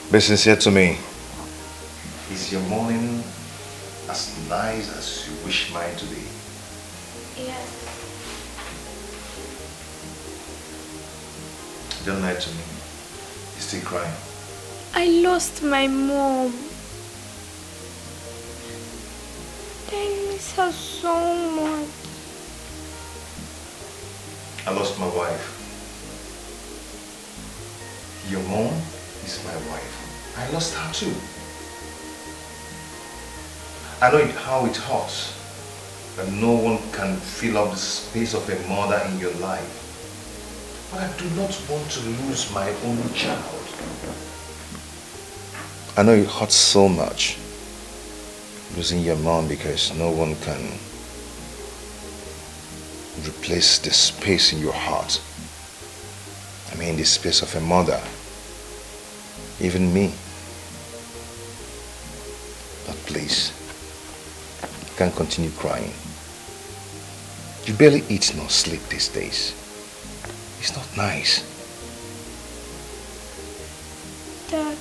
Be sincere to me. Is your morning as nice as you wish mine to be? Yes. Don't lie to me. You're still crying. I lost my mom. I miss her so much. I lost my wife. Your mom is my wife. I lost her too. I know how it hurts that no one can fill up the space of a mother in your life. But I do not want to lose my only child. I know it hurts so much losing your mom because no one can replace the space in your heart. I mean the space of a mother. Even me. But please, you can't continue crying. You barely eat nor sleep these days. It's not nice. Dad,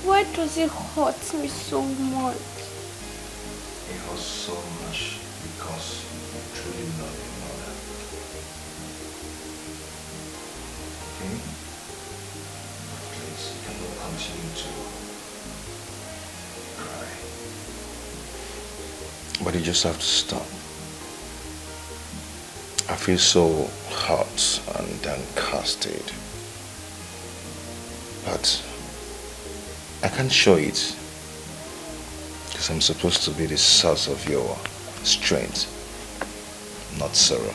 why does it hurt me so much? It hurts so much because you truly love your mother. Okay? Please, you cannot continue to cry. But you just have to stop. I feel so hurt and downcasted. But I can't show it because I'm supposed to be the source of your strength, not sorrow.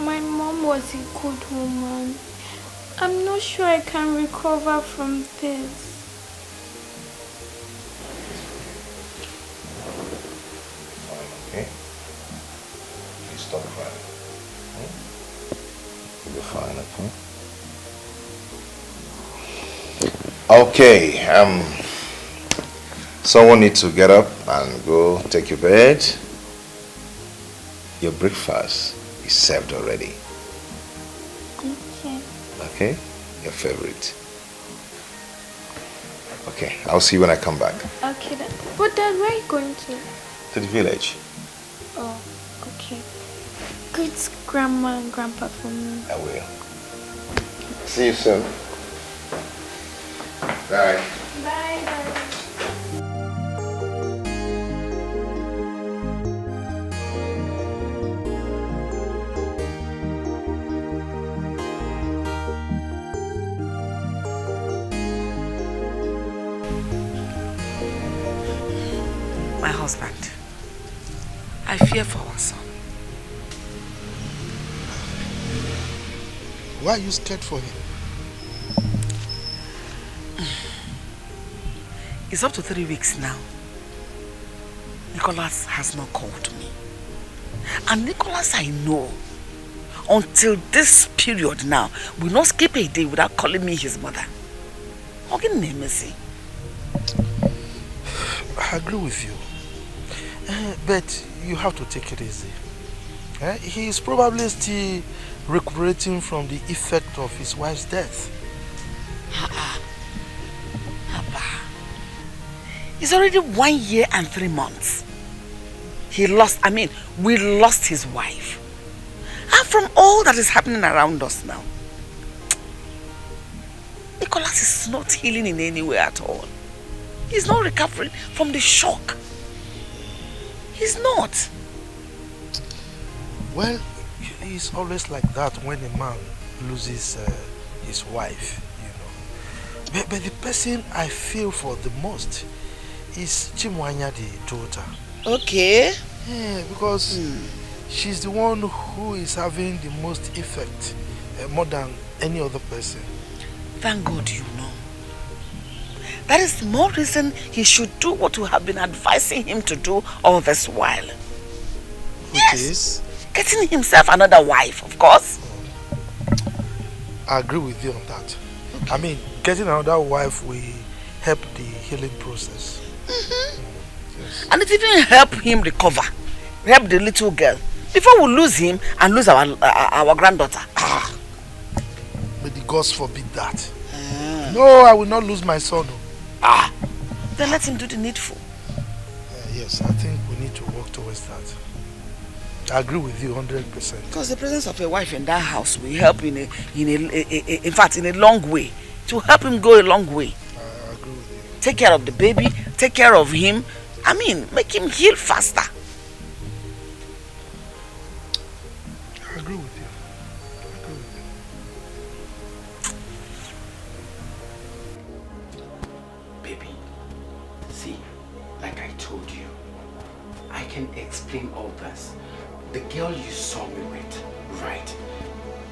My mom was a good woman. I'm not sure I can recover from this. Okay? Please stop crying. You'll be fine, okay? Okay, someone needs to get up and go take your bed. Your breakfast is served already. Okay. Okay? Your favorite. Okay, I'll see you when I come back. Okay, Dad. But Dad, where are you going to? To the village. Oh, okay. Greet Grandma and Grandpa for me. I will. See you soon. Bye. Bye, Dad. My husband, I fear for our son. Why are you scared for him? It's up to 3 weeks now. Nicholas has not called me. And Nicholas, I know, until this period now, will not skip a day without calling me his mother. How can you mercy? I agree with you. But you have to take it easy. He is probably still recuperating from the effect of his wife's death. Papa, it's already 1 year and 3 months. We lost his wife. And from all that is happening around us now, Nicholas is not healing in any way at all. He's not recovering from the shock. He's not. Well, it's always like that when a man loses his wife, you know. But the person I feel for the most is Chimwanya, the daughter. Okay. Yeah, because she's the one who is having the most effect, more than any other person. Thank God you know. That is the more reason he should do what we have been advising him to do all this while. Which is? Getting himself another wife, of course. I agree with you on that. Okay. I mean, getting another wife will help the healing process. Yes. And it even help him recover. Help the little girl. Before we lose him and lose our granddaughter. God forbid that. No, I will not lose my son. Then let him do the needful. Yes, I think we need to work towards that. I agree with you 100%. Because the presence of a wife in that house will help in a long way. To help him go a long way. I agree with you. Take care of the baby, take care of him. I mean, make him heal faster. I agree with you. Baby, see, like I told you, I can explain all this. The girl you saw me with, right?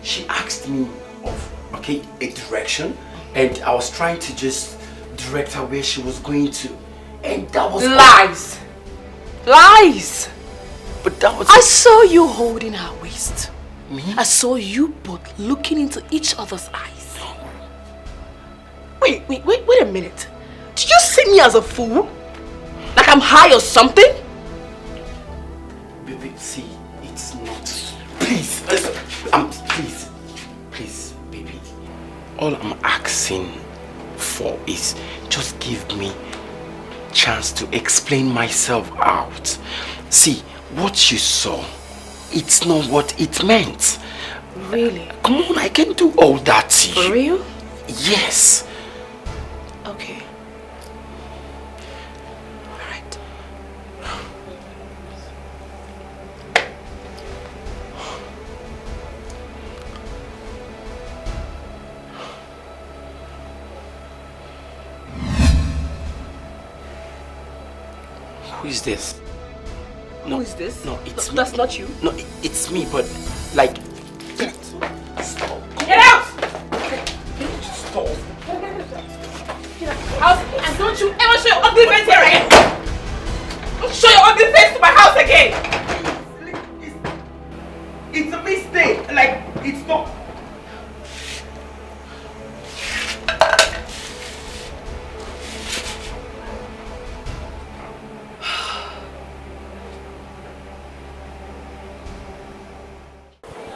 She asked me of, okay, a direction, and I was trying to just direct her where she was going to. And that was... Lies! Lies! But that was... I saw you holding her waist. Me? I saw you both looking into each other's eyes. Wait a minute. Did you see me as a fool? Like I'm high or something? Baby, see, it's not... Please, please, baby. All I'm asking for is just give me chance to explain myself out. See, what you saw, it's not what it meant. Really? Come on, I can do all that to you. For real? Yes. Okay. Alright. Who is this? No, Who is this? No, it's me. That's not you. No, it's me, but like... Stop. Get out! Stop. House, and don't you ever show your ugly face here again! Don't show your ugly face to my house again! It's a mistake. Like, it's not...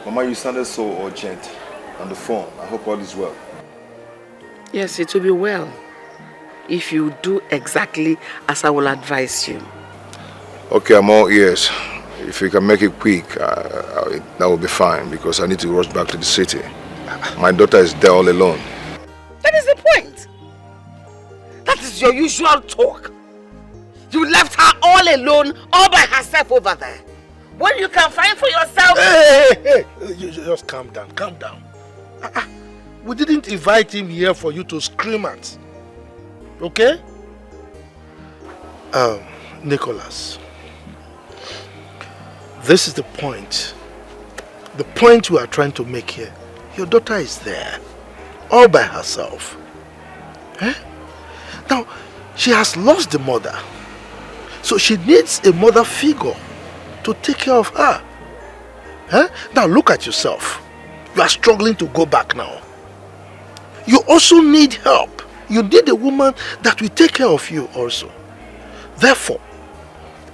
Mama, you sounded so urgent on the phone. I hope all is well. Yes, it will be well. If you do exactly as I will advise you. Okay, I'm all ears. If you can make it quick, that will be fine because I need to rush back to the city. My daughter is there all alone. That is the point. That is your usual talk. You left her all alone, all by herself over there. When you can find for yourself... Hey! You just calm down, calm down. We didn't invite him here for you to scream at. Okay? Nicholas. This is the point. The point we are trying to make here. Your daughter is there. All by herself. Eh? Now, she has lost the mother. So she needs a mother figure to take care of her. Eh? Now look at yourself. You are struggling to go back now. You also need help. You need a woman that will take care of you also. Therefore,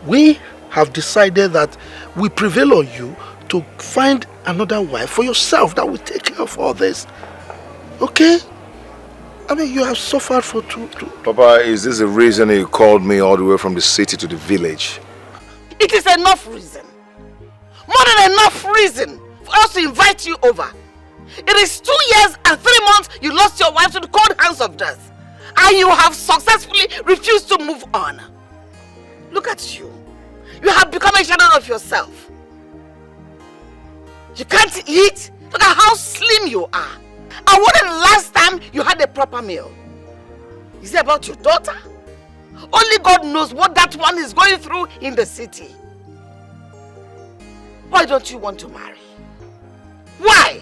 we have decided that we prevail on you to find another wife for yourself that will take care of all this. Okay? I mean, you have suffered for two. Papa, is this the reason you called me all the way from the city to the village? It is enough reason. More than enough reason for us to invite you over. It is 2 years and 3 months you lost your wife to the cold hands of death. And you have successfully refused to move on. Look at you. You have become a shadow of yourself. You can't eat. Look at how slim you are. And when the last time you had a proper meal? Is it about your daughter? Only God knows what that one is going through in the city. Why don't you want to marry? Why?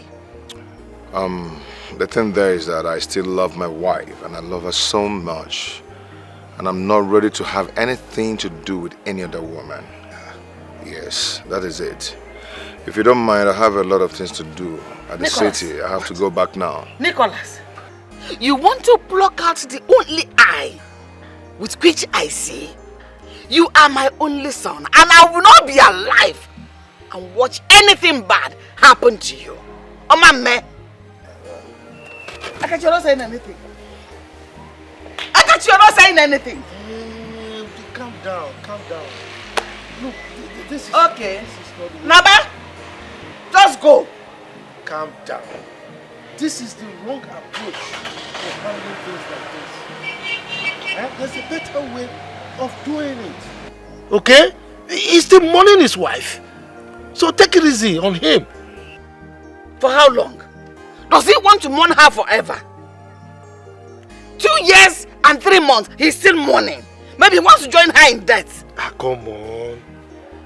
The thing there is that I still love my wife and I love her so much. And I'm not ready to have anything to do with any other woman. Yes, that is it. If you don't mind, I have a lot of things to do at the city. I have to go back now. Nicholas, you want to block out the only eye with which I see? You are my only son and I will not be alive and watch anything bad happen to you. Oh, my man. I thought you're not saying anything. I thought you're not saying anything. Calm down, calm down. Look, this is... Okay. This is not the way. Naba, just go. Calm down. This is the wrong approach to handling things like this. There's a better way of doing it. Okay? He's still mourning his wife. So take it easy on him. For how long? Does he want to mourn her forever? 2 years and 3 months, he's still mourning. Maybe he wants to join her in death. Come on.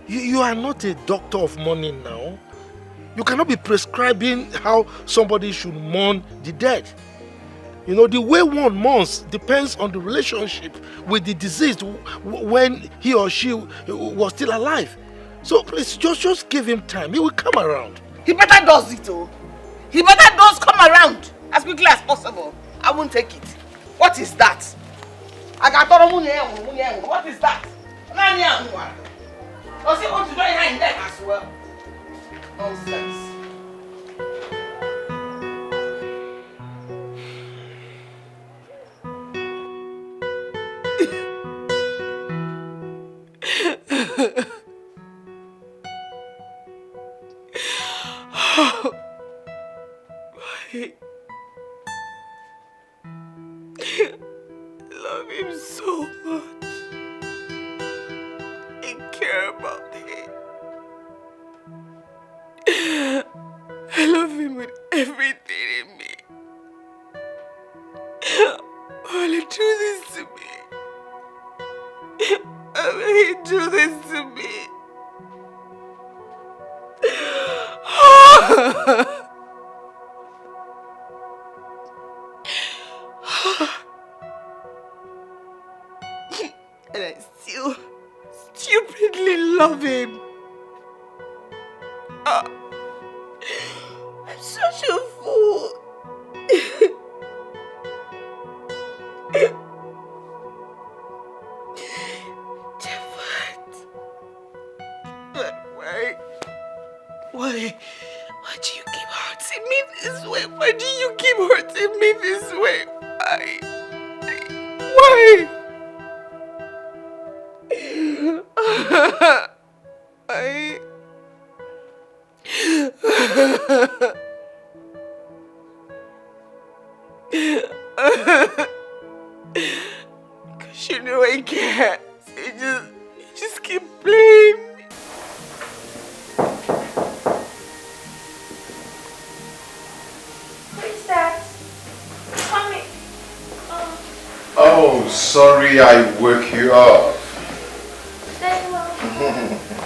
You are not a doctor of mourning now. You cannot be prescribing how somebody should mourn the dead. You know, the way one mourns depends on the relationship with the deceased when he or she was still alive. So please, just give him time. He will come around. He better does it, oh. He better does come around as quickly as possible. I won't take it. What is that? What is that? Does he want to join her in death as well? Nonsense. Love him so much. I care about him. I love him with everything in me. Why will he do this to me? Why will he do this to me? And I still stupidly love him. I'm such a fool. But why do you keep hurting me this way? Why do you keep hurting me this way? Why? Cause you know I can't. You just keep playing. Who is that? Coming. Oh, sorry I woke you up. Very well.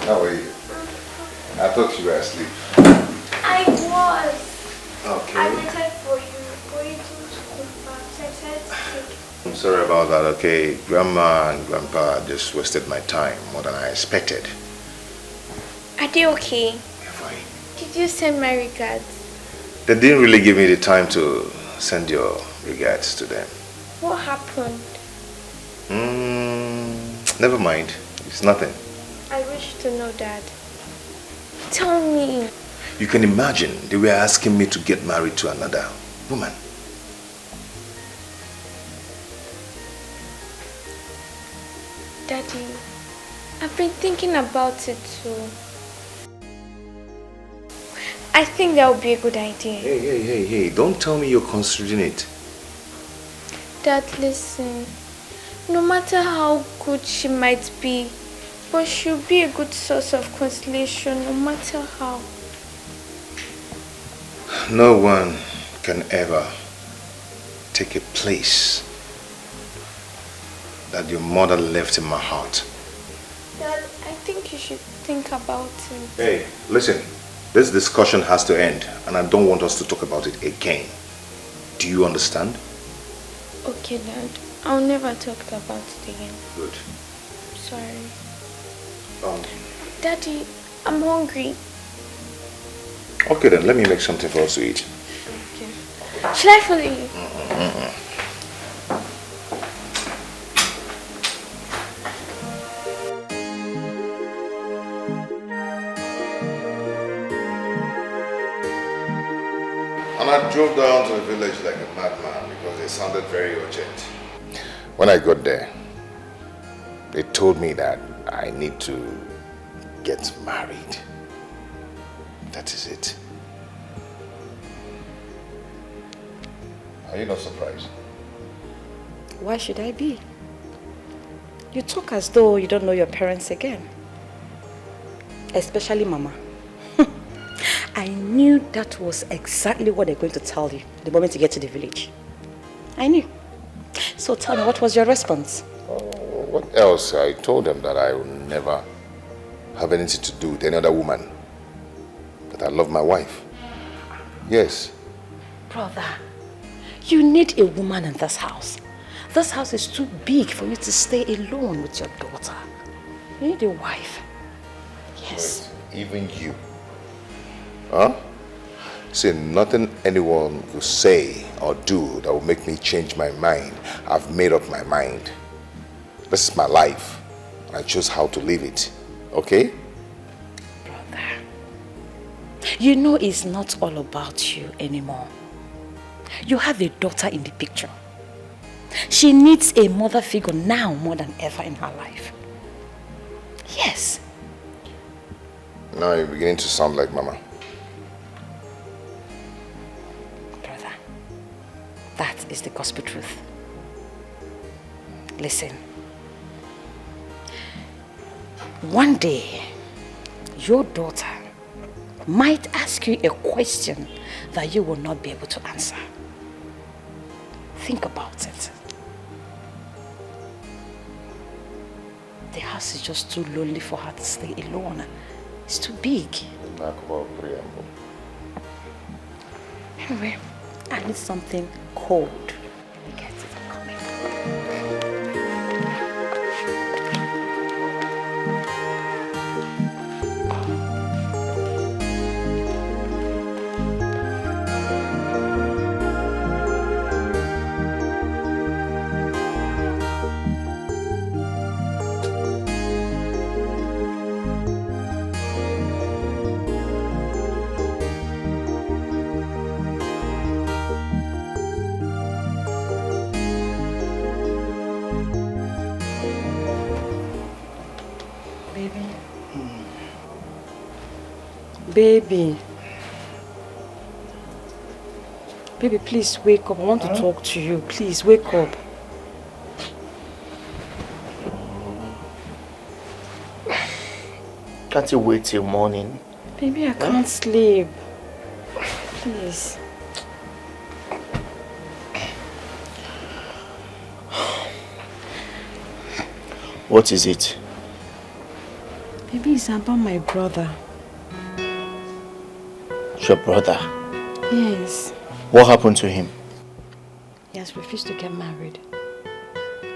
How are you? I thought you were asleep. I was. Okay. I waited for you to come back. So I said sick. I'm sorry about that, okay? Grandma and Grandpa just wasted my time more than I expected. Are they okay? They're fine. Did you send my regards? They didn't really give me the time to send your regards to them. What happened? Never mind. It's nothing. I wish to know, Dad. Tell me. You can imagine they were asking me to get married to another woman. Daddy, I've been thinking about it too. I think that would be a good idea. Hey, don't tell me you're considering it. Dad, listen. No matter how good she might be, but she'll be a good source of consolation no matter how. No one can ever take a place that your mother left in my heart. Dad, I think you should think about it. Hey, listen. This discussion has to end, and I don't want us to talk about it again. Do you understand? Okay, Dad. I'll never talk about it again. Good. Sorry. Daddy, I'm hungry. Okay then, let me make something for us to eat. Okay. Should I follow you? And I drove down to the village like a madman because it sounded very urgent. When I got there, they told me that I need to get married. That is it. Are you not surprised? Why should I be? You talk as though you don't know your parents again. Especially Mama. I knew that was exactly what they're going to tell you the moment you get to the village. I knew. So tell me, what was your response? What else? I told them that I will never have anything to do with any other woman. That I love my wife. Yes. Brother, you need a woman in this house. This house is too big for you to stay alone with your daughter. You need a wife. Yes. Wait, even you. Huh? See, nothing anyone will say or do that will make me change my mind. I've made up my mind. This is my life. And I choose how to live it. Okay? Brother, you know it's not all about you anymore. You have a daughter in the picture. She needs a mother figure now more than ever in her life. Yes. Now you're beginning to sound like Mama. Brother, that is the gospel truth. Listen. One day, your daughter might ask you a question that you will not be able to answer. Think about it. The house is just too lonely for her to stay alone. It's too big. Anyway, I need something cold. Let me get it. I'm coming. Baby. Baby, please wake up. I want to talk to you. Please wake up. Can't you wait till morning? Baby, I can't sleep. Please. What is it? Baby, it's about my brother. Your brother? Yes. What happened to him? He has refused to get married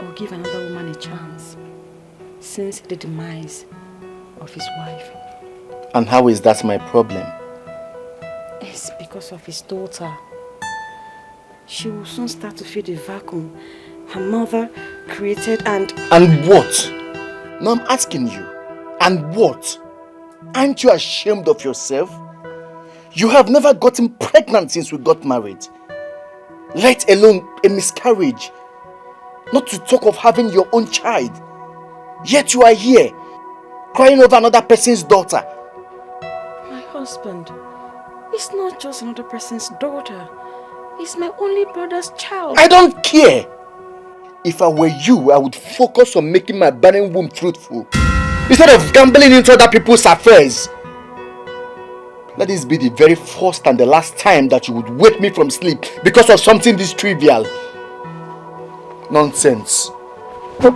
or give another woman a chance since the demise of his wife. And how is that my problem? It's because of his daughter. She will soon start to feel the vacuum her mother created and what? Now I'm asking you. And what? Aren't you ashamed of yourself? You have never gotten pregnant since we got married. Let alone a miscarriage. Not to talk of having your own child. Yet you are here, crying over another person's daughter. My husband, it's not just another person's daughter. It's my only brother's child. I don't care. If I were you, I would focus on making my barren womb fruitful, instead of gambling into other people's affairs. Let this be the very first and the last time that you would wake me from sleep because of something this trivial. Nonsense. Wipe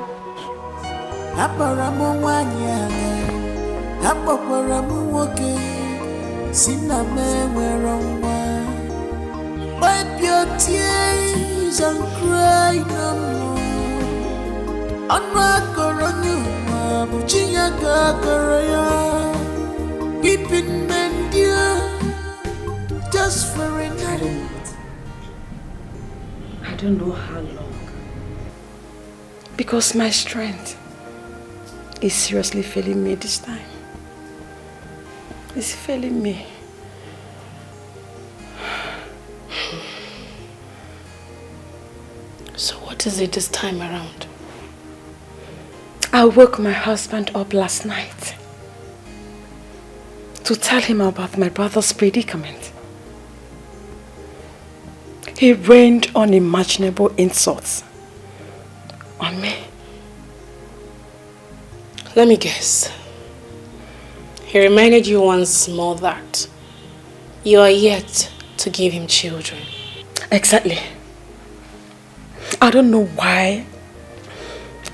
your tears and cry no more. Weeping men dear, just for a night. I don't know how long. Because my strength is seriously failing me this time. It's failing me. What is it this time around? I woke my husband up last night to tell him about my brother's predicament. He rained unimaginable insults on me. Let me guess. He reminded you once more that you are yet to give him children. Exactly. I don't know why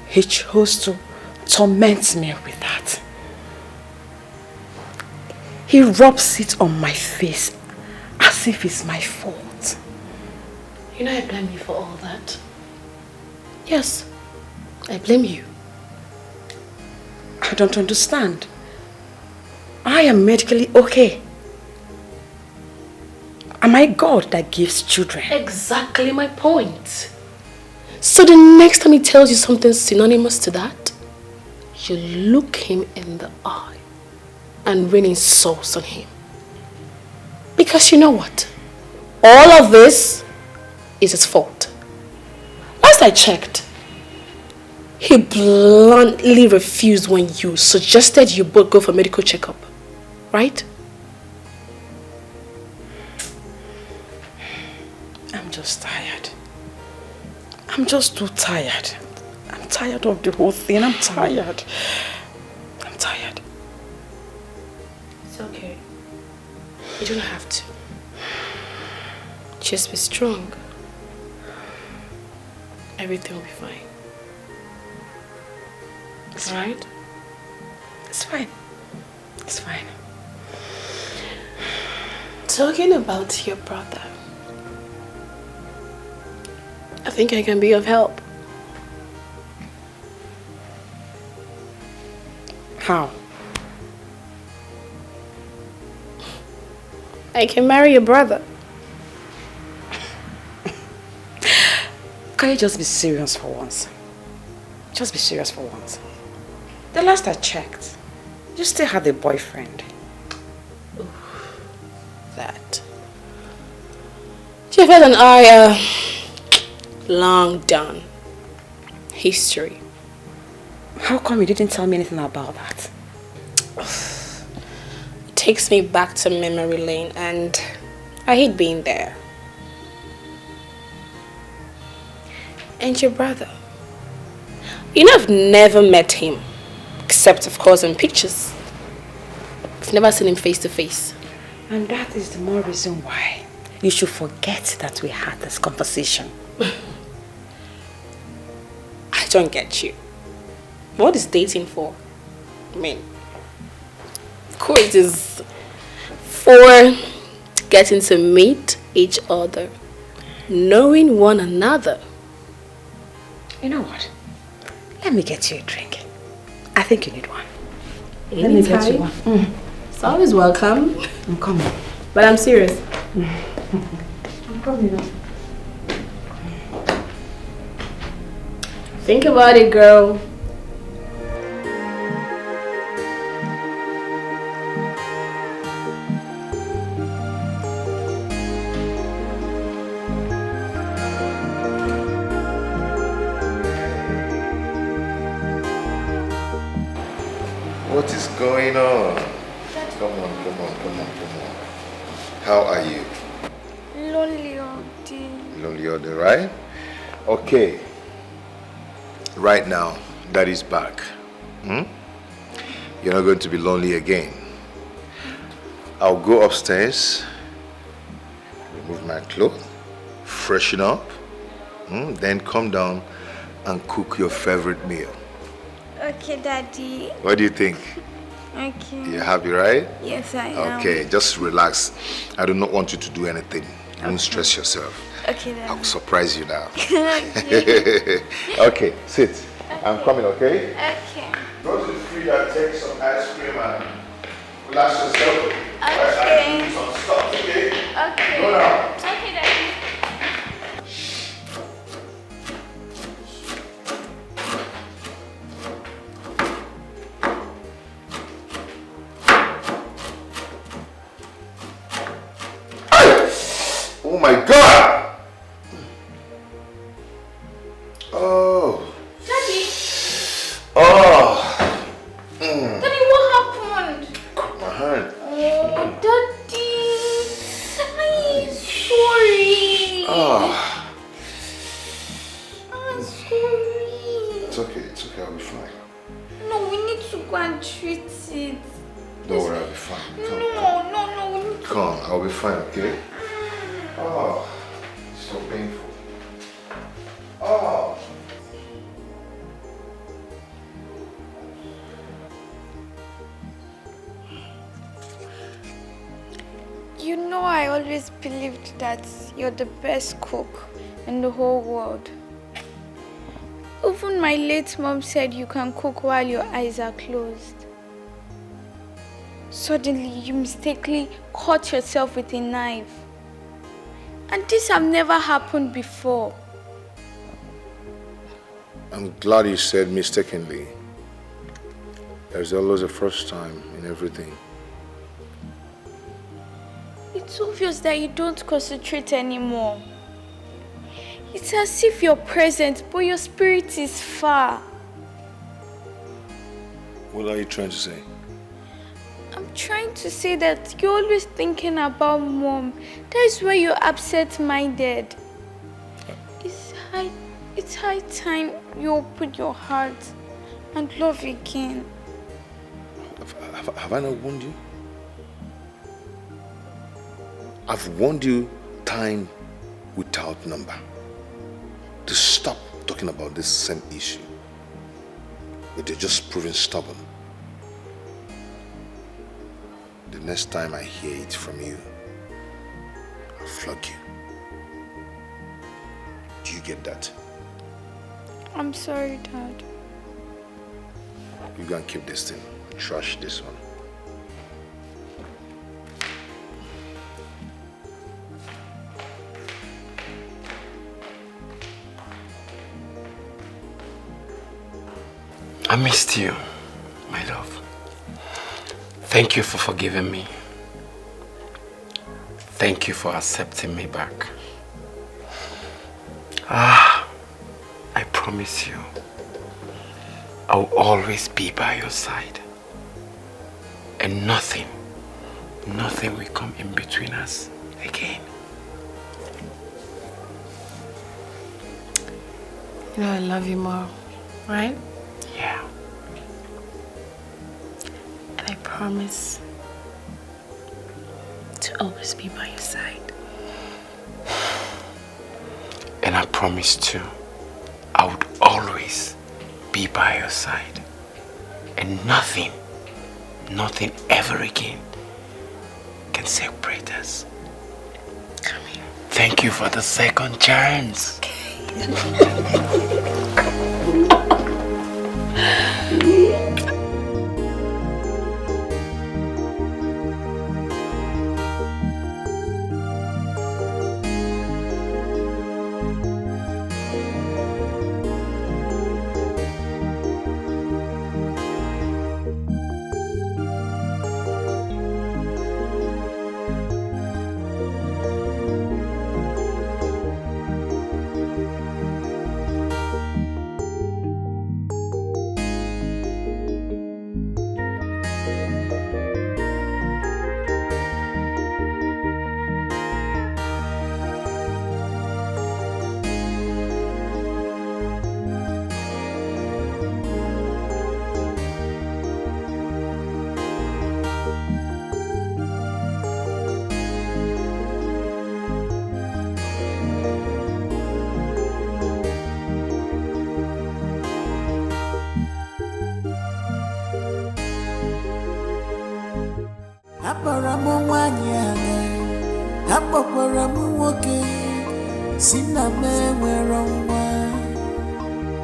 he chose to torment me with that. He rubs it on my face as if it's my fault. You know I blame you for all that. Yes, I blame you. I don't understand. I am medically okay. Am I God that gives children? Exactly my point. So the next time he tells you something synonymous to that, you look him in the eye and rain insults on him. Because you know what? All of this is his fault. Last I checked, he bluntly refused when you suggested you both go for medical checkup. Right? I'm just tired. I'm just too tired. I'm tired of the whole thing. I'm tired. I'm tired. It's okay. You don't have to. Just be strong. Everything will be fine. Alright? It's fine. It's fine. Talking about your brother, I think I can be of help. How? I can marry your brother. Can you just be serious for once? Just be serious for once. The last I checked, you still had a boyfriend. That. Jeff and I long done history. How come you didn't tell me anything about that? It takes me back to memory lane and I hate being there. And your brother? You know I've never met him, except of course in pictures. I've never seen him face to face. And that is the more reason why you should forget that we had this conversation. I don't get you. What is dating for? I mean, of course it's for getting to meet each other, knowing one another. You know what? Let me get you a drink. I think you need one. Let me get you one. It's always welcome. I'm coming. But I'm serious. I'm coming now. Think about it, girl. What is going on? Come on. How are you? Lonely all day. Lonely all day, right? Okay. Right now, Daddy's back. You're not going to be lonely again. I'll go upstairs, remove my clothes, freshen up, then come down and cook your favorite meal. Okay, Daddy. What do you think? Okay. You're happy, right? Yes, I am. Okay, just relax. I do not want you to do anything. Don't stress yourself. Okay, Daddy. I'll surprise you now. Okay. Okay, sit. I'm coming, okay? Okay. Go to the fridge and take some ice cream and relax yourself. Okay. I'll give you some stuff, okay? Okay. Go now. Okay, Daddy. Oh my God! I'll be fine, okay? Oh, it's so painful. Oh. You know, I always believed that you're the best cook in the whole world. Even my late mom said you can cook while your eyes are closed. Suddenly, you mistakenly cut yourself with a knife. And this has never happened before. I'm glad you said mistakenly. There's always a first time in everything. It's obvious that you don't concentrate anymore. It's as if you're present, but your spirit is far. What are you trying to say? I'm trying to say that you're always thinking about mom. That is why you're absent-minded. It's high time you open your heart and love again. Have I not warned you? I've warned you time without number to stop talking about this same issue. But you're just proving stubborn. The next time I hear it from you, I'll flog you. Do you get that? I'm sorry, Dad. You can keep this thing. Trash this one. I missed you, my love. Thank you for forgiving me. Thank you for accepting me back. I promise you, I'll always be by your side. And nothing will come in between us again. You know I love you more, right? Yeah. And I promise to always be by your side. And I promise too, I would always be by your side. And nothing ever again can separate us. Come here. Thank you for the second chance.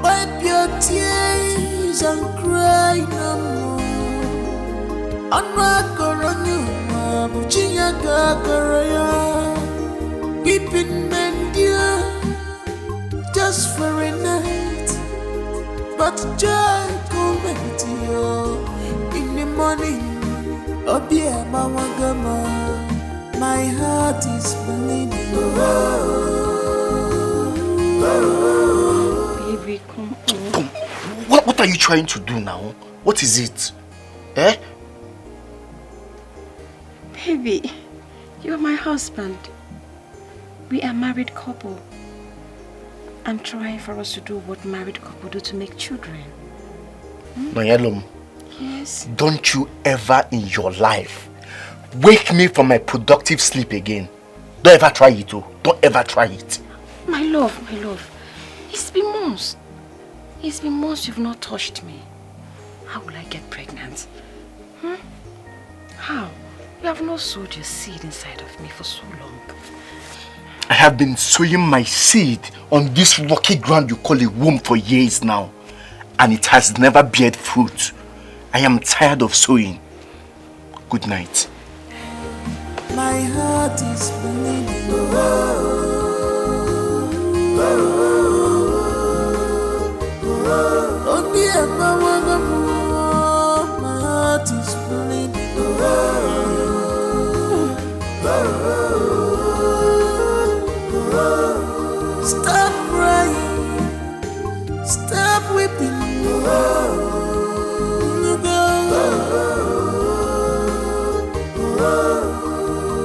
Wipe your tears and cry no more. Weeping men dear, just for a night, but joy coming to you in the morning. Obia Mawagama, my heart is bleeding. Baby, come on. What are you trying to do now? What is it? Eh? Baby, you're my husband. We are a married couple. I'm trying for us to do what married couple do to make children. Nayalum, Yes? don't you ever in your life wake me from my productive sleep again. Don't ever try it, oh. Don't ever try it. My love. It's been months. It's been months you've not touched me. How will I get pregnant? How? You have not sowed your seed inside of me for so long. I have been sowing my seed on this rocky ground you call a womb for years now. And it has never beared fruit. I am tired of sowing. Good night. My heart is bleeding. Oh dear, my heart is bleeding. Stop crying, stop weeping.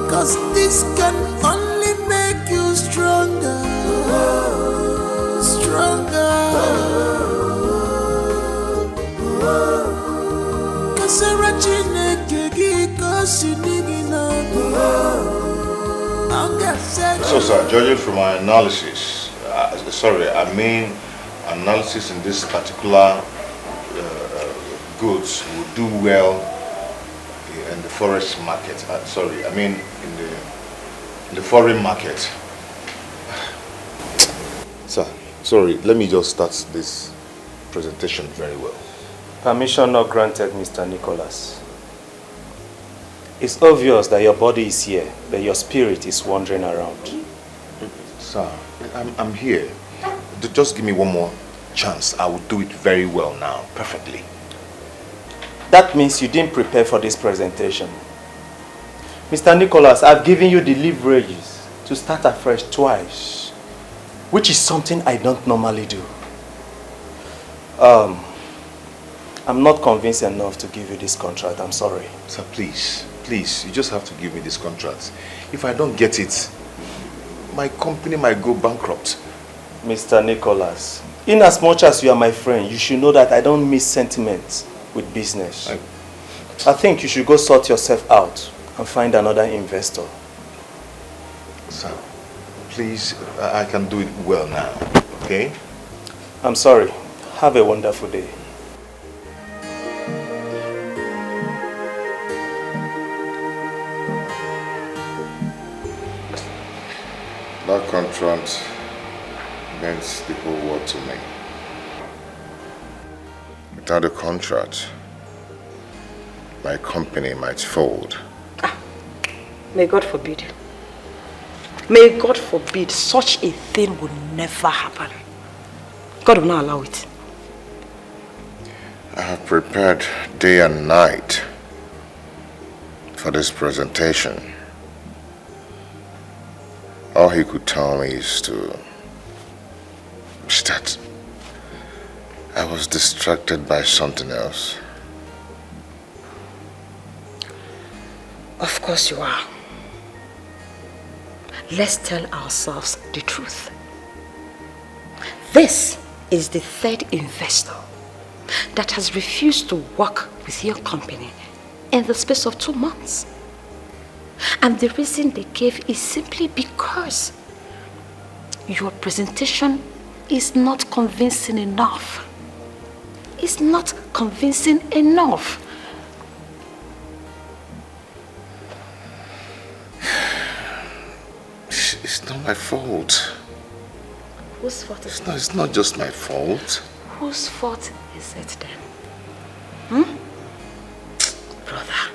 Cause this can only make you stronger. Cause so sir, judging from my analysis, analysis in this particular goods will do well in the forest market. In the foreign market. Sir, sorry, let me just start this presentation very well. Permission not granted, Mr. Nicholas. It's obvious that your body is here, but your spirit is wandering around. Sir, I'm here. Just give me one more chance. I will do it very well now, perfectly. That means you didn't prepare for this presentation. Mr. Nicholas, I've given you the leverages to start afresh twice, which is something I don't normally do. I'm not convinced enough to give you this contract. I'm sorry. Sir, please, you just have to give me this contract. If I don't get it, my company might go bankrupt. Mr. Nicholas, in as much as you are my friend, you should know that I don't mix sentiments with business. I think you should go sort yourself out and find another investor. Sir, please, I can do it well now, okay? I'm sorry. Have a wonderful day. That contract meant the whole world to me. Without the contract, my company might fold. May God forbid. May God forbid such a thing would never happen. God will not allow it. I have prepared day and night for this presentation. All he could tell me is that I was distracted by something else. Of course you are. Let's tell ourselves the truth. This is the third investor that has refused to work with your company in the space of 2 months. And the reason they gave is simply because your presentation is not convincing enough. It's not convincing enough. It's not my fault. Whose fault is it? It's not just my fault. Whose fault is it then? Brother,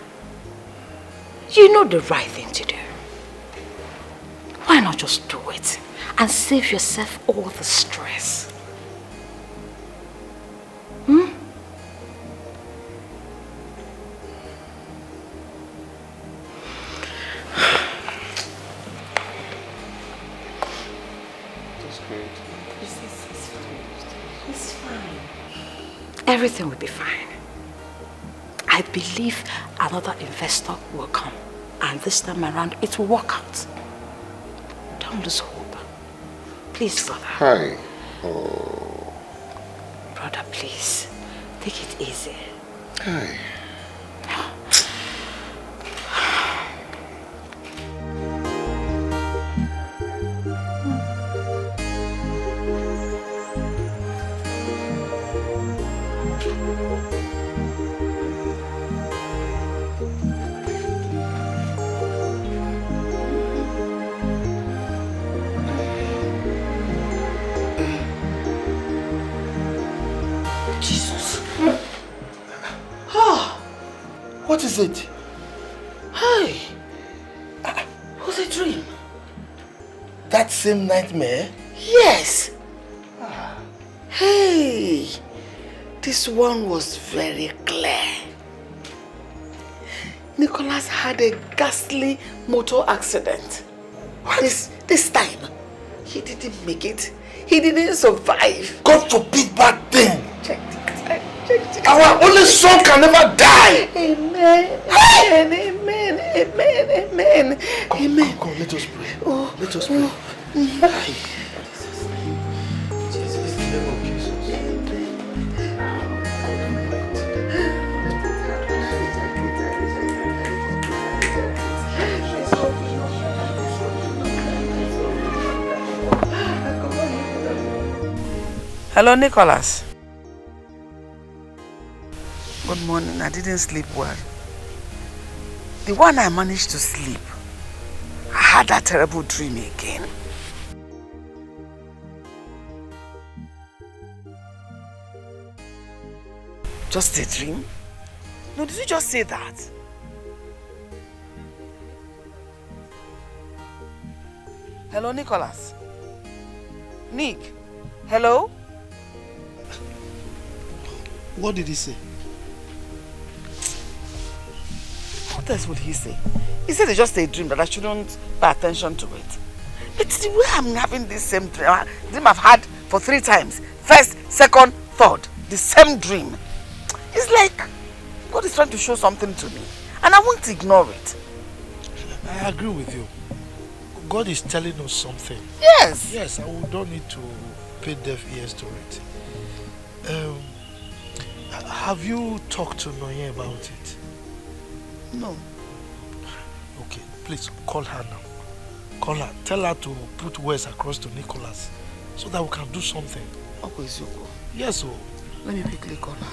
you know the right thing to do. Why not just do it and save yourself all the stress? It's fine. Everything will be fine. I believe another investor will come, and this time around it will work out. Don't lose hope. Please, brother. Hi. Oh. Brother, please. Take it easy. Hi. What is it? Hey! What's a dream? That same nightmare? Yes! Hey! This one was very clear. Nicholas had a ghastly motor accident. This time, he didn't make it. He didn't survive. God forbid bad thing. Check it. Our only son can never die. Amen. Amen. Come, let us pray. Oh, let us pray. Jesus, in the name of Jesus. Hello, Nicholas. Good morning. I didn't sleep well. The one I managed to sleep, I had that terrible dream again. Just a dream? No, did you just say that? Hello, Nicholas. Nick. Hello? What did he say? What else would he say? He said it's just a dream, that I shouldn't pay attention to it. It's the way I'm having this same dream I've had for 3 times. First, second, third. The same dream. It's like God is trying to show something to me. And I won't ignore it. I agree with you. God is telling us something. Yes. Yes, and we don't need to pay deaf ears to it. Have you talked to Noye about it? No. Okay, please call her now. Call her. Tell her to put words across to Nicholas so that we can do something. Okay, Zuko. Yes, oh. Let me quickly call her.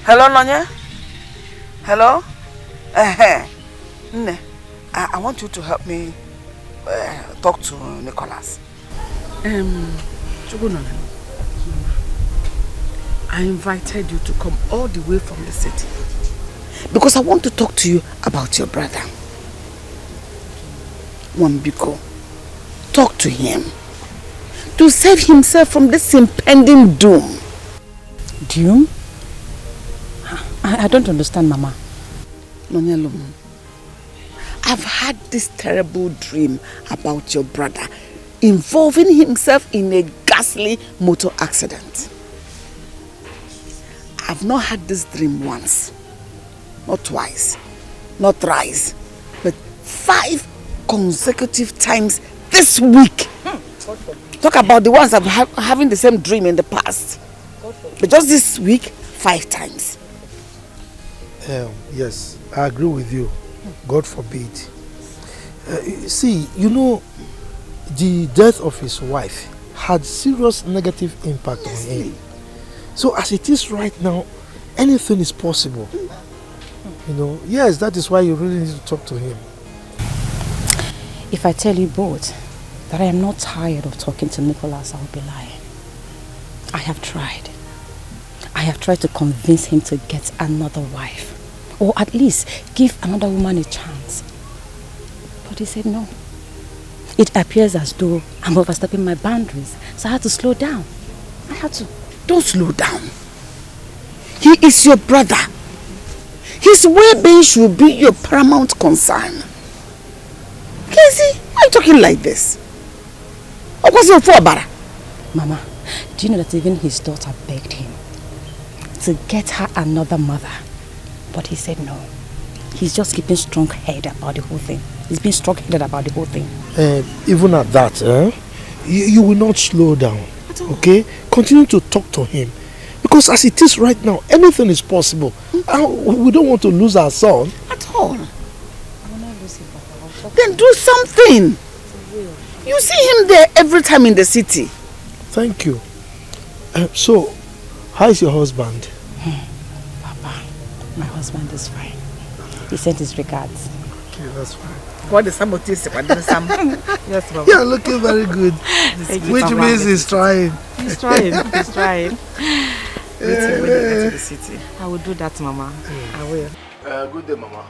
Hello, Nonya? Hello? Nne, I want you to help me talk to Nicholas. I invited you to come all the way from the city because I want to talk to you about your brother. Wambiko, talk to him to save himself from this impending doom. Doom? I don't understand, Mama. Nonyelum, I've had this terrible dream about your brother involving himself in a ghastly motor accident. I've not had this dream once, not twice, not thrice, but 5 consecutive times this week. Talk about the ones I've having the same dream in the past. But just this week, 5 times. Yes, I agree with you. God forbid. See, you know, the death of his wife had serious negative impact on him. So as it is right now, anything is possible. You know, yes, that is why you really need to talk to him. If I tell you both that I am not tired of talking to Nicholas, I will be lying. I have tried. I have tried to convince him to get another wife. Or at least give another woman a chance. But he said no. It appears as though I'm overstepping my boundaries. So I had to slow down. I had to. Don't slow down. He is your brother. His well-being should be your paramount concern. Casey, why are you talking like this? Mama, do you know that even his daughter begged him to get her another mother? But he said no. He's just keeping strong head about the whole thing. He's been strong-headed about the whole thing. Even at that, you will not slow down. Okay? Continue to talk to him. Because as it is right now, anything is possible. We don't want to lose our son. At all. Then do something. You see him there every time in the city. Thank you. So, how is your husband? Papa, my husband is fine. He sent his regards. Okay, that's fine. What is some of this? Yes, Mama. You're looking very good. Which means he's trying. He's trying. He's trying. Wait till we get to the city. I will do that, Mama. I will. Good day, Mama.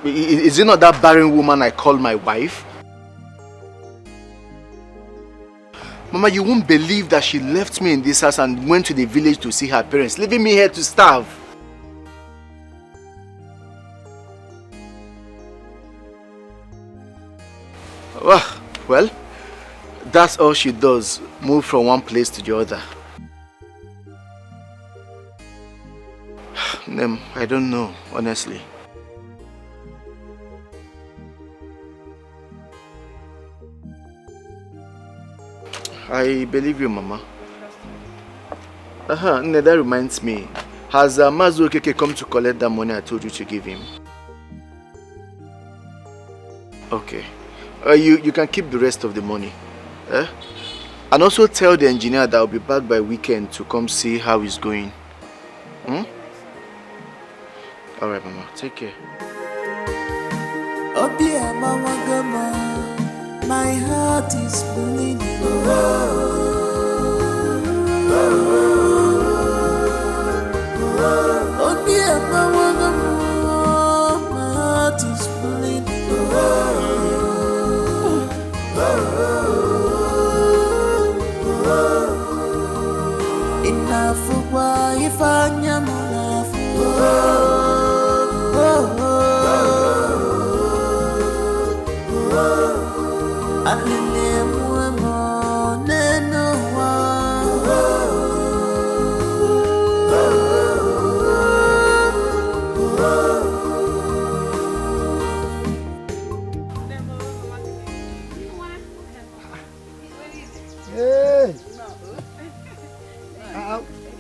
Is it not that barren woman I call my wife? Mama, you won't believe that she left me in this house and went to the village to see her parents, leaving me here to starve. Well, that's all she does, move from one place to the other. I don't know, honestly. I believe you, Mama. That reminds me. Has Mazuokeke come to collect that money I told you to give him? Okay. You can keep the rest of the money. And also tell the engineer that I'll be back by weekend to come see how he's going. Alright, Mama. Take care. My heart is bleeding. Oh dear, my heart is bleeding. Enough for why if I am enough.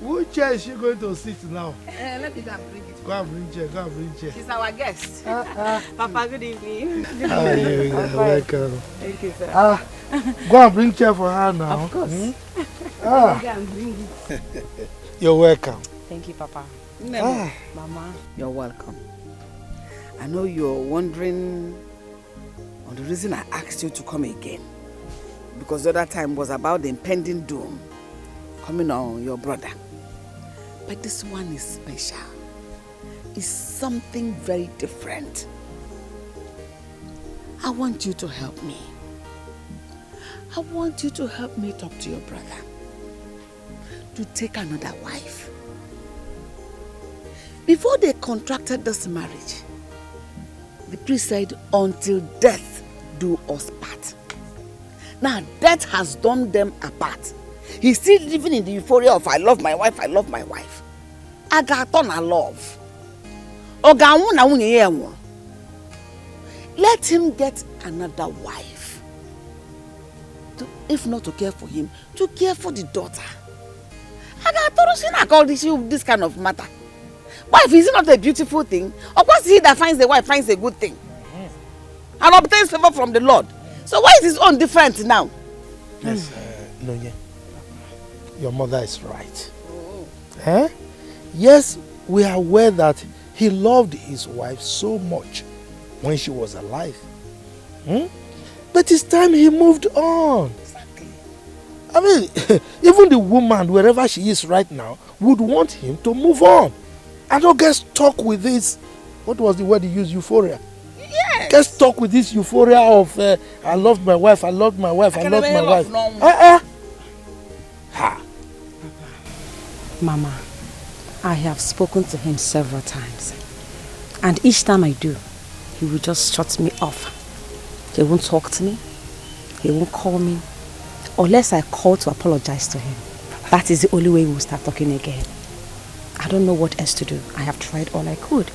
Which chair is she going to sit now? Let me go and bring it. Go and bring chair, go and bring chair. She's our guest. Papa, good evening. Good evening. Welcome. Thank you, sir. Go and bring chair for her now. Of course. Go and bring it. You're welcome. Thank you, Papa. Mama, you're welcome. I know you're wondering on the reason I asked you to come again. Because the other time was about the impending doom coming on your brother. But this one is special. It's something very different. I want you to help me. I want you to help me talk to your brother to take another wife. Before they contracted this marriage, the priest said, until death do us part. Now death has done them apart. He's still living in the euphoria of I love my wife, I love my wife. I got on a love. Let him get another wife. If not to care for him, to care for the daughter. I got this kind of matter. Wife, is it not a beautiful thing? Of course, he that finds a wife finds a good thing. And obtains favor from the Lord. So why is his own different now? Yes, Noye, your mother is right. Yes, we are aware that he loved his wife so much when she was alive. But it's time he moved on. Exactly. I mean, even the woman, wherever she is right now, would want him to move on. And not get stuck with this, what was the word he used, euphoria? Yes. Get stuck with this euphoria of, I loved my wife, I loved my wife, I loved my wife. Mama, I have spoken to him several times. And each time I do, he will just shut me off. He won't talk to me. He won't call me. Unless I call to apologize to him. That is the only way we'll start talking again. I don't know what else to do. I have tried all I could.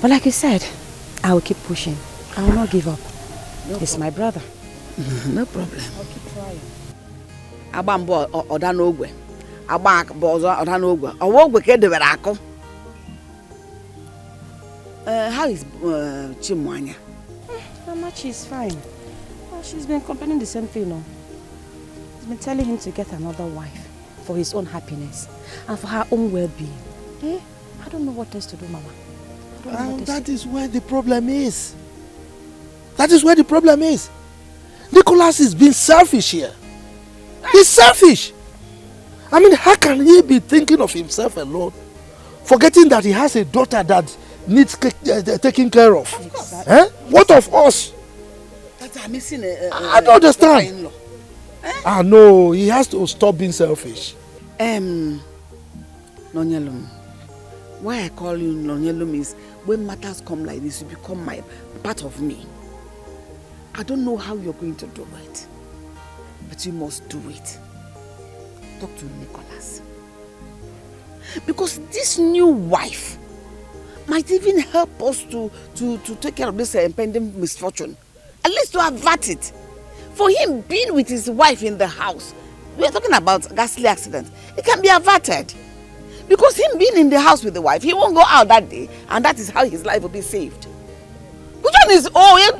But like you said, I will keep pushing. I will not give up. He's my brother. No problem. I'll keep trying. Abambo Odanogwe. Abak Bozo Odanogwe. Awogwe kedebere akụ. How is Chimwanya? Mama, she's fine. Well, she's been complaining the same thing, no? She's been telling him to get another wife for his own happiness and for her own well-being. Eh? I don't know what else to do, Mama. And that is where the problem is. That is where the problem is. Nicholas is being selfish here. He's selfish. I mean, how can he be thinking of himself alone, forgetting that he has a daughter that needs taking care of? Exactly. Eh? What of us? I'm missing I don't understand. Ah, no, he has to stop being selfish. Nonyelum. Why I call you Nonyelum is when matters come like this, you become my part of me. I don't know how you're going to do it, but you must do it. Talk to Nicholas. Because this new wife might even help us to take care of this impending misfortune. At least to avert it. For him being with his wife in the house, we are talking about ghastly accident. It can be averted. Because him being in the house with the wife, he won't go out that day, and that is how his life will be saved. Which one is, what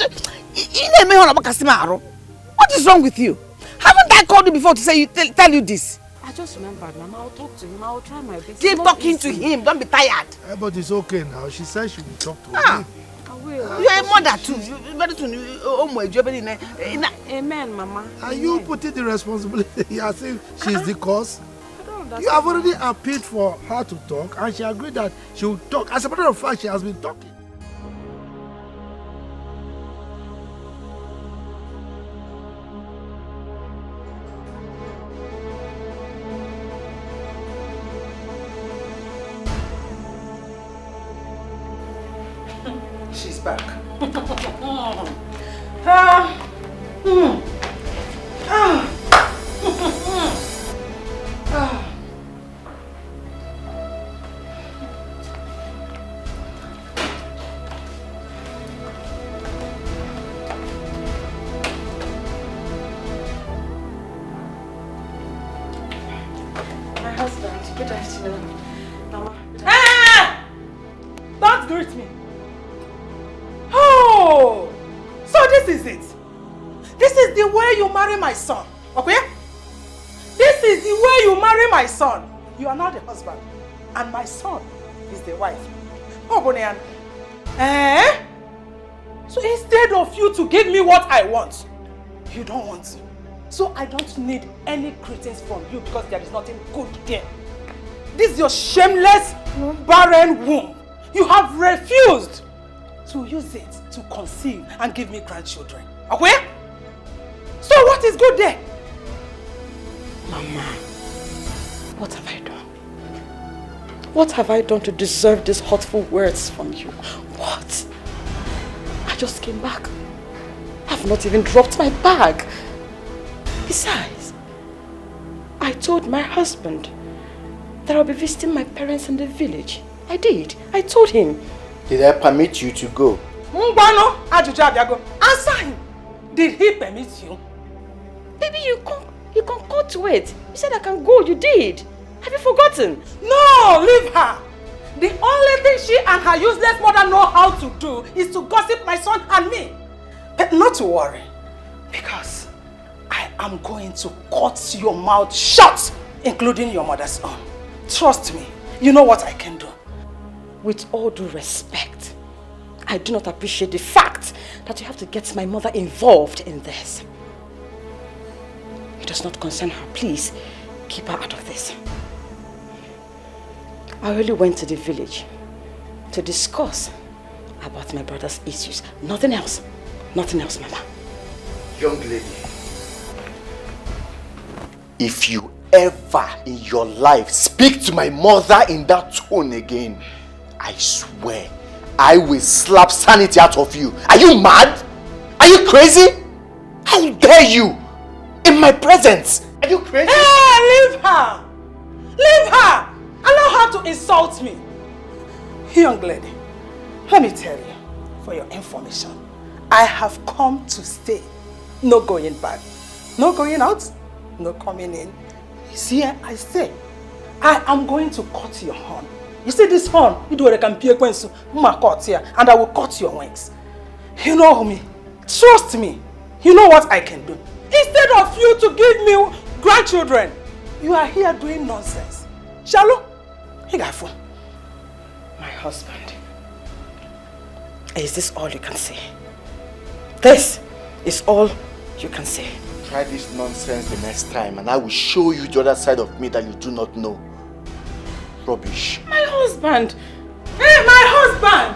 is wrong with you? Haven't I called you before to say tell you this? I just remembered, Mama. I'll talk to him. I'll try my best. Keep talking to him. Don't be tired. But it's okay now. She said she will talk to him. I will. You're a mother too. Very soon. Amen, Mama. Are you putting the responsibility as if she's the cause? You have already appealed for her to talk, and she agreed that she will talk. As a matter of fact, she has been talking. She's back. My husband, good afternoon. Mama. Don't greet me. Oh, so this is it. This is the way you marry my son, okay? This is the way you marry my son. You are not the husband, and my son is the wife. Oh, Bonian. So instead of you to give me what I want, you don't want to. So I don't need any greetings from you because there is nothing good there. This is your shameless, barren womb. You have refused to use it to conceive and give me grandchildren. Okay? So what is good there? Mama, what have I done? What have I done to deserve these hurtful words from you? What? I just came back. I've not even dropped my bag. Besides, I told my husband that I'll be visiting my parents in the village. I did. I told him. Did I permit you to go? Answer him. Did he permit you? Baby, you can cut to it. You said I can go. You did. Have you forgotten? No, leave her. The only thing she and her useless mother know how to do is to gossip my son and me. But not to worry, because I am going to cut your mouth shut, including your mother's own. Trust me, you know what I can do. With all due respect, I do not appreciate the fact that you have to get my mother involved in this. It does not concern her. Please, keep her out of this. I only went to the village to discuss about my brother's issues. Nothing else. Nothing else, Mama. Young lady, if you ever in your life speak to my mother in that tone again, I swear I will slap sanity out of you. Are you mad? Are you crazy? How dare you? In my presence. Are you crazy? Hey, leave her! Leave her! Allow her to insult me. Young lady, let me tell you, for your information, I have come to stay. No going back. No going out. No coming in. You see, I say, I am going to cut your horn. You see this horn? You do what I can pay and I will cut your wings. You know me. Trust me. You know what I can do. Instead of you to give me grandchildren, you are here doing nonsense. Shalom, my husband, is this all you can say? This is all you can say. Try this nonsense the next time and I will show you the other side of me that you do not know. Rubbish. My husband! Hey, my husband!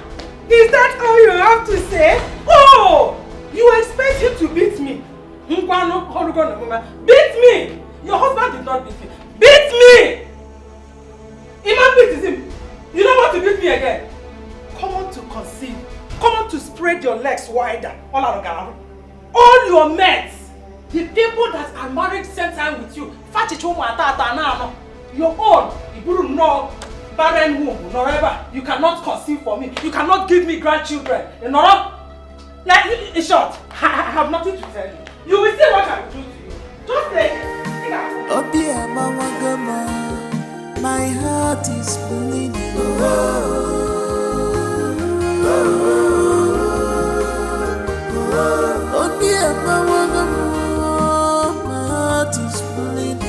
Is that all you have to say? Oh! You expect him to beat me? Beat me! Your husband did not beat me. Beat me! Iman beats him. You don't want to beat me again. Come on to conceive. Come on to spread your legs wider. All your mates, the people that are married same time with you, your own, you know, barren womb, wherever, you cannot conceive for me. You cannot give me grandchildren. You know? Like, in short, I have nothing to tell you. You will see what I will do to you. Just take it. Obia mama gama, my heart is bleeding. Obia mama gama, my heart is bleeding.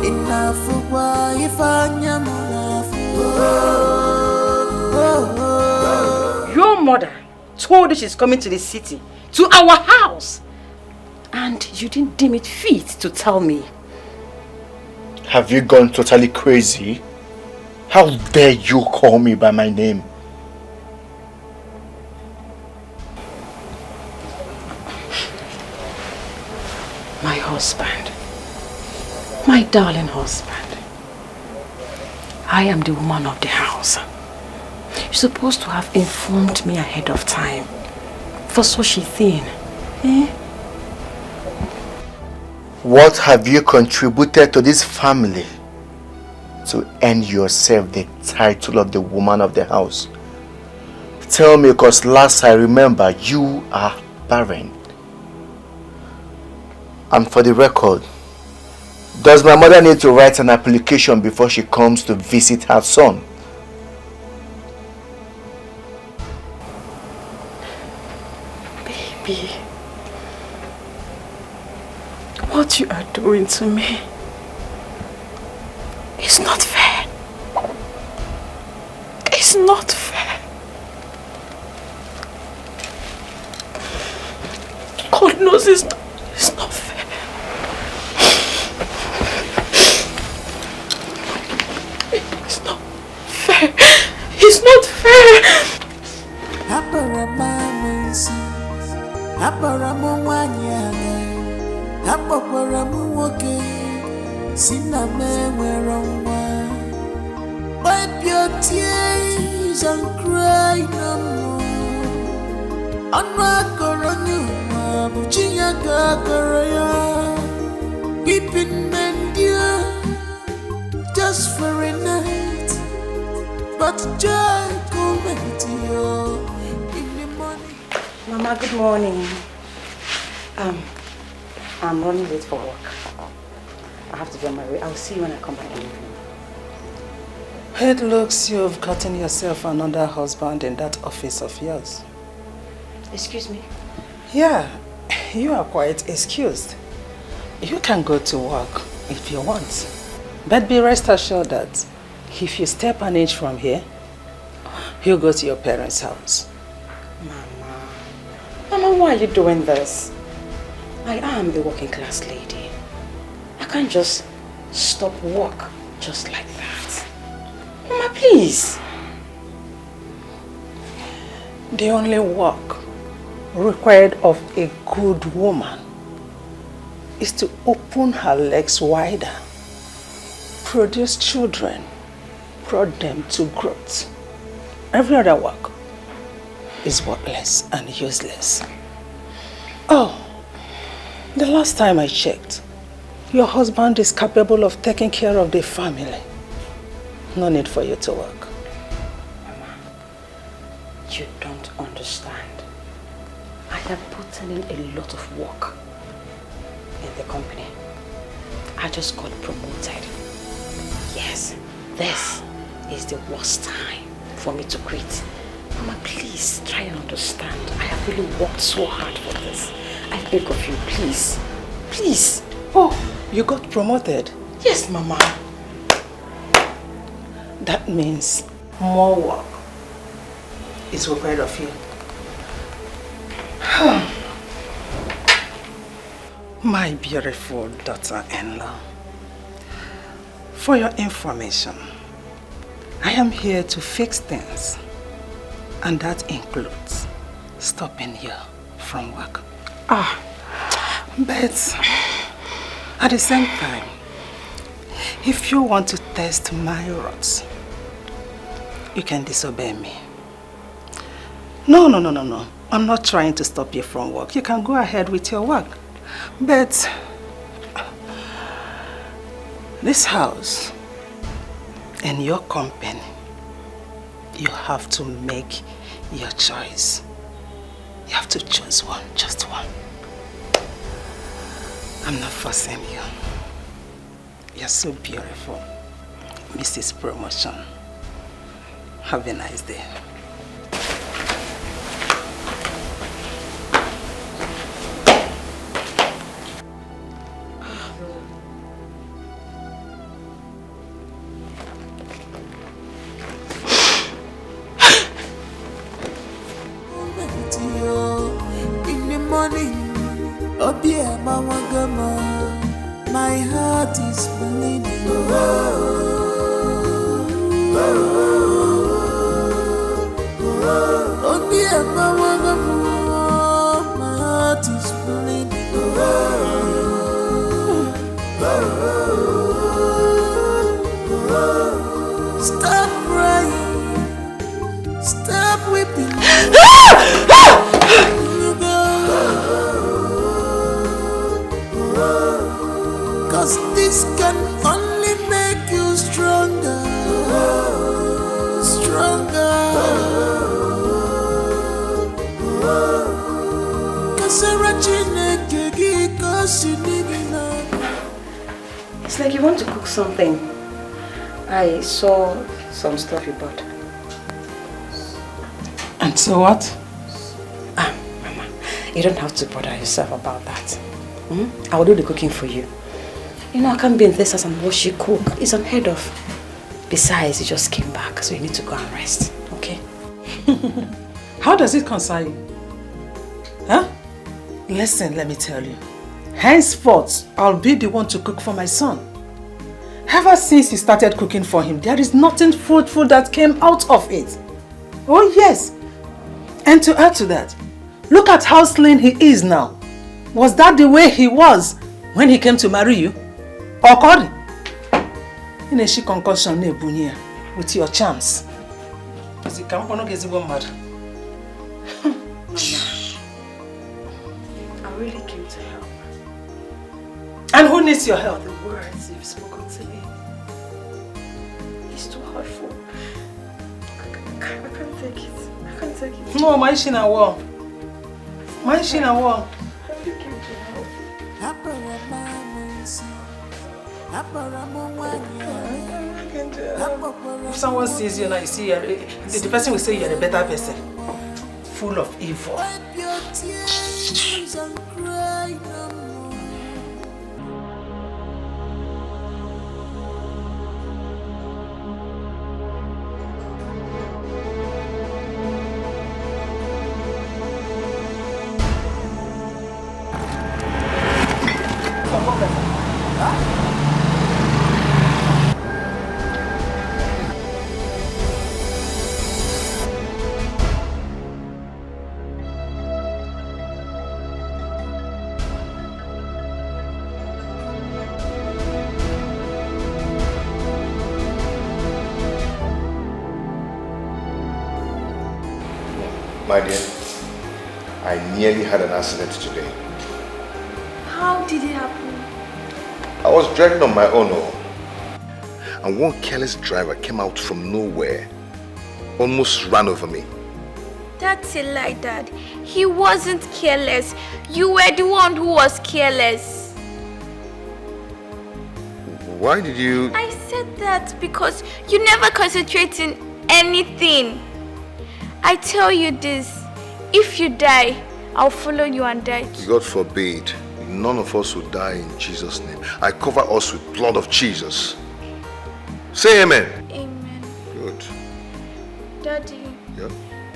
Enough for why if I'm Your mother told you she's coming to the city, to our house, and you didn't deem it fit to tell me. Have you gone totally crazy? How dare you call me by my name? My husband, my darling husband, I am the woman of the house. You're supposed to have informed me ahead of time for such a thing. Eh? What have you contributed to this family to earn yourself the title of the woman of the house? Tell me, because last I remember you are barren. And for the record, does my mother need to write an application before she comes to visit her son? Baby, what you are doing to me is not fair. It's not fair. God knows it's not fair. It's not fair. It's not fair. Wipe your tears and cry no more. Weeping men dear, just for a night, but joy coming to you in the morning. Mama, good morning. I'm running late for work. I have to be on my way. I'll see you when I come back in the evening. It looks you've gotten yourself another husband in that office of yours. Excuse me? Yeah, you are quite excused. You can go to work if you want. But be rest assured that if you step an inch from here, you'll go to your parents' house. Mama, why are you doing this? I am a working class lady. I can't just stop work just like that. Mama, please. The only work required of a good woman is to open her legs wider, produce children, brought them to growth. Every other work is worthless and useless. Oh, the last time I checked, your husband is capable of taking care of the family. No need for you to work. Mama, you don't understand. I have put in a lot of work in the company. I just got promoted. Yes, this is the worst time for me to quit. Mama, please try and understand. I have really worked so hard for this. I beg of you, please. Please. Oh, you got promoted? Yes, Mama. That means more work is required of you. My beautiful daughter-in-law, for your information, I am here to fix things, and that includes stopping you from work. But at the same time, if you want to test my words, you can disobey me. No. I'm not trying to stop you from work. You can go ahead with your work. But this house and your company, you have to make your choice. You have to choose one, just one. I'm not forcing you. You're so beautiful, Mrs. Promotion. Have a nice day. In the morning, Obia Mawagama, my heart is bleeding. Obia Mawagama, my heart is bleeding. Stop crying, stop weeping. Cause this can only make you stronger, stronger. It's like you want to cook something. I saw some stuff you bought. And so what? Mama, you don't have to bother yourself about that. I will do the cooking for you. You know, I can't be in this house and watch you cook. It's unheard of. Besides, you just came back, so you need to go and rest, okay? How does it concern you? Huh? Listen, let me tell you. Henceforth, I'll be the one to cook for my son. Ever since you started cooking for him, there is nothing fruitful that came out of it. Oh yes. And to add to that, look at how slim he is now. Was that the way he was when he came to marry you? Or Kori? In a she concussion with your charms. Is it camp or not? I really came to help. And who needs your help? The words you've spoken to me. It's too hurtful. I can't take it. I can't take it. No, my shina war. My shina war. I really came to help. If someone sees you now, you see the person will say you're a better person. Full of evil. My dear, I nearly had an accident today. How did it happen? I was driving on my own, and one careless driver came out from nowhere, almost ran over me. That's a lie, Dad. He wasn't careless. You were the one who was careless. Why did you... I said that because you never concentrate in anything. I tell you this, if you die, I'll follow you and die too. God forbid. None of us will die in Jesus' name. I cover us with blood of Jesus. Say amen. Amen. Good. Daddy, Yeah?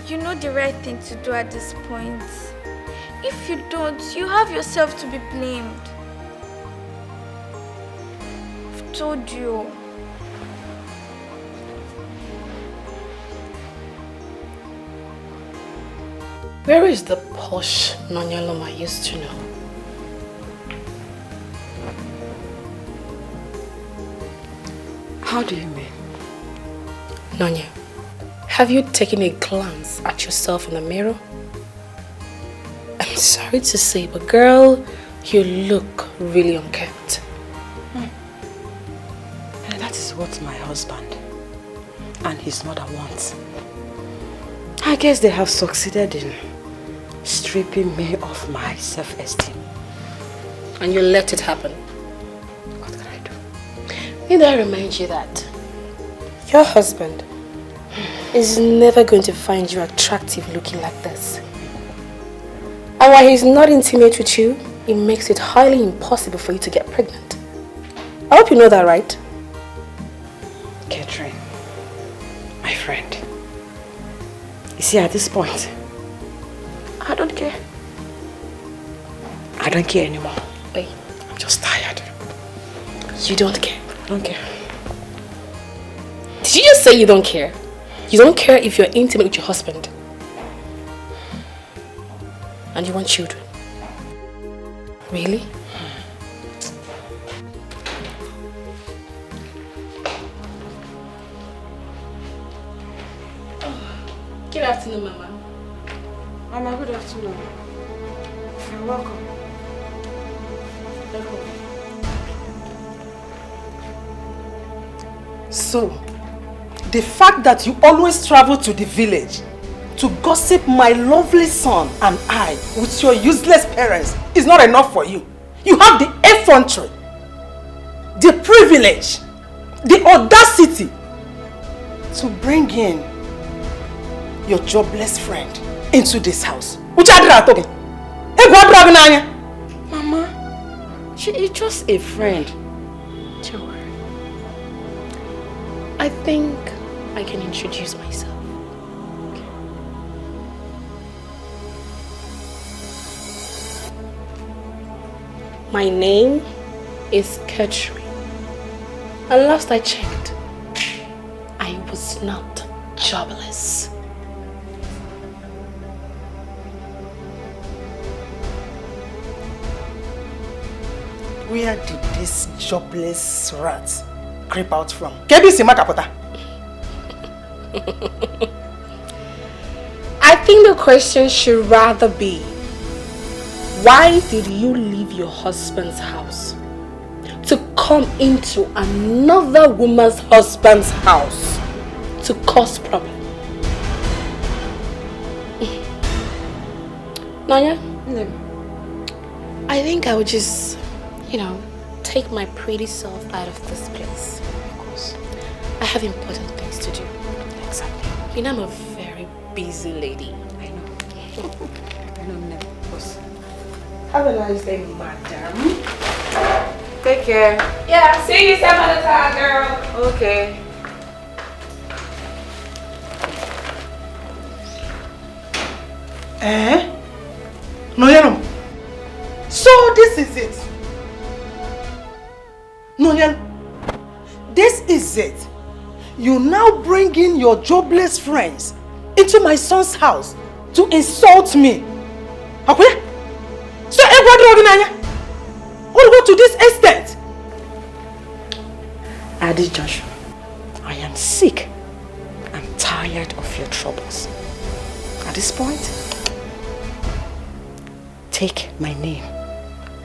you know the right thing to do at this point. If you don't, you have yourself to be blamed. I've told you. Where is the posh Nonyalom I used to know? How do you mean? Nonya, have you taken a glance at yourself in the mirror? I'm sorry to say, but girl, you look really unkempt. And that is what my husband and his mother want. I guess they have succeeded in stripping me of my self-esteem. And you let it happen. What can I do? Need I remind you that your husband is never going to find you attractive looking like this. And while he's not intimate with you, it makes it highly impossible for you to get pregnant. I hope you know that, right? Catherine, my friend. You see, at this point, I don't care. I don't care anymore. Wait. I'm just tired. You don't care? I don't care. Did you just say you don't care? You don't care if you're intimate with your husband. And you want children. Really? Good afternoon, Mama. Mama, good afternoon. You're welcome. So, the fact that you always travel to the village to gossip my lovely son and I with your useless parents is not enough for you. You have the effrontery, the privilege, the audacity to bring in your jobless friend into this house. Mama, she is just a friend. Don't worry. I think I can introduce myself. Okay. My name is Catherine. And last I checked, I was not jobless. Where did this jobless rat creep out from? I think the question should rather be, why did you leave your husband's house to come into another woman's husband's house to cause problem? Nanya? I think I would just, take my pretty self out of this place. Of course. I have important things to do. Exactly. I'm a very busy lady. I know. I know, of course. Have a nice day, madam. Take care. Yeah, see you some other time, girl. Okay. No, so this is it. No, this is it. You now bring in your jobless friends into my son's house to insult me. Okay? So everybody will go to this extent. Adi Joshua, I am sick. I'm tired of your troubles. At this point, take my name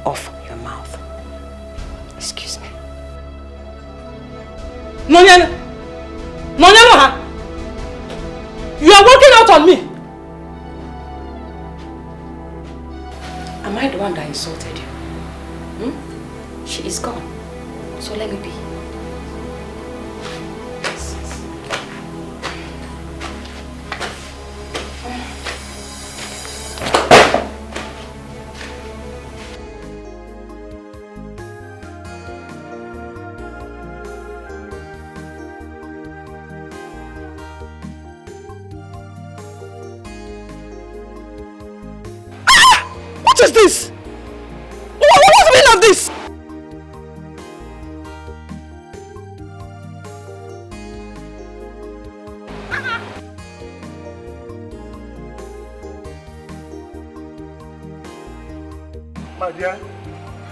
off your mouth. Excuse me. Nonyana, you are working out on me. Am I the one that insulted you? She is gone. So let me be. is this? What's the meaning of this? My dear,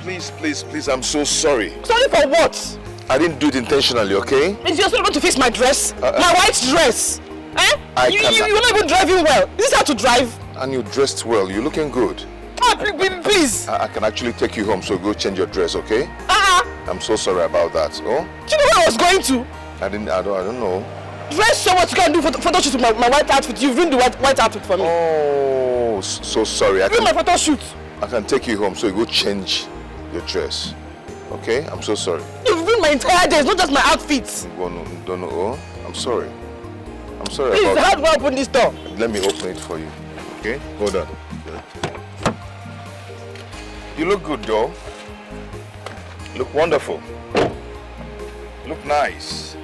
please, I'm so sorry. Sorry for what? I didn't do it intentionally, okay? Is you also going to fix my dress? My white dress? Eh? You're not even driving well. Is this how to drive? And you dressed well. You're looking good. Please. I can actually take you home, so go change your dress, okay? I'm so sorry about that. Oh? Do you know where I was going to? I don't know. Dress so much you can do photo shoot with my white outfit. You've ruined the white outfit for me. Oh, so sorry. Ruin my photo shoot. I can take you home, so you go change your dress. Okay? I'm so sorry. You've ruined my entire day. It's not just my outfits. Don't know. Oh? I'm sorry. Please, how do I open this door? Let me open it for you. Okay? Hold on. You look good, though. Look wonderful. Look nice.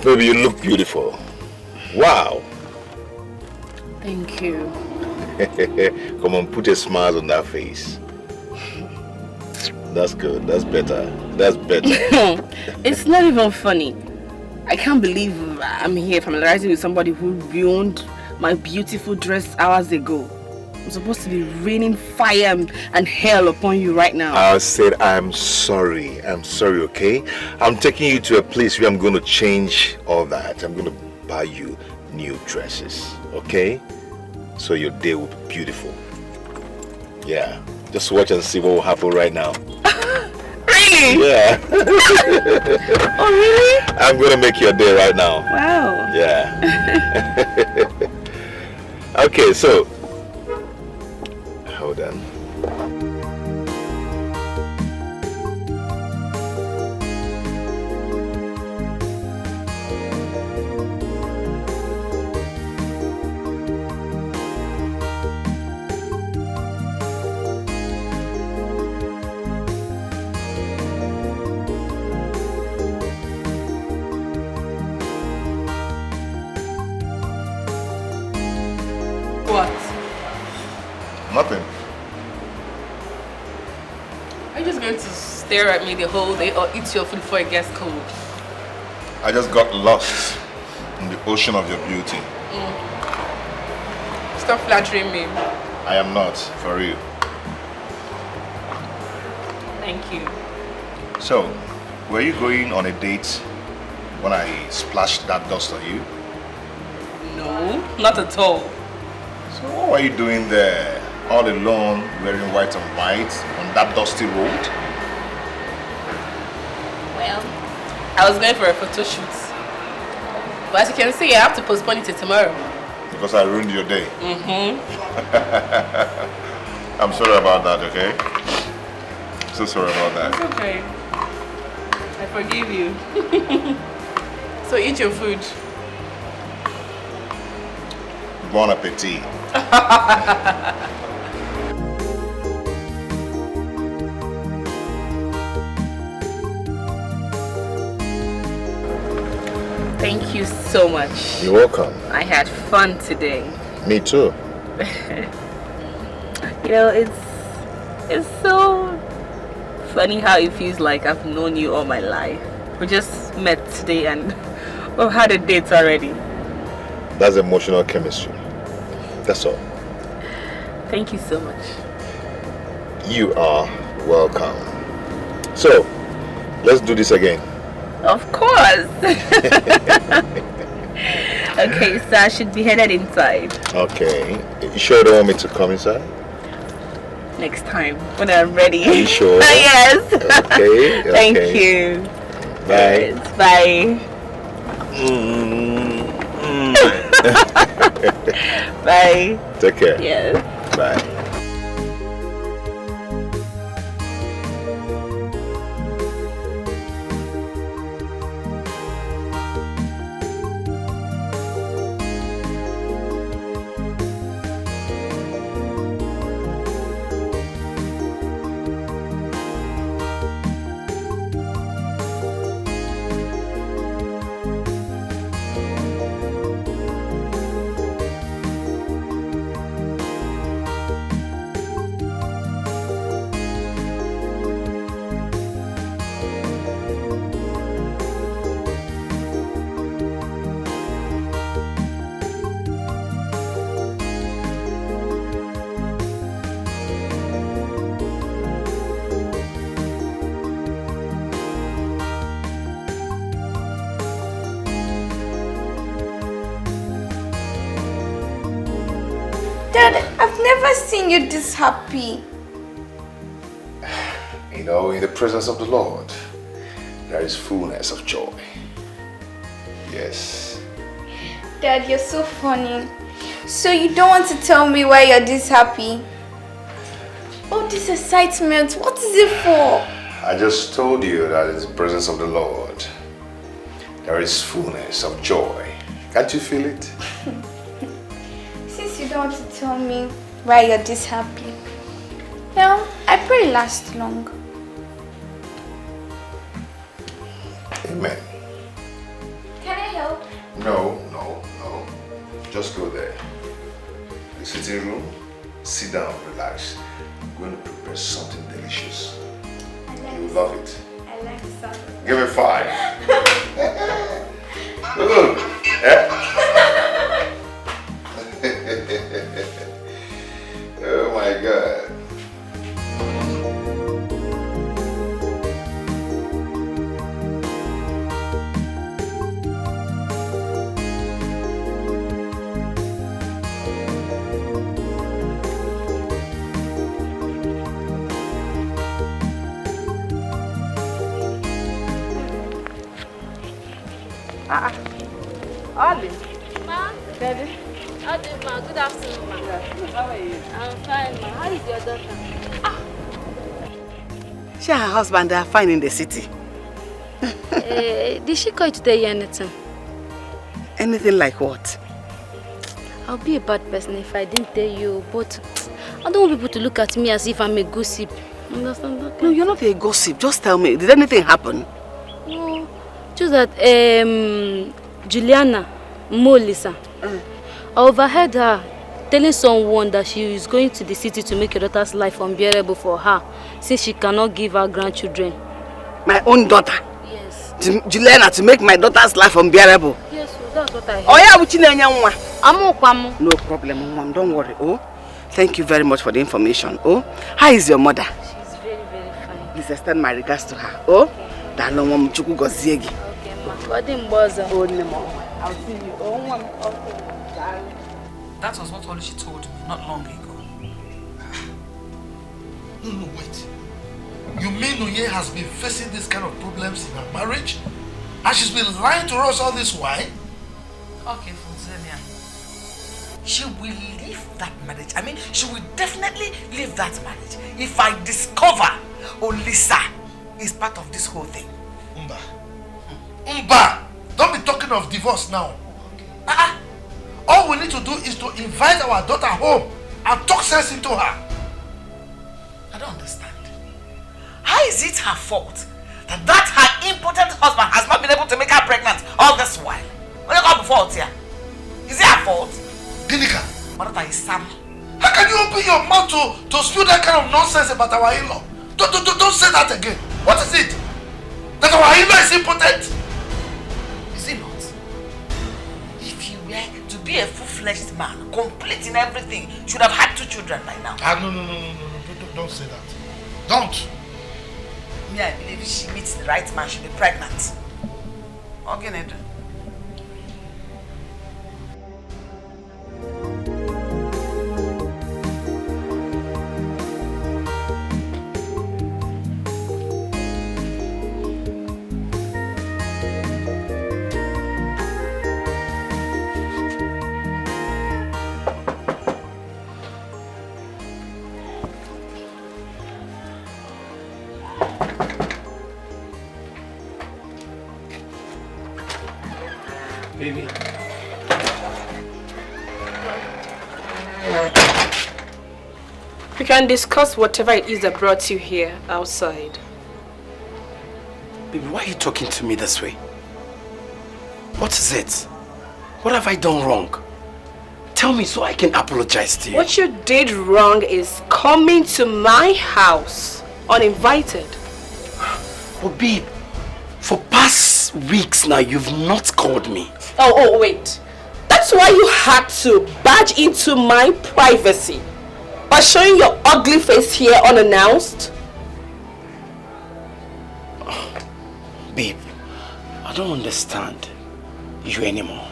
Baby, you look beautiful. Wow. Thank you. Come on, put a smile on that face. That's good. That's better. That's better. It's not even funny. I can't believe I'm here familiarizing with somebody who ruined my beautiful dress hours ago. I'm supposed to be raining fire and hell upon you right now. I said I'm sorry. I'm sorry, okay? I'm taking you to a place where I'm going to change all that. I'm going to buy you new dresses, okay? So your day will be beautiful. Yeah. Just watch and see what will happen right now. Really? Yeah. Oh, really? I'm going to make your day right now. Wow. Yeah. Okay, so hold on. What? Nothing. Are you just going to stare at me the whole day or eat your food before it gets cold? I just got lost in the ocean of your beauty. Stop flattering me. I am not, for real. Thank you. So, were you going on a date when I splashed that dust on you? No, not at all. So what were you doing there, all alone, wearing white and white, on that dusty road? Well, I was going for a photo shoot. But as you can see, I have to postpone it till tomorrow. Because I ruined your day. I'm sorry about that, okay? I'm so sorry about that. It's okay. I forgive you. So eat your food. Bon appetit. Thank you so much. You're welcome. I had fun today. Me too. You know, it's so funny how it feels like I've known you all my life. We just met today and we've had a date already. That's emotional chemistry. That's all. Thank you so much. You are welcome. So, let's do this again. Of course. Okay, so I should be headed inside. Okay. You sure you don't want me to come inside? Next time, when I'm ready. Are you sure? Yes. Okay. Thank you. Bye. Yes, bye. Bye. Take care. Yes. Bye. Dad, I've never seen you this happy. You know, in the presence of the Lord, there is fullness of joy. Yes. Dad, you're so funny. So you don't want to tell me why you're this happy? Oh, this excitement, what is it for? I just told you that in the presence of the Lord, there is fullness of joy. Can't you feel it? Since you don't want to tell me why you're this happy, well, I pray it lasts long. Amen. Can I help? No. Just go there. The sitting room, sit down, relax. I'm going to prepare something delicious. You will love it. I like something. Give me 5. Look. Oh my God. Ma? Daddy? How do you, ma? Good afternoon, ma. How are you? I'm fine, ma. How is your daughter? She and her husband are fine in the city. Did she call you to tell you anything? Anything like what? I'll be a bad person if I didn't tell you, but I don't want people to look at me as if I'm a gossip. Understand that? No, you're not a gossip. Just tell me, did anything happen? No, just that Juliana Molisa, I overheard her telling someone that she is going to the city to make your daughter's life unbearable for her, since she cannot give her grandchildren. My own daughter? Yes. Juliana, to make my daughter's life unbearable? Yes, so that's what I heard. Oh yeah, no problem, Mom. Don't worry. Oh, thank you very much for the information. Oh, how is your mother? She's very, very fine. Please extend my regards to her. Oh, okay, ma. I'll see you. That was what Oluchi told me not long ago. No, wait. You mean Uche has been facing this kind of problems in her marriage? And she's been lying to us all this while? Okay, Sonia. She will leave that marriage. I mean, she will definitely leave that marriage if I discover Olisa is part of this whole thing. Umba! Don't be talking of divorce now. Okay. All we need to do is to invite our daughter home and talk sense into her. I don't understand. How is it her fault that her impotent husband has not been able to make her pregnant all this while? What do you call fault here? Is it her fault? Ginika, What is Sam? how can you open your mouth to spew that kind of nonsense about our in-law? Don't say that again. What is it? That our in-law is impotent? Is it not? If you were to be a full-fledged man, complete in everything, should have had 2 children by now. No. Don't say that. Don't. Me, I believe if she meets the right man, she'll be pregnant. What can I do? Baby. We can discuss whatever it is that brought you here outside. Baby, why are you talking to me this way? What is it? What have I done wrong? Tell me so I can apologize to you. What you did wrong is coming to my house uninvited. Oh, babe, for past weeks now, you've not called me. Oh, wait. That's why you had to barge into my privacy by showing your ugly face here unannounced? Babe, I don't understand you anymore.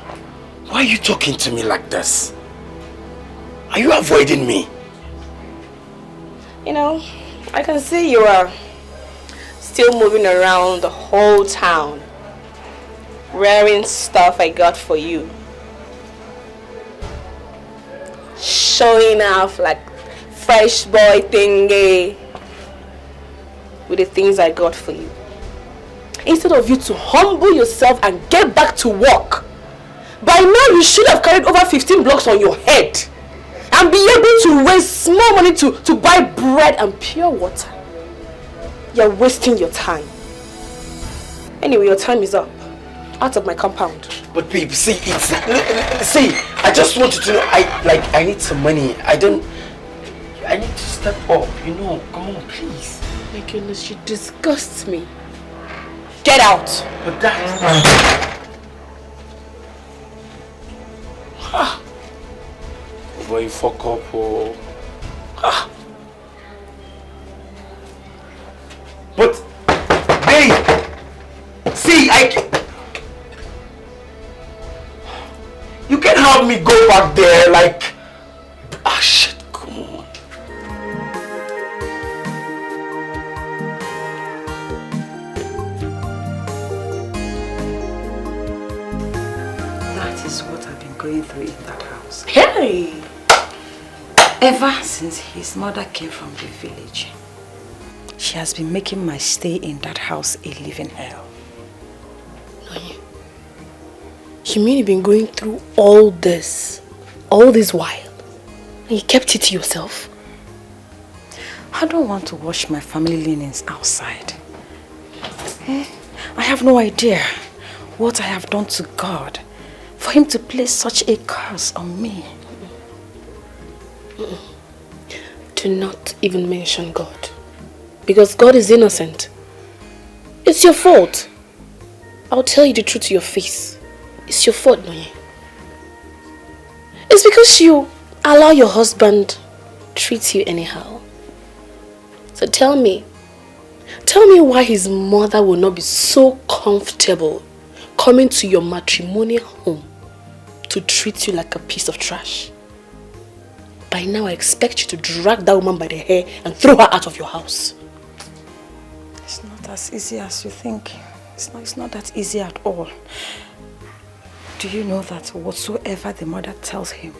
Why are you talking to me like this? Are you avoiding me? You know, I can see you are still moving around the whole town wearing stuff I got for you, showing off like fresh boy thingy with the things I got for you, instead of you to humble yourself and get back to work. By now you should have carried over 15 blocks on your head and be able to raise small money to buy bread and pure water. You're wasting your time. Anyway, your time is up. Out of my compound. But babe, see, I just wanted to know, I need some money. I need to step up, you know. Come on, please. My goodness, you disgust me. Get out. But that... Boy, you fuck up, oh. But, babe, see, you can help me go back there, like... Ah, shit, come on. That is what I've been been going through in that house. Hey! Ever since his mother came from the village, she has been making my stay in that house a living hell. You mean you've been going through all this while, and you kept it to yourself? I don't want to wash my family linens outside. I have no idea what I have done to God for him to place such a curse on me. Do not even mention God, because God is innocent. It's your fault. I'll tell you the truth to your face. It's your fault, Noye. It's because you allow your husband treat you anyhow. So tell me why his mother will not be so comfortable coming to your matrimonial home to treat you like a piece of trash. By now I expect you to drag that woman by the hair and throw her out of your house. It's not as easy as you think. It's not that easy at all. Do you know that whatsoever the mother tells him,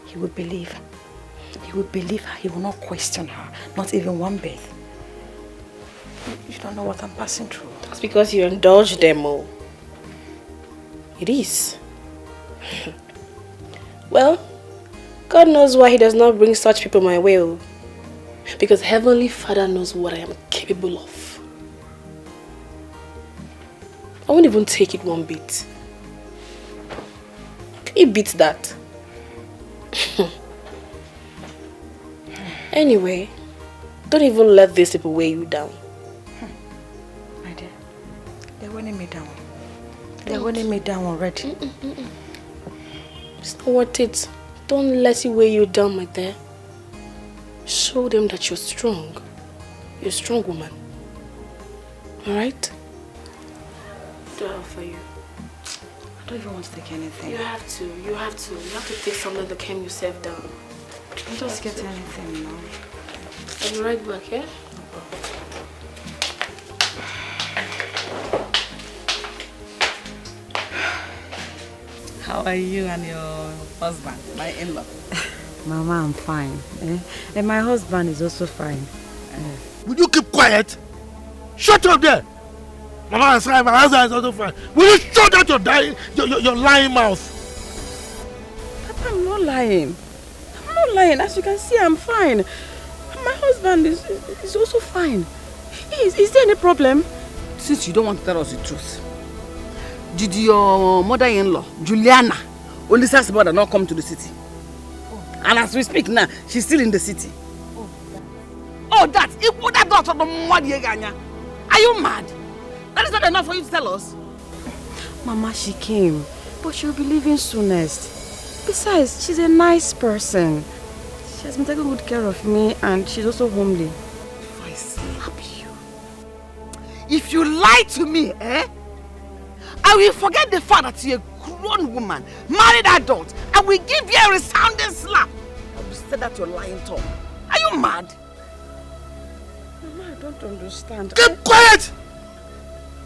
he will believe? He will believe her, he will not question her, not even one bit. You don't know what I'm passing through. That's because you indulge them all. It is. Well, God knows why he does not bring such people my way. Because Heavenly Father knows what I am capable of. I won't even take it one bit. Can you beat that? Anyway, don't even let these people weigh you down. My dear, they're weighing me down. They're weighing me down already. It's not worth it. Don't let it weigh you down, my dear. Show them that you're strong. You're a strong woman. Alright? Do I offer you? I don't even want to take anything. You have to. You have to take something to calm yourself down. I'll just get anything, you know. I'll be right back, yeah? How are you and your husband, my in-law? Mama, I'm fine. And my husband is also fine. Will you keep quiet? Shut up there! Mama is fine, my husband is also fine. Will you shut out your lying mouth? Papa, I'm not lying. I'm not lying. As you can see, I'm fine. My husband is also fine. Is there any problem? Since you don't want to tell us the truth, did your mother-in-law, Juliana, only says about not come to the city? And as we speak now, she's still in the city. Oh, that! Are you mad? That is not enough for you to tell us. Mama, she came, but she'll be leaving soonest. Besides, she's a nice person. She has been taking good care of me, and she's also homely. If I slap you, if you lie to me, I will forget the fact that you're a grown woman, married adult, and will give you a resounding slap. I will say that your lying tongue. Are you mad? Mama, I don't understand. Keep quiet!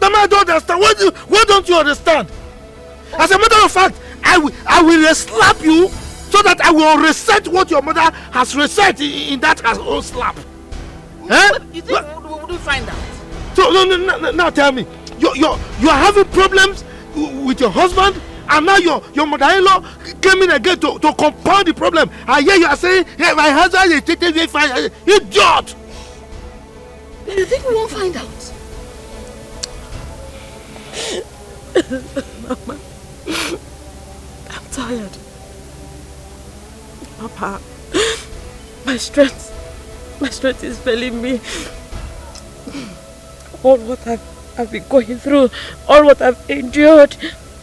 Mama, I don't understand. Why don't you understand? As a matter of fact, I will slap you so that I will reset what your mother has reset in that her own slap. You think we find out? So no, now tell me, you're having problems with your husband, and now your mother-in-law came in again to compound the problem. And here you are saying, hey, my husband is taking me fine. Idiot! You think we won't find out? Mama, I'm tired. Papa, my strength is failing me. All what I've been going through, all what I've endured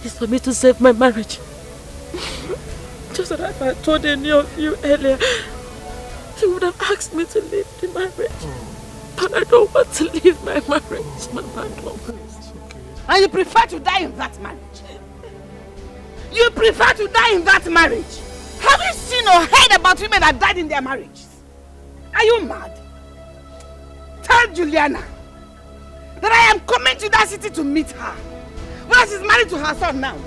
is for me to save my marriage. Just that if I told any of you earlier, you would have asked me to leave the marriage. But I don't want to leave my marriage, Mama. I don't. And you prefer to die in that marriage? You prefer to die in that marriage? Have you seen or heard about women that died in their marriages? Are you mad? Tell Juliana that I am coming to that city to meet her. Well, she's married to her son now.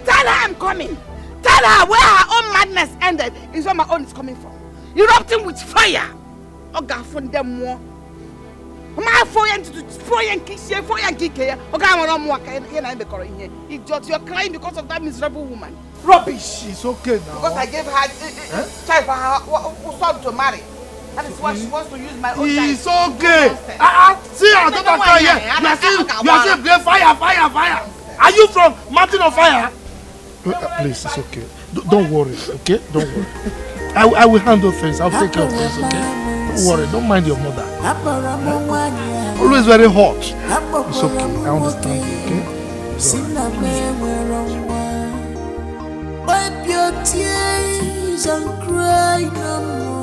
Tell her I'm coming. Tell her where her own madness ended is where my own is coming from. Erupting with fire. Oga from them more. My foreign kiss, foreign kick here. Oga, I'm not here. You're crying because of that miserable woman. Rubbish. It's okay now. Because I gave her child for her son to marry. That is why she wants to use my own child. It's okay. See, I don't know here. You are saying fire. Are you from Mountain of Fire? Please, it's okay. Don't worry, okay? Don't worry. I will handle things. I'll take care of things, okay? Don't worry. Don't mind your mother. Always very hot. It's okay. I understand you, okay? Wipe your tears and cry no more.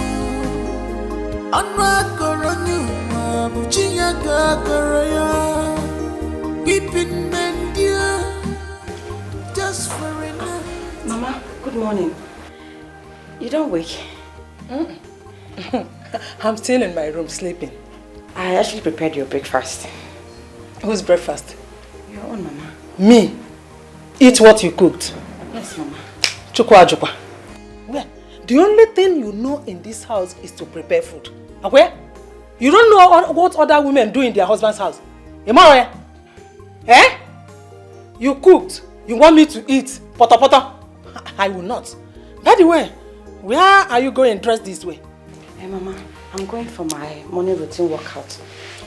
Weeping men dear, just for enough. Mama, good morning. You don't wake? I'm still in my room sleeping. I actually prepared your breakfast. Whose breakfast? Your own, Mama. Me? Eat what you cooked? Yes, Mama. Chukwa. Well, the only thing you know in this house is to prepare food. Okay? You don't know what other women do in their husband's house. Imare? Eh? You cooked. You want me to eat? Poto. I will not. By the way, where are you going dressed this way? Hey, Mama, I'm going for my morning routine workout.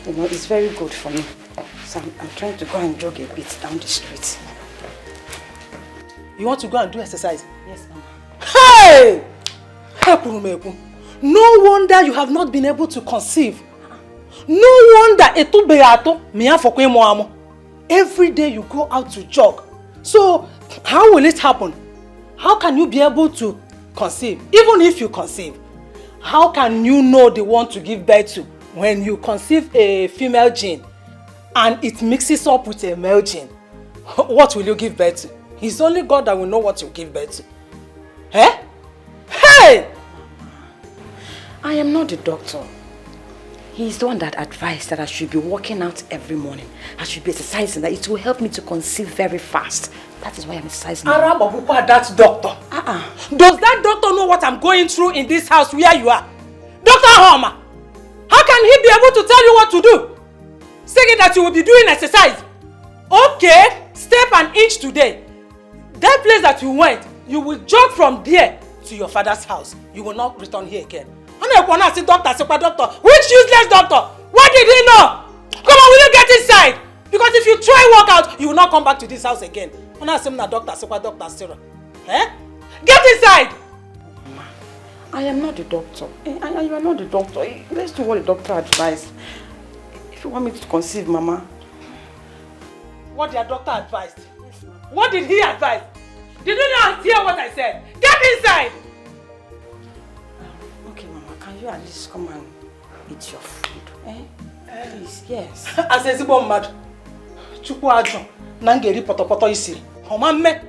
You know, it's very good for me. So I'm trying to go and jog a bit down the street. You want to go and do exercise? Yes, Mama. Hey! No wonder you have not been able to conceive. No wonder every day you go out to jog. So, how will it happen? How can you be able to conceive? Even if you conceive, how can you know the one to give birth to when you conceive a female gene and it mixes up with a male gene? What will you give birth to? It's only God that will know what you give birth to. Eh? Hey! I am not the doctor. He's the one that advised that I should be working out every morning. I should be exercising, that it will help me to conceive very fast. That is why I'm exercising. That doctor. Does that doctor know what I'm going through in this house where you are? Dr. Homer, how can he be able to tell you what to do? Saying that you will be doing exercise. Okay, step an inch today. That place that you went, you will jog from there to your father's house. You will not return here again. Doctor, which useless doctor? What did he know? Come on, will you get inside? Because if you try work out, you will not come back to this house again. Doctor, eh? Get inside! I am not the doctor. You are not the doctor. Let's do what the doctor advised. If you want me to conceive, Mama. What your doctor advised? Yes, what did he advise? Did you not hear what I said? Get inside! Okay, Mama, can you at least come and eat your food? Eh? Please, yes. As a zibon mad. Chukwu ajo. Nangeri poto isi. Homame.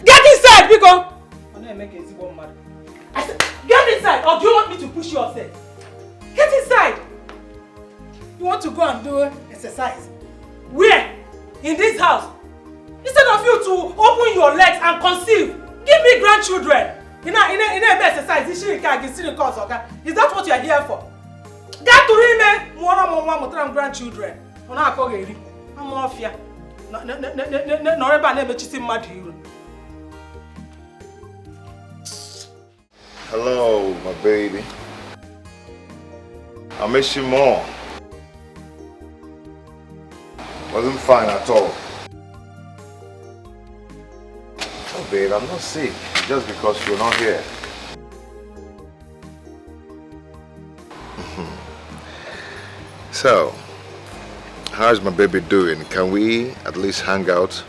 Get inside, Biko! I'm not make a zibon mad. I said, get inside, or do you want me to push you upstairs? Get inside! You want to go and do exercise? Where? In this house? Instead of you to open your legs and conceive, give me grandchildren. In a exercise, is that what you are here for? Get to him, more grandchildren. I'm off here. Hello, my baby. I miss you more. Wasn't fine at all. Oh, babe, I'm not sick. Just because you're not here. So, how's my baby doing? Can we at least hang out?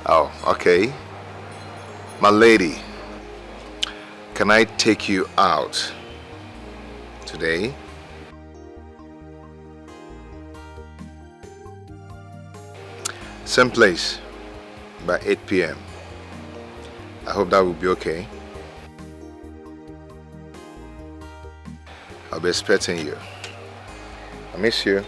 Oh, okay. My lady, can I take you out today? Same place, by 8 p.m. I hope that will be okay. I'll be expecting you. I miss you.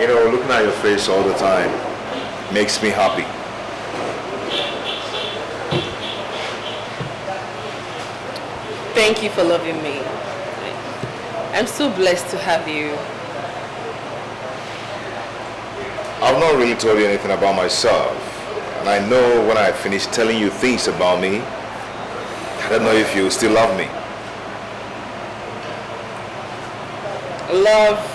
You know, looking at your face all the time makes me happy. Thank you for loving me. I'm so blessed to have you. I've not really told you anything about myself. And I know when I finish telling you things about me, I don't know if you still love me. Love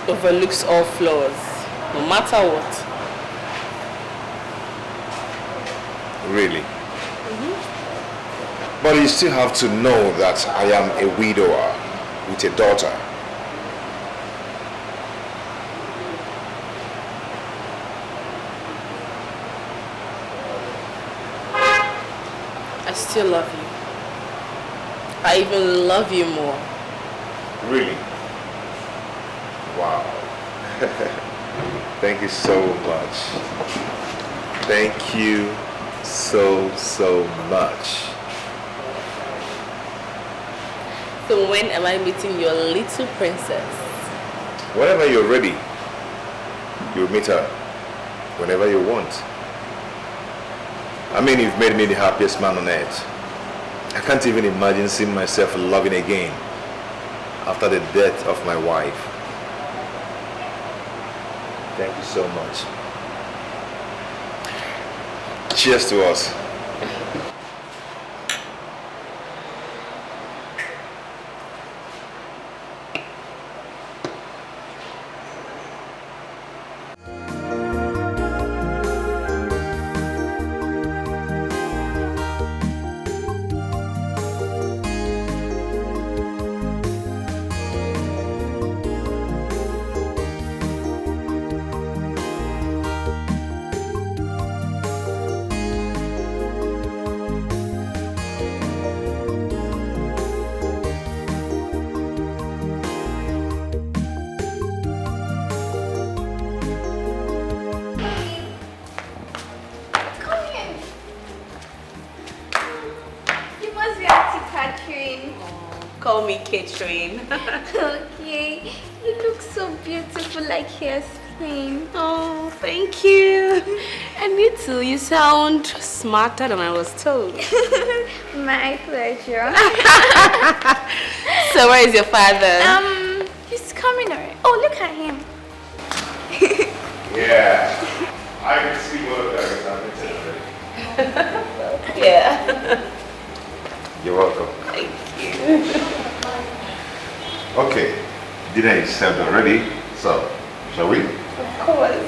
overlooks all flaws, no matter what. Really? But you still have to know that I am a widower with a daughter. I still love you. I even love you more. Really? Wow. Thank you so much. Thank you so much. So when am I meeting your little princess? Whenever you're ready, you'll meet her. Whenever you want. I mean, you've made me the happiest man on earth. I can't even imagine seeing myself loving again after the death of my wife. Thank you so much. Cheers to us. Call me Catherine. Okay, you look so beautiful like hairspring. Oh, thank you. And you too, you sound smarter than I was told. My pleasure. So where is your father? He's coming already. Oh, look at him. Yeah, I can see what that is happening. Yeah. You're welcome. Thank you. Okay, dinner is served already, so shall we? Of course.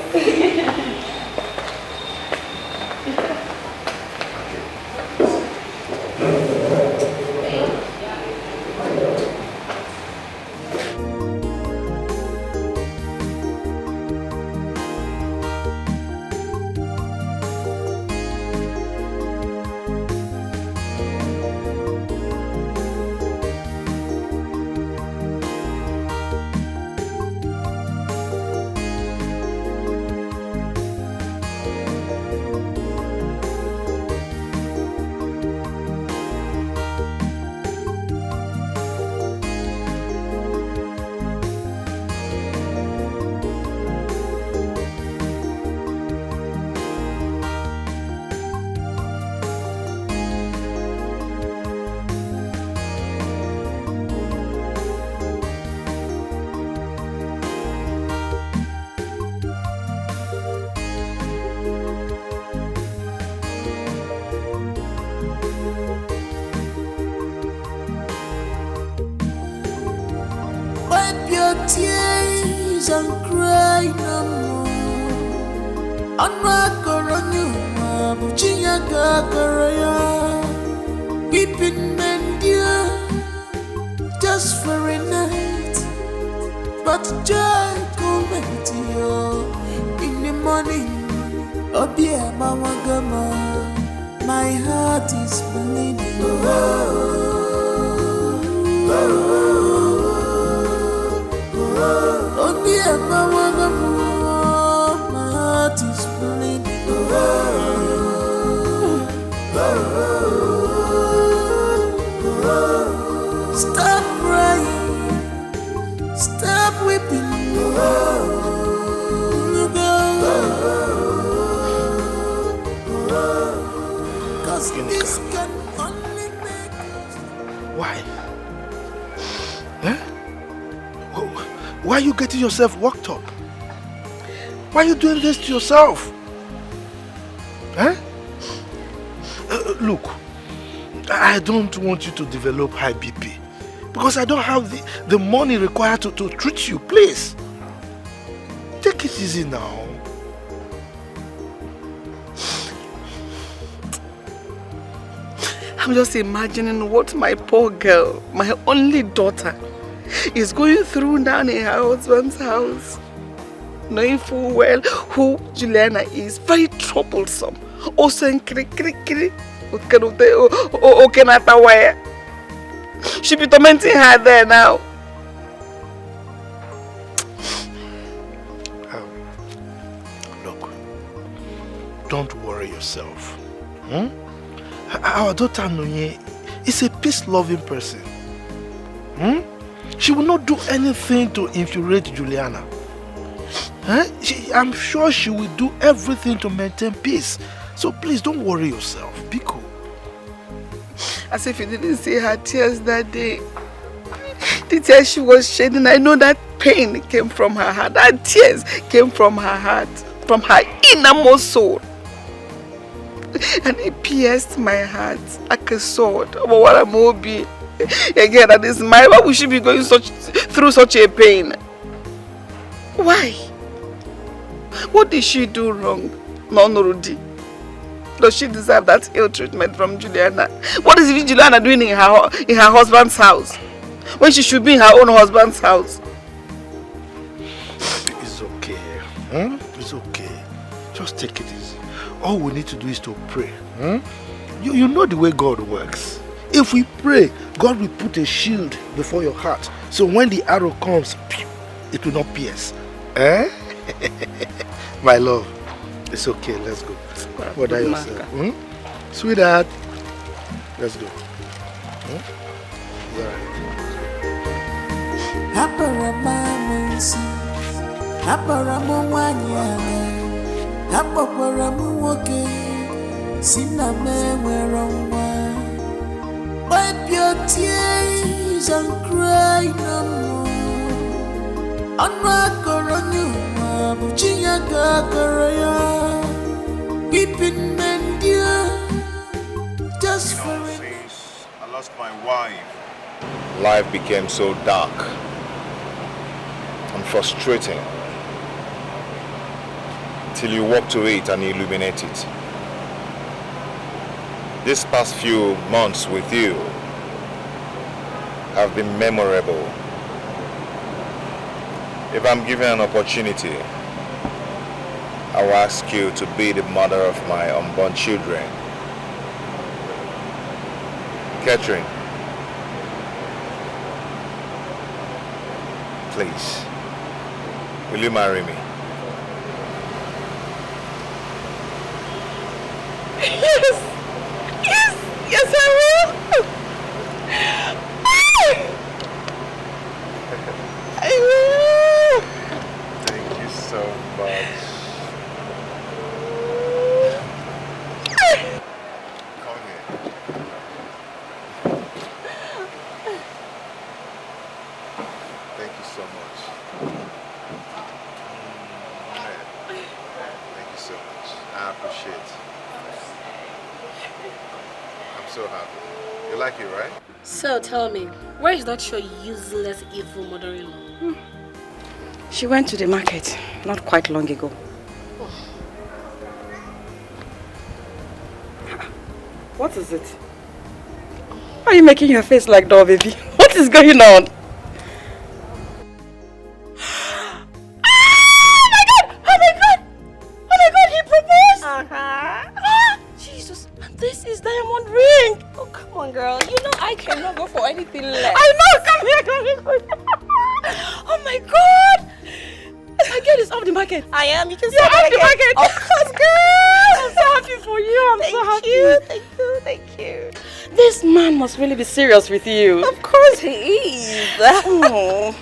Tears and cry no more. Anwakoronyuma buchinya kakaraya. Weeping men dear, just for a night. But joy coming to you in the morning. Obia mawagama, my heart is bleeding. Oh dear, my heart is bleeding. Stop crying, stop weeping. 'cause this can only make us. Why? Eh? Why are you getting yourself worked up? Why are you doing this to yourself? Eh? Look, I don't want you to develop high BP because I don't have the money required to treat you. Please, take it easy now. I'm just imagining what my poor girl, my only daughter, is going through down in her husband's house. Knowing full well who Juliana is, very troublesome. Also, she'll be tormenting her there now. Look, don't worry yourself. Our daughter Nonye is a peace-loving person. She will not do anything to infuriate Juliana. I'm sure she will do everything to maintain peace. So please don't worry yourself. Be cool. As if you didn't see her tears that day. The tears she was shedding, I know that pain came from her heart. That tears came from her heart, from her innermost soul. And it pierced my heart like a sword. Again, that is why would she be going through such a pain? Why? What did she do wrong? Norudi? Does she deserve that ill treatment from Juliana? What is Juliana doing in her husband's house when she should be in her own husband's house? It's okay. It's okay. Just take it easy. All we need to do is to pray. You know the way God works. If we pray, God will put a shield before your heart. So when the arrow comes, it will not pierce. My love, it's okay. Let's go. What are yourself? Sweetheart, let's go. Wipe your tears and cry no more. Weeping men dear, just for it. Since I lost my wife, life became so dark and frustrating till you walk to it and illuminate it. These past few months with you have been memorable. If I'm given an opportunity, I will ask you to be the mother of my unborn children. Catherine, please, will you marry me? Yes, I will. I will. Thank you so much. Come here. Thank you so much. Thank you so much. I appreciate it. I'm so happy. You like it, right? So tell me, where is that your useless evil mother-in-law? She went to the market not quite long ago. What is it? Why are you making your face like that, baby? What is going on? Diamond ring! Oh, come on, girl. You know I cannot go for anything less. I know! Come here, come here, come here. Oh my god! My girl is off the market. I am. You can say You're off the market. Of course, girl. I'm so happy for you. I'm so happy. Thank you. This man must really be serious with you. Of course he is. Oh,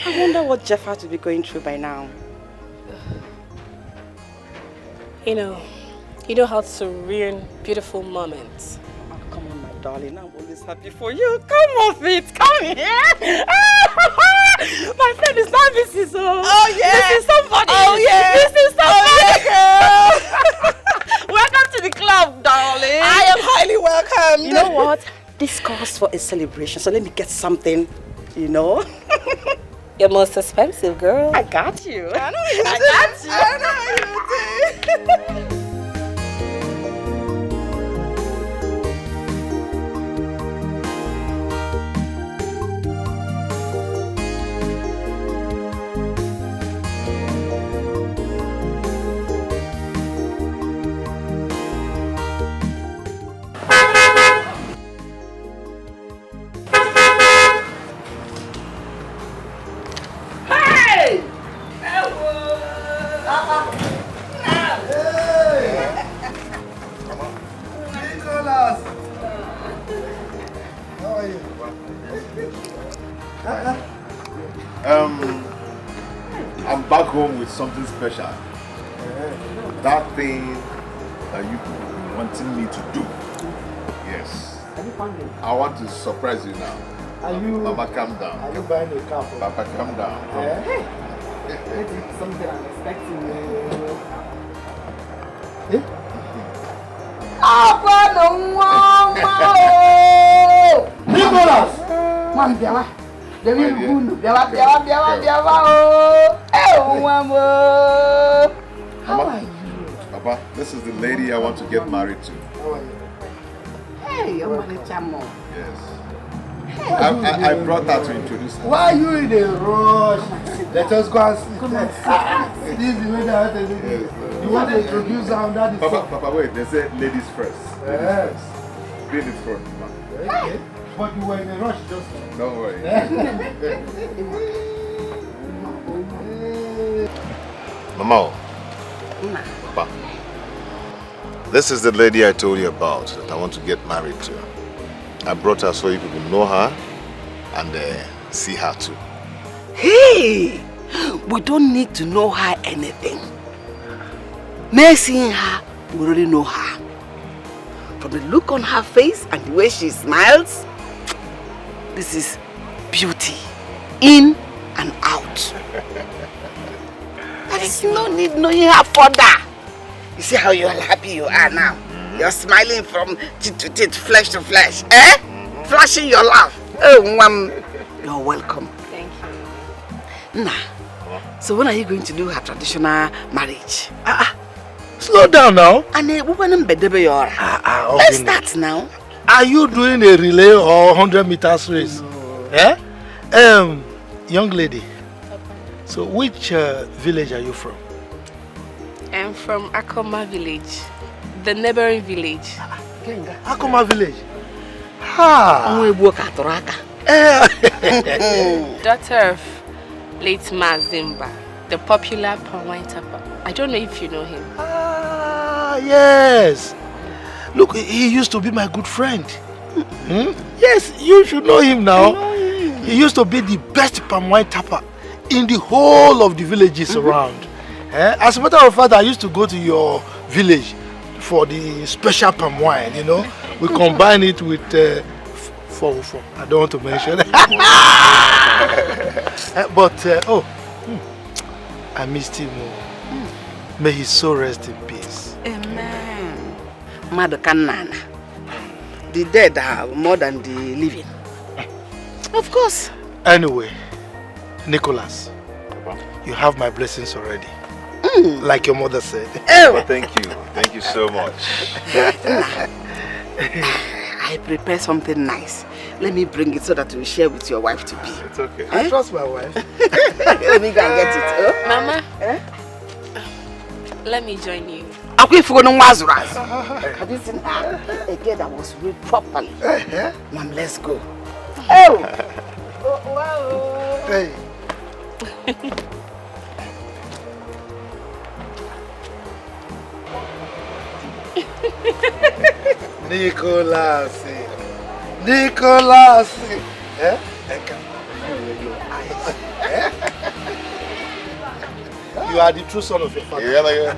I wonder what Jeff had to be going through by now. You You know how to ruin beautiful moments. Oh, come on, my darling. I'm always happy for you. Come off it. Come here. My friend is not Mrs. Oh, yeah. This is somebody. Oh, yeah. This is somebody. Oh, yeah, welcome to the club, darling. I am highly welcome. You know what? This calls for a celebration, so let me get something, you know. Your most expensive girl. I got you. I know you I got you. I know you do. I'm back home with something special. That thing that you've been wanting me to do. Yes. I want to surprise you now. Mama, calm down. Are you buying a car for Papa, calm down. It's something I'm expecting. Nicholas! Man, Biawa. How are you? Papa, this is the lady I want to get married to. How are you? Hey, you're my chamo. Yes. I brought her to introduce her. Why are you in a rush? Let us go and see. This is the way that I do it. You want to introduce her on that? Papa, wait. They say ladies first. Ladies first. Be in the front, man. Okay. But you were in a rush just now. Don't worry. Mama. Papa. This is the lady I told you about that I want to get married to. I brought her so you people know her and see her too. Hey! We don't need to know her anything. May seeing her, we already know her. From the look on her face and the way she smiles, this is beauty, in and out. There is no need knowing her further. You see how happy you are now? You're smiling from teeth to teeth, flesh to flesh, eh? Flashing your laugh. Oh, you're welcome. Thank you. Nah. So when are you going to do her traditional marriage? Slow down now. Let's start now. Are you doing a relay or 100 meters race? No. Eh? Young lady. So which village are you from? I'm from Akoma village, the neighboring village. Akoma village? Daughter of late Mazimba, the popular palm wine tapper. I don't know if you know him. Yes. Look, he used to be my good friend. Yes, you should know him now. He used to be the best palm wine tapper in the whole of the villages around. As a matter of fact, I used to go to your village for the special palm wine, you know. We combine it with I don't want to mention it. But, I missed him. May his soul rest in peace. Amen. Madakanana. The dead are more than the living. Of course. Anyway, Nicholas, you have my blessings already. Like your mother said. Well, thank you. Thank you so much. I prepared something nice. Let me bring it so that you share with your wife to be. It's okay. I trust my wife. Let me go and get it. Mama, let me join you. Have you seen her? A girl that was read properly. Mom, let's go. Oh! Wow! Hey. Nicholas. Nicholas. You are the true son of your father. Yeah.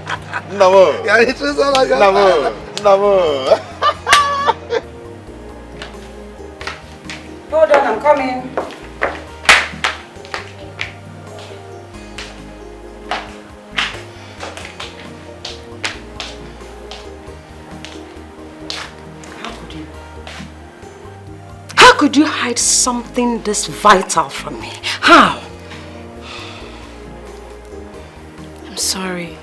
Namo. You are the true son of your father. Namo. Hold on, I'm coming. How could you hide something this vital from me? How? I'm sorry.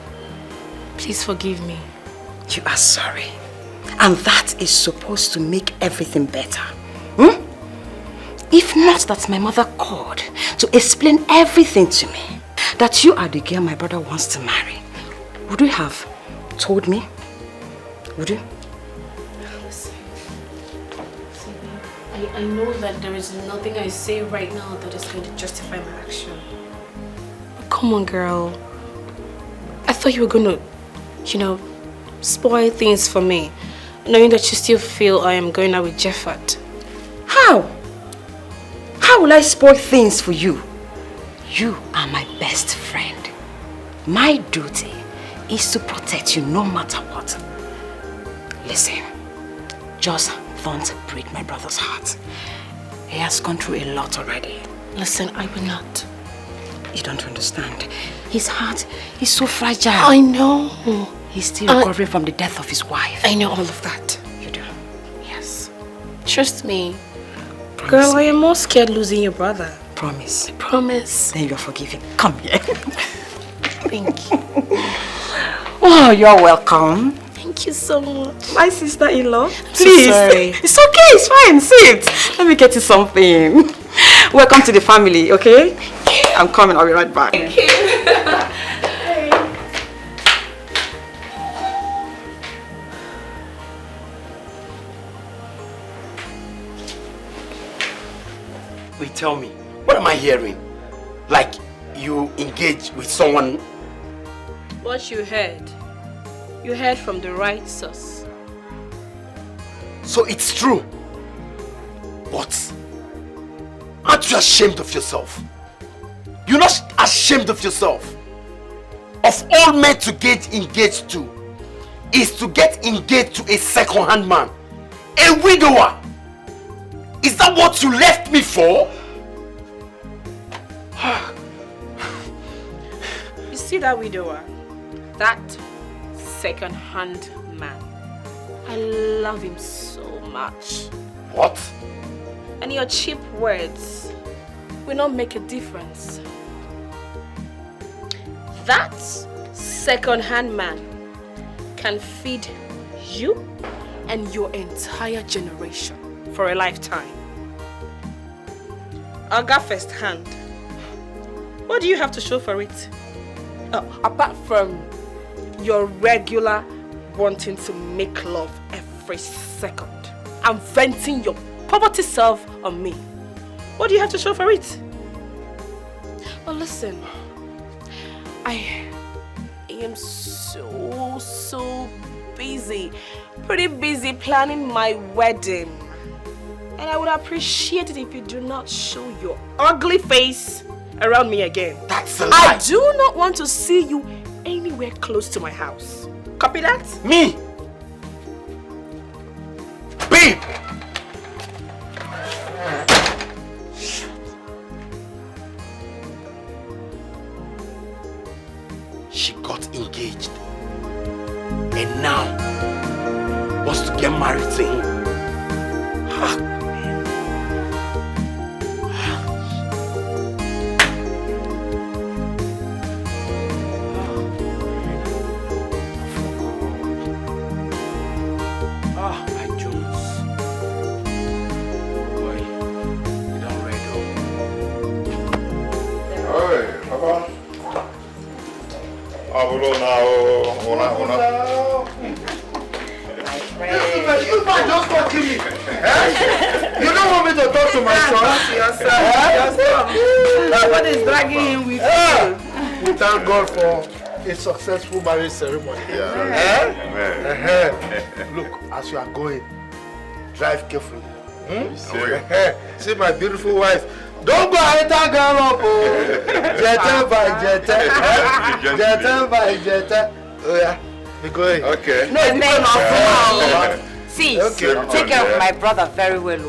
Please forgive me. You are sorry. And that is supposed to make everything better. Hmm? If not that my mother called to explain everything to me, that you are the girl my brother wants to marry, would you have told me? Would you? I know that there is nothing I say right now that is going to justify my action. But come on, girl. I thought you were going to, spoil things for me, knowing that you still feel I am going out with Jeffat. How? How will I spoil things for you? You are my best friend. My duty is to protect you no matter what. Listen, just don't break my brother's heart. He has gone through a lot already. Listen, I will not. You don't understand. His heart is so fragile. I know. He's still recovering from the death of his wife. I know all of that. You do? Yes. Trust me. Promise Girl, me. I am more scared losing your brother. Promise. I promise. Then you're forgiven. Come here. Thank you. Oh, you're welcome. Thank you so much. My sister-in-law. Please. So sorry. It's okay, it's fine. Sit. Let me get you something. Welcome to the family, okay? I'm coming. I'll be right back. Thank you. Wait, tell me, what am I hearing? Like you engage with someone? What you heard from the right source. So it's true. But aren't you ashamed of yourself? You're not ashamed of yourself? Of all men to get engaged to is to get engaged to a second-hand man, a widower. Is that what you left me for? You see that widower? That second-hand man. I love him so much. What? And your cheap words will not make a difference. That second-hand man can feed you and your entire generation for a lifetime. I'll go first hand. What do you have to show for it? Apart from your regular wanting to make love every second and venting your poverty self on me. What do you have to show for it? Well, listen. I am so busy. Pretty busy planning my wedding. And I would appreciate it if you do not show your ugly face around me again. That's a lie. I do not want to see you anywhere close to my house. Copy that? Me? Babe! She got engaged. And now wants to get married to him. What is dragging him with you? We thank God for a successful marriage ceremony. Look, as you are going, drive carefully. See my beautiful wife. Don't go ahead and come up. Jetta by Jetta. Jetta by Jetta. Oh yeah. Okay. No, see, take care of my brother very well.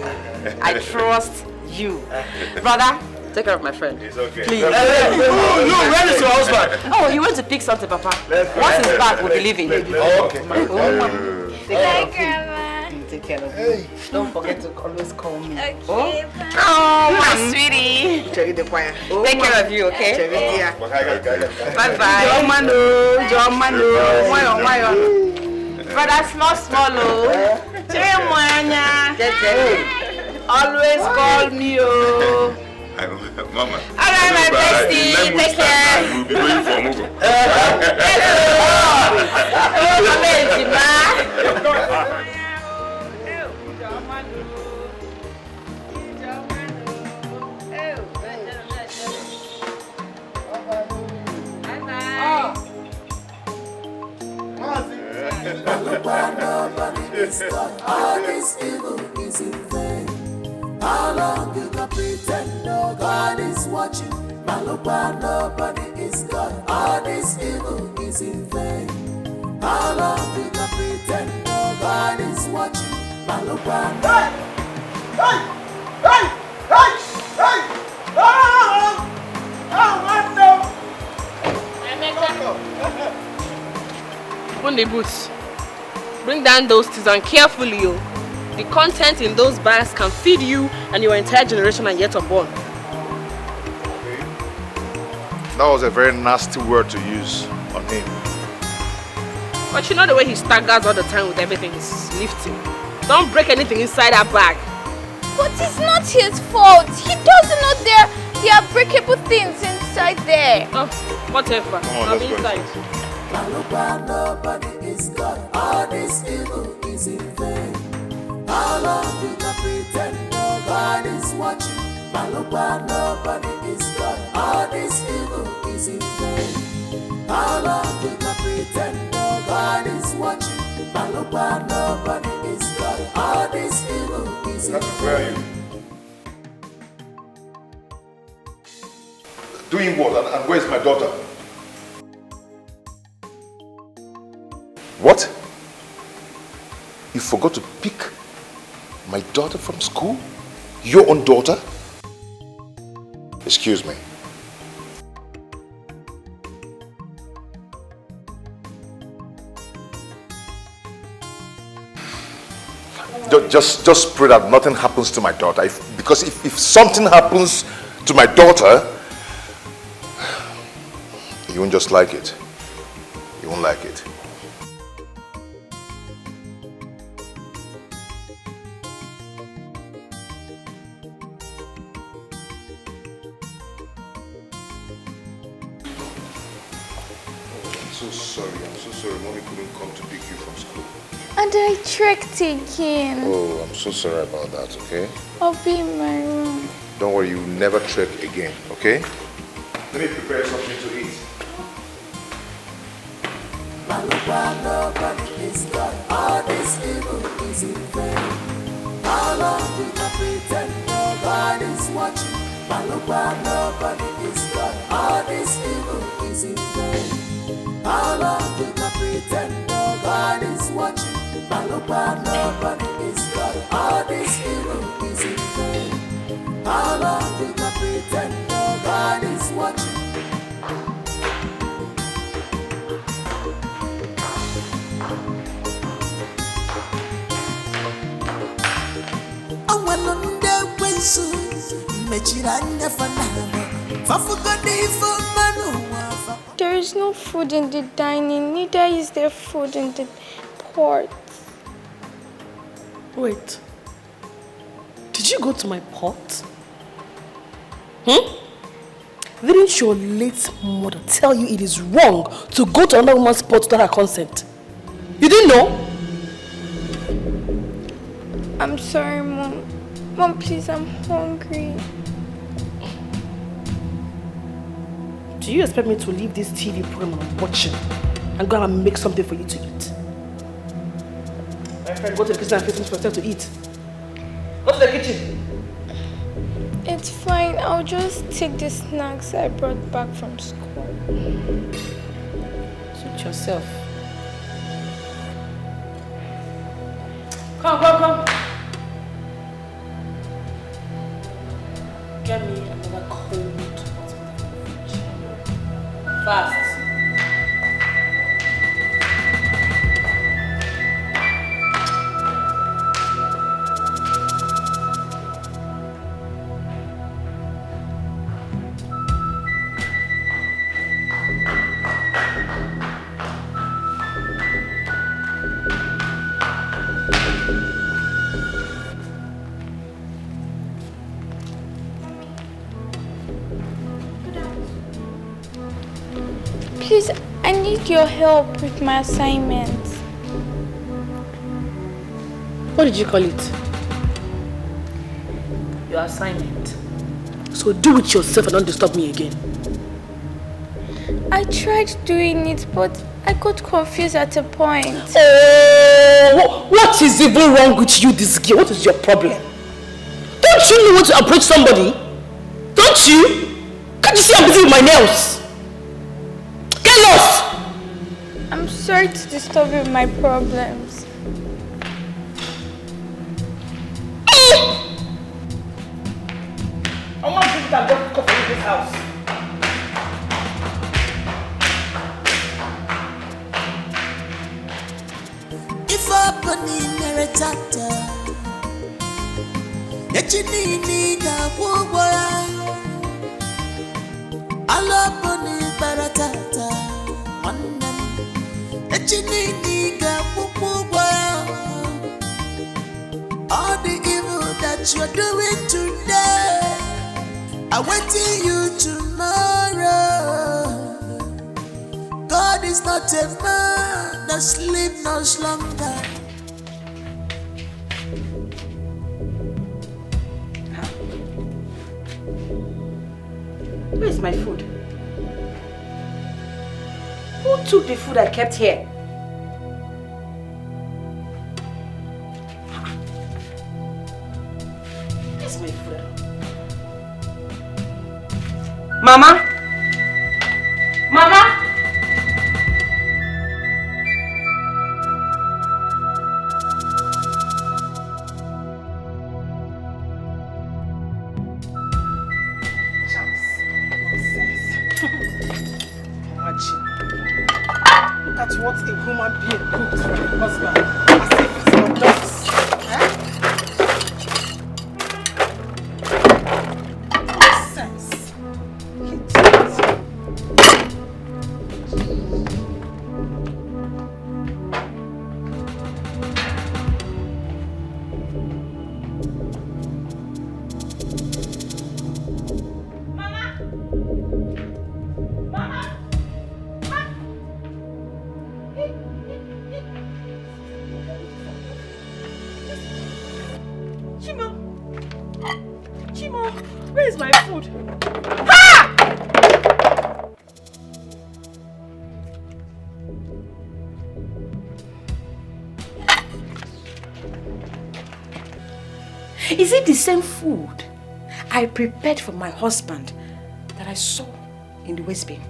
I trust you. Brother, take care of my friend. It's okay. Please. Where is your husband? Oh, he went to pick something, Papa. Once he's back, we'll be leaving. Okay. Bye, Grandma. Take care of you. Don't forget to always call me. Okay. Oh, my sweetie. Take care of you, okay? Bye-bye. Brother, small. Always call me, oh. Mama. Alright, my bestie. Take care. We'll be going for Mugo. Nobody is God. All this evil is in vain. How long you can pretend no God is watching? Malupa, nobody is God. All this evil is in vain. How long you can pretend no God is watching? Malupa, Open the boots. Bring down those teas and carefully, yo. The content in those bags can feed you and your entire generation and yet unborn. That was a very nasty word to use on him. But you know the way he staggers all the time with everything he's lifting. Don't break anything inside that bag. But it's not his fault. He doesn't know there are breakable things inside there. Oh, whatever. I'm inside. nobody is God. All this evil is in vain. How long you can pretend no God is watching? Nobody is God. All this evil is in vain. How long you can pretend no God is watching? Nobody is God. All this evil is in vain. Doing what? And where's my daughter? What? You forgot to pick my daughter from school? Your own daughter? Excuse me. Just pray that nothing happens to my daughter. Because if something happens to my daughter, you won't just like it. You won't like it. I'm so sorry. Mommy couldn't come to pick you from school. And I tricked again. Oh, I'm so sorry about that, okay? I'll be in my room. Don't worry, you will never trek again, okay? Let me prepare something to eat. Nobody is God. All this evil is in vain. How long we can pretend no God is watching? Nobody is God. All this evil is in vain. How long we can pretend no God is watching? Nobody is God. All this evil is in vain. How long we can pretend no God is watching? There is no food in the dining, neither is there food in the pot. Wait. Did you go to my pot? Didn't your late mother tell you it is wrong to go to another woman's pot without her consent? You didn't know? I'm sorry, Mom. Mom, please, I'm hungry. Do you expect me to leave this TV program I'm watching and go and make something for you to eat? My friend, go to the kitchen and fix things for yourself to eat. Go to the kitchen. It's fine. I'll just take the snacks I brought back from school. Suit yourself. Come. Get me another cold water. Fast. Please, I need your help with my assignments. What did you call it? Your assignment. So do it yourself and don't disturb me again. I tried doing it, but I got confused at a point. Oh, what is even wrong with you, this girl? What is your problem? Don't you know how to approach somebody? Don't you? Can't you see I'm busy with my nails? Get lost! I'm sorry to disturb you with my problems. I want to that go for this house. If opening meretata, echinini ga wogwara. Aloponi baratata, manam. Echinini ga wogwara. All the evil that you're doing today, I wait till you tomorrow. God is not a man that sleep no slumber. Where is my food? Who took the food I kept here? Where's my food? Mama? Mama? Look at what a human being cooked for her husband, as if it's not dogs. Nonsense. Chimo, where is my food? Ha! Is it the same food I prepared for my husband that I saw in the waste bin?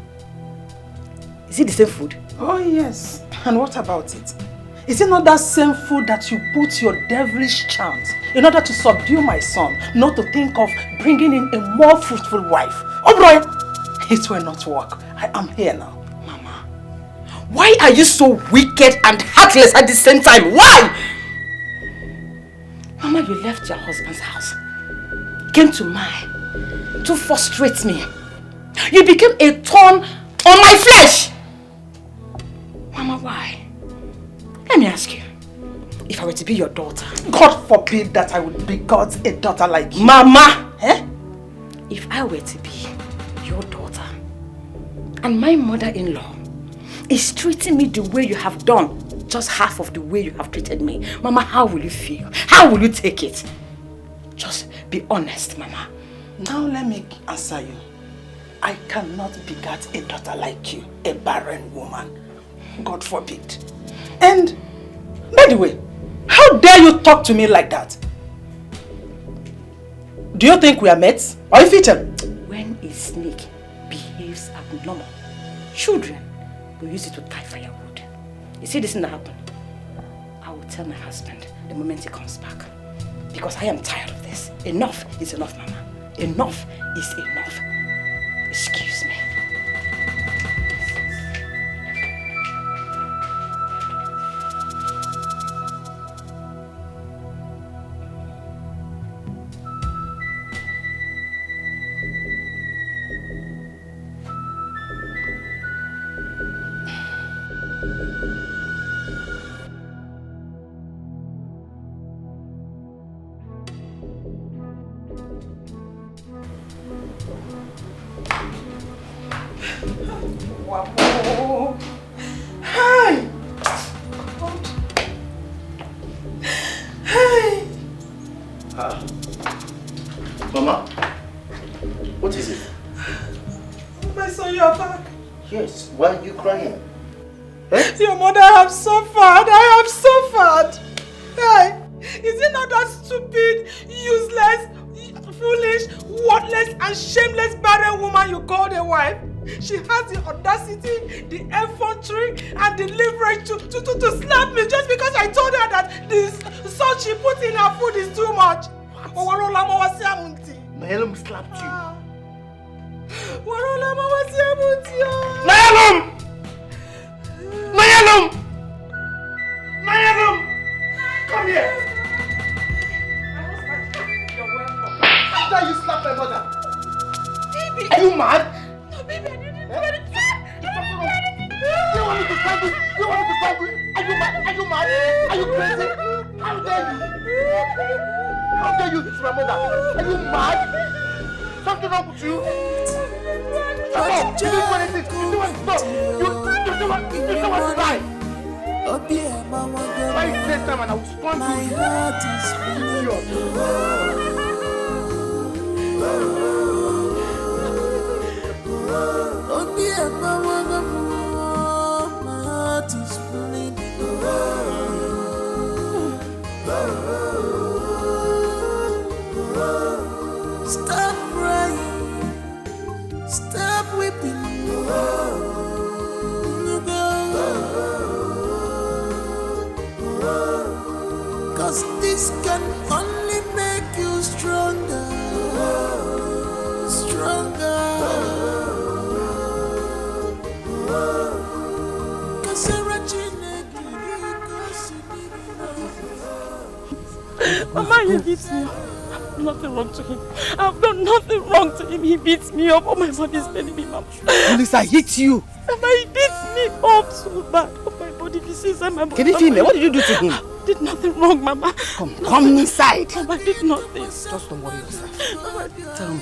Is it the same food? Oh yes. And what about it? Is it not that same food that you put your devilish charms in order to subdue my son, not to think of bringing in a more fruitful wife? Oh boy, it will not work. I am here now. Mama, why are you so wicked and heartless at the same time? Why? Mama, you left your husband's house, came to mine to frustrate me. You became a thorn on my flesh. Mama, why? Let me ask you, if I were to be your daughter. God forbid that I would begot a daughter like you. Mama! If I were to be your daughter and my mother-in-law is treating me the way you have done, just half of the way you have treated me, Mama, how will you feel? How will you take it? Just be honest, Mama. Now let me answer you. I cannot beget a daughter like you, a barren woman. God forbid. And, by the way, how dare you talk to me like that? Do you think we are mates? Or you fit him? When a snake behaves abnormal, children will use it to tie firewood. You see this thing that happened? I will tell my husband the moment he comes back. Because I am tired of this. Enough is enough, Mama. Enough is enough. Excuse me. Mama, what is it? My son, you are back. Yes, why are you crying? Your mother has suffered. I have suffered. Hey, is it not that stupid, useless, foolish, worthless, and shameless barren woman you called a wife? She has the audacity, the effrontery, and the leverage to slap me just because I told her that this salt she put in her food is too much. Naelum slapped you. Naelum! Naelum! Naelum! Come here! You're welcome. How dare you slap my mother? Baby! Are you mad? No, baby, I didn't do anything. You want me to stand with? You want me to stand with? Are you mad? Are you mad? Are you crazy? How dare you? How dare you hit my mother? Are you mad? Something wrong with you? Shut up! You didn't do anything. You do what? No. You do what to lie. Try it next time and I will spawn Stop crying, stop weeping, cause this can only make you stronger, stronger. Mama, he beats me up. Nothing wrong to him. I've done nothing wrong to him. He beats me up. Oh, my body's telling me, Mama. Lisa hit you. Mama, he beats me up so bad. Oh, my body, this is my body. Can you feel me? What did you do to him? I did nothing wrong, Mama. Come inside. Mama, I did nothing. Just don't worry yourself. Mama, Tell me,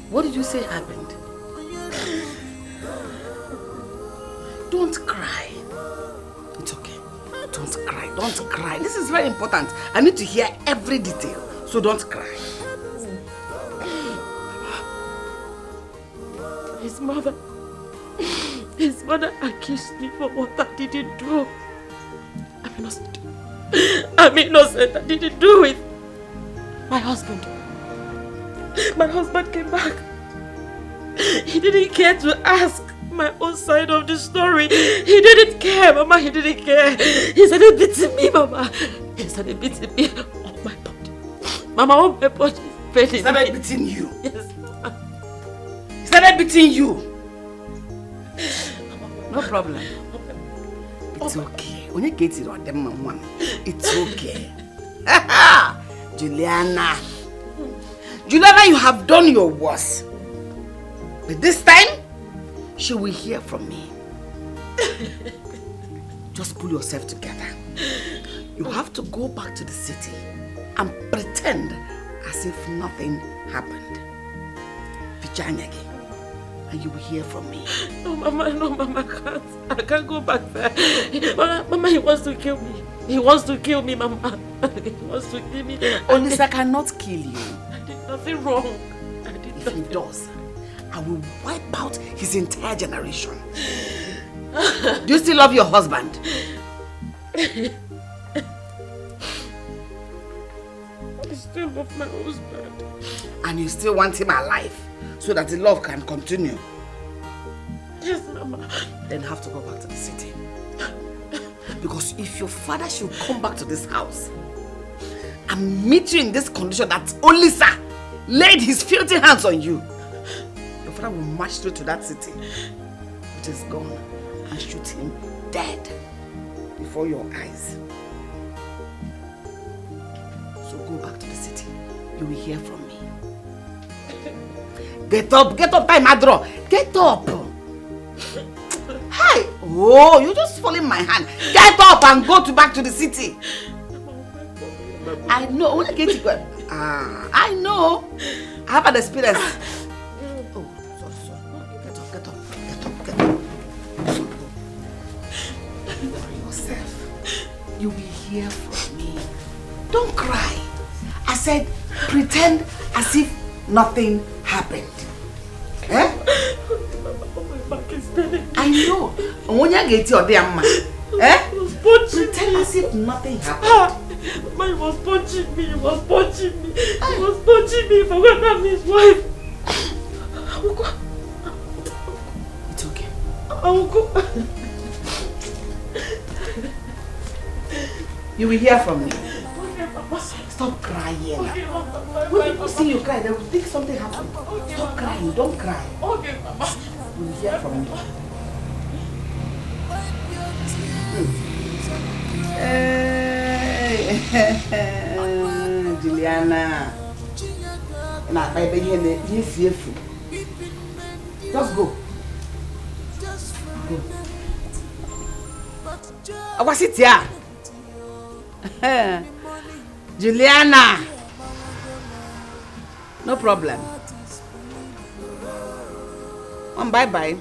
what did you say happened? Don't cry. It's okay. Don't cry. Don't cry. This is very important. I need to hear every detail. So don't cry. His mother accused me for what I didn't do. I'm innocent. I'm innocent. I didn't do it. My husband came back. He didn't care to ask my own side of the story. He didn't care, Mama. He didn't care. He started beating me, Mama. He started beating me on my body. Mama, on my body. He started beating you? Yes, Mama. He started beating you? No problem. It's okay. When you get it on them, one, it's okay. Juliana, you have done your worst. But this time, she will hear from me. Just pull yourself together. You have to go back to the city and pretend as if nothing happened. Vijayanya again. And you will hear from me. No, Mama, I can't go back there. Mama, he wants to kill me. He wants to kill me, Mama. He wants to kill me. Olisa cannot kill you. I did nothing wrong. If he does, I will wipe out his entire generation. Do you still love your husband? still love my husband. And you still want him alive so that the love can continue? Yes, Mama. Then you have to go back to the city. Because if your father should come back to this house and meet you in this condition that Olisa laid his filthy hands on you, your father will march straight to that city with his gun and shoot him dead before your eyes. So go back to the city. You will hear from me. Get up, time Adro. Get up. Hi! Oh, you're just following my hand. Get up and go back to the city. I know. I know. I have an experience. Oh, sorry. Get up. For yourself. You will hear from me. Don't cry. I said, pretend as if nothing happened. Eh? I know. When you get your damn man, pretend as if nothing happened. He was punching me. He was punching me for going to his wife. I will go. It's okay. I will go. You will hear from me. Okay, Mama. Stop crying. Okay, Mama. When people see you cry, they will think something happened. Stop crying. Don't cry. Okay, Mama. You will hear from me. Hey, Juliana. Now, baby, just go. What's it here? Juliana. No problem. Bye-bye.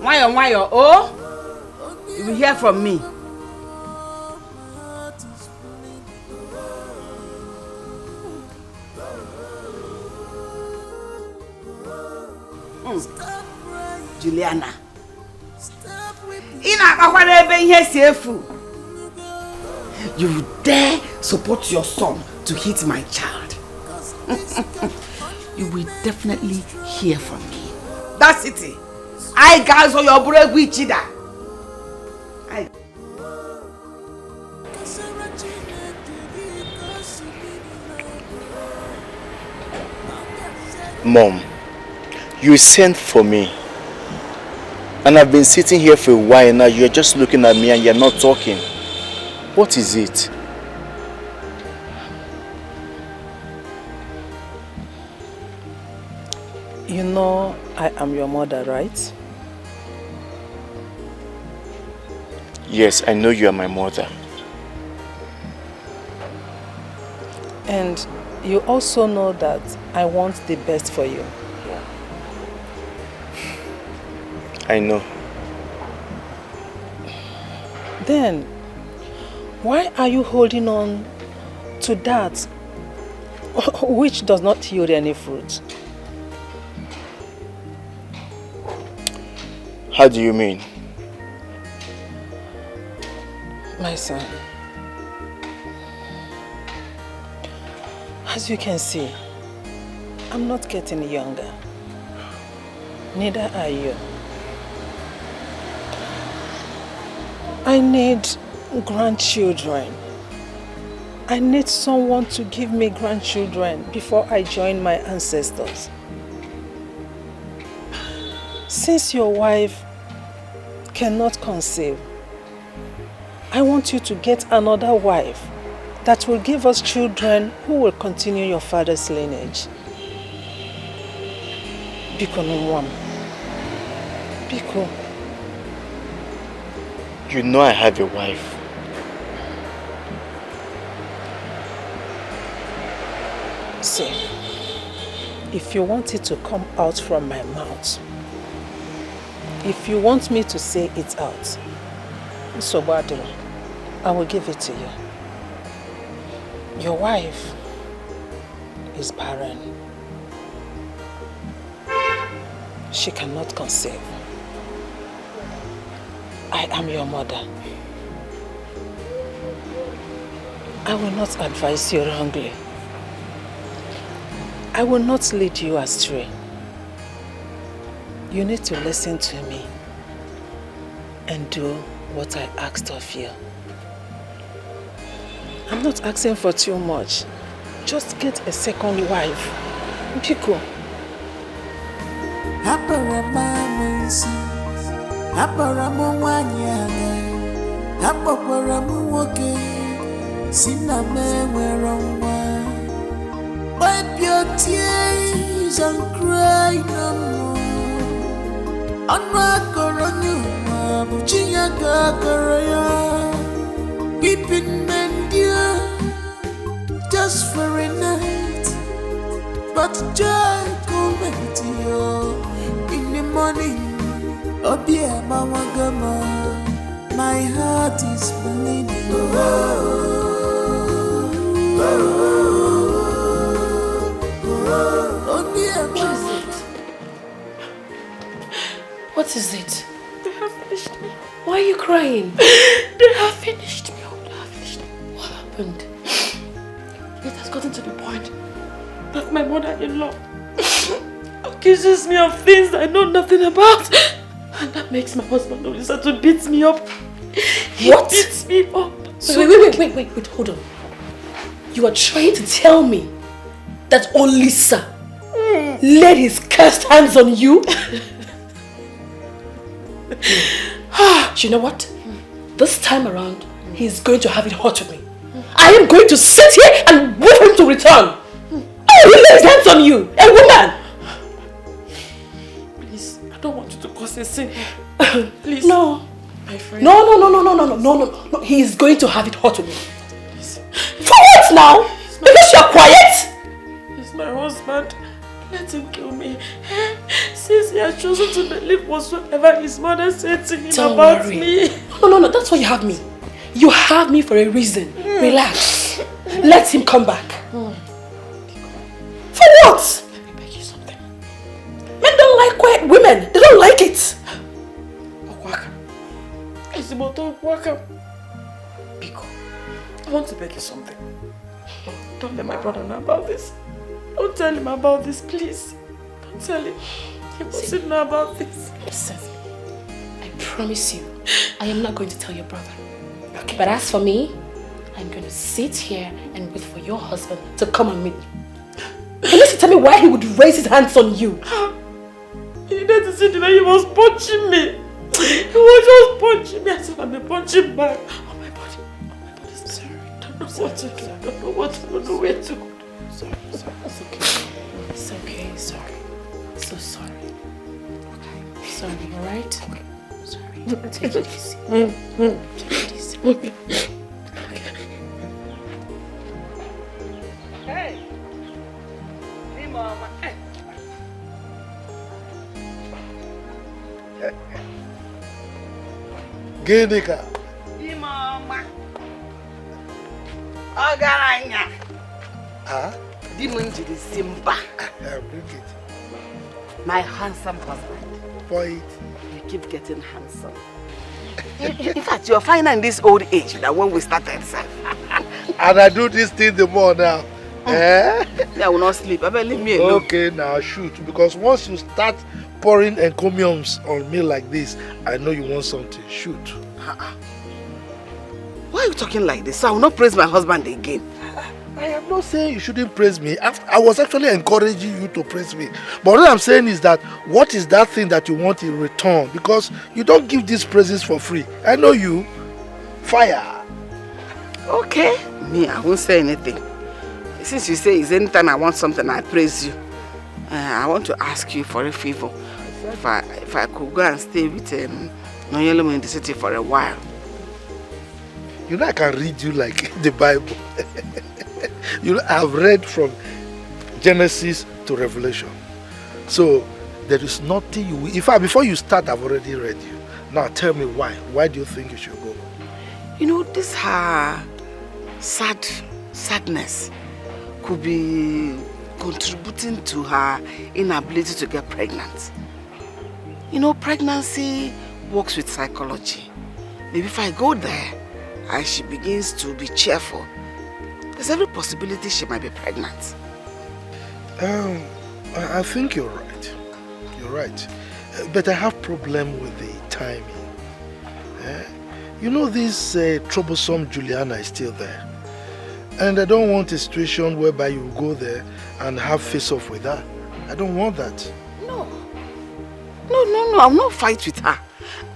Why? Oh? You will hear from me. Juliana. You dare support your son to hit my child. You will definitely hear from me. That's it. I guys on your brave with you. Mom, you sent for me. And I've been sitting here for a while now. You're just looking at me and you're not talking. What is it? You know I am your mother, right? Yes, I know you are my mother. And you also know that I want the best for you. I know. Then, why are you holding on to that which does not yield any fruit? How do you mean? My son, as you can see, I'm not getting younger. Neither are you. I need grandchildren. I need someone to give me grandchildren before I join my ancestors. Since your wife cannot conceive, I want you to get another wife that will give us children who will continue your father's lineage. Biko no one. Biko. You know I have a wife. See, if you want it to come out from my mouth, if you want me to say it out, Sobadro, I will give it to you. Your wife is barren. She cannot conceive. I am your mother. I will not advise you wrongly. I will not lead you astray. You need to listen to me and do what I asked of you. I'm not asking for too much. Just get a second wife. Pico. Wipe your tears and cry no more. Anwakoronyuma buchinya kakaraya. Weeping men dear, just for a night, but joy coming to you in the morning. Obia mawagama, my heart is bleeding. What is it? They have finished me. Why are you crying? They have finished me. They have finished me. What happened? It has gotten to the point that my mother-in-law accuses me of things I know nothing about. And that makes my husband Olisa to beat me up. He beats me up. Wait, hold on. You are trying to tell me that Olisa laid his cursed hands on you? You know what? This time around, he's going to have it hot with me. I am going to sit here and wait for him to return. Oh, he laid his hands on you, a woman! Please, I don't want you to cause a sin. Please. No. My friend. No. He is going to have it hot with me. Please. For what now? Because you are quiet? He's my husband. Let him kill me. Since he has chosen to believe whatsoever his mother said to him about me. No, that's why you have me. You have me for a reason. Relax. Let him come back. For what? Let me beg you something. Men don't like quiet women. They don't like it. Okwaka. Isimoto Okwaka. Biko, I want to beg you something. Don't let my brother know about this. Don't tell him about this, please. Don't tell him. He mustn't know about this. Listen, I promise you, I am not going to tell your brother. Okay. But as for me, I'm going to sit here and wait for your husband to come and meet me. Unless you tell me why he would raise his hands on you. You needed to see the way he was punching me. He was just punching me as if I'm punching back. Oh my body. Sorry. I don't know what to do. I don't know what to do. I don't know where to go. Sorry. It's okay. Sorry. So sorry. Okay. Sorry, alright? Okay. Sorry. Take it easy. Take it easy. Okay. Hey! Hey, Mama. Hey. Ginika. Hey, Mama. Ogaranya. Ah? Dimunjiri Simba. Bring it. My handsome husband. Boy, You keep getting handsome. In fact, you're finer in this old age than when we started, sir. and I do this thing the more now. Eh? I will not sleep. I better leave me alone. Okay, now shoot. Because once you start pouring encomiums on me like this, I know you want something. Shoot. Why are you talking like this? So I will not praise my husband again. I am not saying you shouldn't praise me. I was actually encouraging you to praise me. But what I'm saying is that, what is that thing that you want in return? Because you don't give these praises for free. I know you. Fire. Okay. Me, I won't say anything. Since you say it's anytime I want something, I praise you. I want to ask you for a favor. If I could go and stay with Nollywood in the city for a while. You know I can read you like the Bible. You know, I've read from Genesis to Revelation. So there is nothing you will... In fact, before you start, I've already read you. Now tell me why. Why do you think you should go? You know, this her sadness could be contributing to her inability to get pregnant. You know, pregnancy works with psychology. Maybe if I go there and she begins to be cheerful, There's every possibility she might be pregnant. I think you're right. You're right. But I have problem with the timing. You know, this troublesome Juliana is still there. And I don't want a situation whereby you go there and have face-off with her. I don't want that. No. I will not fight with her.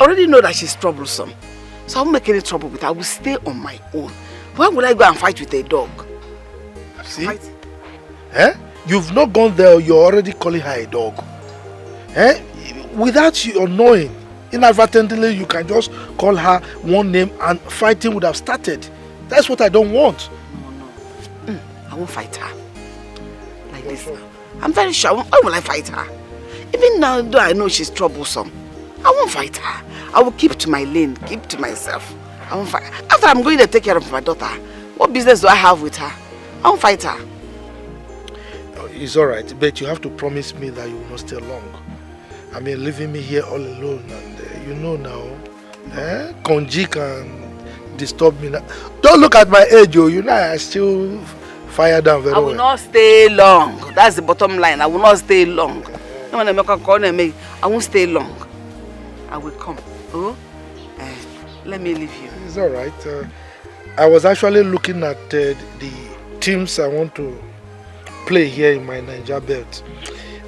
I already know that she's troublesome. So I won't make any trouble with her. I will stay on my own. Why would I go and fight with a dog? See? You've not gone there, you're already calling her a dog. Without you knowing, inadvertently you can just call her one name and fighting would have started. That's what I don't want. No. I won't fight her. Like this now. I'm very sure. Why will I fight her? Even now, though I know she's troublesome, I won't fight her. I will keep to my lane, keep to myself. I won't fight. After I'm going to take care of my daughter, what business do I have with her? I won't fight her. It's alright, but you have to promise me that you will not stay long. I mean, leaving me here all alone, and you know now, Konji can disturb me now. Don't look at my age, you know I still fire down very well. I will not stay long. That's the bottom line. I will not stay long. I won't stay long. I will come. Oh, let me leave you. It's alright. I was actually looking at the teams I want to play here in my Niger belt.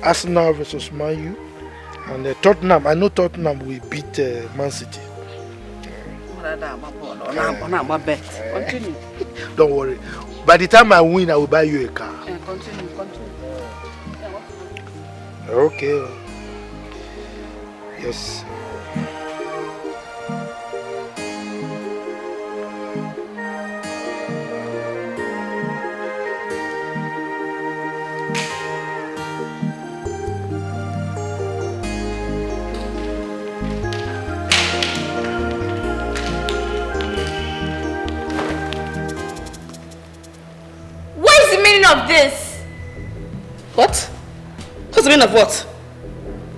Arsenal versus Man U. And Tottenham. I know Tottenham will beat Man City. Continue. Don't worry. By the time I win, I will buy you a car. Continue. Okay. Yes. Of this. What? What's the meaning of what?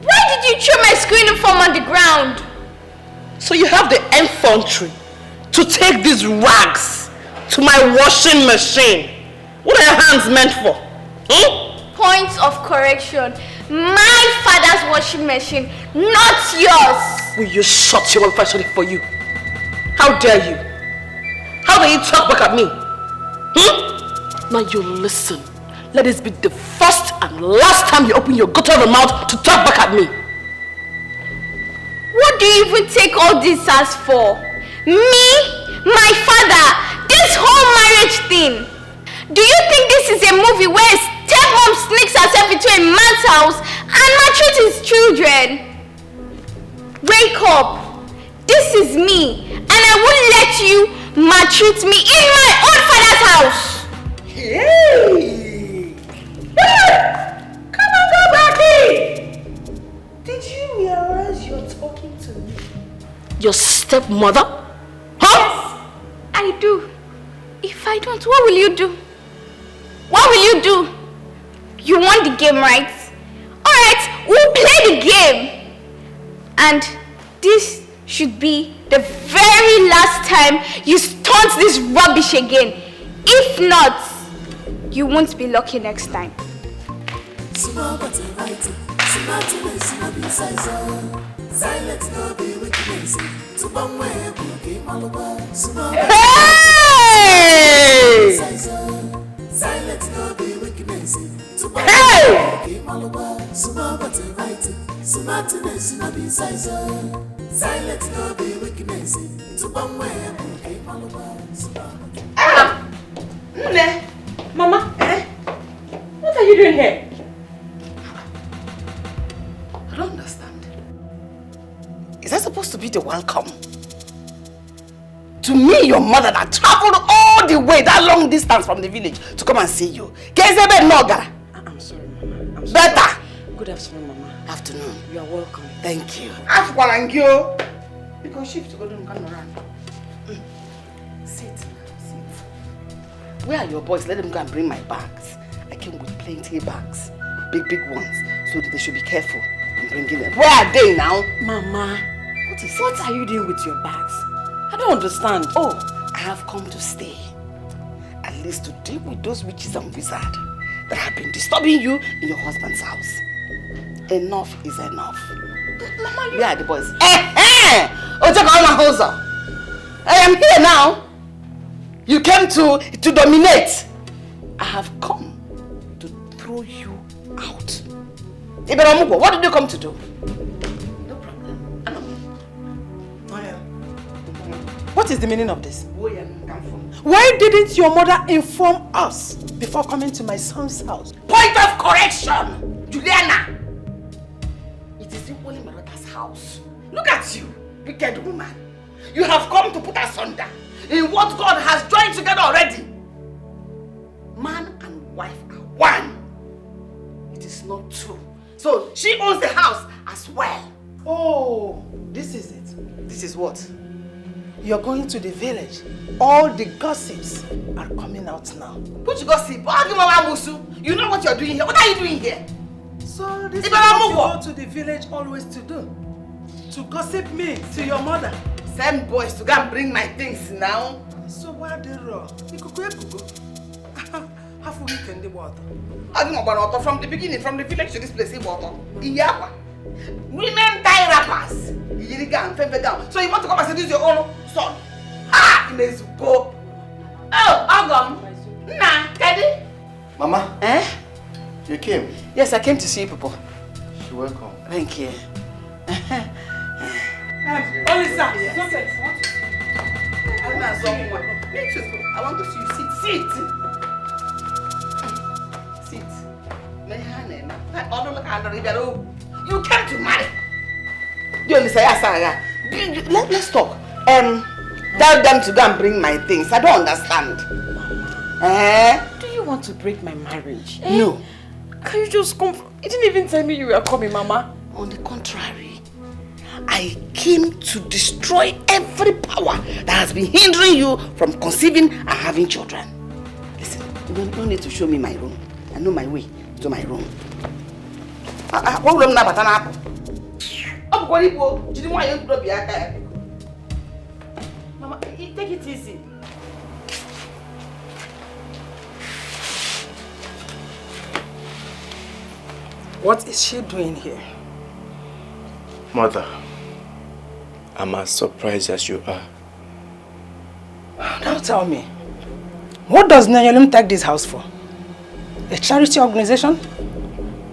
Why did you throw my school uniform on the ground? So you have the infantry to take these rags to my washing machine. What are your hands meant for? Point of correction. My father's washing machine, not yours. Will you shut your mouth if I shut it for you? How dare you? How dare you talk back at me? Now you listen. Let this be the first and last time you open your gutter of a mouth to talk back at me. What do you even take all this as for? Me? My father? This whole marriage thing? Do you think this is a movie where a stepmom sneaks herself into a man's house and maltreats his children? Wake up. This is me, and I won't let you maltreat me in my own father's house. Hey! Come on, go back in! Did you realize you're talking to me? Your stepmother? Huh? Yes, I do. If I don't, what will you do? What will you do? You want the game, right? Alright, we'll play the game. And this should be the very last time you stunt this rubbish again. If not, you won't be lucky next time. Small but right, smart to be silent, no be weakness. To bomb where we all over. Small silent, no be weakness. To bomb where we all over. Small but right, smartness, no be silent, no be weakness. To bomb where we all over. Mama, what are you doing here? I don't understand. Is that supposed to be the welcome? To me, your mother that traveled all the way, that long distance from the village to come and see you. I'm sorry, Mama. I'm sorry. Better. Good afternoon, Mama. Afternoon. You are welcome. Thank you. Because shift to go to around. Sit. Where are your boys? Let them go and bring my bags. I came with plenty of bags. Big ones. So that they should be careful in bringing them. Where are they now? Mama, What are you doing with your bags? I don't understand. Oh, I have come to stay. At least to deal with those witches and wizards that have been disturbing you in your husband's house. Enough is enough. Mama, you... Where are the boys? I am here now. You came to dominate. I have come to throw you out. Ebube Obio, what did you come to do? No problem. What is the meaning of this? Why didn't your mother inform us before coming to my son's house? Point of correction, Juliana. It is simply my daughter's house. Look at you, wicked woman. You have come to put us under in what God has joined together already. Man and wife are one. It is not true. So she owns the house as well. Oh, this is it. This is what? You're going to the village. All the gossips are coming out now. Which gossip? You know what you're doing here. What are you doing here? So this is what you go to the village always to do. To gossip me to your mother. Send boys to go and bring my things now. So why are they wrong? Half a week in the water. From the beginning, from the village to this place, women tie wrappers. So you want to come and seduce your own son? Ah, you may go. Oh, Agam. Nah, Daddy. Mama. Eh? You came? Yes, I came to see you people. You're welcome. Thank you. Olisa, I want to see you sit. You came to marry. Let's talk. Tell them to go and bring my things. I don't understand. Do you want to break my marriage? No. Can you just come? You didn't even tell me you were coming, Mama. On the contrary, I came to destroy every power that has been hindering you from conceiving and having children. Listen, you don't need to show me my room. I know my way to my room. What room now? Mama, take it easy. What is she doing here? Mother, I'm as surprised as you are. Now tell me, what does Nollywood take this house for? A charity organization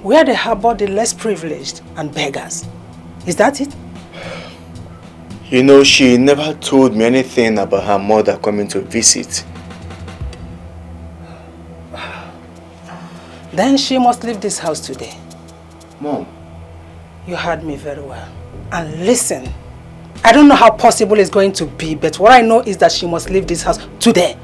where they harbor the less privileged and beggars. Is that it? You know, she never told me anything about her mother coming to visit. Then she must leave this house today. Mom. You heard me very well. And listen, I don't know how possible it's going to be, but what I know is that she must leave this house today.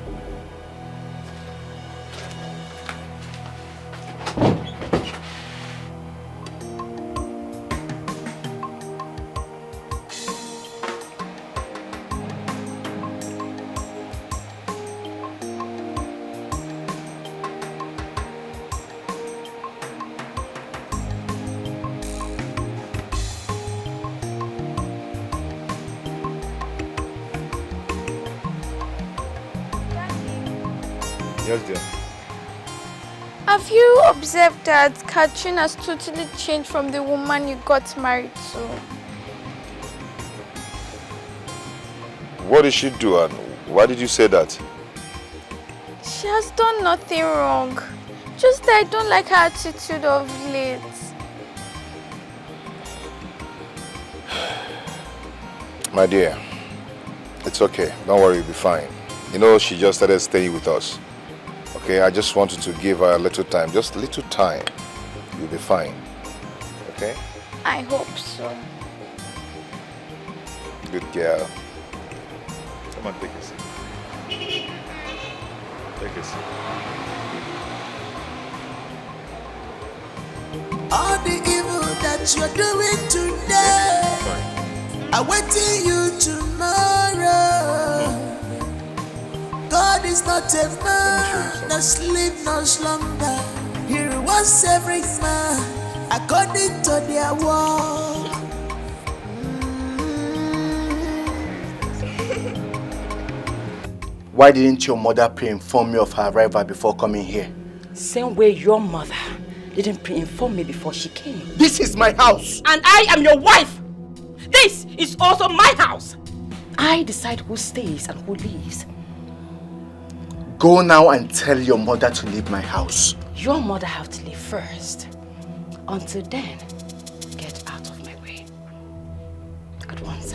Yes, dear. Have you observed that Katrin has totally changed from the woman you got married to? What did she do and why did you say that? She has done nothing wrong. Just that I don't like her attitude of late. My dear, it's okay. Don't worry, you'll be fine. You know, she just started staying with us. Okay, I just wanted to give her a little time. Just a little time. You'll be fine. Okay? I hope so. Good girl. Come on, take a seat. Take a seat. All the evil that you're doing today, I'm waiting you tomorrow. God is not a man, no sleep, no slumber. He rewards every man according to their work. Why didn't your mother pre-inform me of her arrival before coming here? Same way your mother didn't pre-inform me before she came. This is my house! And I am your wife! This is also my house! I decide who stays and who leaves. Go now and tell your mother to leave my house. Your mother have to leave first. Until then, get out of my way. At once.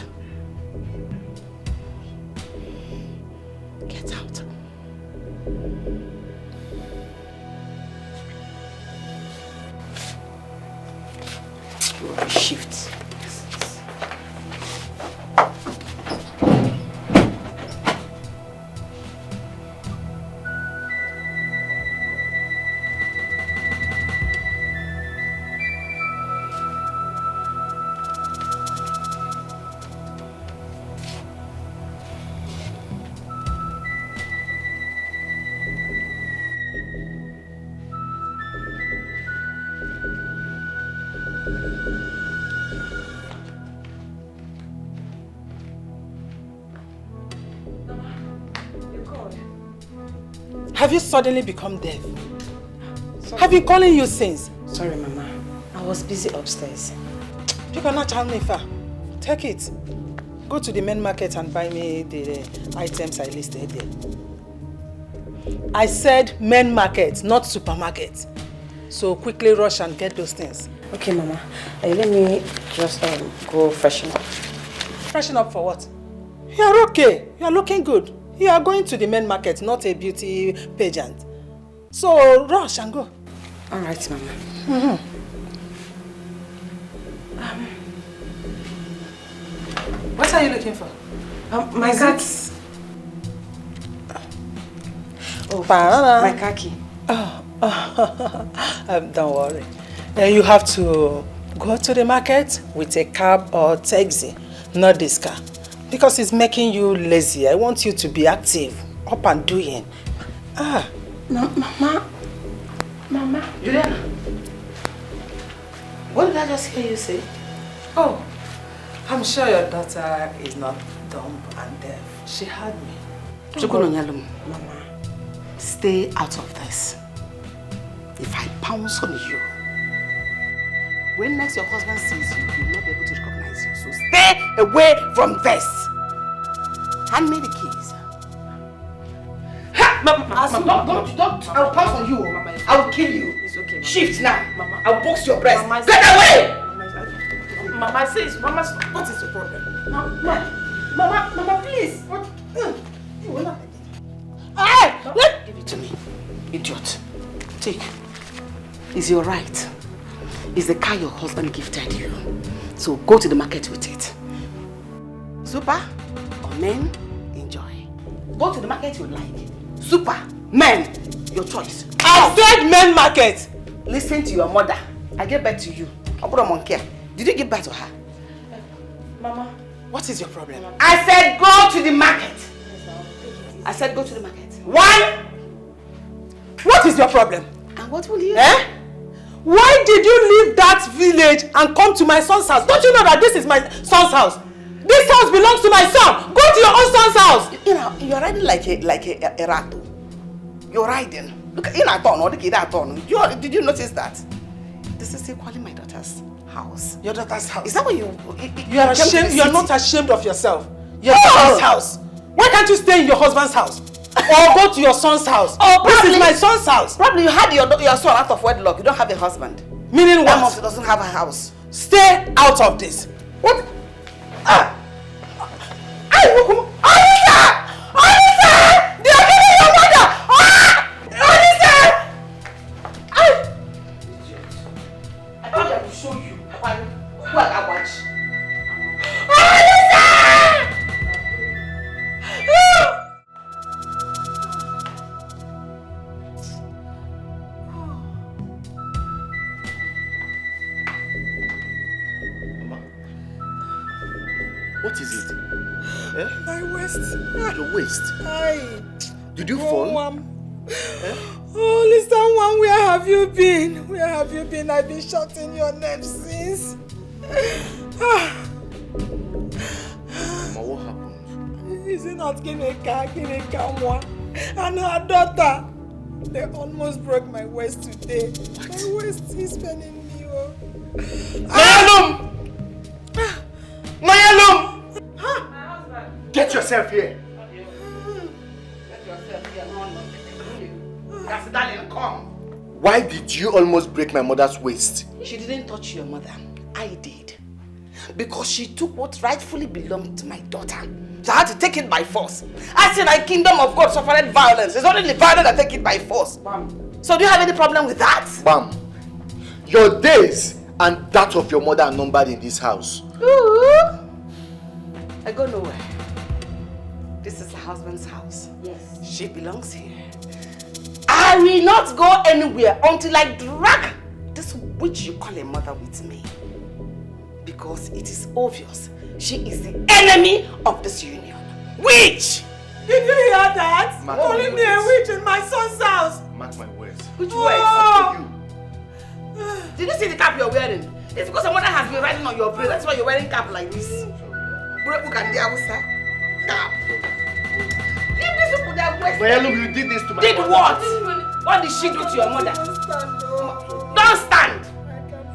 Get out. Shift. Have you suddenly become deaf? Have been calling you since? Sorry, Mama. I was busy upstairs. You cannot tell me, Fa. Take it. Go to the main market and buy me the items I listed there. I said main market, not supermarket. So quickly rush and get those things. Okay, Mama. Let me just go freshen up. Freshen up for what? You are okay. You are looking good. You are going to the main market, not a beauty pageant. So rush and go. All right, Mama. What are you looking for? My khaki. Oh, my khaki. Don't worry. You have to go to the market with a cab or taxi, not this car. Because it's making you lazy. I want you to be active, up and doing. Mama. Juliana. What did I just hear you say? Oh, I'm sure your daughter is not dumb and deaf. She heard me. Mama, stay out of this. If I pounce on you, when next your husband sees you, he will not be able to recognize you. So stay away from this. Hand me the keys. Mama, don't. I'll pounce on you. Mama, I'll kill you. It's okay, Mama. Shift now. Mama. I'll box your breast. Mama, Get away! Mama says, Mama, what is the problem? Mama, please. What? Give it to me, idiot. Take. It's your right. It's the car your husband gifted you. So go to the market with it. Super or men, enjoy. Go to the market you like. Super, men, your choice. I said men market. Listen to your mother. I get back to you. Did you give back to her? Mama, what is your problem? I said go to the market. I said go to the market. One. What is your problem? And what will you? Why did you leave that village and come to my son's house? Don't you know that this is my son's house? This house belongs to my son. Go to your own son's house. You know, you're riding like a rat. You're riding. Look, did you notice that? This is equally my daughter's house. Your daughter's house. Is that what you are ashamed? You are not ashamed of yourself. Your daughter's house. Why can't you stay in your husband's house? Or go to your son's house? This is my son's house. Probably you had your son out of wedlock. You don't have a husband. Meaning what? That mom doesn't have a house. Stay out of this. What? They are killing your mother! I thought I would show you who I watch. What is it? My waist. Your waist? Did you fall? Oh, listen, one, where have you been? Where have you been? I've been shouting your name since. Mama, what happened? Is it not Kineka one? And her daughter. They almost broke my waist today. What? My waist is paining me. Mayalum! Mayalum! Huh? My husband. Get yourself here. Get yourself here. No. That's darling, come. Why did you almost break my mother's waist? She didn't touch your mother. I did. Because she took what rightfully belonged to my daughter. So I had to take it by force. I said, the kingdom of God suffered violence. It's only the violent that take it by force. Bam. So do you have any problem with that? Bam. Your days and that of your mother are numbered in this house. Ooh. I go nowhere. This is her husband's house. Yes. She belongs here. I will not go anywhere until I drag this witch you call a mother with me. Because it is obvious she is the enemy of this union. Witch! Did you hear that? Calling me a witch in my son's house. Mark my words. Which words? Did you see the cap you're wearing? It's because someone has been riding on your brain. That's why you're wearing cap like this. Cap. Leave this people their waist. Mayalum, you did this to my Did mother. what? What did she do to your mother? Don't stand.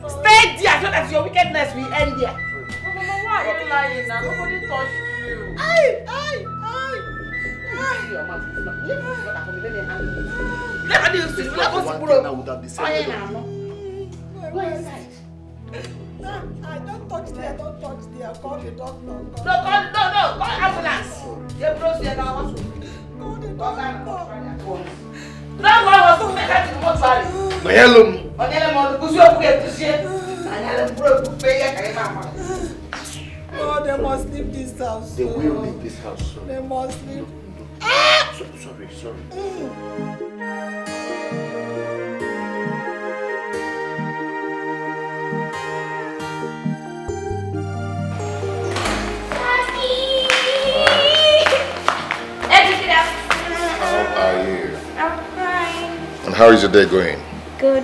Stay there so that your wickedness will end there. Mama, why are you lying now? Nobody touched you. Go inside. I don't touch there, Call the doctor. No, call ambulance. Call the doctor. Don't go hospital, make it to the mortuary. Mayalum. Oh, they must leave this house. They will leave this house. They must leave. Sorry. How are you? I'm fine. And how is your day going? Good.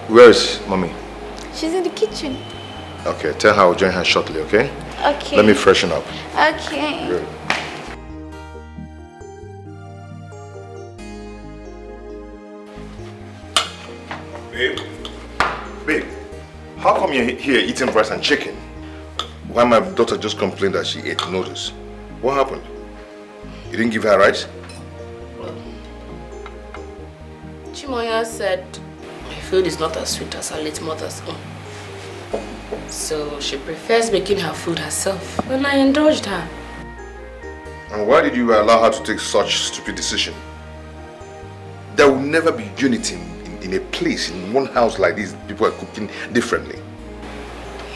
Where is mommy? She's in the kitchen. Okay, tell her I'll join her shortly, okay? Okay. Let me freshen up. Okay. Good. Babe, how come you're here eating rice and chicken? Why my daughter just complained that she ate noodles? What happened? You didn't give her rice? Chimoya said my food is not as sweet as her late mother's own. So she prefers making her food herself. And I indulged her. And why did you allow her to take such stupid decision? There will never be unity in a place, in one house like this. People are cooking differently.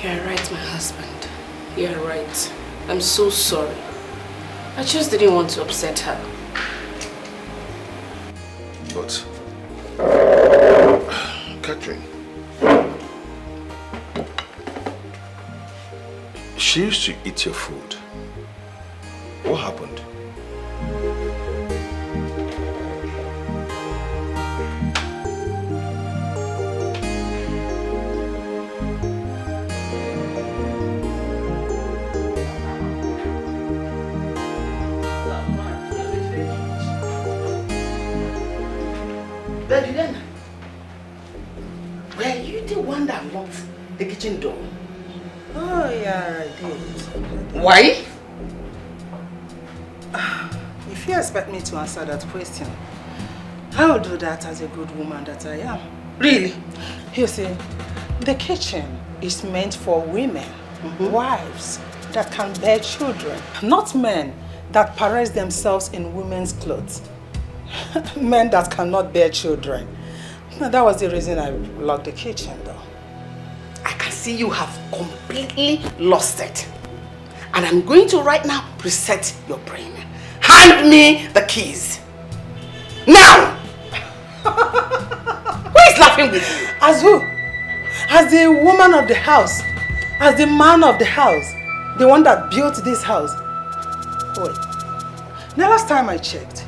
You're right, my husband. You're right. I'm so sorry. I just didn't want to upset her. But, Catherine, she used to eat your food. What happened? But Juliana, were you the one that locked the kitchen door? Oh, yeah, I did. Why? If you expect me to answer that question, I will do that as a good woman that I am. Really? You see, the kitchen is meant for women, wives that can bear children, not men that parade themselves in women's clothes. Men that cannot bear children. That was the reason I locked the kitchen, though. I can see you have completely lost it. And I'm going to right now reset your brain. Hand me the keys. Now! Who is laughing with you? As who? As the woman of the house. As the man of the house. The one that built this house. Wait. The last time I checked,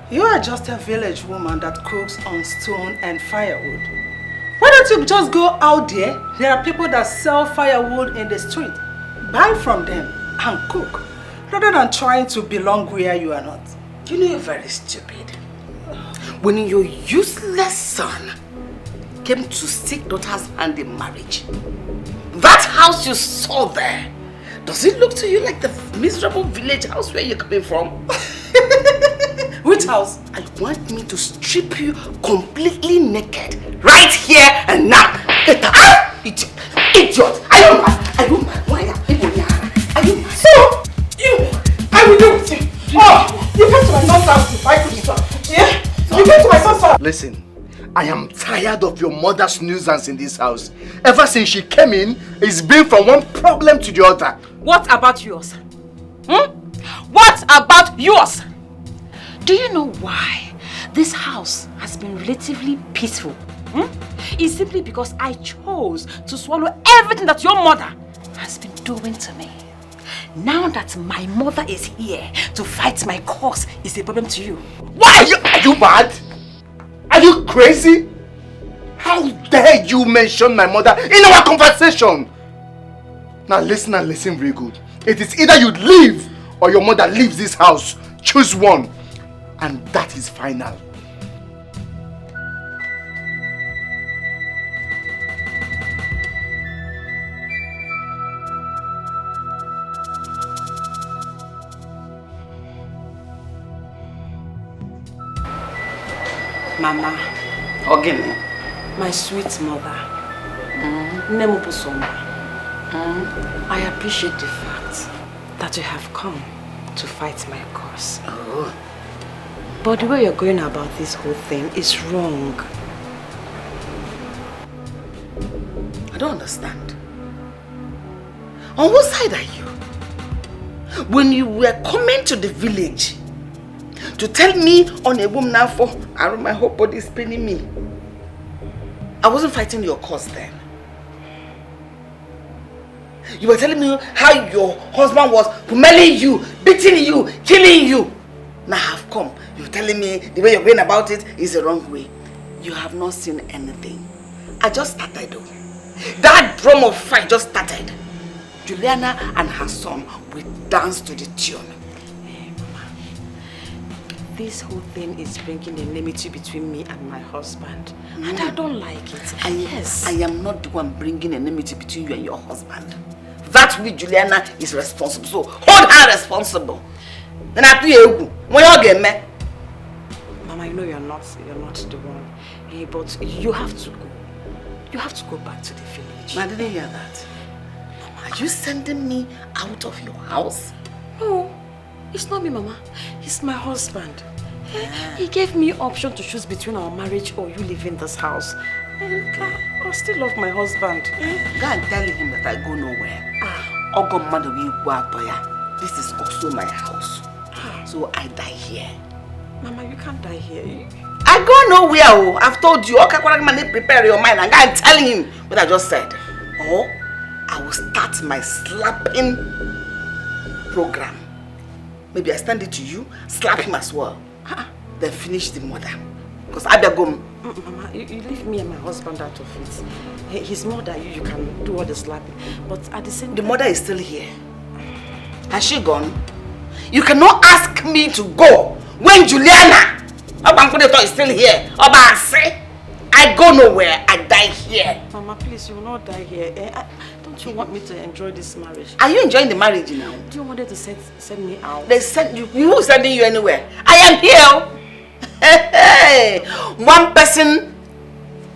you are just a village woman that cooks on stone and firewood. Why don't you just go out there? There are people that sell firewood in the street. Buy from them and cook. rather than trying to belong where you are not. You know you're very stupid. When your useless son came to seek daughter's hand in marriage, that house you saw there, does it look to you like the miserable village house where you're coming from? Which house? I want me to strip you completely naked right here and now. Get out! Idiot! Idiot! Are you mad? Are you mad? Why are you mad? So, I will do with you. Oh, you came to my son's house to fight with me. Yeah? You came to my son's house. Listen, I am tired of your mother's nuisance in this house. Ever since she came in, it's been from one problem to the other. What about yours? What about yours? Do you know why this house has been relatively peaceful? It's simply because I chose to swallow everything that your mother has been doing to me. Now that my mother is here to fight my cause is a problem to you. Why? Are you mad? Are you crazy? How dare you mention my mother in our conversation? Now listen and listen very good. It is either you leave or your mother leaves this house. Choose one. And that is final. Mama, Ogini, my sweet mother, I appreciate the fact that you have come to fight my cause. Oh. But the way you're going about this whole thing is wrong. I don't understand. On what side are you? When you were coming to the village to tell me on a woman now for my whole body is paining me, I wasn't fighting your cause then. You were telling me how your husband was pummeling you, beating you, killing you. Now I've come. You're telling me the way you're going about it is the wrong way. You have not seen anything. I just started though. That drum of fight just started. Juliana and her son will dance to the tune. Hey, Mama. This whole thing is bringing enmity between me and my husband. And I don't like it. Yes. I am not the one bringing enmity between you and your husband. That with Juliana is responsible. So hold her responsible. Then I do you. Mama, you know you're not the one. Hey, but you have to go. You have to go back to the village. I didn't hear that. Mama, are you sending me out of your house? No, it's not me, Mama. It's my husband. He gave me option to choose between our marriage or you leaving this house. And I still love my husband. Go and tell him that I go nowhere. This is also my house. So I die here. Mama, you can't die here. I go nowhere. I've told you. Okay, prepare your mind and go and tell him what I just said. Or I will start my slapping program. Maybe I stand it to you, slap him as well. Then finish the mother. Because I better go. Mama, you leave me and my husband out of it. He's more than you. You can do all the slapping. But at the same time, the mother is still here. Has she gone? You cannot ask me to go when Juliana is still here. I go nowhere. I die here. Mama, please, you will not die here. Don't you want me to enjoy this marriage? Are you enjoying the marriage now? Do you want them to send me out? They send you. Who is sending you anywhere? I am here. One person,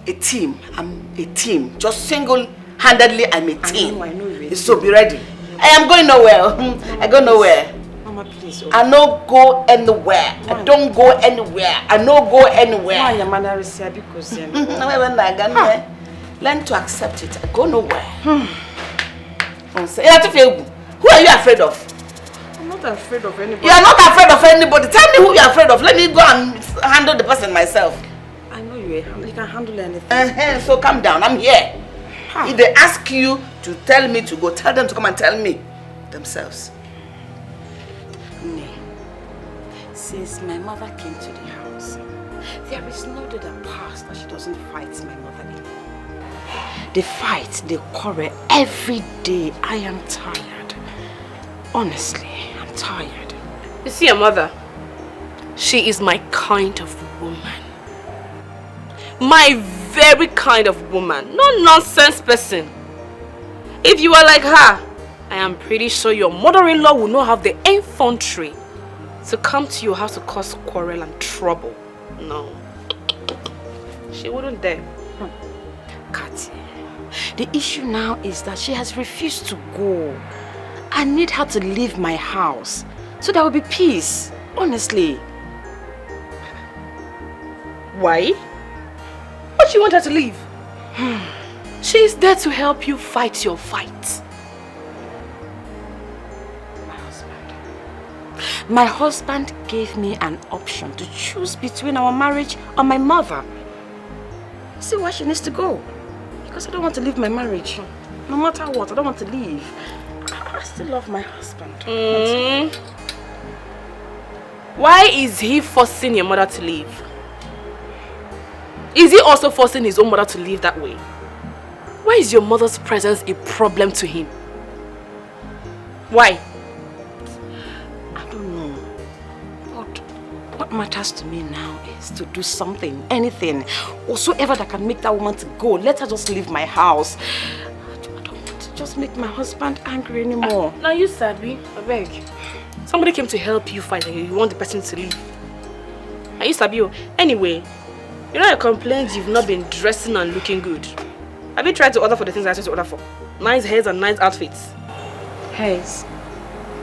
a team. I'm a team. Just single-handedly, I'm a team. I know. So be ready. I am going nowhere. I go nowhere. Mama, please. Okay. I don't go anywhere. I don't go anywhere. I don't go anywhere. Why am I because learn to accept it. I go nowhere. Who are you afraid of? I'm not afraid of anybody. You are not afraid of anybody. Tell me who you are afraid of. Let me go and handle the person myself. I know you can handle anything. So calm down. I'm here. If they ask you to tell me to go, tell them to come and tell me themselves. Since my mother came to the house, there is no day that passed that she doesn't fight my mother in. They fight, they quarrel every day. I am tired. Honestly, I'm I'm tired. You see your mother? She is my kind of woman. My very kind of woman. No nonsense person. If you are like her, I am pretty sure your mother-in-law will not have the infantry to come to your house to cause quarrel and trouble. No. She wouldn't dare. Katie, the issue now is that she has refused to go. I need her to leave my house so there will be peace. Honestly. Why? Why do you want her to leave? She is there to help you fight your fight. My husband gave me an option to choose between our marriage or my mother. See why she needs to go. Because I don't want to leave my marriage. No matter what, I don't want to leave. I still love my husband. Why is he forcing your mother to leave? Is he also forcing his own mother to leave that way? Why is your mother's presence a problem to him? Why? I don't know. But what matters to me now is to do something, anything, whatsoever that can make that woman to go. Let her just leave my house. I don't want to just make my husband angry anymore. Now you Sabi, I beg. Somebody came to help you fight and you want the person to leave. Are you Sabi? Anyway, you know your complaints you've not been dressing and looking good. Have you tried to order for the things I asked you to order for? Nice hairs and nice outfits. Hairs?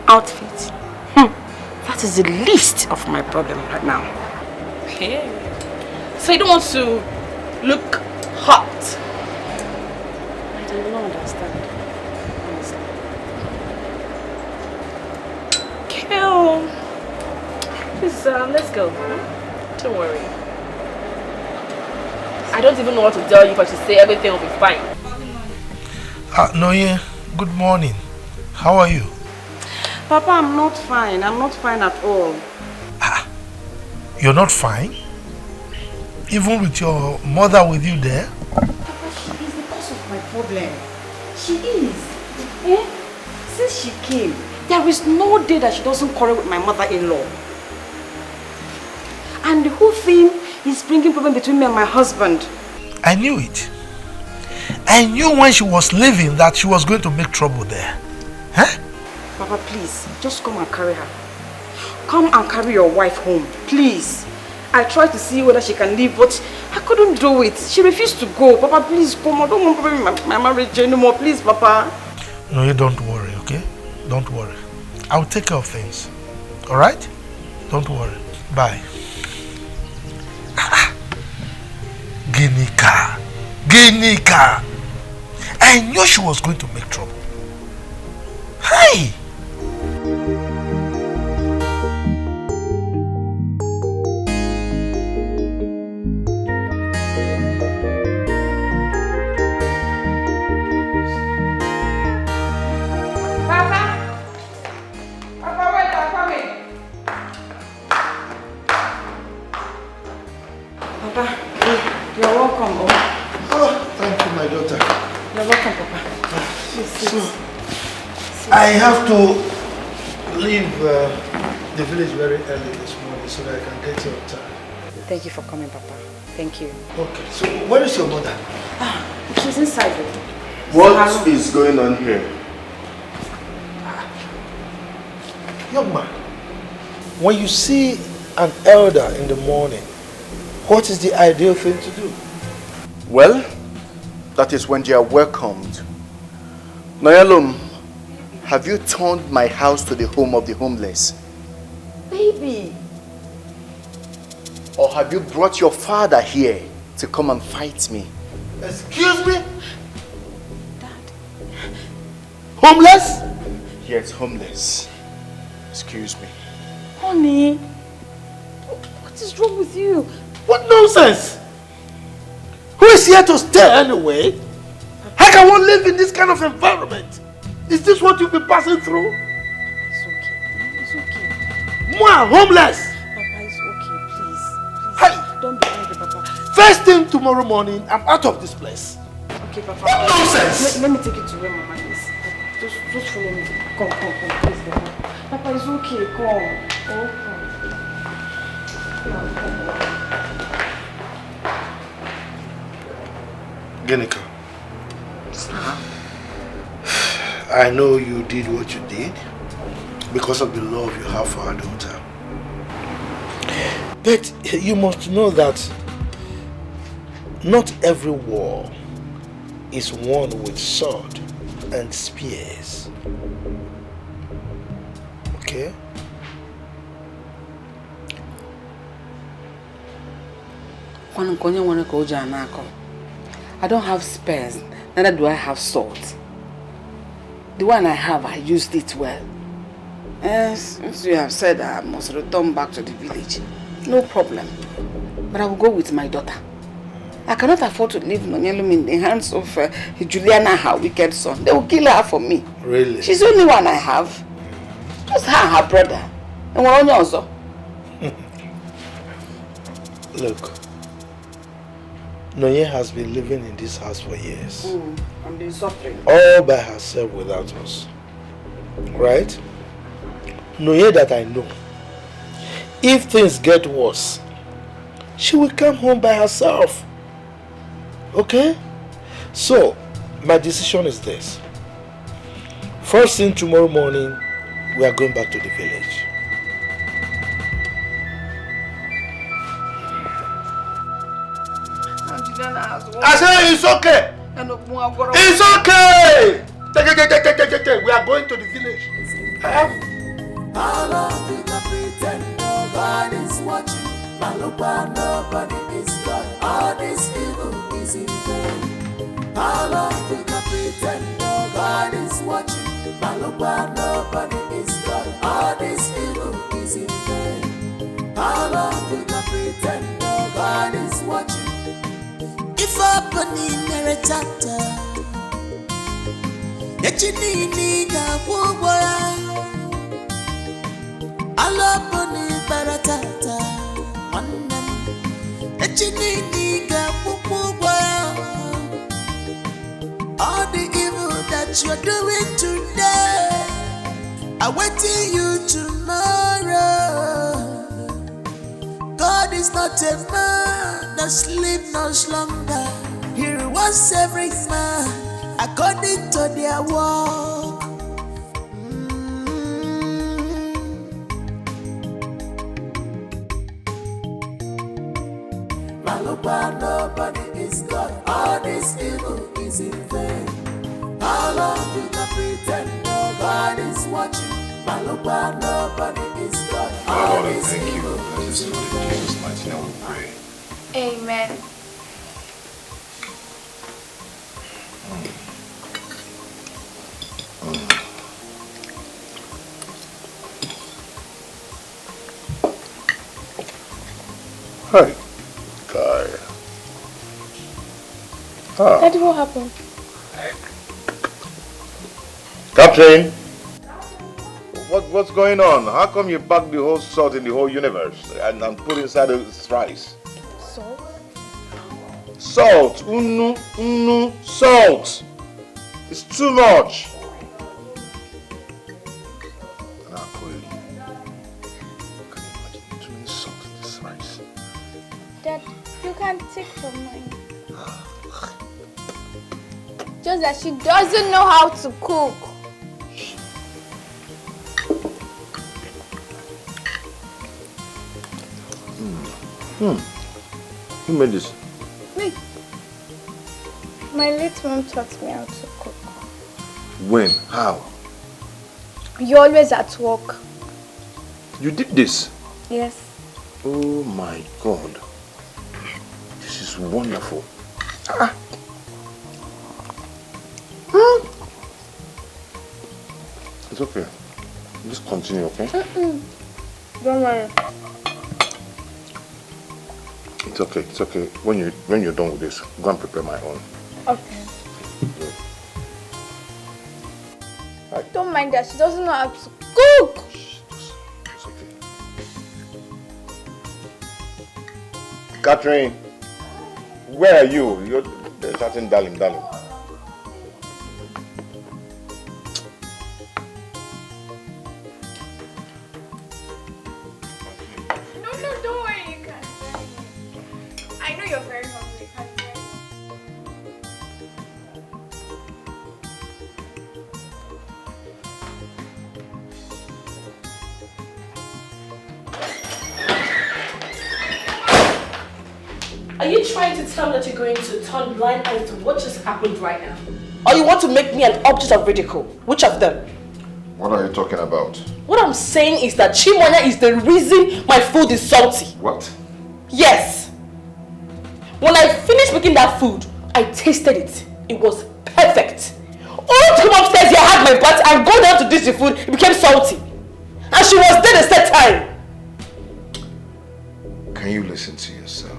Outfits? That is the least of my problem right now. Okay. So you don't want to look hot? I do not understand, honestly. Okay. Please, let's go. Don't worry. I don't even know what to tell you, but you say everything will be fine. Noye, good morning. How are you? Papa, I'm not fine. I'm not fine at all. You're not fine? Even with your mother with you there? Papa, she is the cause of my problem. She is. Since she came, there is no day that she doesn't quarrel with my mother-in-law. And the whole thing is bringing problem between me and my husband. I knew it. I knew when she was leaving that she was going to make trouble there. Huh? Papa, please, just come and carry her. Come and carry your wife home, please. I tried to see whether she can leave, but I couldn't do it. She refused to go. Papa, please come. I don't want problem in my marriage anymore. Please, Papa. No, you don't worry, okay? Don't worry. I'll take care of things. Alright? Don't worry. Bye. Ginika. Ginika. I knew she was going to make trouble. Hey! I have to leave the village very early this morning so that I can get here on time. Thank you for coming, Papa. Thank you. Okay, so where is your mother? She's inside. What is going on here? Young man, when you see an elder in the morning, what is the ideal thing to do? Well, that is when they are welcomed. Noyalum, have you turned my house to the home of the homeless? Baby. Or have you brought your father here to come and fight me? Excuse me? Dad. Homeless? Yes, homeless. Excuse me. Honey, what is wrong with you? What nonsense? Who is here to stay anyway? How can one live in this kind of environment? Is this what you've been passing through? It's okay. It's okay. Moi, homeless! Papa, it's okay. Please. Hey! Don't be angry, Papa. First thing tomorrow morning, I'm out of this place. Okay, Papa. What nonsense! Let me take you to where Mama is. Just follow me. Come, please, Papa. Papa, it's okay. Come. Oh, Genika. I know you did what you did because of the love you have for our daughter. But you must know that not every war is won with sword and spears. Okay? I don't have spears, neither do I have swords. The one I have, I used it well. Since you have said I must return back to the village, no problem. But I will go with my daughter. I cannot afford to leave Nonyelum in the hands of Juliana, her wicked son. They will kill her for me. Really? She's the only one I have. Just her and her brother. And one also. Look, Nonye has been living in this house for years. And been suffering. All by herself without us. Right? Nonye that I know, if things get worse, she will come home by herself. Okay? So, my decision is this. First thing tomorrow morning, we are going back to the village. I say it's okay. It's okay. We are going to the village. How long we can pretend nobody is watching? But look where nobody is God. All this evil is in vain. How long we can pretend nobody is watching? But look where nobody is God. All this evil is in vain. How long we can pretend nobody is watching? If open in a chapter, that you need a woman. Aloponi baratata, manam. That you need a woman. All the evil that you're doing today, I'm waiting you tomorrow. God is not a man that sleep no slumber. He rewards every man according to their work. Malupa, nobody is God. All this evil is in vain. How long we can pretend nobody is watching? Malupa, nobody is God. All Lord, I this thank you. evil Bless is this in Lord in vain. Jesus' mighty name we pray. Amen. Hi, guy. Daddy, what happened? Captain! What's going on? How come you packed the whole salt in the whole universe and put inside this rice? Salt? Salt! Salt! It's too much! Can you imagine too many salt in this rice? Dad, you can take from mine. Just that she doesn't know how to cook. Who made this? Me. My late mom taught me how to cook. When? How? You're always at work. You did this? Yes. Oh my God. This is wonderful. It's okay. Just continue, okay? Don't worry. It's okay, it's okay. When you're done with this, go and prepare my own. Okay. Don't mind that. She doesn't know how to cook. It's okay. Catherine, where are you? You're starting darling. you're very hungry, can't you? Are you trying to tell me that you're going to turn blind eyes to what just happened right now? Or you want to make me an object of ridicule? Which of them? What are you talking about? What I'm saying is that Chimonya is the reason my food is salty. What? Yes. When I finished making that food, I tasted it. It was perfect. Only to come upstairs here, have my bath, and go down to dish the food, it became salty. And she was dead a set time. Can you listen to yourself?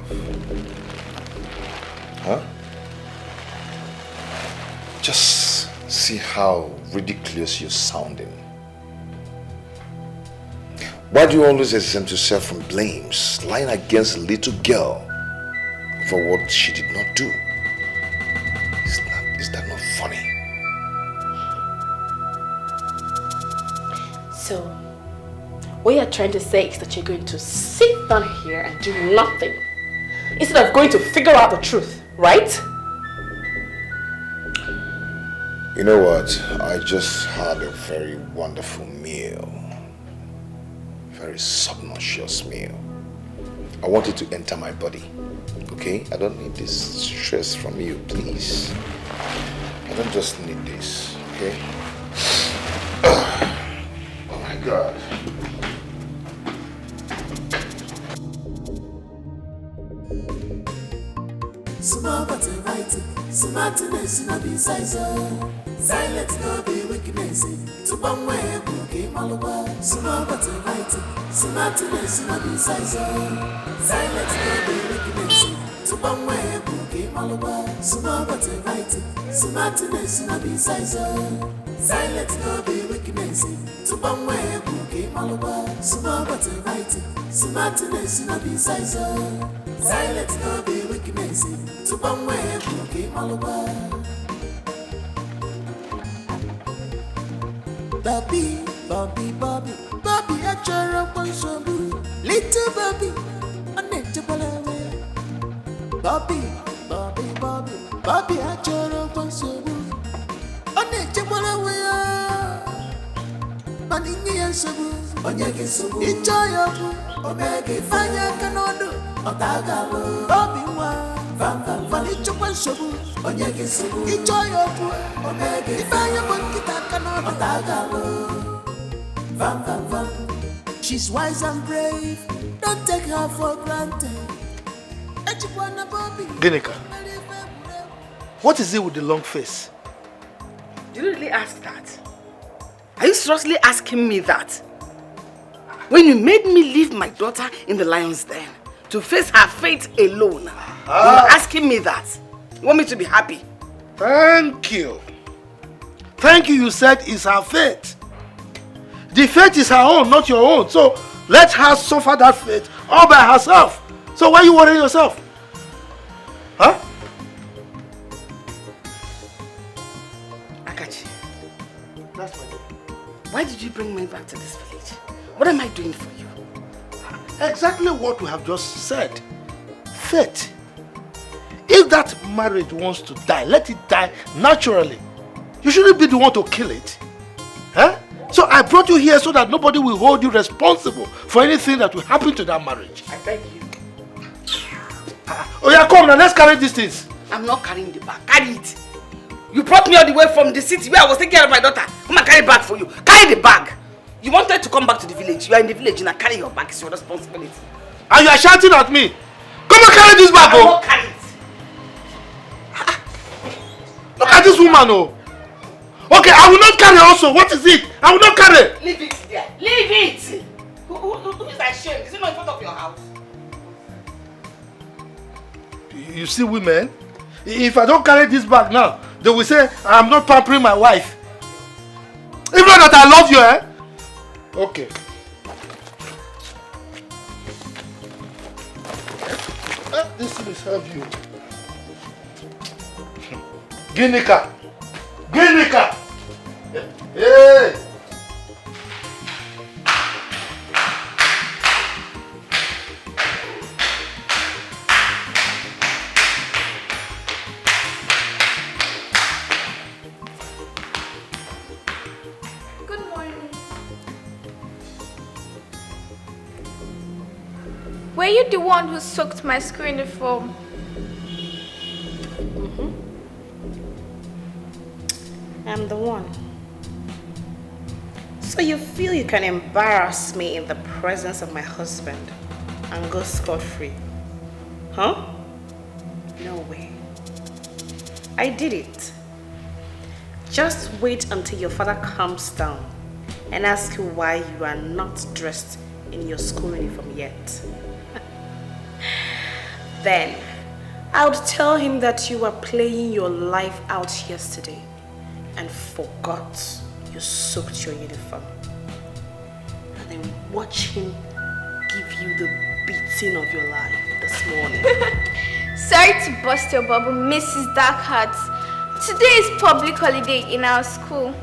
Huh? Just see how ridiculous you're sounding. Why do you always exempt yourself from blames, lying against a little girl for what she did not do? Is that not funny? So, what you're trying to say is that you're going to sit down here and do nothing instead of going to figure out the truth, right? You know what? I just had a very wonderful meal. Very subconscious meal. I want it to enter my body. Okay? I don't need this stress from you, please. I don't just need this. Okay? Oh my God. Small but mighty, smartness in a besides. Silence no be weakness. To one way, cookie malwa. Small but mighty, smartness in a besides. Silence no be weakness. To one way, cookie malwa. Small but mighty, smartness in a besides. Silence no be weakness. To one way, cookie malwa. Small but mighty, smartness in a besides. Silence no be weakness. To one way, cookie malwa. Bobby, Bobby, Bobby, Bobby, I try up on some little Bobby, I need to away. Bobby, Bobby, Bobby, Bobby, I try up on some I need to away. Manini and Sabu, Onyaki Sabu, enjoyable, Omega, Fire Canodo, Otagalo, Bobby, Van Vanicho and Sabu, Onyaki Sabu, enjoyable, Omega, Fire Monkita Canodo, Otagalo, Van. She's wise and brave, don't take her for granted. Ginika, what is it with the long face? Did you really ask that? Are you seriously asking me that? When you made me leave my daughter in the lion's den to face her fate alone, you're asking me that? You want me to be happy? Thank you. Thank you, you said it's her fate. The fate is her own, not your own. So let her suffer that fate all by herself. So why are you worrying yourself? Huh? Akachi, That's my name. why did you bring me back to this village? What am I doing for you? Exactly what we have just said. Fate. If that marriage wants to die, let it die naturally. You shouldn't be the one to kill it. Huh? So I brought you here so that nobody will hold you responsible for anything that will happen to that marriage. I beg you. Oh yeah, come now, let's carry these things. I'm not carrying the bag. Carry it. You brought me all the way from the city where I was taking care of my daughter. Come and carry the bag for you. Carry the bag. You wanted to come back to the village. You are in the village now. Carry your bag. It's your responsibility. And you are shouting at me. Come and carry this bag, I will oh. not carry it. Look at this woman, oh. Okay, I will not carry also. What is it? I will not carry. Leave it there. Leave it. Who is ashamed? Is it not in front of your house? You see women? If I don't carry this bag now, they will say I am not pampering my wife. Even though that I love you, eh? Okay. This will serve you. Ginika! Ginika! Hey! you the one who soaked my school uniform? I'm the one. So you feel you can embarrass me in the presence of my husband and go scot-free? Huh? No way. I did it. Just wait until your father comes down and asks you why you are not dressed in your school uniform yet. Then I would tell him that you were playing your life out yesterday and forgot you soaked your uniform. And then watch him give you the beating of your life this morning. Sorry to bust your bubble, Mrs. Darkheart. Today is public holiday in our school.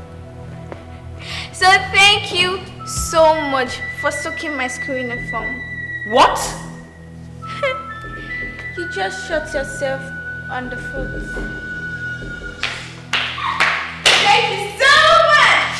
So thank you so much for soaking my school uniform. What? You just shot yourself on the foot. Thank you so much!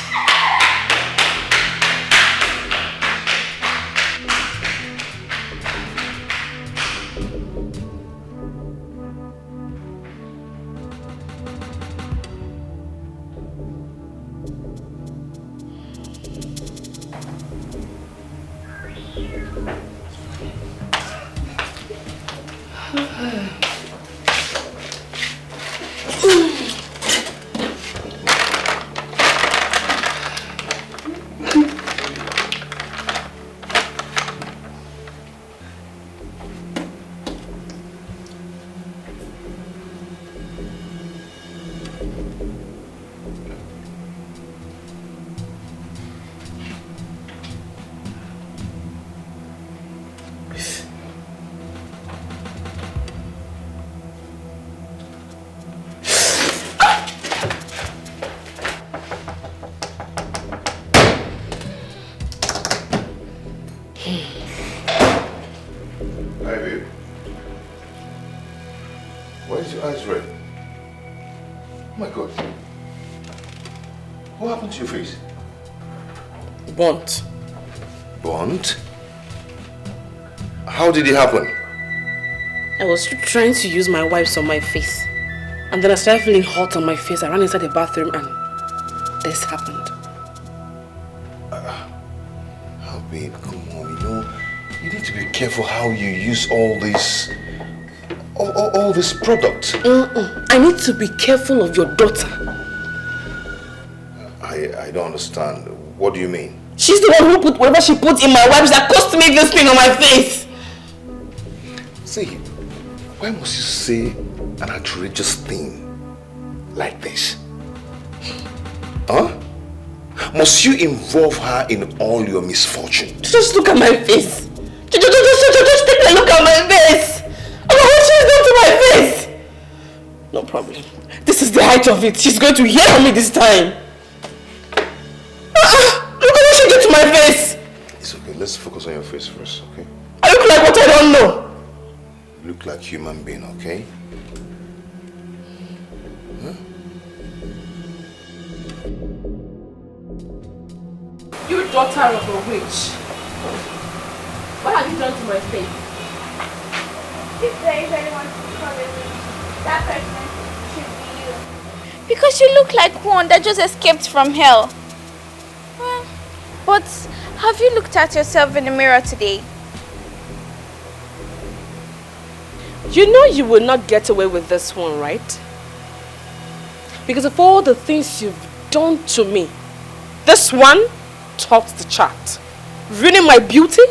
To your face? Burnt. Burnt? How did it happen? I was trying to use my wipes on my face. And then I started feeling hot on my face. I ran inside the bathroom and this happened. Oh babe, come on, you need to be careful how you use all this product. I need to be careful of your daughter. I don't understand. What do you mean? She's the one who put whatever she put in my wipes that caused me this thing on my face. See, why must you say an outrageous thing like this? Huh? Must you involve her in all your misfortune? Just look at my face. Just take a look at my face. Oh, what she's done to my face. No problem. This is the height of it. She's going to hear on me this time. Look at what she did to my face. It's okay. Let's focus on your face first, okay? I look like what I don't know. You look like a human being, okay? Huh? You daughter of a witch. What have you done to my face? If there is anyone to call a witch, that person should be you. Because you look like one that just escaped from hell. But have you looked at yourself in the mirror today? You know you will not get away with this one, right? Because of all the things you've done to me, this one tops the chart. Ruining my beauty,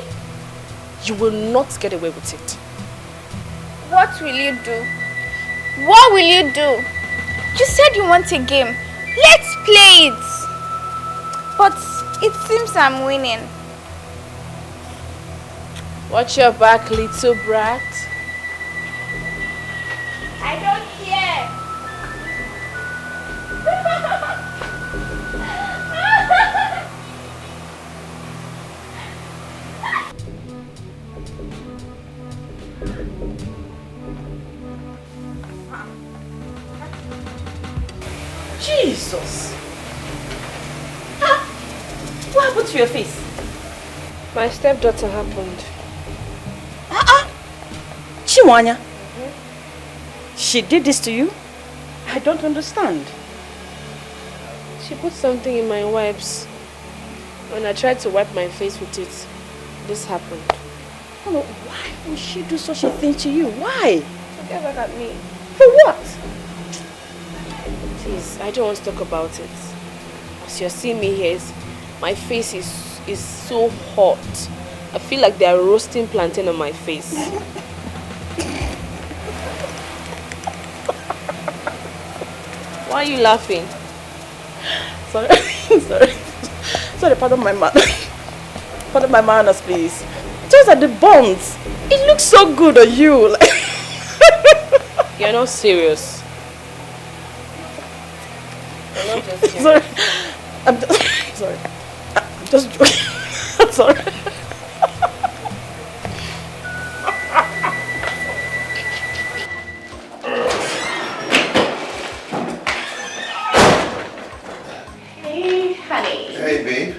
you will not get away with it. What will you do? What will you do? You said you want a game. Let's play it. But it seems I'm winning. Watch your back, little brat. I don't care. Jesus! What happened to your face? My stepdaughter happened. Chimwanya? She did this to you? I don't understand. She put something in my wipes. When I tried to wipe my face with it, this happened. Oh, no, why would she do such a thing to you? Why? So get back at me. For what? Please, I don't want to talk about it. As you're seeing me here, my face is so hot. I feel like they are roasting plantain on my face. Why are you laughing? Sorry, sorry, pardon my man. Pardon my manners, please. Just at the bones. It looks so good on you. You're not serious. You're not just serious. Sorry. I'm just sorry. I'm just joking. I'm sorry. Hey, honey. Hey, babe.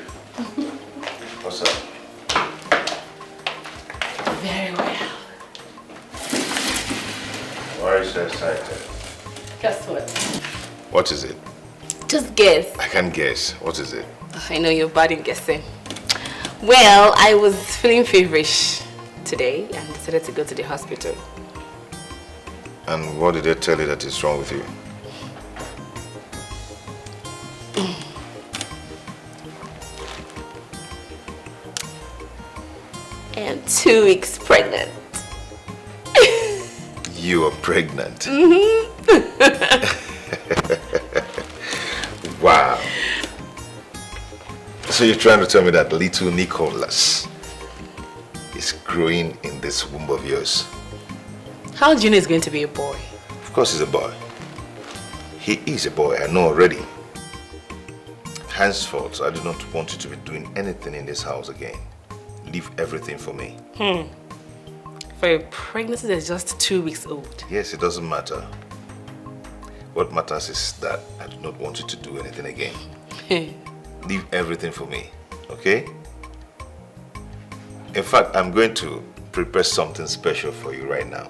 What's up? Very well. Why are you so excited? Guess what? What is it? Just guess. I can't guess. What is it? I know you're bad in guessing. Well, I was feeling feverish today and decided to go to the hospital. And what did they tell you that is wrong with you? I am 2 weeks pregnant. You are pregnant. Mm-hmm. Wow. So you're trying to tell me that little Nicholas is growing in this womb of yours? How do you know it's going to be a boy? Of course he's a boy. He is a boy, I know already. Henceforth, I do not want you to be doing anything in this house again. Leave everything for me. For a pregnancy that's just 2 weeks old. Yes, it doesn't matter. What matters is that I do not want you to do anything again. Leave everything for me, okay? In fact, I'm going to prepare something special for you right now.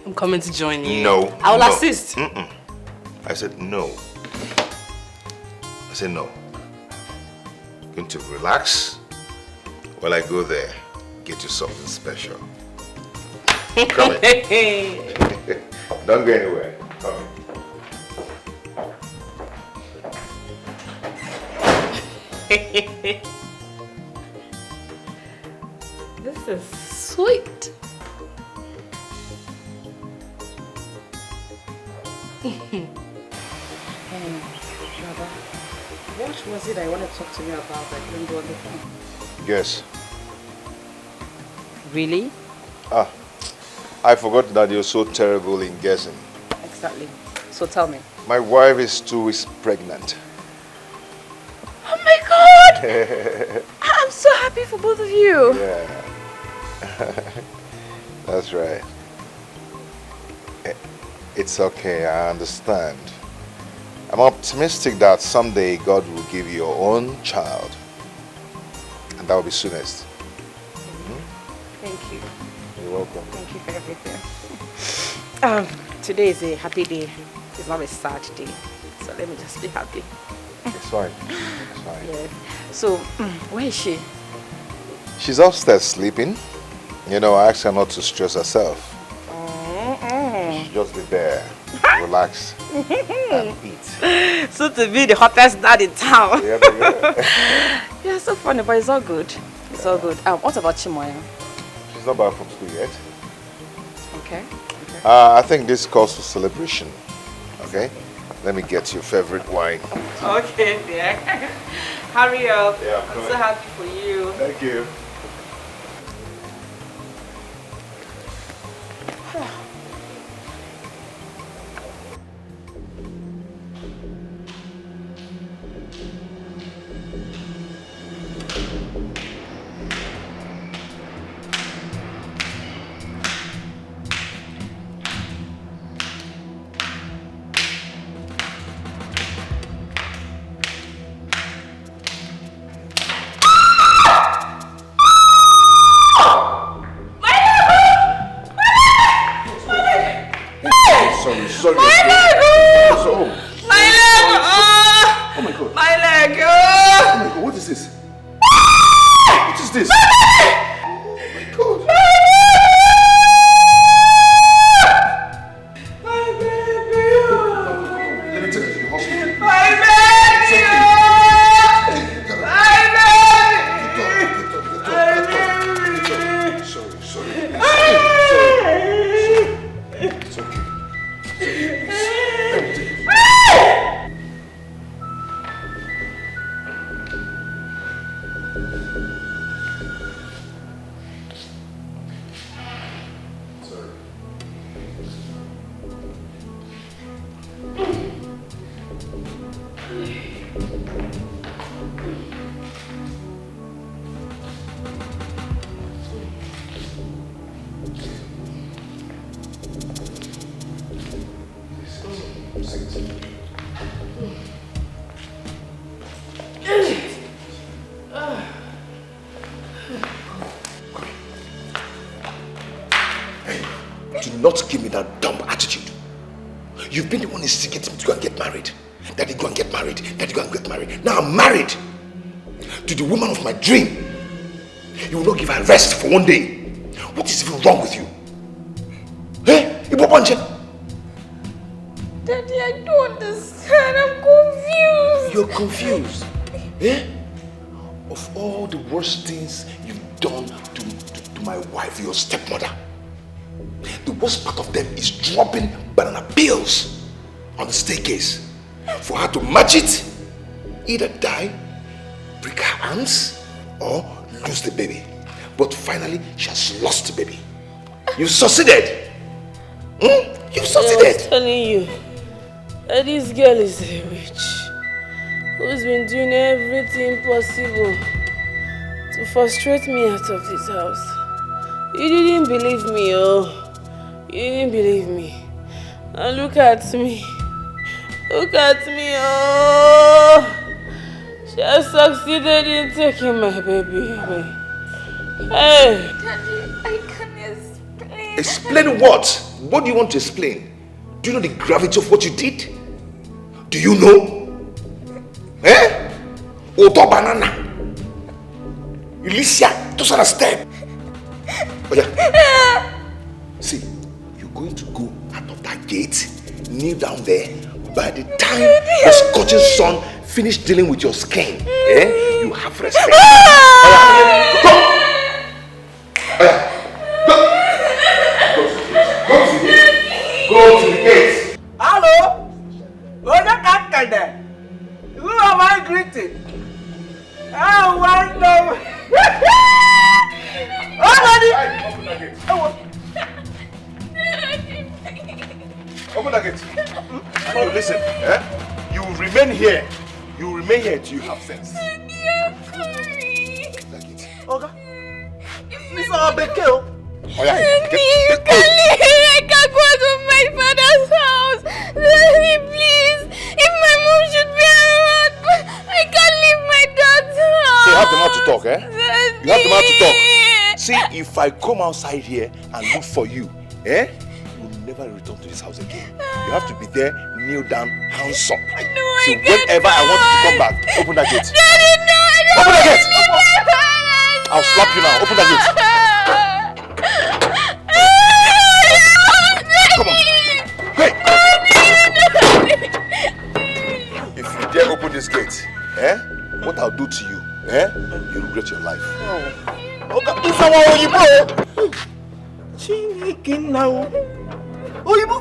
I'm coming to join you. No. I will no. assist. I said no. I said no. I'm going to relax while I go there, get you something special. Come in. Don't go anywhere. Come in. This is sweet. Baba, what was it I wanted to talk to you about that I couldn't do on the phone? Yes. Really? I forgot that you're so terrible in guessing. Exactly. So tell me. My wife is 2 weeks pregnant. Oh my God! I'm so happy for both of you. Yeah. That's right. It's okay, I understand. I'm optimistic that someday God will give you your own child. And that will be soonest. Thank you. You're welcome. Thank you for everything. Today is a happy day. It's not a sad day. So let me just be happy. It's fine. It's fine. Yeah. So, where is she? She's upstairs sleeping. You know, I asked her not to stress herself. She should just be there, relax, and eat. So to be the hottest dad in town. Yeah, baby. Yeah, so funny, but it's all good. It's all good. What about Chimoya? She's not back from school yet. Okay. I think this calls for celebration. Okay? Let me get your favorite wine. Okay, dear. Hurry up. Yeah, I'm so happy for you. Thank you. It's okay. Do not give me that dumb attitude. You've been the one instigating me to go and get married. Daddy, go and get married. Daddy, go and get married. Now I'm married to the woman of my dream. You will not give her rest for one day. What is even wrong with you? Eh? Daddy, I don't understand. I'm confused. You're confused. Eh? Of all the worst things you've done to my wife, your stepmother, the worst part of them is dropping banana peels on the staircase for her to match it, either die, break her hands, or lose the baby. But finally, she has lost the baby. You've succeeded. You've succeeded. I was telling you that this girl is a witch who's been doing everything possible to frustrate me out of this house. You didn't believe me, oh. You didn't believe me. And look at me. Look at me, oh. She has succeeded in taking my baby away. Hey. Daddy, I can't explain. Explain what? What do you want to explain? Do you know the gravity of what you did? Do you know? Eh? Oto banana. Alicia, those are the steps. Oh yeah. See, you're going to go out of that gate, kneel down there. By the time the scorching sun finishes dealing with your skin, you have respect. Go! Go to the gate. Hello? Who am I greeting? I want them. Open the gate. Open the gate. You listen, you will remain here. You will remain here till you have sense. Okay. Mr. Obekeo. Oh yeah. You can't leave. I can't go to my father's house. Daddy, please. If my mom should be around, I can't leave my dad's house. So you have the mouth to talk, eh? Daddy. You have the mouth to talk. See, if I come outside here and look for you, you will never return to this house again. You have to be there, kneel down, hands up. No, so whenever I want you to come back, open that gate. Daddy, no, I don't open the gate. I'll slap you now. Open that gate. Come on. Hey. If you dare open this gate, what I'll do to you, you regret your life. Okay, it's our Oyibo. Chineke now. Oyibo.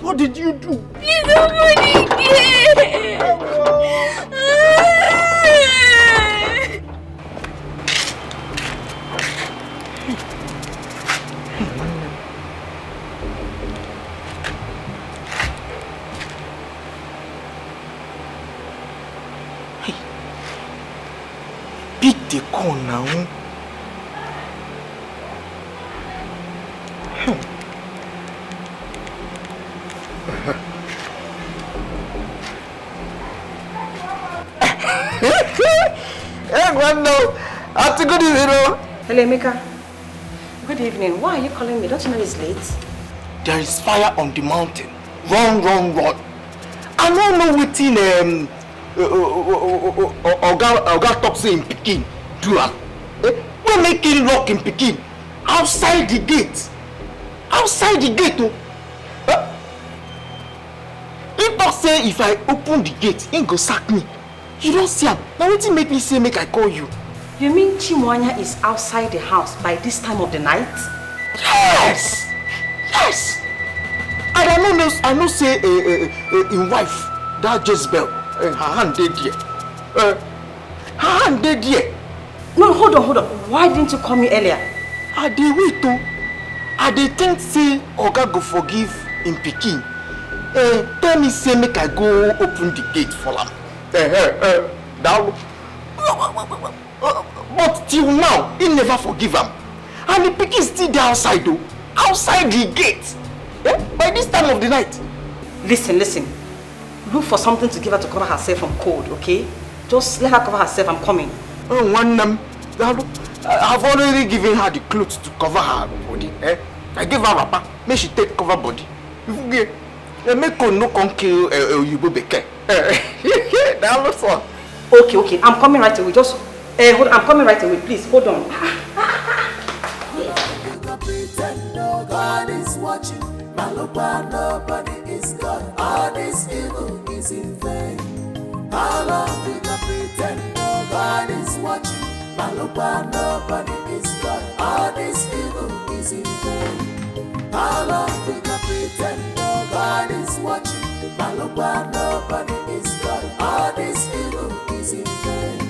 What did you do? Please open the gate. Pick the corn now. Good evening. Hello, Emeka. Good evening. Why are you calling me? Don't you know it's late? There is fire on the mountain. Run, run, run. I don't know what in Oga Toxin in Pekin do. We're making lock in Pekin. Outside the gate. Outside the gate. If I say if I open the gate, he go sack me. You don't see him. Now what make me say make I call you? You mean Chimwanya is outside the house by this time of the night? Yes! Yes! And I know say in wife, that Jezebel, her hand dead here. Her hand dead here. No, hold on. Why didn't you call me earlier? I dey wait too. I dey think say Oga go forgive in Pikin. Tell me say make I go open the gate for am. But till now, he never forgive am. And the Pikin still there outside though. Outside the gate. By this time of the night. Listen. Look for something to give her to cover herself from cold, okay? Just let her cover herself. I'm coming. I've already given her the clothes to cover her body. I gave her wrapper. Make she take cover body. Make her no come kill Ebube. Okay. I'm coming right away. Just hold. I'm coming right away. Please hold on. God is watching. Malupa, nobody is God. All this evil is in vain. How long we can pretend? No, God is watching. Malupa, nobody is God. All this evil is in vain. How long we can pretend? No, God is watching. Malupa, nobody is God. All this evil is in vain.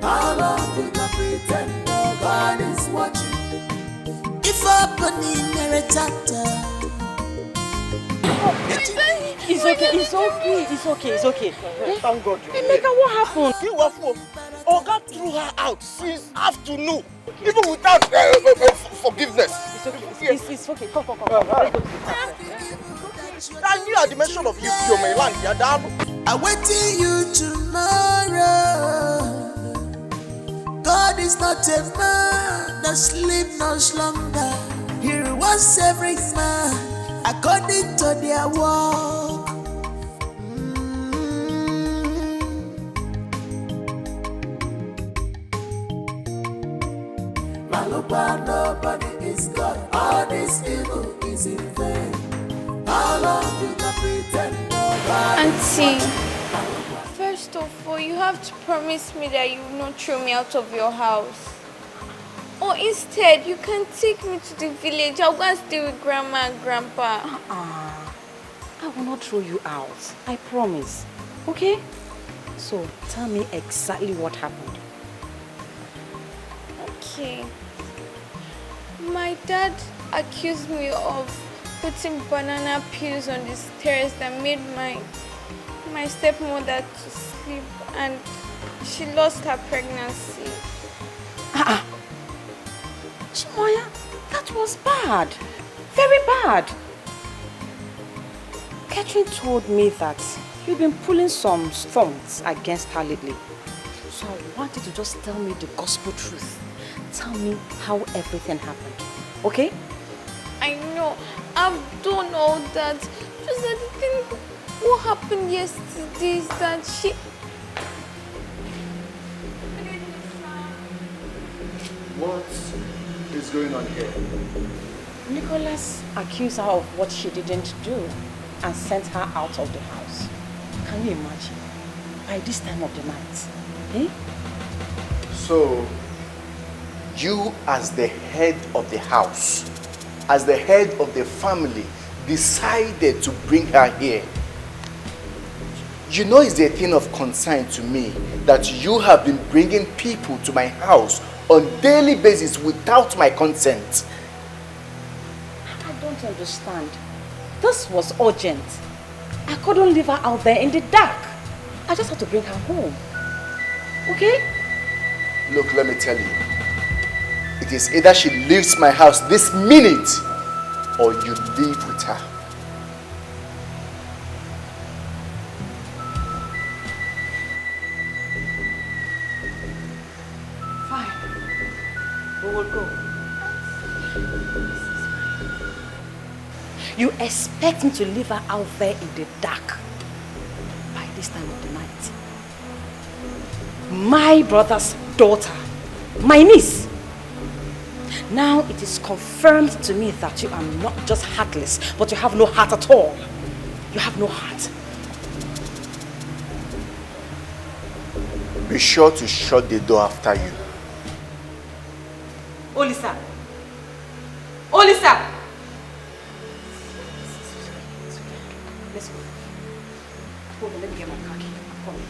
How long we can pretend? No, God is watching. If happening meritata. It's okay. Thank God. Emeka, what happened? Oga threw her out since afternoon, even without forgiveness. It's okay. Come. Let's go to the house. And you at the mention of your land, you're down. I wait till you tomorrow. God is not a man that sleep no slumber. He rewards every man according to their work. Malupa, nobody is God. All this evil is in vain. How long you can pretend nobody? Auntie, first of all, you have to promise me that you will not throw me out of your house. Or instead, you can take me to the village. I'll go and stay with Grandma and Grandpa. I will not throw you out. I promise. Okay? So, tell me exactly what happened. Okay. My dad accused me of putting banana peels on the stairs that made my stepmother to sleep, and she lost her pregnancy. Chimoya, that was bad. Very bad. Catherine told me that you've been pulling some stunts against her lately. So I want you to just tell me the gospel truth. Tell me how everything happened. Okay? I know. I've done all that. Just that the thing, what happened yesterday is that she... What is going on here? Nicholas accused her of what she didn't do and sent her out of the house. Can you imagine? By this time of the night. Eh? So, you as the head of the house, as the head of the family, decided to bring her here. You know it's a thing of concern to me that you have been bringing people to my house on a daily basis without my consent. I don't understand. This was urgent. I couldn't leave her out there in the dark. I just had to bring her home. Okay? Look, let me tell you. It is either she leaves my house this minute or you live with her. Fine. We will go. You expect me to leave her out there in the dark by this time of the night? My brother's daughter, my niece. Now it is confirmed to me that you are not just heartless, but you have no heart at all. You have no heart. Be sure to shut the door after you. Olisa! Olisa! Let's go. Hold on, let me get my car key. I'm coming.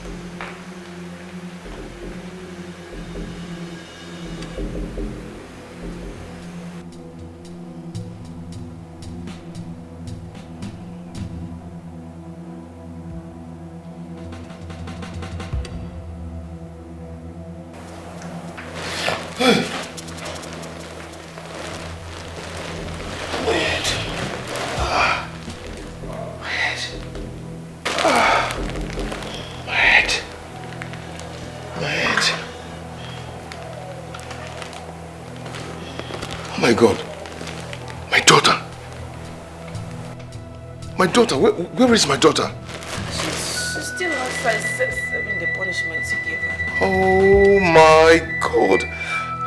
My God, my daughter. My daughter, where is my daughter? She's still outside serving the punishment you gave her. Oh my God.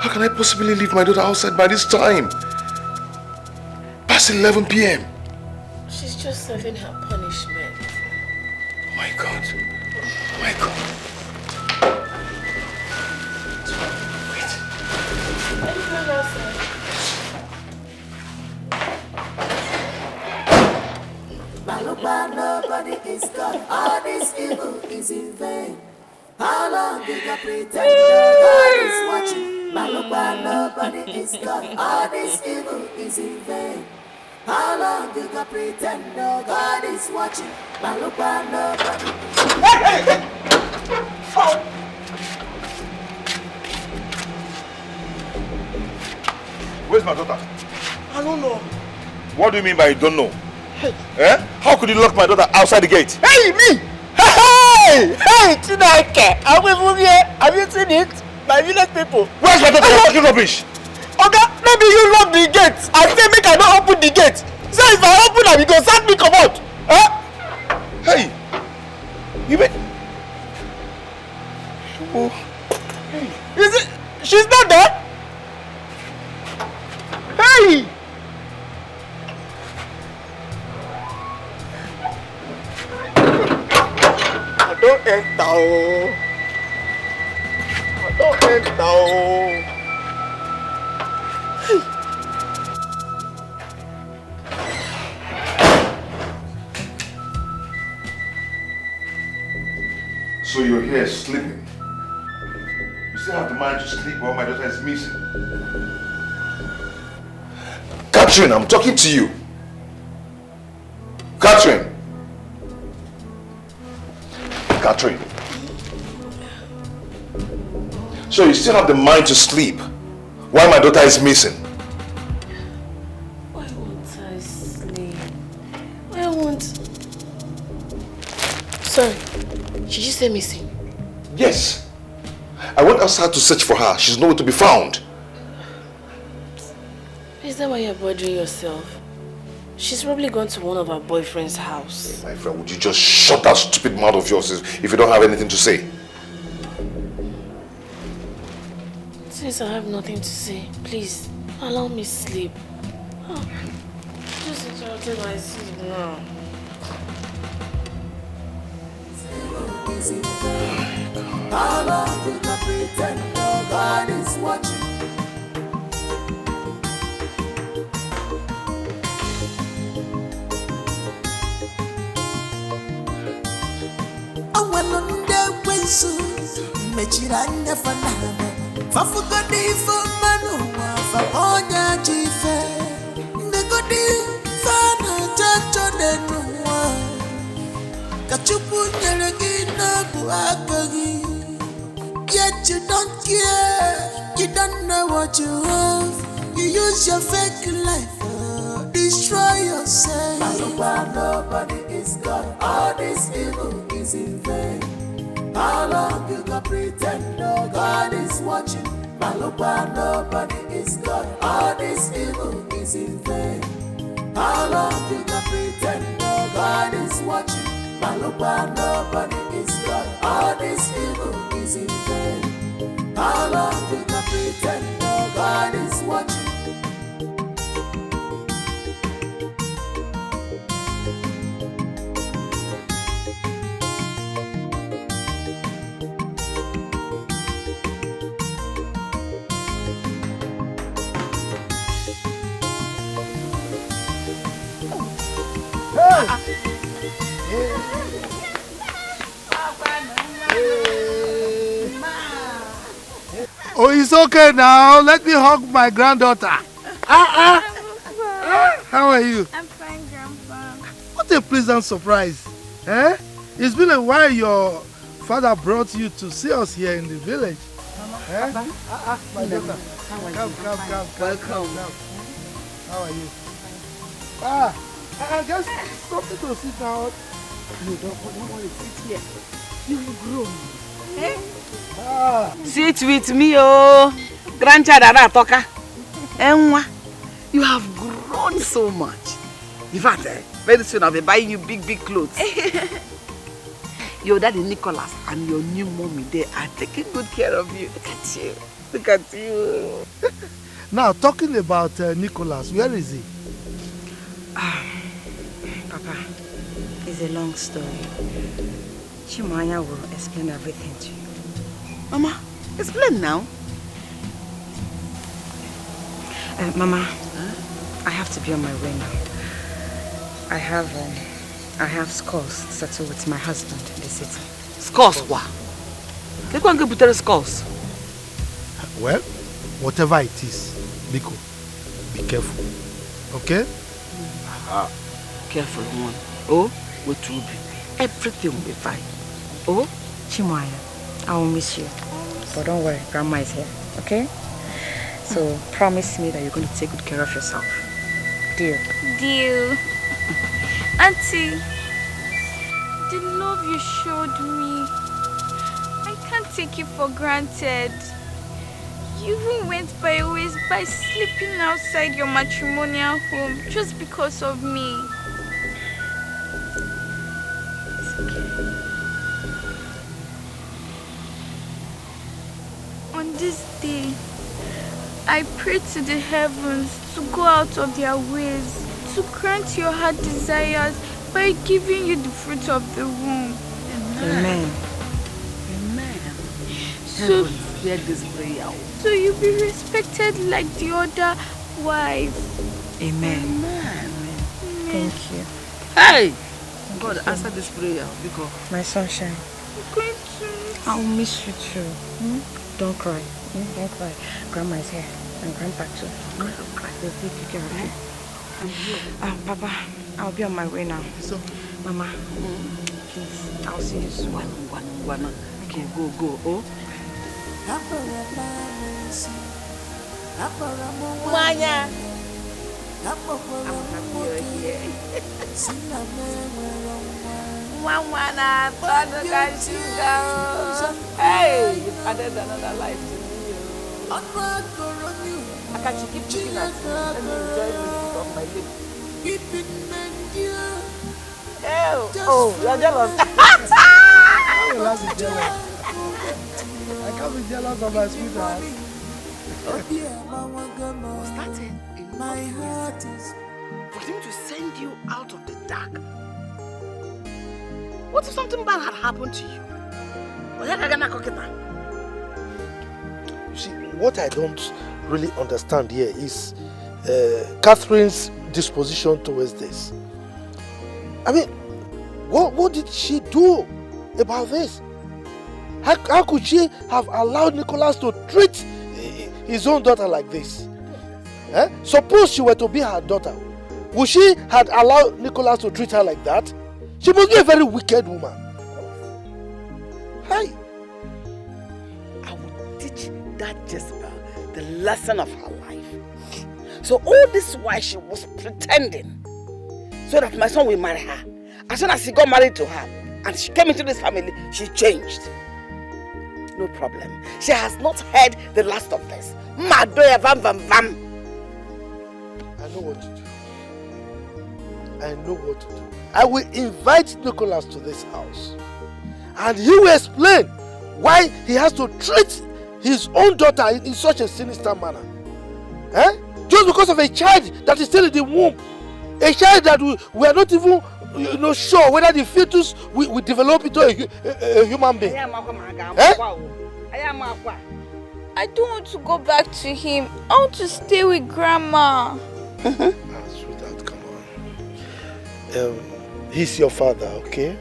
How can I possibly leave my daughter outside by this time? Past 11 p.m. She's just serving her punishment. Oh my God. Oh my God. Wait. Are you going outside? Malupa, nobody is God. All this evil is in vain. How long you gonna pretend God is watching? Malupa, nobody is God. All this evil is in vain. How long you gonna pretend God is watching? Malupa, nobody. Hey! Oh. Where's my daughter? I don't know. What do you mean by you don't know? Eh? How could you lock my daughter outside the gate? Hey, me! Hey! Hey, Chineke! I'm with you. Have you seen it? My village people. Where's my daughter? You're talking rubbish. Okay, maybe you lock the gate. I say make I not open the gate. So if I open am, you go sack me come out. Huh? Hey! You mean... Oh. Hey. Is it? She's not there? Hey! I don't enter. I don't enter. So you're here sleeping? You still have the mind to sleep while my daughter is missing? Catherine, I'm talking to you. Catherine. Catherine. So you still have the mind to sleep while my daughter is missing? Why won't I sleep? Why won't... Sorry, did you say missing? Yes. I went outside to search for her. She's nowhere to be found. Is that why you're bothering yourself? She's probably gone to one of her boyfriend's house. My friend, would you just shut that stupid mouth of yours if you don't have anything to say? Since I have nothing to say, please, allow me sleep. Oh, just interrupting my sleep now. How long will I pretend God is watching? Mechiranya fanana Fafugadi for manuwa Famonya jife Ndegodi fana chacho denuwa Kachupu nyeregina buagagi Yet you don't care You don't know what you have You use your fake life Destroy yourself Malupa, nobody is God All this evil is in vain How long you gonna pretend God is watching? Malupa, nobody is God. All this evil is in vain. How long you gonna pretend God is watching? Malupa, nobody is God. All this evil is in vain. How long you gonna pretend God is watching? Oh, it's okay now. Let me hug my granddaughter. How are you? I'm fine, Grandpa. What a pleasant surprise. Eh? It's been a while your father brought you to see us here in the village. Mama, eh? Papa. My daughter. Come. Welcome. How are you? I guess something to sit down. No, don't worry. Sit here. You've grown. Eh? Sit with me, oh. Grandchild Aratoka. Enwa. You have grown so much. In fact, very soon I'll be buying you big clothes. Your daddy Nicholas and your new mommy, they are taking good care of you. Look at you. Now, talking about Nicholas, where is he? Papa, it's a long story. Chimanya will explain everything to you. Mama, explain now. Mama, I have to be on my way now. I have scores to settle with my husband in the city. Scores what? They can't get better scores. Well, whatever it is, Biko, be careful. Okay? Careful, one. Oh, what will be? Everything will be fine. Oh? Chimaya, I will miss you. But don't worry, Grandma is here, okay? So promise me that you're going to take good care of yourself. Deal. Deal. Auntie, the love you showed me, I can't take it for granted. You even went by ways by sleeping outside your matrimonial home just because of me. It's okay. On this day, I pray to the heavens to go out of their ways, to grant your heart desires by giving you the fruit of the womb. Amen. So, hear this prayer. So you be respected like the other wives. Amen. Thank you. Hey! God, answer this prayer because my sunshine. I'm going to. I'll miss you too. Don't cry. Don't cry. Grandma is here and Grandpa too. Don't cry. They'll take care of you. Papa, I'll be on my way now. So, Mama, please, I'll see you soon. One. Okay, go. Oh? Manya. Mwana, father got sugar. Hey, you've added another life to me. I can't keep looking at you. Let me enjoy the fruit of my lips. Oh, you're jealous. I will not be jealous. I can't be jealous of my sweetheart. Was that enough for him to send you out of the dark? What if something bad had happened to you? You see, what I don't really understand here is Catherine's disposition towards this. I mean, what did she do about this? How could she have allowed Nicholas to treat his own daughter like this? Suppose she were to be her daughter, would she have allowed Nicholas to treat her like that? She must be a very wicked woman. Hey! I will teach that Jezebel the lesson of her life. So all this while she was pretending so that my son will marry her. As soon as he got married to her and she came into this family, she changed. No problem. She has not heard the last of this. Madoya vam vam vam. I know what to do. I will invite Nicholas to this house. And he will explain why he has to treat his own daughter in such a sinister manner. Just because of a child that is still in the womb. A child that we are not even sure whether the fetus will develop into a human being. I don't want to go back to him. I want to stay with Grandma. Sweetheart, come on. He's your father, okay?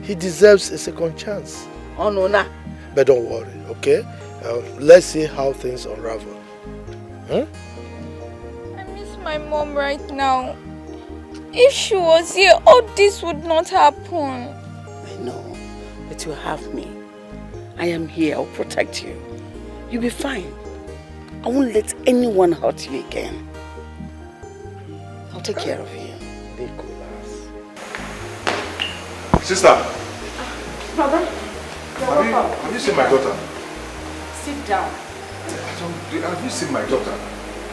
He deserves a second chance. Oh, no, nah. But don't worry, okay? Let's see how things unravel. Huh? I miss my mom right now. If she was here, all this would not happen. I know, but you have me. I am here. I'll protect you. You'll be fine. I won't let anyone hurt you again. I'll take care of you. Sister. Brother, have you seen my daughter? Sit down. Have you seen my daughter?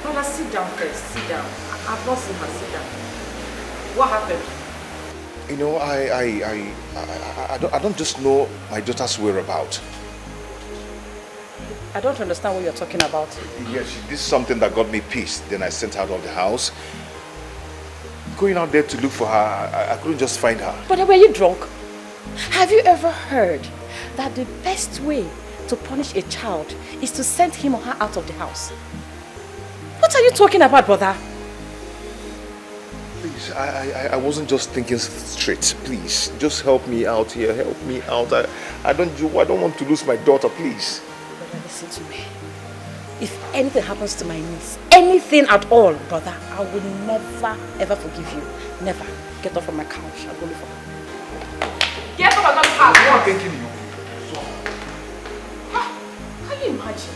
Brother, sit down first. Sit down. I've not seen her. Sit down. What happened? You know, I don't just know my daughter's whereabouts. I don't understand what you're talking about. Yes, she did something that got me pissed. Then I sent her out of the house. Going out there to look for her, I couldn't just find her. But were you drunk? Have you ever heard that the best way to punish a child is to send him or her out of the house? What are you talking about, brother? Please, I wasn't just thinking straight. Please, just help me out here. Help me out. I don't want to lose my daughter, please. Brother, listen to me. If anything happens to my niece, anything at all, brother, I will never ever forgive you. Never. Get off from my couch. I'll go look for her. Get off of my couch. I'm thinking you. Can you imagine?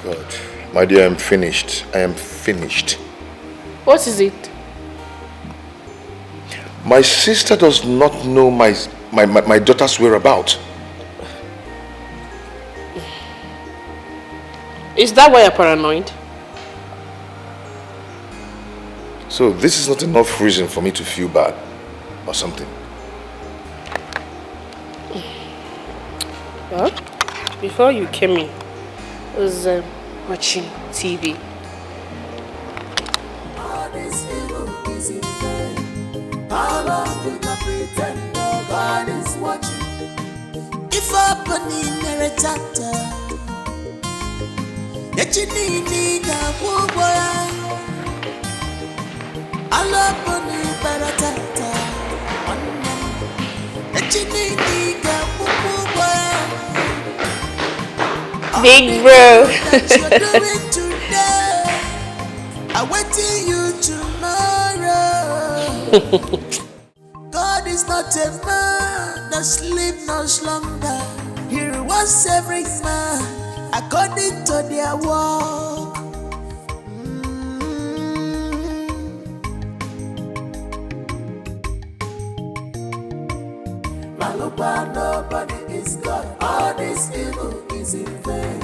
God. My dear, I'm finished. I am finished. What is it? My sister does not know my daughter's whereabouts. Is that why you're paranoid? So this is not enough reason for me to feel bad or something. Well, before you came in, I was watching TV. All this evil is in vain. How long will I pretend no God is watching? If open in a chapter, yet you need a woman. I'll open in Baratata. Yet you need a woman. Big bro. I wait till you tomorrow. God is not a man that sleep no slumber. He rewards every man according to their work. Malupa, nobody is God. All this evil is in vain.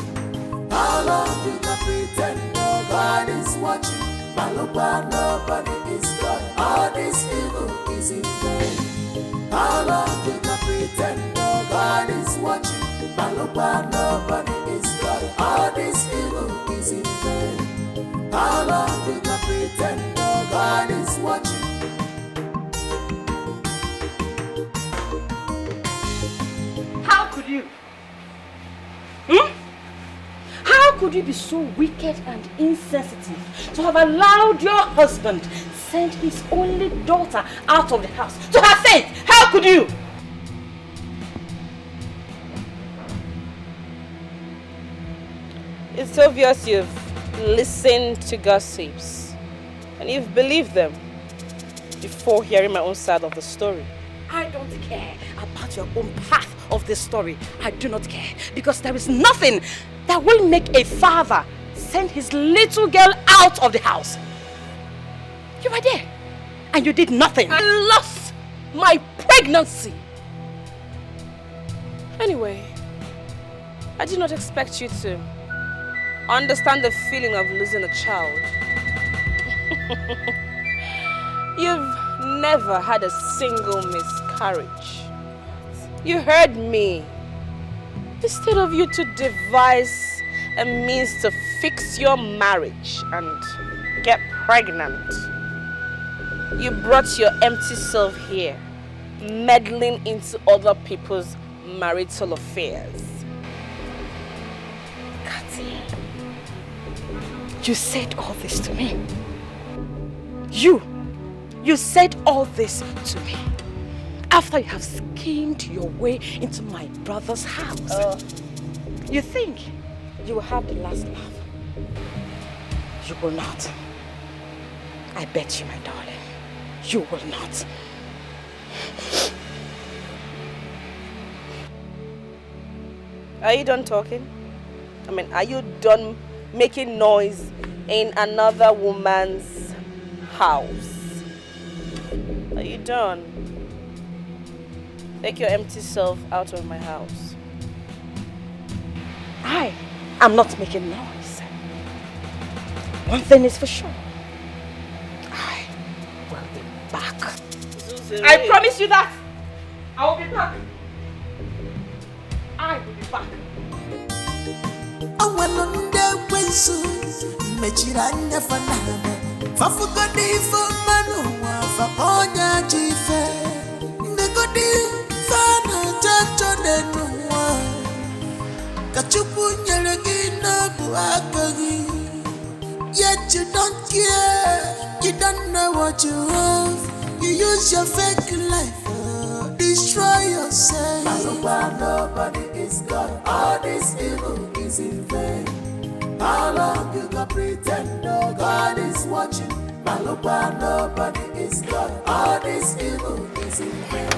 How long will I pretend no God is watching? Malupa, nobody is God. All this evil is in vain. How long will I pretend no God is watching? Malupa, nobody is God. All this evil is in vain. How long will I pretend no God is watching? How could you? How could you be so wicked and insensitive to have allowed your husband send his only daughter out of the house to her fate? How could you? It's obvious you've listened to gossips and you've believed them before hearing my own side of the story. I don't care about your own path of this story. I do not care, because there is nothing that will make a father send his little girl out of the house. You were there and you did nothing. I lost my pregnancy. Anyway, I did not expect you to understand the feeling of losing a child. You've never had a single miscarriage. You heard me. Instead of you to devise a means to fix your marriage and get pregnant. You brought your empty self here, meddling into other people's marital affairs. Kati, you said all this to me. You said all this to me after you have schemed your way into my brother's house. You think you will have the last laugh? You will not. I bet you, my darling. You will not. Are you done talking? I mean, are you done making noise in another woman's house? Are you done? Take your empty self out of my house. I am not making noise. One thing is for sure. I will be back. I promise you that. I will be back. I will be back. Yet you don't care, you don't know what you have. You use your fake life, destroy yourself. Maluba, nobody is God, all this evil is in vain. How long you gonna pretend no God is watching? Maluba, nobody is God, all this evil is in vain.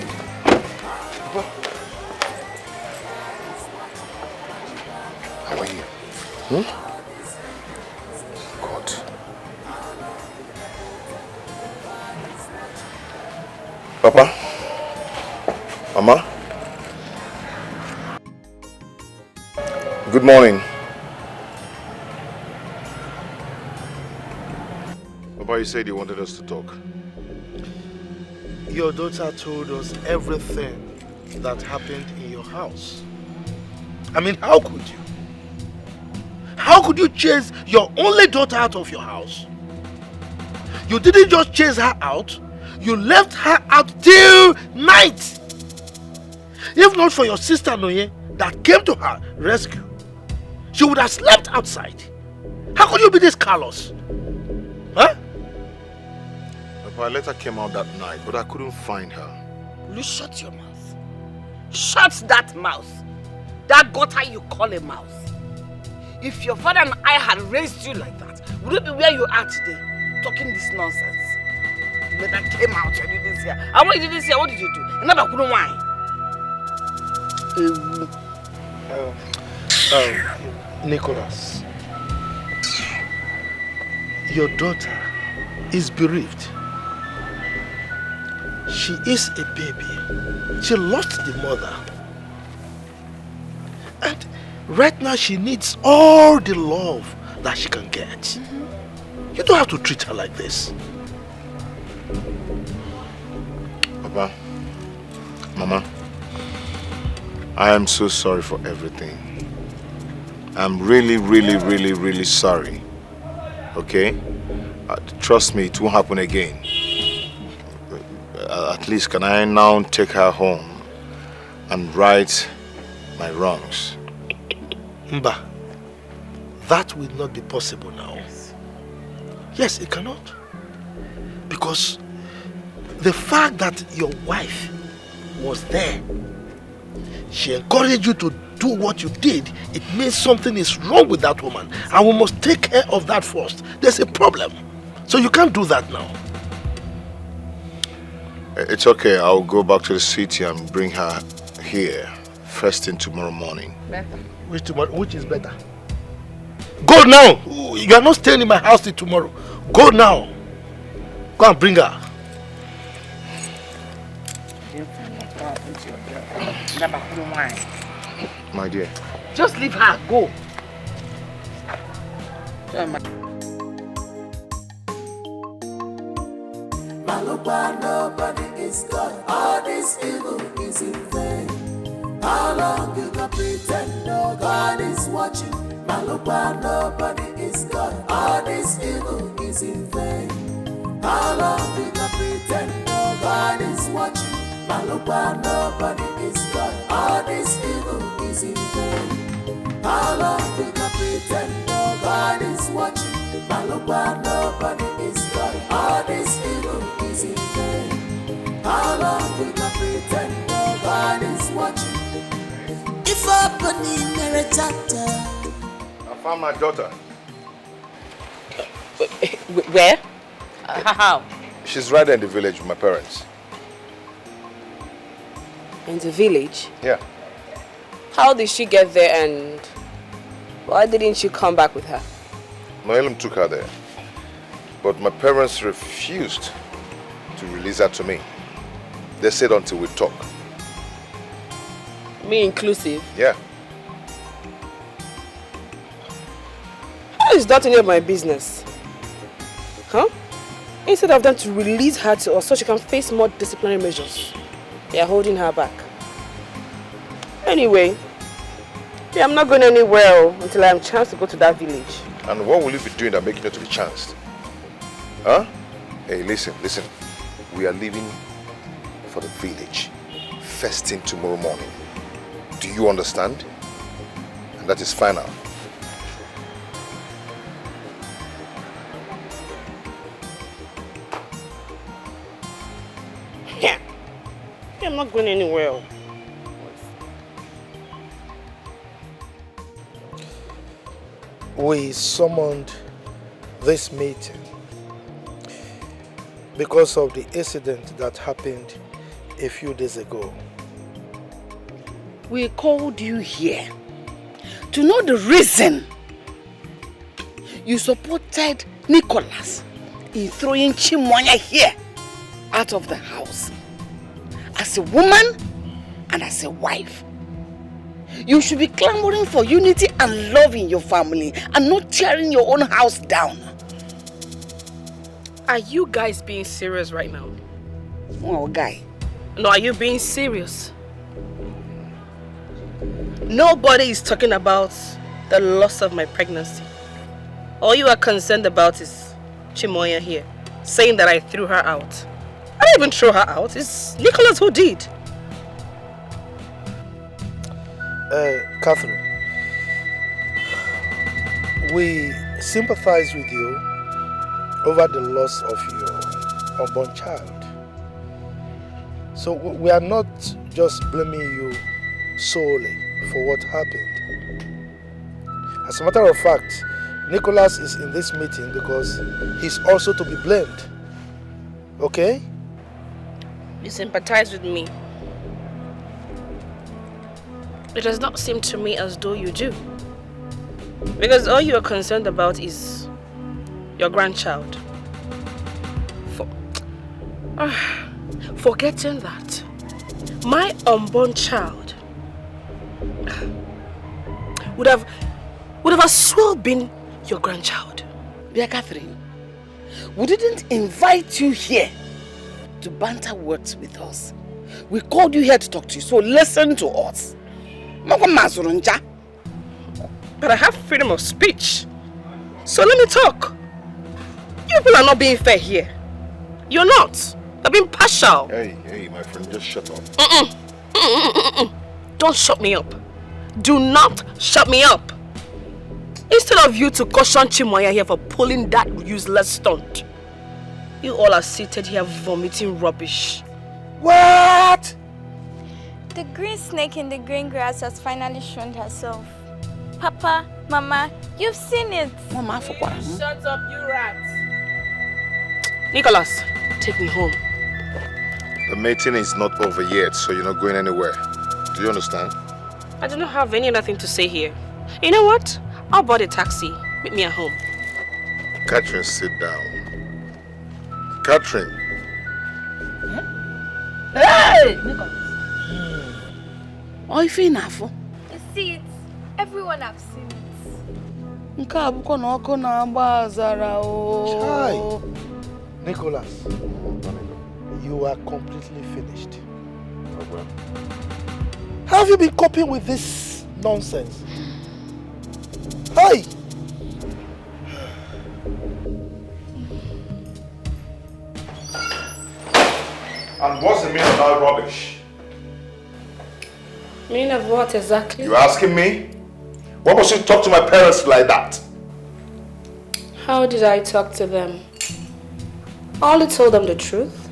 How are you? God. Papa? Mama? Good morning. Papa, you said you wanted us to talk. Your daughter told us everything that happened in your house. I mean, how could you? How could you chase your only daughter out of your house? You didn't just chase her out, you left her out till night. If not for your sister Noye that came to her rescue, she would have slept outside. How could you be this callous? Huh? Papa, a letter came out that night, but I couldn't find her. Will you shut your mouth? Shut that mouth. That gutter you call a mouth. If your father and I had raised you like that, would you be where you are today? Talking this nonsense. Letter came out and you didn't see her. And when you didn't see her, what did you do? You never couldn't whine. Nicholas, your daughter is bereaved. She is a baby. She lost the mother. And right now she needs all the love that she can get. You don't have to treat her like this. Papa, Mama, I am so sorry for everything. I'm really sorry. Okay? Trust me, it won't happen again. At least can I now take her home and right my wrongs? Mba, that will not be possible now. Yes, it cannot. Because the fact that your wife was there, she encouraged you to do what you did, it means something is wrong with that woman. And we must take care of that first. There's a problem. So you can't do that now. It's okay, I'll go back to the city and bring her here first thing tomorrow morning. Better. Which is better? Go now! You are not staying in my house till tomorrow. Go now. Go and bring her. My dear. Just leave her, go. Maluba, nobody is God. All this evil is in vain. How long you gonna pretend no God is watching? Maluba. Malukwa, nobody is God. All this evil is in vain. How long we can pretend God is watching? Malukwa, nobody is God. All this evil is in vain. How long we can pretend God is watching? Malukwa, nobody is God. All this evil is in vain. How long we can pretend God is watching? If opening a chapter. I found my daughter. Where? How? She's right there in the village with my parents. In the village? Yeah. How did she get there and why didn't you come back with her? Noelim took her there. But my parents refused to release her to me. They said until we talk. Me inclusive? Yeah. How is that any of my business? Huh? Instead of them to release her to us so she can face more disciplinary measures, they are holding her back. Anyway, yeah, I'm not going anywhere until I have a chance to go to that village. And what will you be doing that making you to be chanced? Huh? Hey, listen. We are leaving for the village first thing tomorrow morning. Do you understand? And that is final. Yeah, I'm not going anywhere. We summoned this meeting because of the incident that happened a few days ago. We called you here to know the reason you supported Nicholas in throwing Chimonya here out of the house. As a woman and as a wife, you should be clamoring for unity and love in your family and not tearing your own house down. Are you guys being serious right now? Oh, guy. No, are you being serious? Nobody is talking about the loss of my pregnancy. All you are concerned about is Chimonya here, saying that I threw her out. I didn't even throw her out. It's Nicholas who did. Catherine, we sympathize with you over the loss of your unborn child. So we are not just blaming you solely for what happened. As a matter of fact, Nicholas is in this meeting because he's also to be blamed. Okay? You sympathize with me. It does not seem to me as though you do. Because all you are concerned about is your grandchild. Forgetting that my unborn child would have as well been your grandchild. Dear Catherine, we didn't invite you here to banter words with us. We called you here to talk to you, so listen to us. But I have freedom of speech. So let me talk. You people are not being fair here. You're not. You're being partial. Hey, my friend, just shut up. Don't shut me up. Do not shut me up. Instead of you to caution Chimonya here for pulling that useless stunt, you all are seated here vomiting rubbish. What? The green snake in the green grass has finally shown herself. Papa, Mama, you've seen it. Mama, for what? Shut up, you rat. Nicholas, take me home. The meeting is not over yet, so you're not going anywhere. Do you understand? I do not have any other thing to say here. You know what? I'll board a taxi. Meet me at home. Catherine, sit down. Catherine. Hey! Nicholas. Oh, if enough. You see it. Everyone have seen it. Chai. Nicholas, you are completely finished. How have you been coping with this nonsense? Hey! And what's the meaning of that rubbish? Meaning of what exactly? You asking me? Why must you talk to my parents like that? How did I talk to them? I only told them the truth.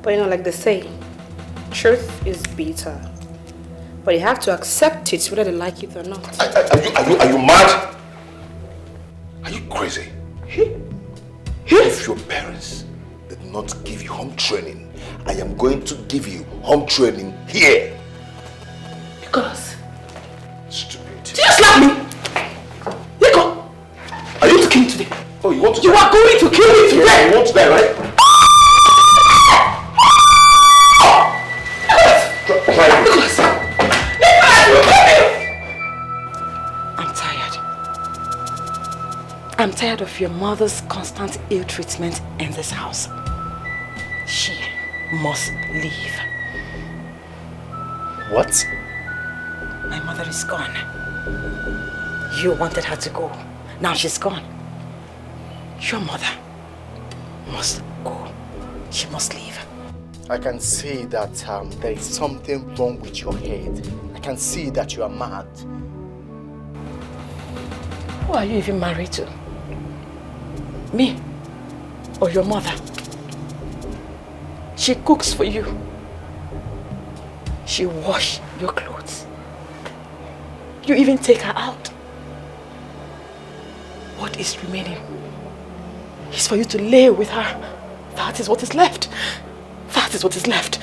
But you know, like they say, truth is bitter. But you have to accept it whether they like it or not. Are you mad? Are you crazy? If your parents did not give you home training, I am going to give you home training here. Nicholas. Stupid. Did you slap me? Nico! Are you to kill me today? Oh, you want to You die? are going to kill me today! You want to die, right? Try it. Nicholas! Nicholas, you kill me! I'm tired. I'm tired of your mother's constant ill treatment in this house. She must leave. What? My mother is gone. You wanted her to go. Now she's gone. Your mother must go. She must leave. I can see that there is something wrong with your head. I can see that you are mad. Who are you even married to? Me or your mother? She cooks for you. She washes your clothes. You even take her out. What is remaining is for you to lay with her. That is what is left. That is what is left.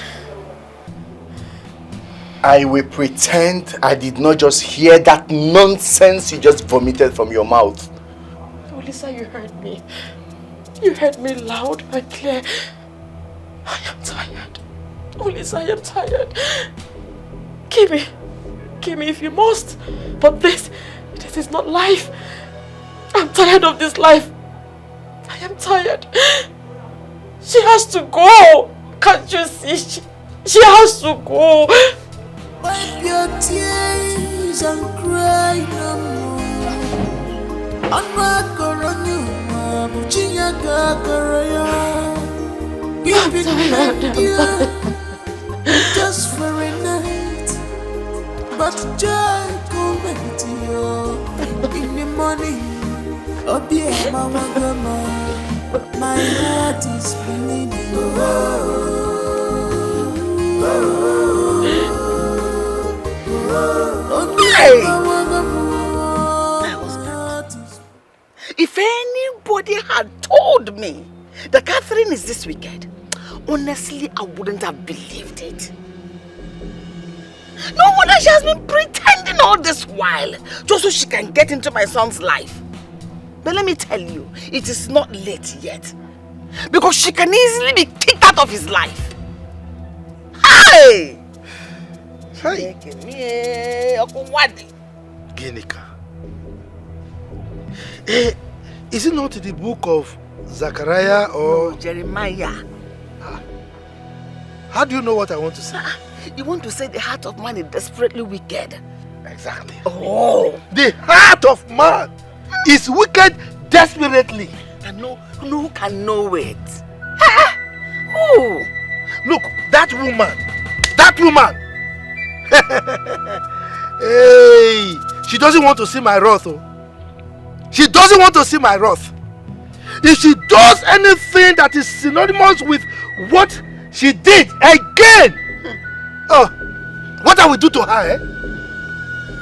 I will pretend I did not just hear that nonsense you just vomited from your mouth. Oh, Lisa, you heard me. You heard me loud and clear. I am tired. Oh, Lisa, I am tired. Kill me. Kill me if you must. But this is not life. I'm tired of this life. I am tired. She has to go. Can't you see? She has to go. Wipe your tears and cry no more. You've been here just for a night, but joy coming to you in the morning. Oh dear, my heart is bleeding. If anybody had told me that Catherine is this wicked, honestly, I wouldn't have believed it. No wonder she has been pretending all this while, just so she can get into my son's life. But let me tell you, it is not late yet. Because she can easily be kicked out of his life. Hey! Hey! Ginika. Is it not the book of Zechariah or... No, Jeremiah. How do you know what I want to say? You want to say the heart of man is desperately wicked. Exactly. Oh! The heart of man is wicked desperately. And who can know it? Who? Look, that woman. Hey, she doesn't want to see my wrath. Oh. She doesn't want to see my wrath. If she does anything that is synonymous with what she did again, what I will do to her, eh?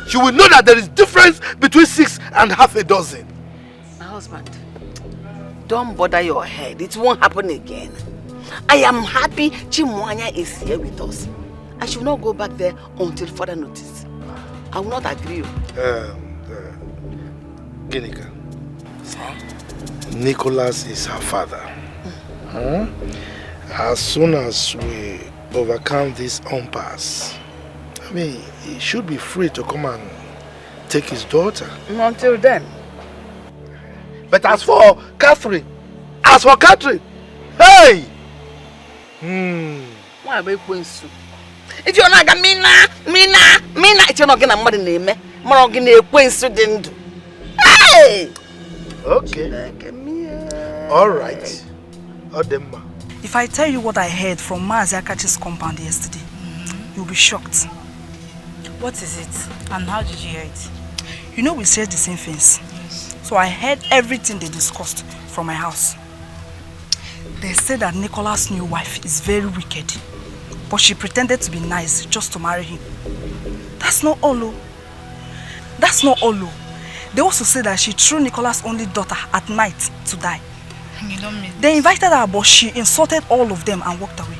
She will know that there is difference between 6 and half a dozen. My husband, don't bother your head. It won't happen again. I am happy Chimwanya is here with us. I should not go back there until further notice. I will not agree. Ginika. Nicholas is her father. As soon as we overcome this impasse, I mean, he should be free to come and take his daughter. Until then. But as for Catherine, hey! Why are we going so? If you're not Mina, if you're not gonna mother name, more gonna acquaint so then. Hey! Okay. Alright. Odemma. If I tell you what I heard from Maziakachi's compound yesterday, you'll be shocked. What is it? And how did you hear it? You know we said the same things. Yes. So I heard everything they discussed from my house. They said that Nicholas' new wife is very wicked. But she pretended to be nice just to marry him. That's not all. Oh. That's not all. Oh. They also said that she threw Nicholas' only daughter at night to die. You don't mean They invited her, but she insulted all of them and walked away.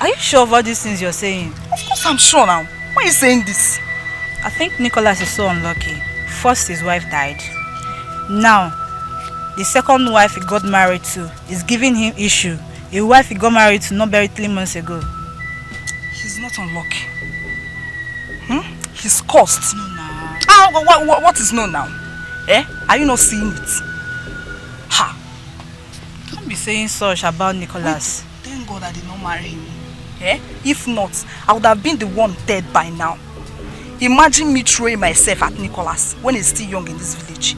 Are you sure of all these things you're saying? Of course I'm sure now. Why are you saying this? I think Nicholas is so unlucky. First, his wife died. Now, the second wife he got married to is giving him issue. A wife he got married to not buried 3 months ago. He's not unlucky. He's cursed. No, now. What is no now? Eh? Are you not seeing it? Ha! Don't be saying such about Nicholas. Wait, thank God I did not marry him. Eh? If not, I would have been the one dead by now. Imagine me throwing myself at Nicholas when he's still young in this village.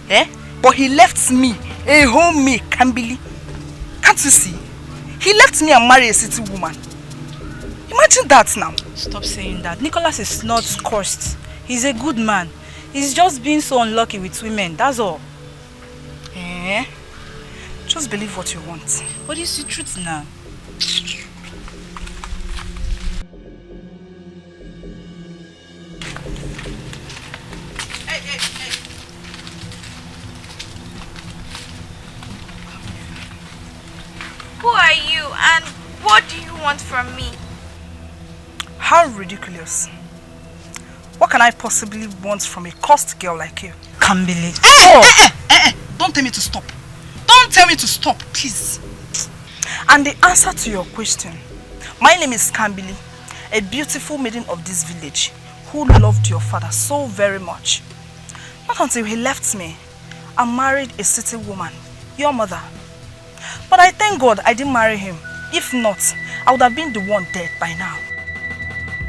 Eh? But he left me, a homemade Kambili. Can't you see? He left me and married a city woman. Imagine that now. Stop saying that. Nicholas is not cursed. He's a good man. He's just being so unlucky with women, that's all. Eh? Just believe what you want. What is the truth now? Who are you and what do you want from me? How ridiculous. What can I possibly want from a cursed girl like you? Can't believe. Don't tell me to stop. Don't tell me to stop, please. And the answer to your question, my name is Kambili, a beautiful maiden of this village who loved your father so very much. Not until he left me and married a city woman, your mother. But I thank God I didn't marry him. If not, I would have been the one dead by now.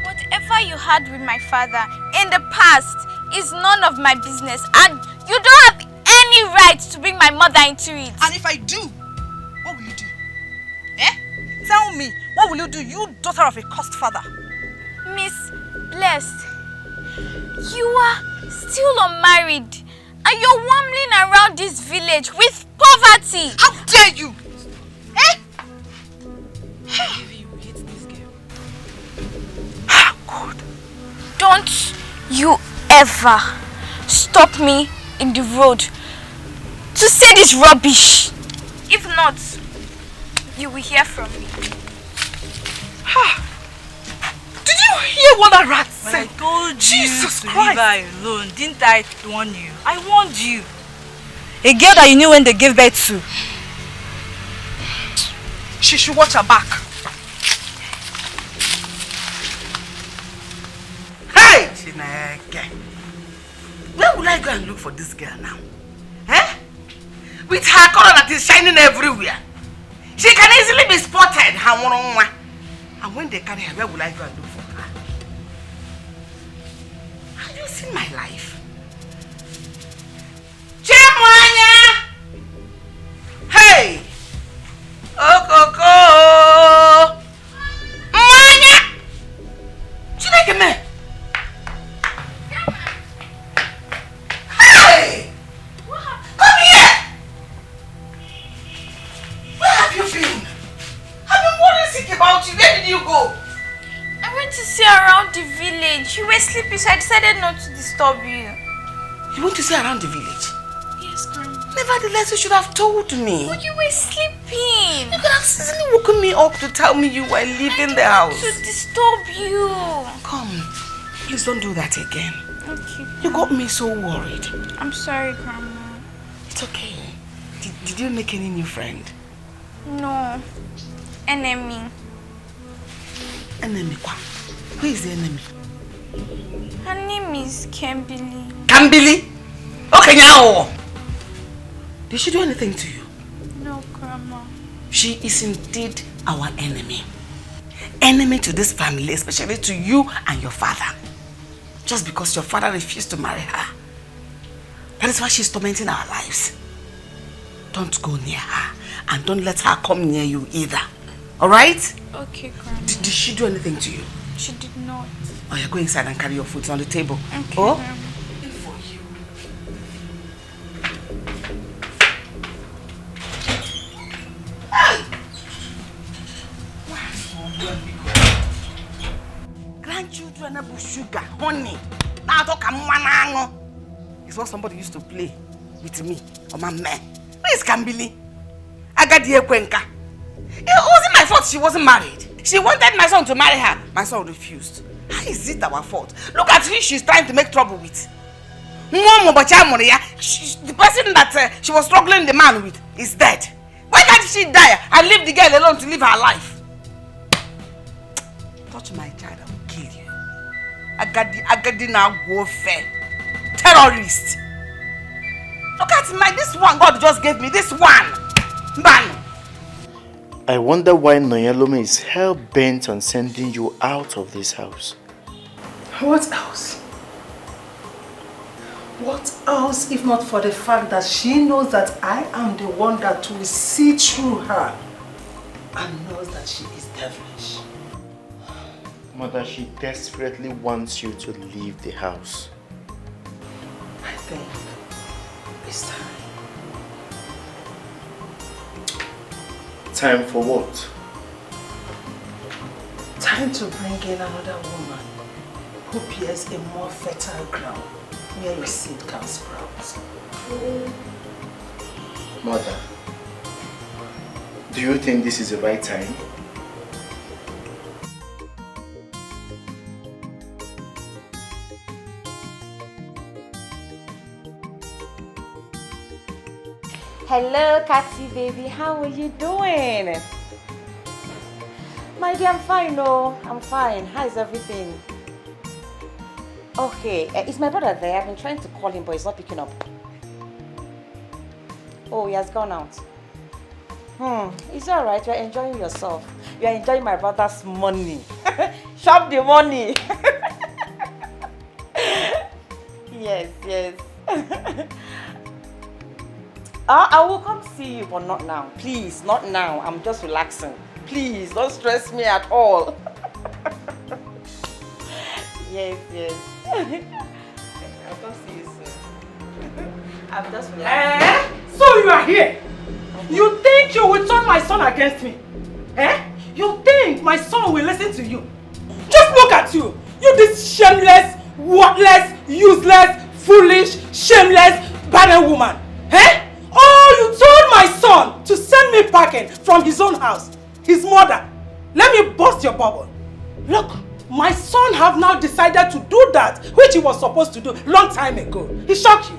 Whatever you had with my father in the past is none of my business, and you don't have any right to bring my mother into it. And if I do, what will you do? Eh? Tell me, what will you do, you daughter of a cursed father? Miss Blessed, you are still unmarried and you're wandering around this village with poverty. How dare you? Eh? God. Don't you ever stop me in the road to say this rubbish. If not, you will hear from me. Did you hear what that rat said? I told you Jesus to Christ. leave her alone. Didn't I warn you? I warned you. A girl that you knew when they gave birth to. She should watch her back. Hey! Chineke. Where will I go and look for this girl now? Eh? With her color that is shining everywhere. She can easily be spotted. And when they carry her, where will I go and look for her? Have you seen my life? Chimwanya! Hey! Okoko! Mwanya! Chineke me! Hey! Come here! Where have you been? I've been worried sick about you. Where did you go? I went to see around the village. You were sleeping, so I decided not to disturb you. You went to see around the village? Yes, Grandma. Nevertheless, you should have told me. But you were sleeping. You could have easily woken me up to tell me you were leaving the house. To disturb you. Come, please don't do that again. Okay. You got me so worried. I'm sorry, Grandma. It's okay. Did you make any new friend? No. Enemy. Enemy? Who is the enemy? Her name is Kambili. Kambili? Okay, now. Did she do anything to you? No, Grandma. She is indeed our enemy. Enemy to this family, especially to you and your father. Just because your father refused to marry her. That is why she's tormenting our lives. Don't go near her. And don't let her come near you either. Alright? Okay, Grandma. Did she do anything to you? She did not. Oh, yeah, go inside and carry your food on the table. Okay, oh? Grandma. For you. Grandchildren have sugar, honey. Now talk am it's what somebody used to play with me or my man. Where is Kambili? Agadi Ekwenka. It wasn't my fault she wasn't married. She wanted my son to marry her. My son refused. How is it our fault? Look at who she's trying to make trouble with. The person that she was struggling the man with is dead. Why can't she die and leave the girl alone to live her life? Touch my child, I will kill you. Agadi now warfare. Terrorist. Look at this one God just gave me. This one. Man. I wonder why Nonyelome is hell-bent on sending you out of this house. What else? What else if not for the fact that she knows that I am the one that will see through her and knows that she is devilish. Mother, she desperately wants you to leave the house. I think it's time. Time for what? Time to bring in another woman who bears a more fertile ground where your seed can sprout. Mother, do you think this is the right time? Hello, Cathy baby. How are you doing? My dear, I'm fine, no. I'm fine. How is everything? Okay, is my brother there? I've been trying to call him, but he's not picking up. Oh, he has gone out. It's alright. You're enjoying yourself. You're enjoying my brother's money. Shop the money. Yes, yes. I will come see you, but not now. Please, not now. I'm just relaxing. Please, don't stress me at all. Yes, yes. I'll come see you soon. I'm just relaxing. So you are here? You think you will turn my son against me? You think my son will listen to you? Just look at you. You this shameless, worthless, useless, foolish, shameless, barren woman. Oh, you told my son to send me packing from his own house. His mother. Let me bust your bubble. Look, my son have now decided to do that which he was supposed to do long time ago. He shocked you.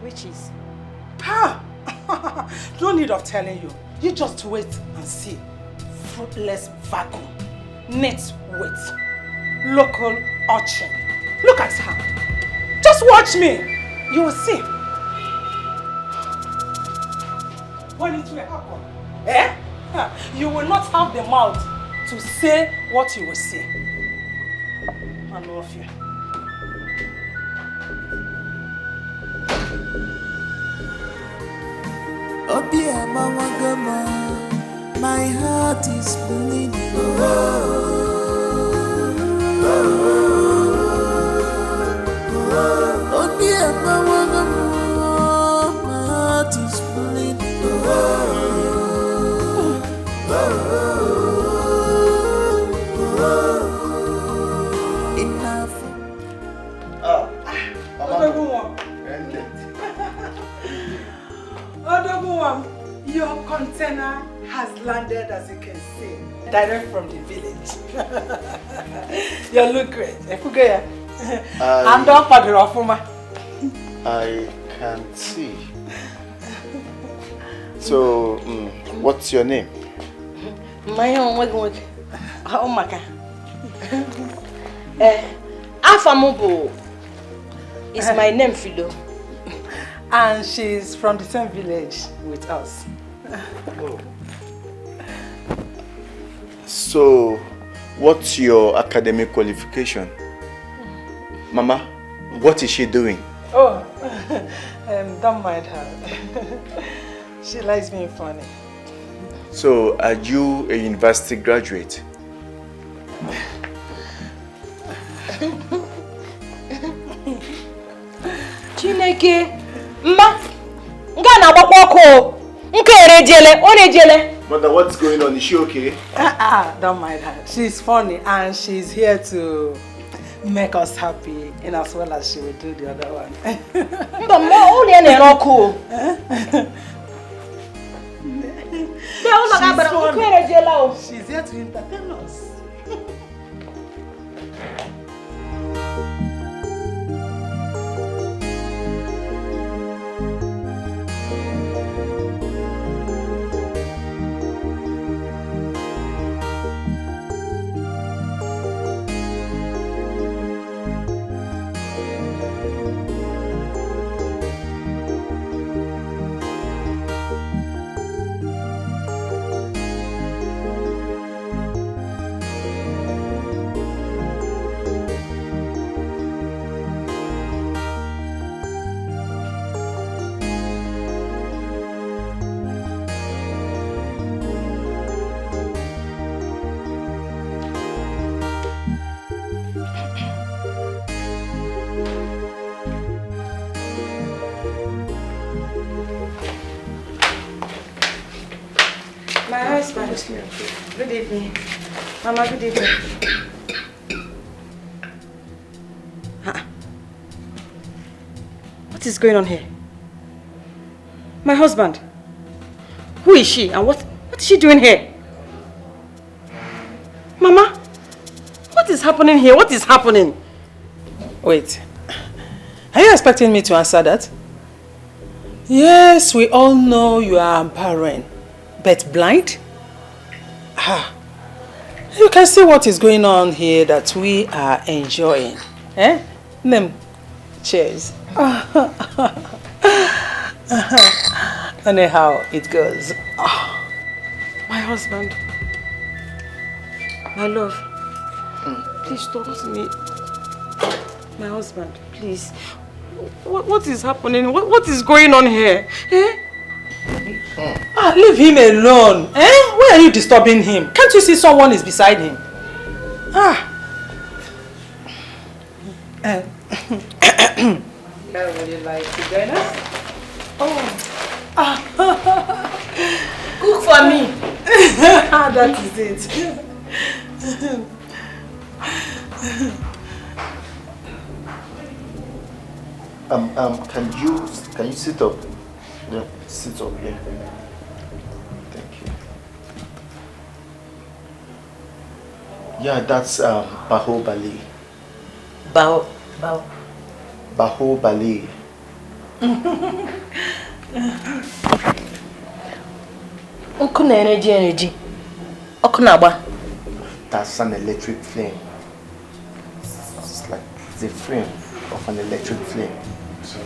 Which is? No need of telling you. You just wait and see. Fruitless vacuum. Net wait. Local urchin. Look at her. Just watch me. You will see. When it will happen, you will not have the mouth to say what you will say. I know of you. Obia mama gama, my heart is bleeding. Obia mama gama, my heart is bleeding. Enough. Your container has landed, as you can see, direct from the village. You look great. I'm done for the Rafuma. I can't see. So, what's your name? My own work. Oh my God. Afamubo is my name, Fido. And she's from the same village with us. So, What's your academic qualification? Mama, what is she doing? Oh, don't mind her. She likes being funny. So, are you a university graduate? Chineke, Mma, nga na agbakwa ọkụ. Nke erejele, o rejele. Mother, what's going on? Is she okay? Don't mind her. She's funny and she's here to make us happy in as well as she will do the other one. She's here to entertain us. My husband. Good evening. Mama, good evening. What is going on here? My husband. Who is she and what is she doing here? Mama, what is happening here? What is happening? Wait. Are you expecting me to answer that? Yes, we all know you are barren. But blind? You can see what is going on here that we are enjoying. Eh? Name, cheers. Anyhow, it goes. My husband. My love. Please talk to me. My husband, please. What is happening? What is going on here? Eh? Leave him alone. Eh? Why are you disturbing him? Can't you see someone is beside him? Would you like to join us? Cook for me. That is it. Can you sit up? Yeah, sit up here. Thank you. Yeah, that's Bahubali. Bahubali. Energy. Okunaba. That's an electric flame. It's like the flame of an electric flame. So,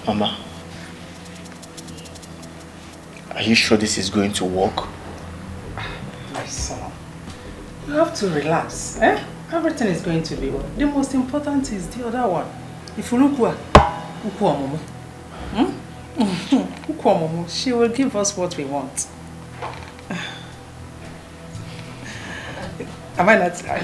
Mama, are you sure this is going to work? My son, you have to relax. Eh? Everything is going to be well. The most important is the other one. If you look well, she will give us what we want. Am I not right?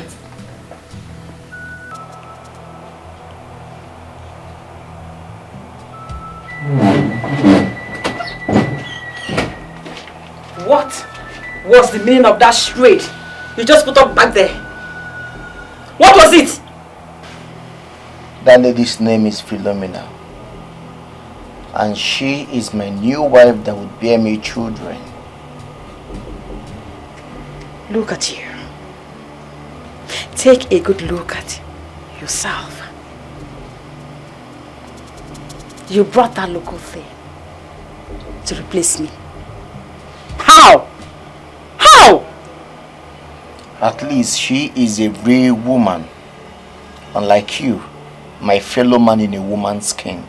What was the meaning of that charade you just put up back there? What was it? That lady's name is Philomena. And she is my new wife that would bear me children. Look at you. Take a good look at yourself. You brought that local thing to replace me. How? How? At least she is a real woman. Unlike you, my fellow man in a woman's skin.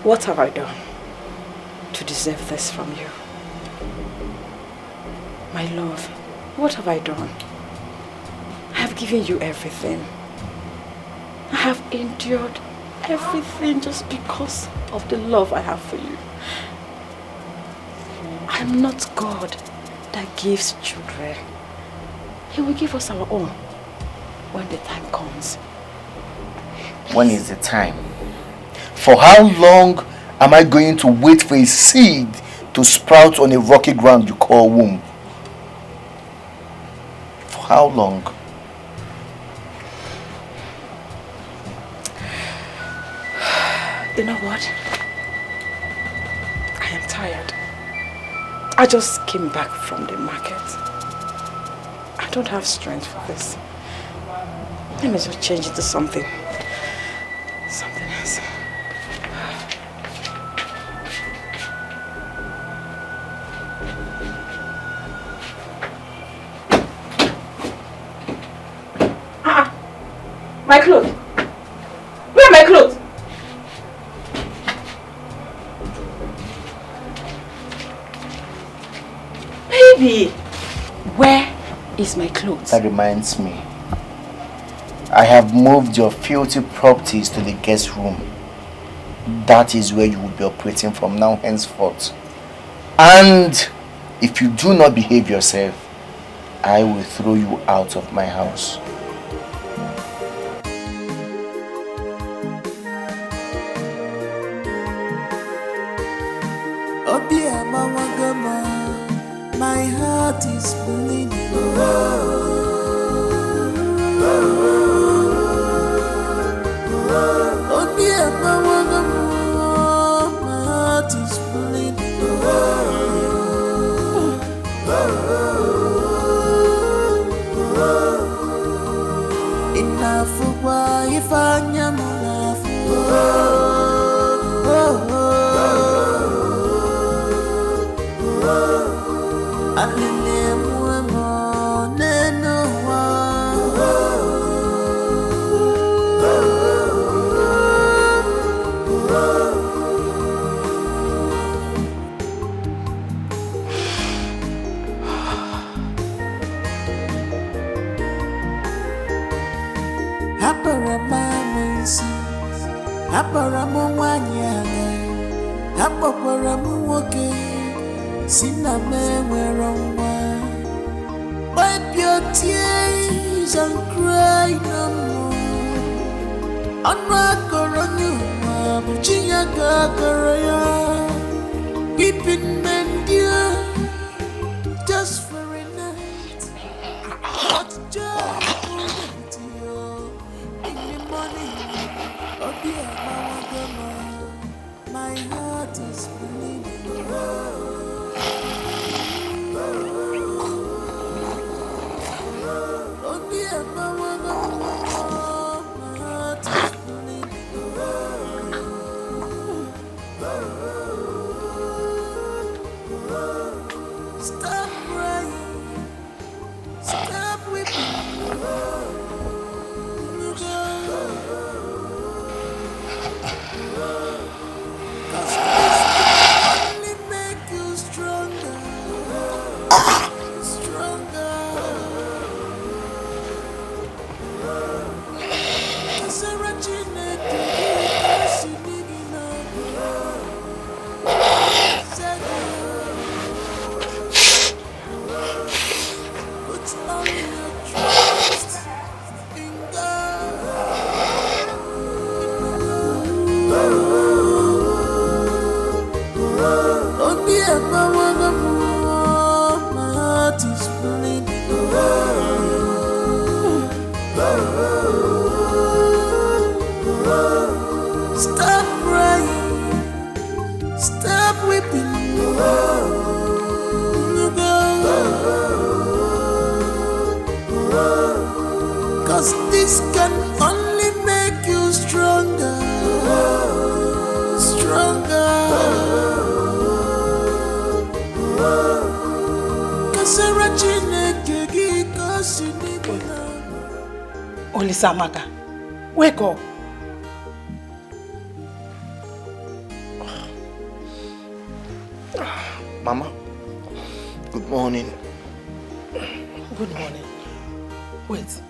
What have I done to deserve this from you? My love, what have I done? I have given you everything. I have endured everything just because of the love I have for you. I'm not God that gives children. He will give us our own when the time comes. When is the time? For how long am I going to wait for a seed to sprout on a rocky ground you call womb? For how long? You know what? I am tired. I just came back from the market. I don't have strength for this. Let me just change it to something else. My clothes. Where are my clothes? Baby, where is my clothes? That reminds me. I have moved your filthy properties to the guest room. That is where you will be operating from now henceforth. And if you do not behave yourself, I will throw you out of my house. My heart is bleeding. Oh dear, my heart is bleeding. Enough of why if I am enough. Wipe your tears and cry no more. Weeping men dear, just for a night. What joy to you in the morning. Oh dear, my heart is bleeding. Oh dear, my heart is bleeding. Stop crying, stop weeping. Only make you stronger, stronger. Put all your trust in God. Oh dear, my heart is bleeding. Stop crying, stop weeping. Cause this can only make you stronger, stronger. Olisamaka, wake up. Mama, good morning. Good morning. Wait.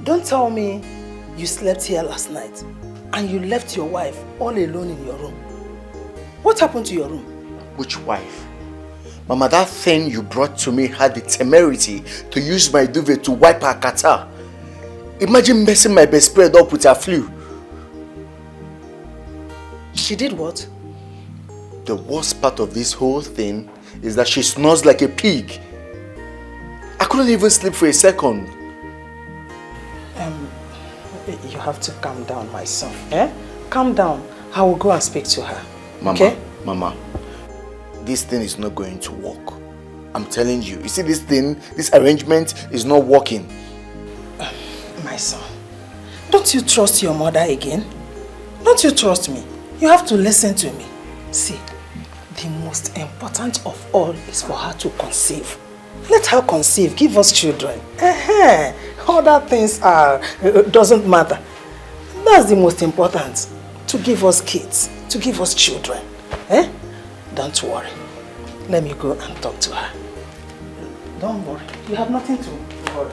Don't tell me you slept here last night and you left your wife all alone in your room. What happened to your room? Which wife? Mama, that thing you brought to me had the temerity to use my duvet to wipe her catarrh. Imagine messing my bed spread up with her flu. She did what? The worst part of this whole thing is that she snores like a pig. I couldn't even sleep for a second. You have to calm down, my son. Eh? Calm down. I will go and speak to her. Mama, okay? Mama, this thing is not going to work. I'm telling you. You see this thing, this arrangement is not working. My son, don't you trust your mother again? Don't you trust me? You have to listen to me. See, the most important of all is for her to conceive. Let her conceive, give us children. Other things doesn't matter. That's the most important. To give us kids, to give us children. Don't worry. Let me go and talk to her. Don't worry. You have nothing to worry.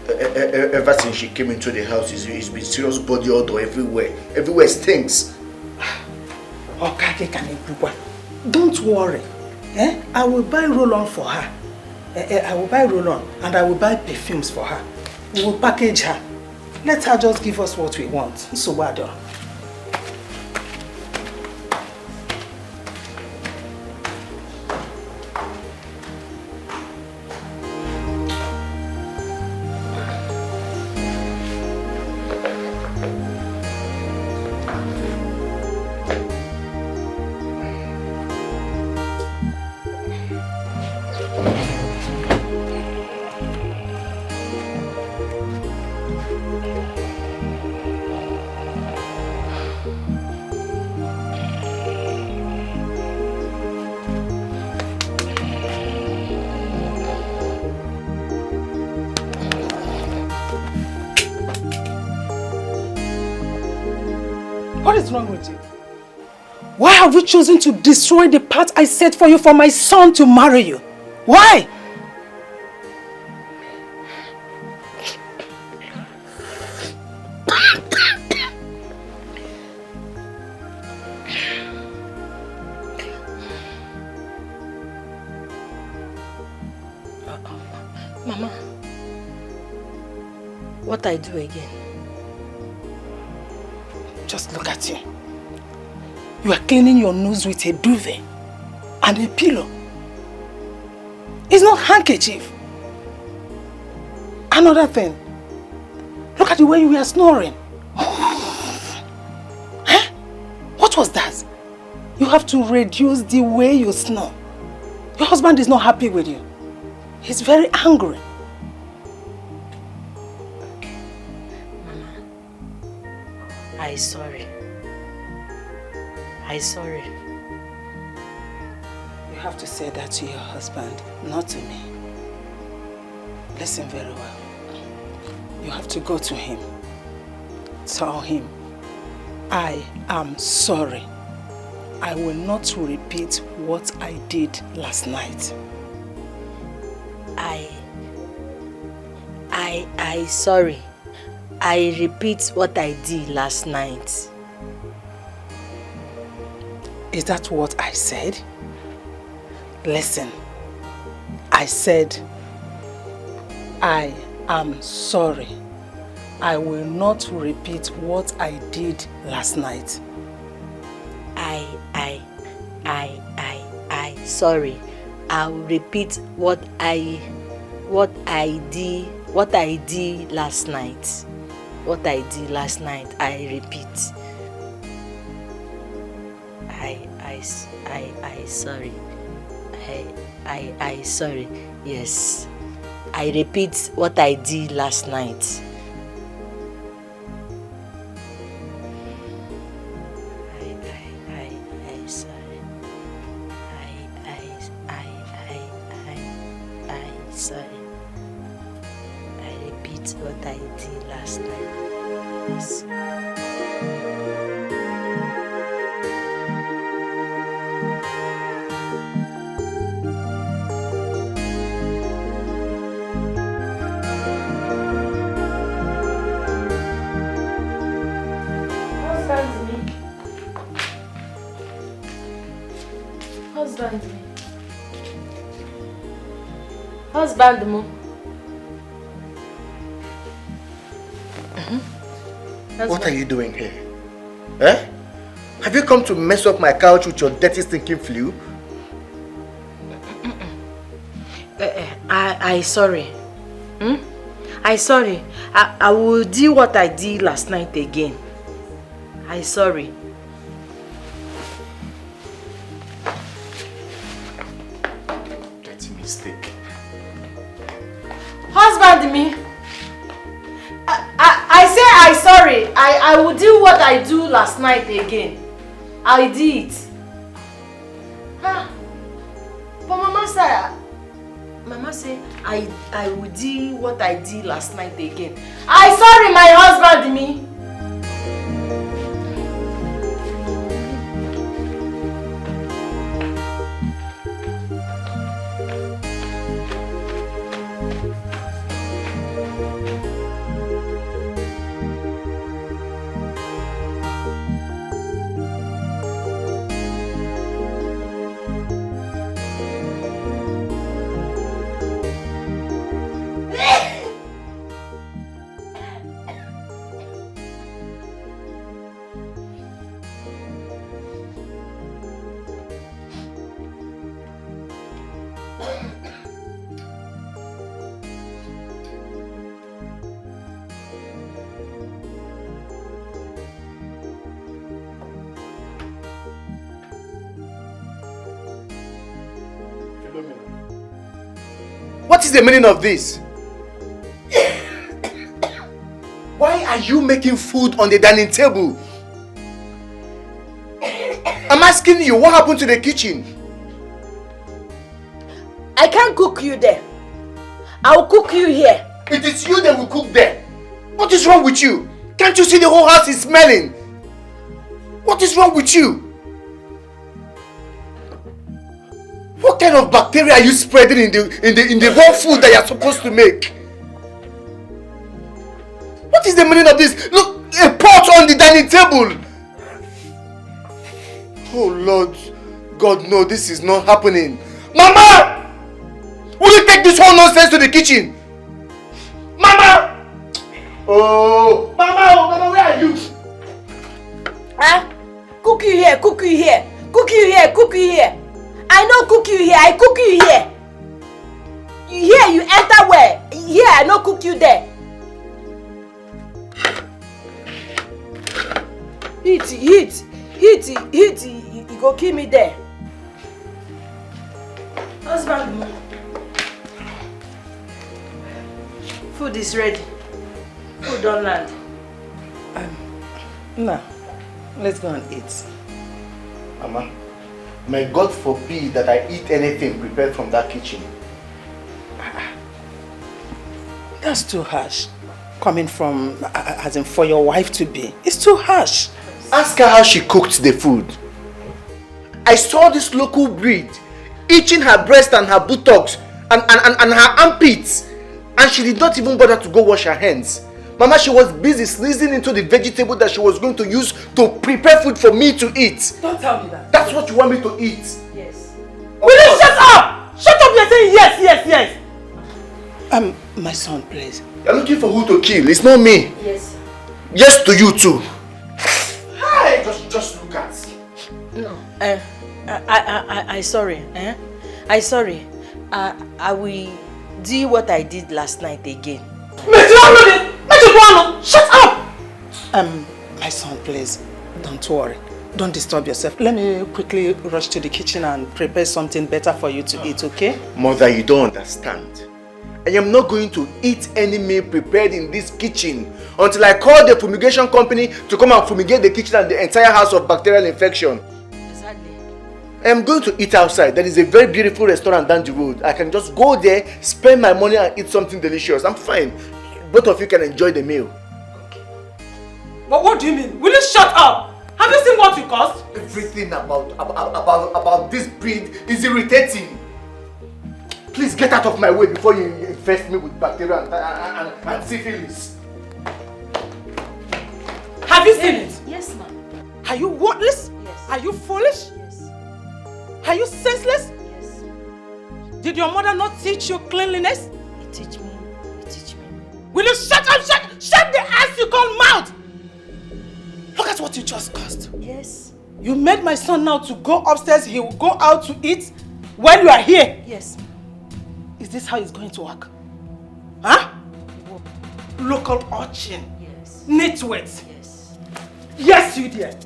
Ever since she came into the house, it's been serious body odor everywhere. Everywhere stinks. Don't worry. I will buy roll-on for her. I will buy roll-on and I will buy perfumes for her. We will package her. Let her just give us what we want. So bad. What is wrong with you? Why have you chosen to destroy the path I set for you for my son to marry you? Why? Mama, what I do again? Just look at you. You are cleaning your nose with a duvet and a pillow. It's not handkerchief. Another thing. Look at the way you are snoring. Huh? What was that? You have to reduce the way you snore. Your husband is not happy with you. He's very angry. I'm sorry. I'm sorry. You have to say that to your husband, not to me. Listen very well. You have to go to him. Tell him, I am sorry. I will not repeat what I did last night. I sorry. I repeat what I did last night. Is that what I said? Listen, I said, I am sorry. I will not repeat what I did last night. Sorry. I'll repeat what I did last night. What I did last night, I repeat. I sorry. I sorry. Yes. I repeat what I did last night. I sorry. I sorry. I repeat what I did last night. Yes. Husband. Husband, Mo. What are you doing here? Eh? Have you come to mess up my couch with your dirty stinking flu? I sorry. I sorry. I will do what I did last night again. I sorry. That's a mistake. Husband me. I say I sorry. I will do what I do last night again. I did. Huh? But Mama say I will do what I did last night again. I sorry my husband me. What is the meaning of this? Why are you making food on the dining table? I'm asking you, what happened to the kitchen? I can't cook you there. I will cook you here. It is you that will cook there. What is wrong with you? Can't you see the whole house is smelling? What is wrong with you? What kind of bacteria are you spreading in the raw food that you're supposed to make? What is the meaning of this? Look, a pot on the dining table. Oh Lord, God, no, this is not happening. Mama! Will you take this whole nonsense to the kitchen? Mama! Oh, Mama, where are you? Huh? Cook you here, cook you here. Cook you here, cook you here. I don't cook you here, I cook you here. Here you enter where? Here I don't cook you there. Heat, you go kill me there. Husband, food is ready. Food don't land. Nah, let's go and eat. Mama, may God forbid that I eat anything prepared from that kitchen. That's too harsh. Coming from, as in for your wife to be. It's too harsh. Ask her how she cooked the food. I saw this local breed itching her breast and her buttocks and her armpits. And she did not even bother to go wash her hands. Mama, she was busy sneezing into the vegetable that she was going to use to prepare food for me to eat. Don't tell me that. That's what you want me to eat? Yes. Will you shut up? Shut up, you're saying yes. My son, please. You're looking for who to kill, it's not me. Yes. Yes to you too. Hi, just look at. No. I sorry. I sorry. I will do what I did last night again. Shut up! My son, please, don't worry. Don't disturb yourself. Let me quickly rush to the kitchen and prepare something better for you to eat, okay? Mother, you don't understand. I am not going to eat any meal prepared in this kitchen until I call the fumigation company to come and fumigate the kitchen and the entire house of bacterial infection. Exactly. I am going to eat outside. There is a very beautiful restaurant down the road. I can just go there, spend my money and eat something delicious. I'm fine. Both of you can enjoy the meal. Okay. But what do you mean? Will you shut up? Have you seen what you cost? Everything about this breed is irritating. Please get out of my way before you infest me with bacteria and syphilis. Have you seen it? Yes, ma'am. Are you worthless? Yes. Are you foolish? Yes. Are you senseless? Yes. Did your mother not teach you cleanliness? You teach me. You teach me. Will you shut up? Shut the ass you call mouth! Look at what you just caused. Yes. You made my son now to go upstairs. He will go out to eat while you are here. Yes. Is this how it's going to work? Huh? Local urchin. Yes. Nitwit. Yes. Yes, you dear.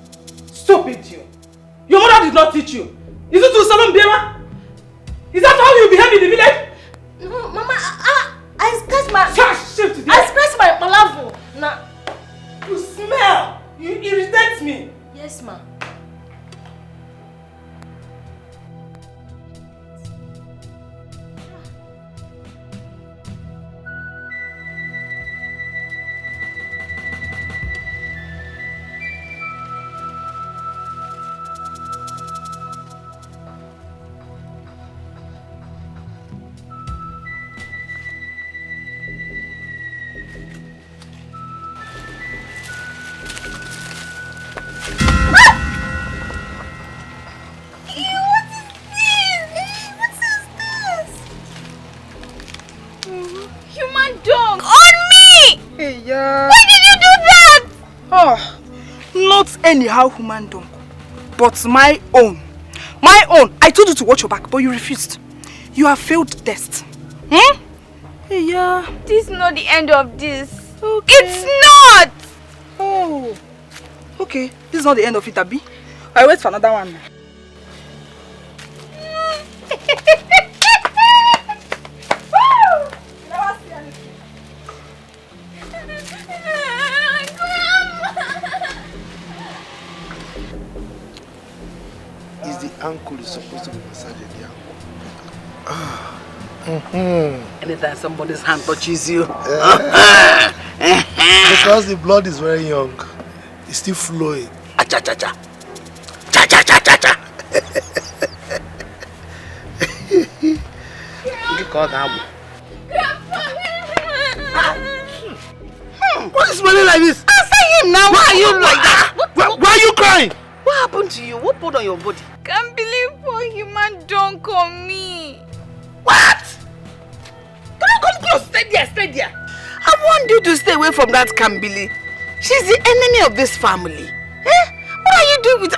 Stupid you. Your mother did not teach you. Is it to Salon Biema? Is that how you behave in the village? No, Mama, I scratched my... Shift there. I scratched my palaver. Nah. You smell. You irritate me. Yes, ma. Anyhow human dog, but my own. My own. I told you to watch your back, but you refused. You have failed the test. Hmm? Yeah. This is not the end of this. Okay. It's not! Oh. Okay. This is not the end of it, Abi. I wait for another one. Uncle is supposed to be massaging the ankle. Anytime somebody's hand touches you. Because the blood is very young. It's still flowing. Cha-cha-cha-cha. Cha-cha-cha-cha-cha. Why are you smelling like this? Answer him now. Why are you like that? Why are you crying? What happened to you? What put on your body? Can't believe poor human dunk on me. What? Can you come close? Stay there, stay there. I want you to stay away from that Kambili. She's the enemy of this family. Eh? What are you doing with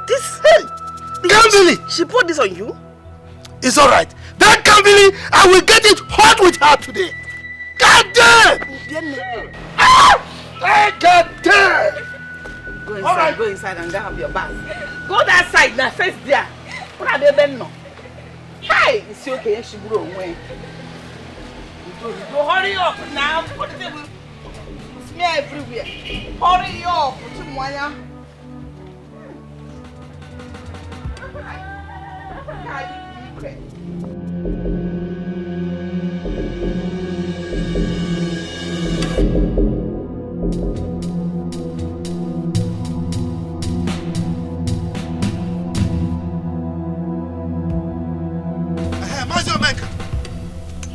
this? Kambili! She put this on you? It's alright. That Kambili, I will get it hot with her today. God damn! God damn! Go inside, right. Go inside and go have your bath. Go that side now, face there. What are they doing now? Hey, it's okay, she will away. Go hurry up now. What is it? Smear everywhere. Hurry up, Chimoya.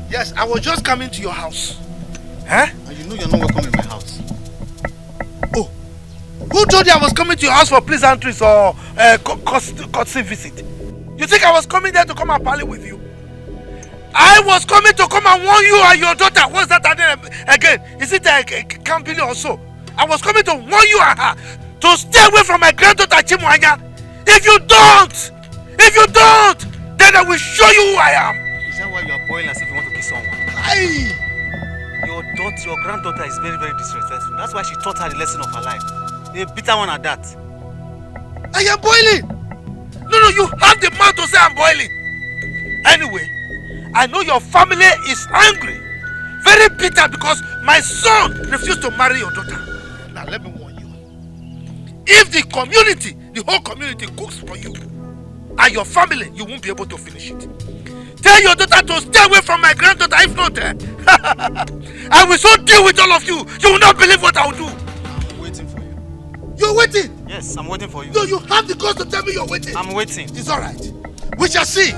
Yes, I was just coming to your house. Huh? And you know you're not welcome in my house. Oh, who told you I was coming to your house for pleasantries or courtesy visit? You think I was coming there to come and parley with you? I was coming to come and warn you and your daughter. What's that again? Is it Kambili or so? I was coming to warn you and her to stay away from my granddaughter Chimwanya. If you don't, then I will show you who I am. Is that why you are boiling as if you want to kiss someone? Aye. Your granddaughter is very, very disrespectful. That's why she taught her the lesson of her life. A bitter one at that. I am boiling. No, you have the mouth to say I'm boiling. Anyway, I know your family is angry. Very bitter because my son refused to marry your daughter. Now let me warn you. If the whole community cooks for you and your family, you won't be able to finish it. Tell your daughter to stay away from my granddaughter. If not, I will so deal with all of you. You will not believe what I will do. I'm waiting for you. You're waiting? Yes, I'm waiting for you. No, you have the guts to tell me you're waiting. I'm waiting. It's all right. We shall see.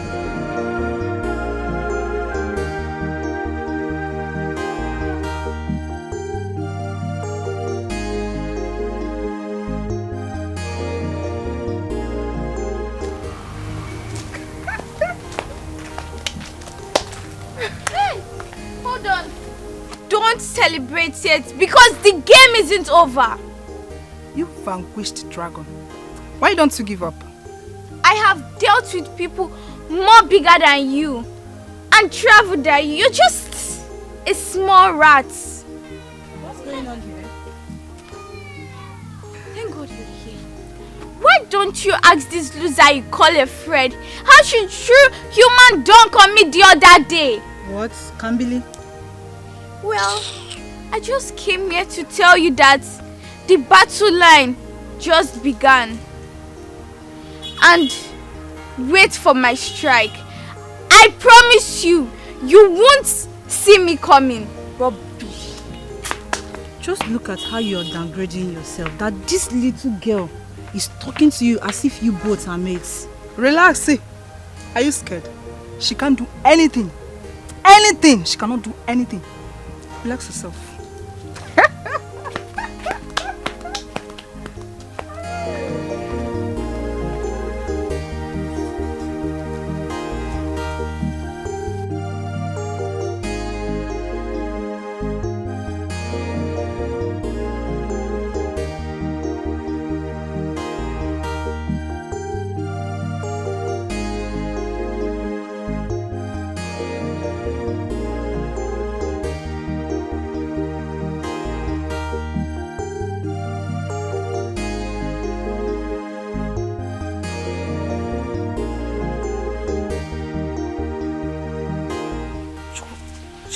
celebrate yet because the game isn't over. You vanquished dragon. Why don't you give up? I have dealt with people more bigger than you and traveled than you. You're just a small rat. What's going on here? Thank God you're here. Why don't you ask this loser you call a friend how she threw human dunk on me the other day? What? Kambili? Well, I just came here to tell you that the battle line just began. And wait for my strike. I promise you, you won't see me coming. Rubbish. Just look at how you're downgrading yourself. That this little girl is talking to you as if you both are mates. Relax, see. Are you scared? She can't do anything. Anything! She cannot do anything. Relax yourself.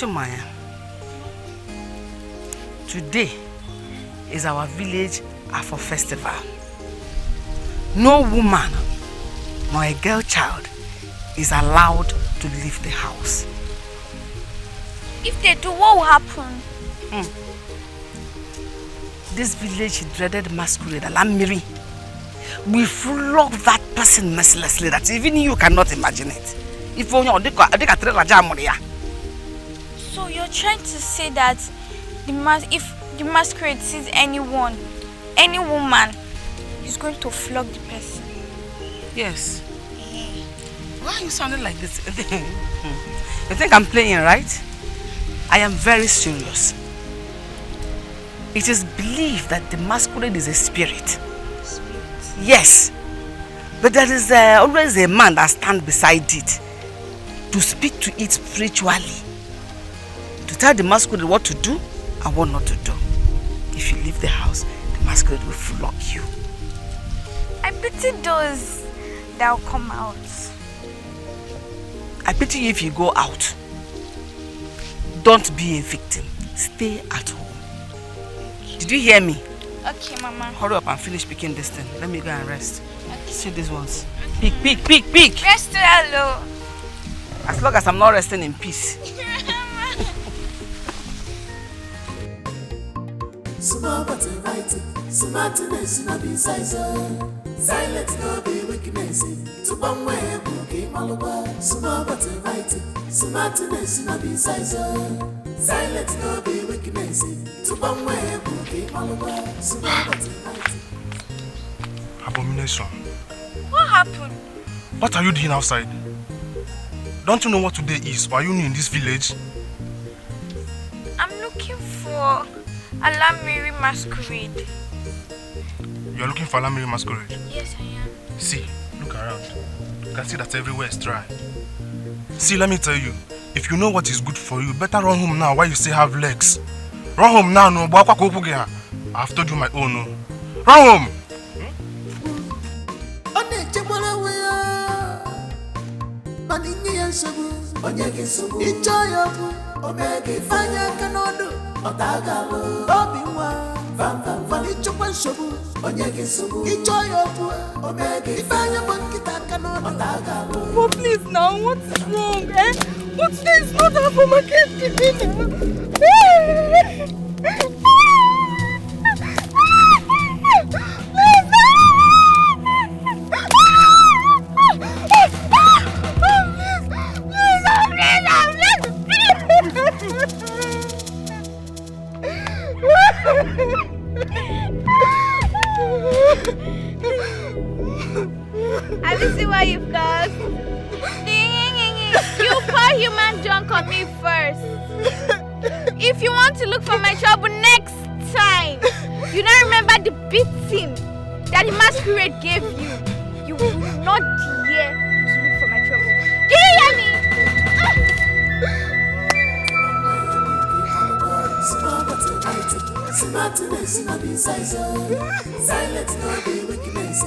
Maya, today is our village Afro festival. No woman nor a girl child is allowed to leave the house. If they do, what will happen? This village dreaded masquerade, Alamiri, will flog that person mercilessly that even you cannot imagine it. If only So you're trying to say that if the masquerade sees anyone, any woman, he's going to flog the person? Yes. Why are you sounding like this? You think I'm playing, right? I am very serious. It is believed that the masquerade is a spirit. Yes. But there is always a man that stands beside it to speak to it spiritually. To tell the masquerade what to do and what not to do. If you leave the house, the masquerade will flog you. I pity those that will come out. I pity you if you go out. Don't be a victim. Stay at home. Did you hear me? Okay, Mama. Hurry up and finish picking this thing. Let me go and rest. Okay. See these ones. Pick. Rest alone. As long as I'm not resting in peace. Small but right, smartness no be size. Silence no be weakness. To one way, boogie malwa. Small but right, smartness no be size. Silence no be weakness. To one way, boogie malwa. Small but right. Abomination. What happened? What are you doing outside? Don't you know what today is? Or are you new in this village? I'm looking for Alamiri masquerade. You are looking for Alamiri masquerade? Yes, I am. See, look around. You can see that everywhere is dry. See, let me tell you, if you know what is good for you, better run home now while you still have legs. Run home now, no. I've told you my own, no. Run home! Oh, please now, what is wrong, eh? What's this? Not happen, my kid, Have you seen what you've got? You pour human junk on me first. If you want to look for my trouble next time, you don't remember the beating that the masquerade gave you. You will not dare to look for my trouble. Do you hear me? Smartness no be size, silence no be weakness.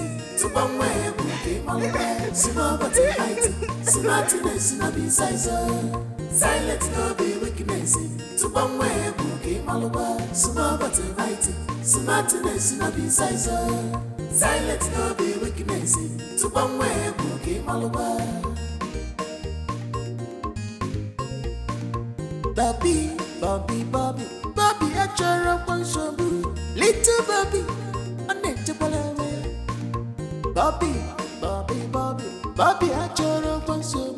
To one way, small but height. Smartness no be size, silence no be weakness. To one way, small but height. Smartness no be size, silence no be weakness. To one way, Bobby, Bobby, Bobby. Bobby, I try up on some little Bobby, Bobby, Bobby, Bobby, Bobby, I try up on some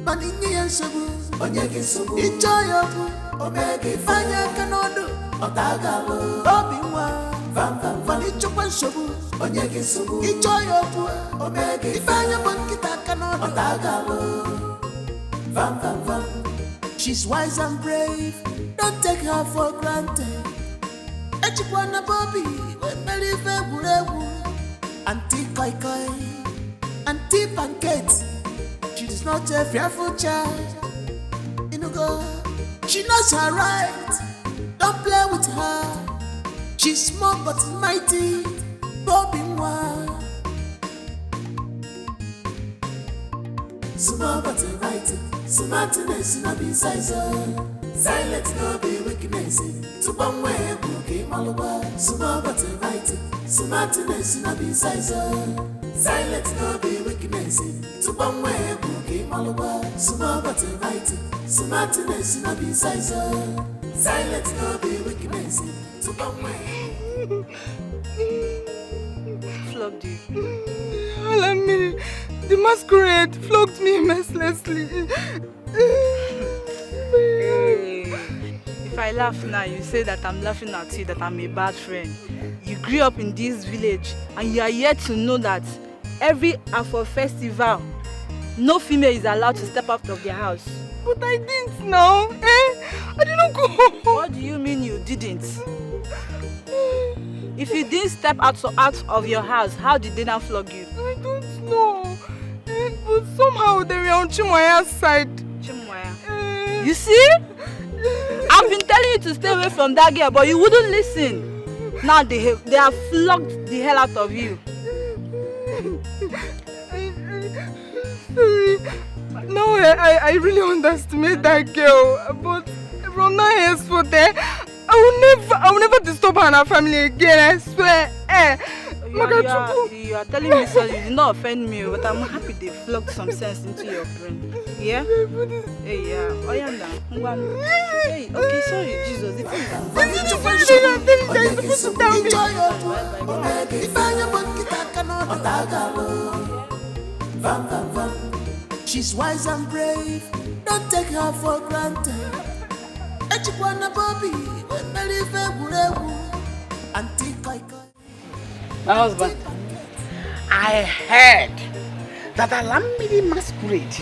Manini and Sabu, Onyaki Sabu, Ichayabu, Omega, Fanya Canodo, Otagalo, Bobby, Van Vanichuan Sabu, Onyaki Sabu, Ichayabu, Omega, Fanya Monkita Canodo, Otagalo. Vam, vam, vam. She's wise and brave, don't take her for granted. Echikwana Bobby, when believe Burebu, Auntie Koi Koi, Auntie Pancake. She's not a fearful child. You know, God, she knows her right. Don't play with her. She's small but mighty. Bobby Mwa. Small but mighty. Smartness no be size, silence no be weakness. To one way, bookie malwa. Small but mighty. Smartness no be size, silence no be weakness. To one way, bookie malwa. Small but mighty. Smartness no be size, silence no be weakness. To one way. Flogged you. The masquerade flogged me mercilessly. If I laugh now, you say that I'm laughing at you, that I'm a bad friend. You grew up in this village and you are yet to know that every Afro festival, no female is allowed to step out of their house. But I didn't know. I didn't go. What do you mean you didn't? If you didn't step out of your house, how did they not flog you? I don't know. But somehow they were on Chimoya's side. Chimoya? You see? I've been telling you to stay away from that girl, but you wouldn't listen. Now they have flogged the hell out of you. Sorry. No, I really underestimate that girl. But from now henceforth, I will never disturb her and her family again, I swear. You are telling me sorry, you did not offend me, but I'm happy they flogged some sense into your brain. Yeah? Hey, yeah. Oh, yeah, now. Hey, okay, sorry, Jesus. She's wise and brave, don't take her for granted. Echikwana Bobby, when believe Burebu, Auntie Koi Koi. My husband, I heard that Alambidi masquerade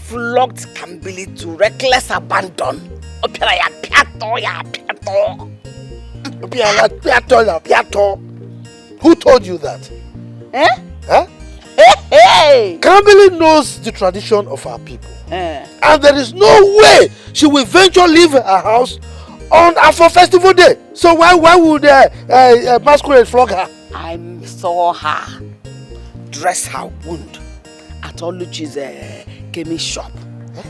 flogged Kambili to reckless abandon. Who told you that? Eh? Huh? Hey! Kambili knows the tradition of our people. And there is no way she will venture leave her house on Afro Festival Day. So why would masquerade flog her? I saw her dress her wound at Oluchi's chemist shop.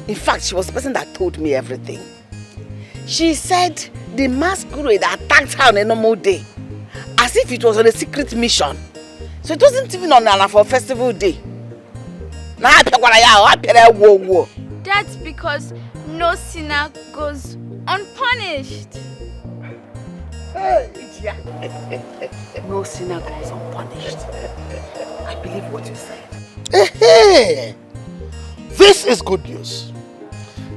In fact, she was the person that told me everything. She said the masquerade attacked her on a normal day, as if it was on a secret mission. So it wasn't even on an Afro Festival Day. That's because no sinner goes unpunished. No sinner goes unpunished. I believe what you said. Hey, this is good news.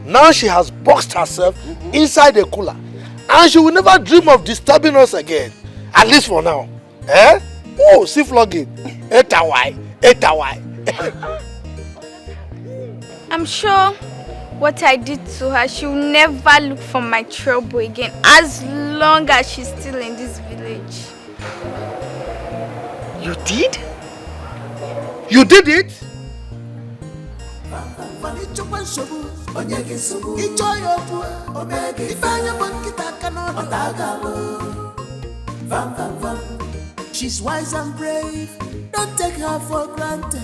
Now she has boxed herself inside a cooler, and she will never dream of disturbing us again. At least for now. Eh? Oh, see flogging. Etawai. I'm sure what I did to her, she'll never look for my trouble again as long as she's still in this village. You did? You did it? She's wise and brave, don't take her for granted.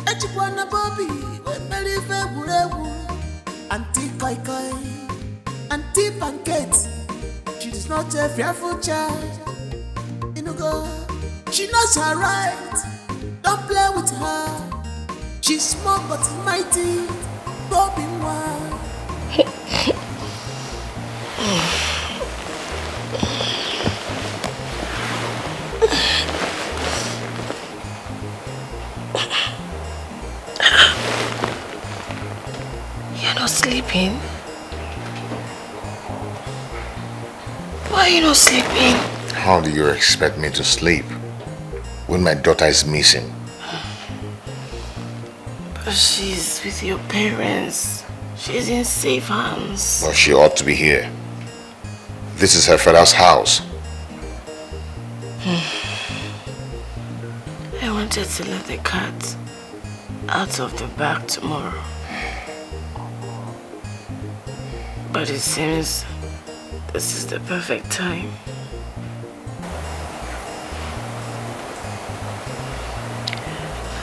Echipwana Bobby, Auntie Koi Koi, Auntie Pancake. She's not a fearful child. She knows her right. Don't play with her. She's small but mighty. Bobby one. You're not sleeping? Why are you not sleeping? How do you expect me to sleep when my daughter is missing? But she's with your parents. She's in safe hands. Well, she ought to be here. This is her father's house. I wanted to let the cat out of the bag tomorrow. But it seems this is the perfect time.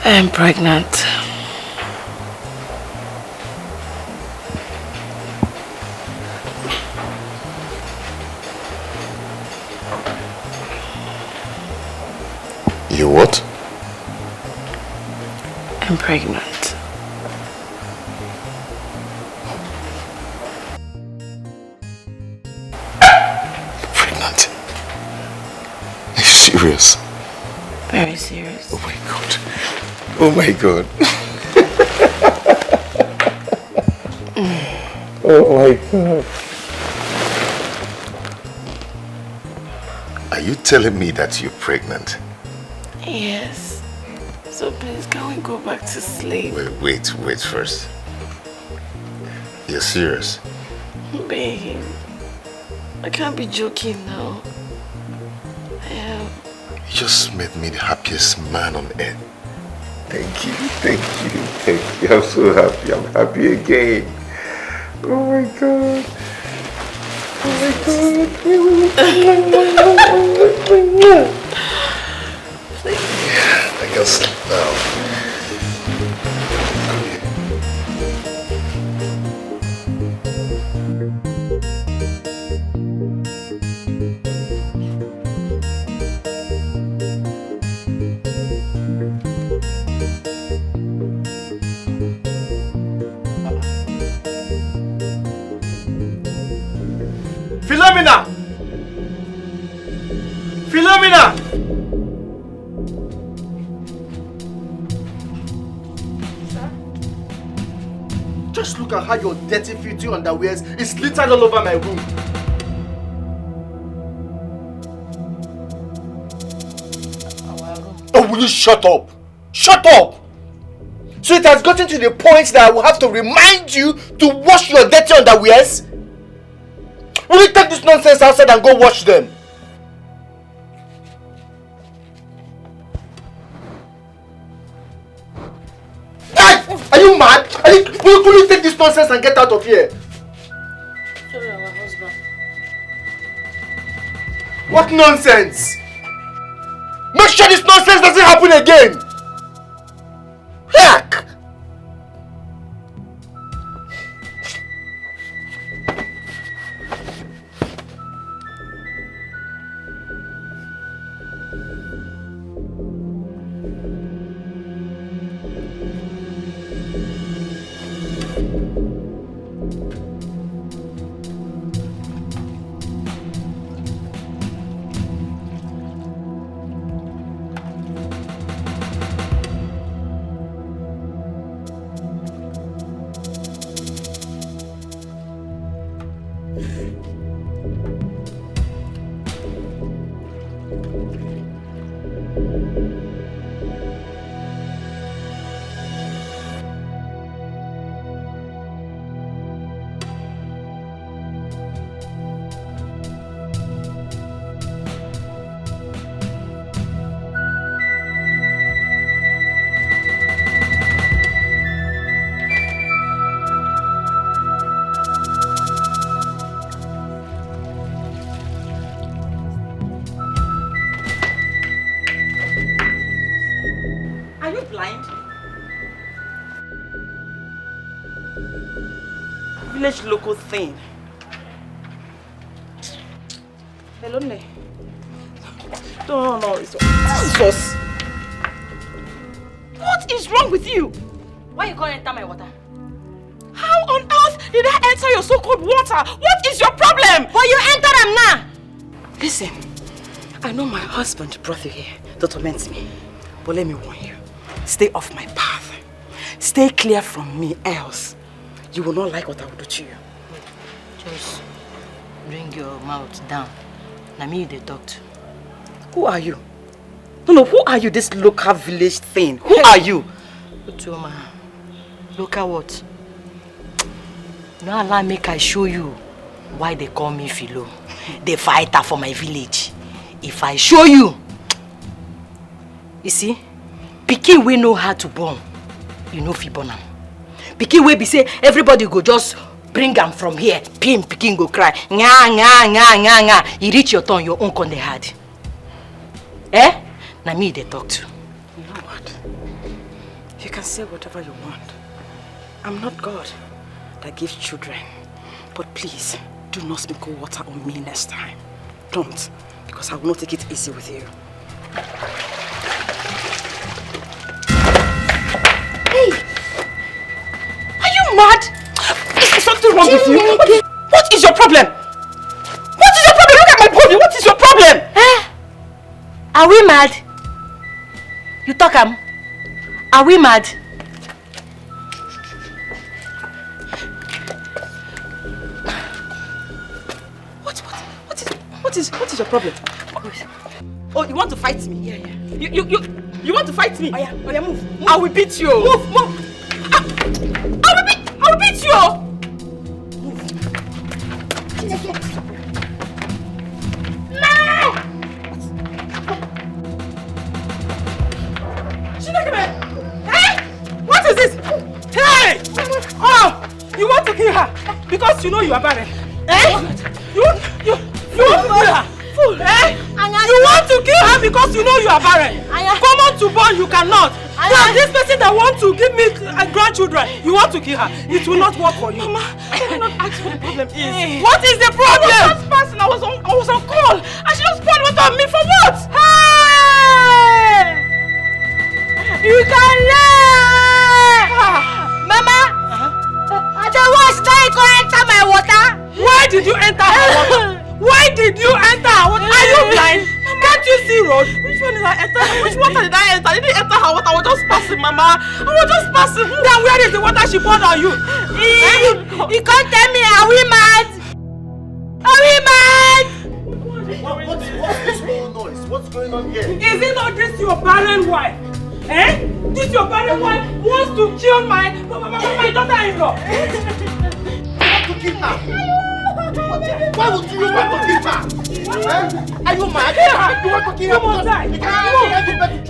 I am pregnant. You what? I'm pregnant. Pregnant? Are you serious? Very serious. Oh my God. Oh my God. Oh my God. Are you telling me that you're pregnant? Yes. So please, can we go back to sleep? Wait first. You're serious? Babe, I can't be joking now. I am. You just made me the happiest man on earth. Thank you. I'm so happy. I'm happy again. Oh my God. Oh my God. I can sleep now. Philomena! Just look at how your dirty filthy underwears is littered all over my room. Oh, will you shut up? Shut up! So it has gotten to the point that I will have to remind you to wash your dirty underwears? Will you take this nonsense outside and go wash them? Are you mad? Will you take this nonsense and get out of here? Sorry, our husband. What nonsense? Make sure this nonsense doesn't happen again! Heck! village local thing. Hello, Ne. No, it's Jesus. What is wrong with you? Why you can't enter my water? How on earth did I enter your so-called water? What is your problem? But you enter them now. Listen, I know my husband brought you here to torment me. But let me warn you, stay off my path. Stay clear from me, else you will not like what I will do to you. Just bring your mouth down. Now me they talk to. Who are you? No, who are you, this local village thing? Who are you? Utoma. Local what? No allow make I show you why they call me Philo. The fighter for my village. If I show you, you see, pikin we know how to born. You know fi born am. Pikin we be say everybody go just bring am from here. Pikin go cry. Nga. You reach your turn, your own con dey hard. Eh? Na me they talk to. You know what? You can say whatever you want. I'm not God that gives children. But please, do not sprinkle water on me next time. Don't, because I will not take it easy with you. Hey! Are you mad? Is there something wrong with you? What is your problem? What is your problem? Look at my body. What is your problem? Eh? Are we mad? You talk Are we mad? What is your problem? Oh, you want to fight me? Yeah. You want to fight me? Oh yeah, move. I will beat you. Move. I will beat you. Move. What is this? Hey! Oh, you want to kill her because you know you are barren. Eh? You want to kill her? Fool, eh? You want to kill her because you know you are barren. Come on to born, you cannot. But this person that wants to give me grandchildren, you want to kill her. It will not work for you. Mama, I cannot ask what the problem is. What is the problem? I was just passing. I was on call. And she just poured water on me for what? Hey! You can learn! Mama, the worst night you enter my water. Why did you enter her water? Why did you enter her water? Are you blind? Can't you see road? Which one did I enter? Which water did I enter? I didn't enter her water. I was just passing, Mama. I was just passing. Then where is the water she poured on you? You can't tell me. Are we mad? Are we mad? What's this whole noise? What's going on here? Is it not this your barren wife? Eh? This your barren wife wants to kill my daughter-in-law. You want to kill her? Why would you want to kill her? Are you mad? You want to kill her?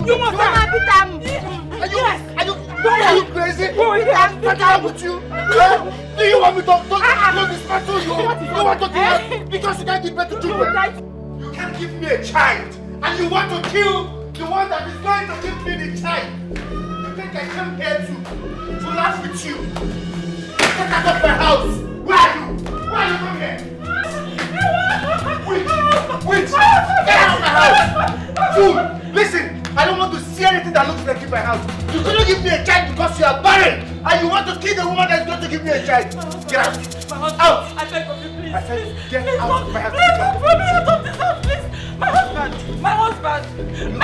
You must die. Are you crazy? What's wrong with you? Do you want me to dismantle you? You want to kill her because you can't give birth to children? You can't give me a child, and you want to kill the one that is going to give me the child. You think I came here to laugh with you? Get out of my house! Where are you? Why are you coming here? Witch! Get out of my house! Fool! Listen! I don't want to see anything that looks like in my house. You couldn't give me a child because you are barren, and you want to kill the woman that is going to give me a child. Get out! Out! I beg of you, please. I said, get out of my house. Please, don't throw me out of this house, please. My husband, please.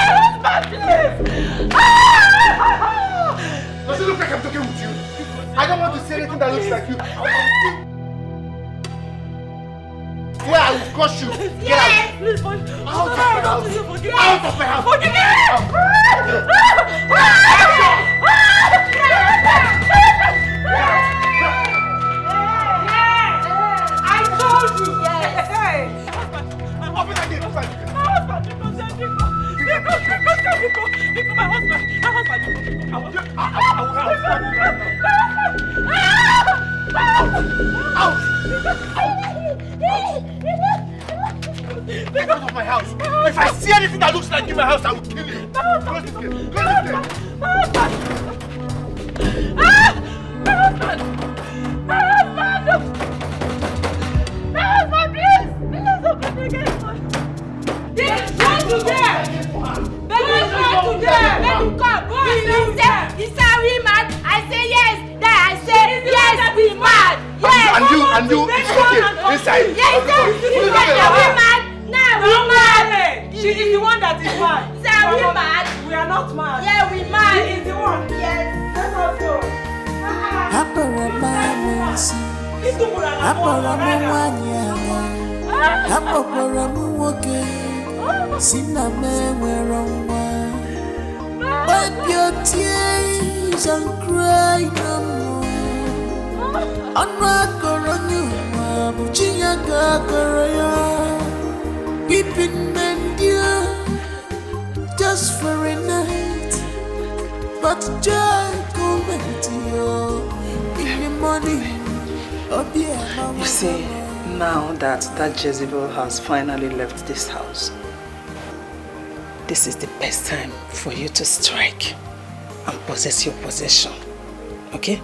Does it look like I'm talking with you? I don't want to see anything that looks like you. Where I will crush you. Get out. Please, out of my house. Out of my house. Forgive me. I told you. Yes. Open that gate. My husband, Get out of my house! If I see anything that looks like in my house, I will kill you! Close this gate! Close this gate! My husband! And you, it's okay. Inside. We're mad. She is the one that is mad. Sir, we mad. We are not mad. Yeah, we mad. She is the one. Yes. Let us go. Wipe your tears and cry no more. Weeping men dear, just for a night, but joy coming to you in the morning. You see, now that Jezebel has finally left this house, this is the best time for you to strike and possess your possession. Okay?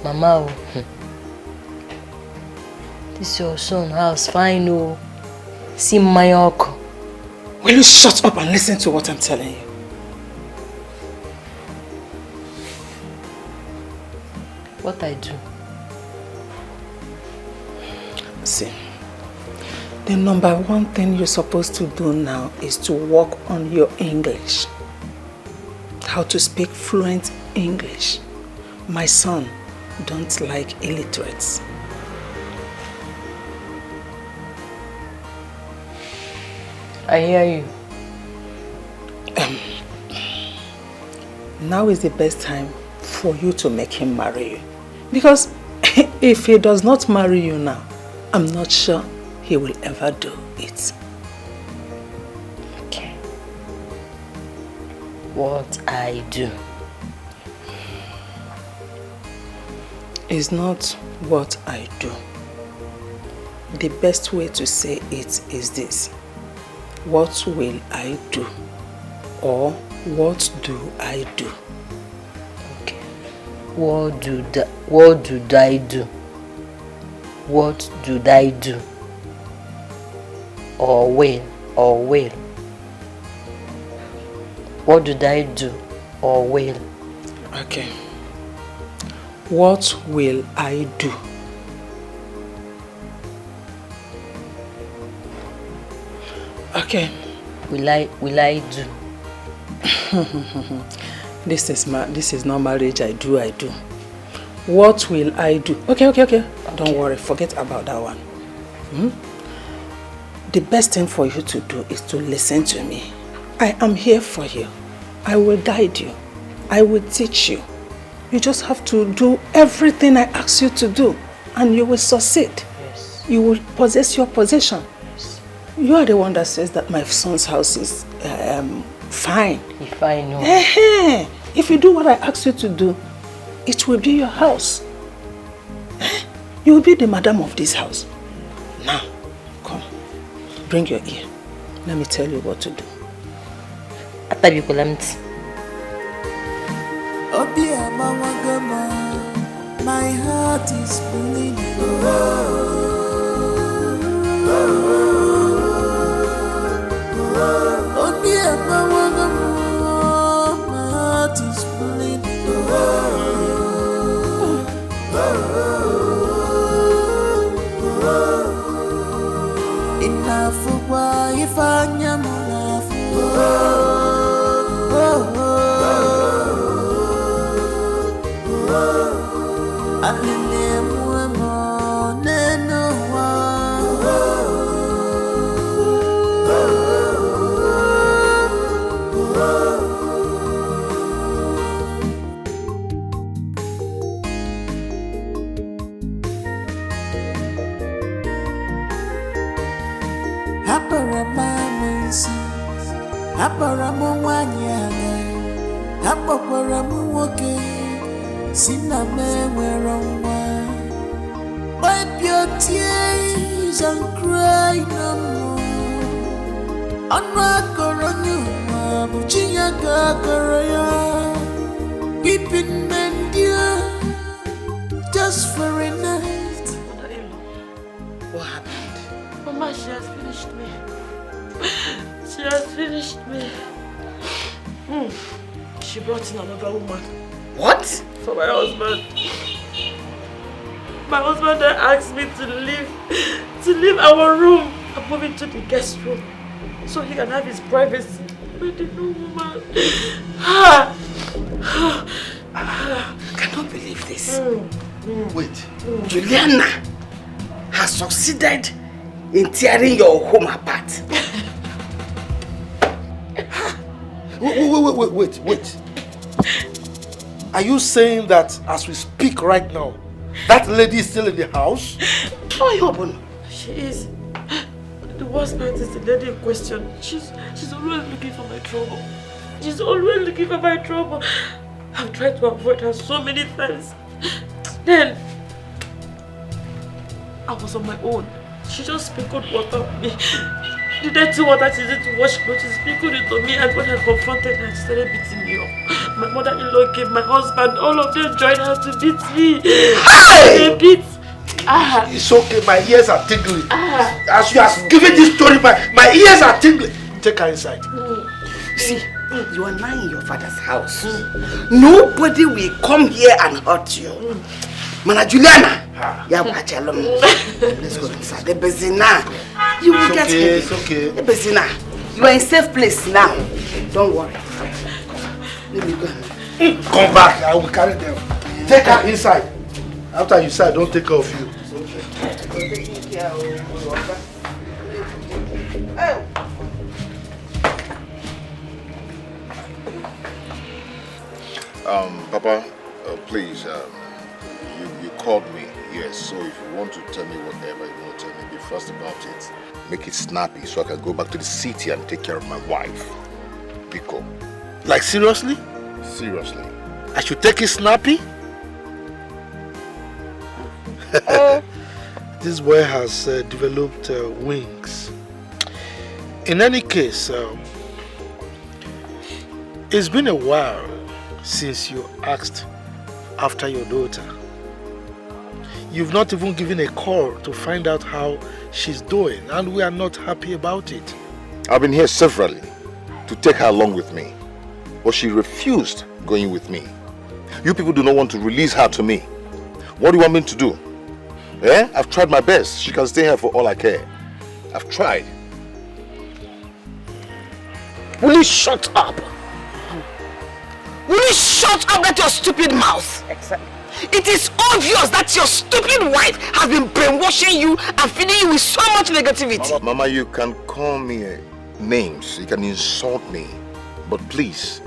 Mama, this your son house fine, oh. See my uncle. Will you shut up and listen to what I'm telling you? What I do? See, the number one thing you're supposed to do now is to work on your English. How to speak fluent English. My son don't like illiterates. I hear you. Now is the best time for you to make him marry you. Because if he does not marry you now, I'm not sure he will ever do it. Okay. What I do? Is not what I do. The best way to say it is this. What will I do? Or what do I do? Okay. What do I do? What do I do? Or will? What did I do? Or will? Okay. What will I do? Okay. Will I do? This is not marriage. I do. What will I do? Okay. Don't worry. Forget about that one. The best thing for you to do is to listen to me. I am here for you. I will guide you. I will teach you. You just have to do everything I ask you to do, and you will succeed. Yes. You will possess your possession. Yes. You are the one that says that my son's house is fine. If I know. If you do what I ask you to do, it will be your house. You will be the madam of this house. Now, come. Bring your ear. Let me tell you what to do. My heart is bleeding. Oh dear, my heart is bleeding. Enough for why if I am enough. Wipe your tears and cry no more. Weeping men dear, just for a night. What happened? Mama, she has finished me. She has finished me. She brought in another woman. What? For my husband. My husband then asked me to leave our room and move into the guest room so he can have his privacy. But the new woman... I cannot believe this. Wait, Juliana has succeeded in tearing your home apart. Wait. Are you saying that as we speak right now, that lady is still in the house? Oh, she is. The worst part is the lady in question. She's always looking for my trouble. She's always looking for my trouble. I've tried to avoid her so many times. Then, I was on my own. She just sprinkled water on me. The dirty water she used to wash clothes, she sprinkled it on me, and when I confronted her, she started beating me up. My mother-in-law came, my husband, all of them joined her to beat me. They beat. It's okay, my ears are tingling. As you have given this story, my ears are tingling. Take her inside. See, you are now in your father's house. Nobody will come here and hurt you. Mana Juliana, let's go inside. The Bezina, you will get it. It's okay. The Bezina, you are in safe place now. Don't worry. Let me go. Come back, I will carry them. Take her inside. After you say, don't take her off you. Papa, please, you called me, yes, so if you want to tell me whatever you want to tell me, be first about it. Make it snappy so I can go back to the city and take care of my wife. Biko. Like seriously? Seriously. I should take it snappy? This boy has developed wings. In any case, it's been a while since you asked after your daughter. You've not even given a call to find out how she's doing, and we are not happy about it. I've been here severally to take her along with me, but she refused going with me. You people do not want to release her to me. What do you want me to do? Eh? I've tried my best. She can stay here for all I care. I've tried. Will you shut up? Will you shut up with your stupid mouth? Exactly. It is obvious that your stupid wife has been brainwashing you and feeding you with so much negativity. Mama, you can call me names. You can insult me. But please,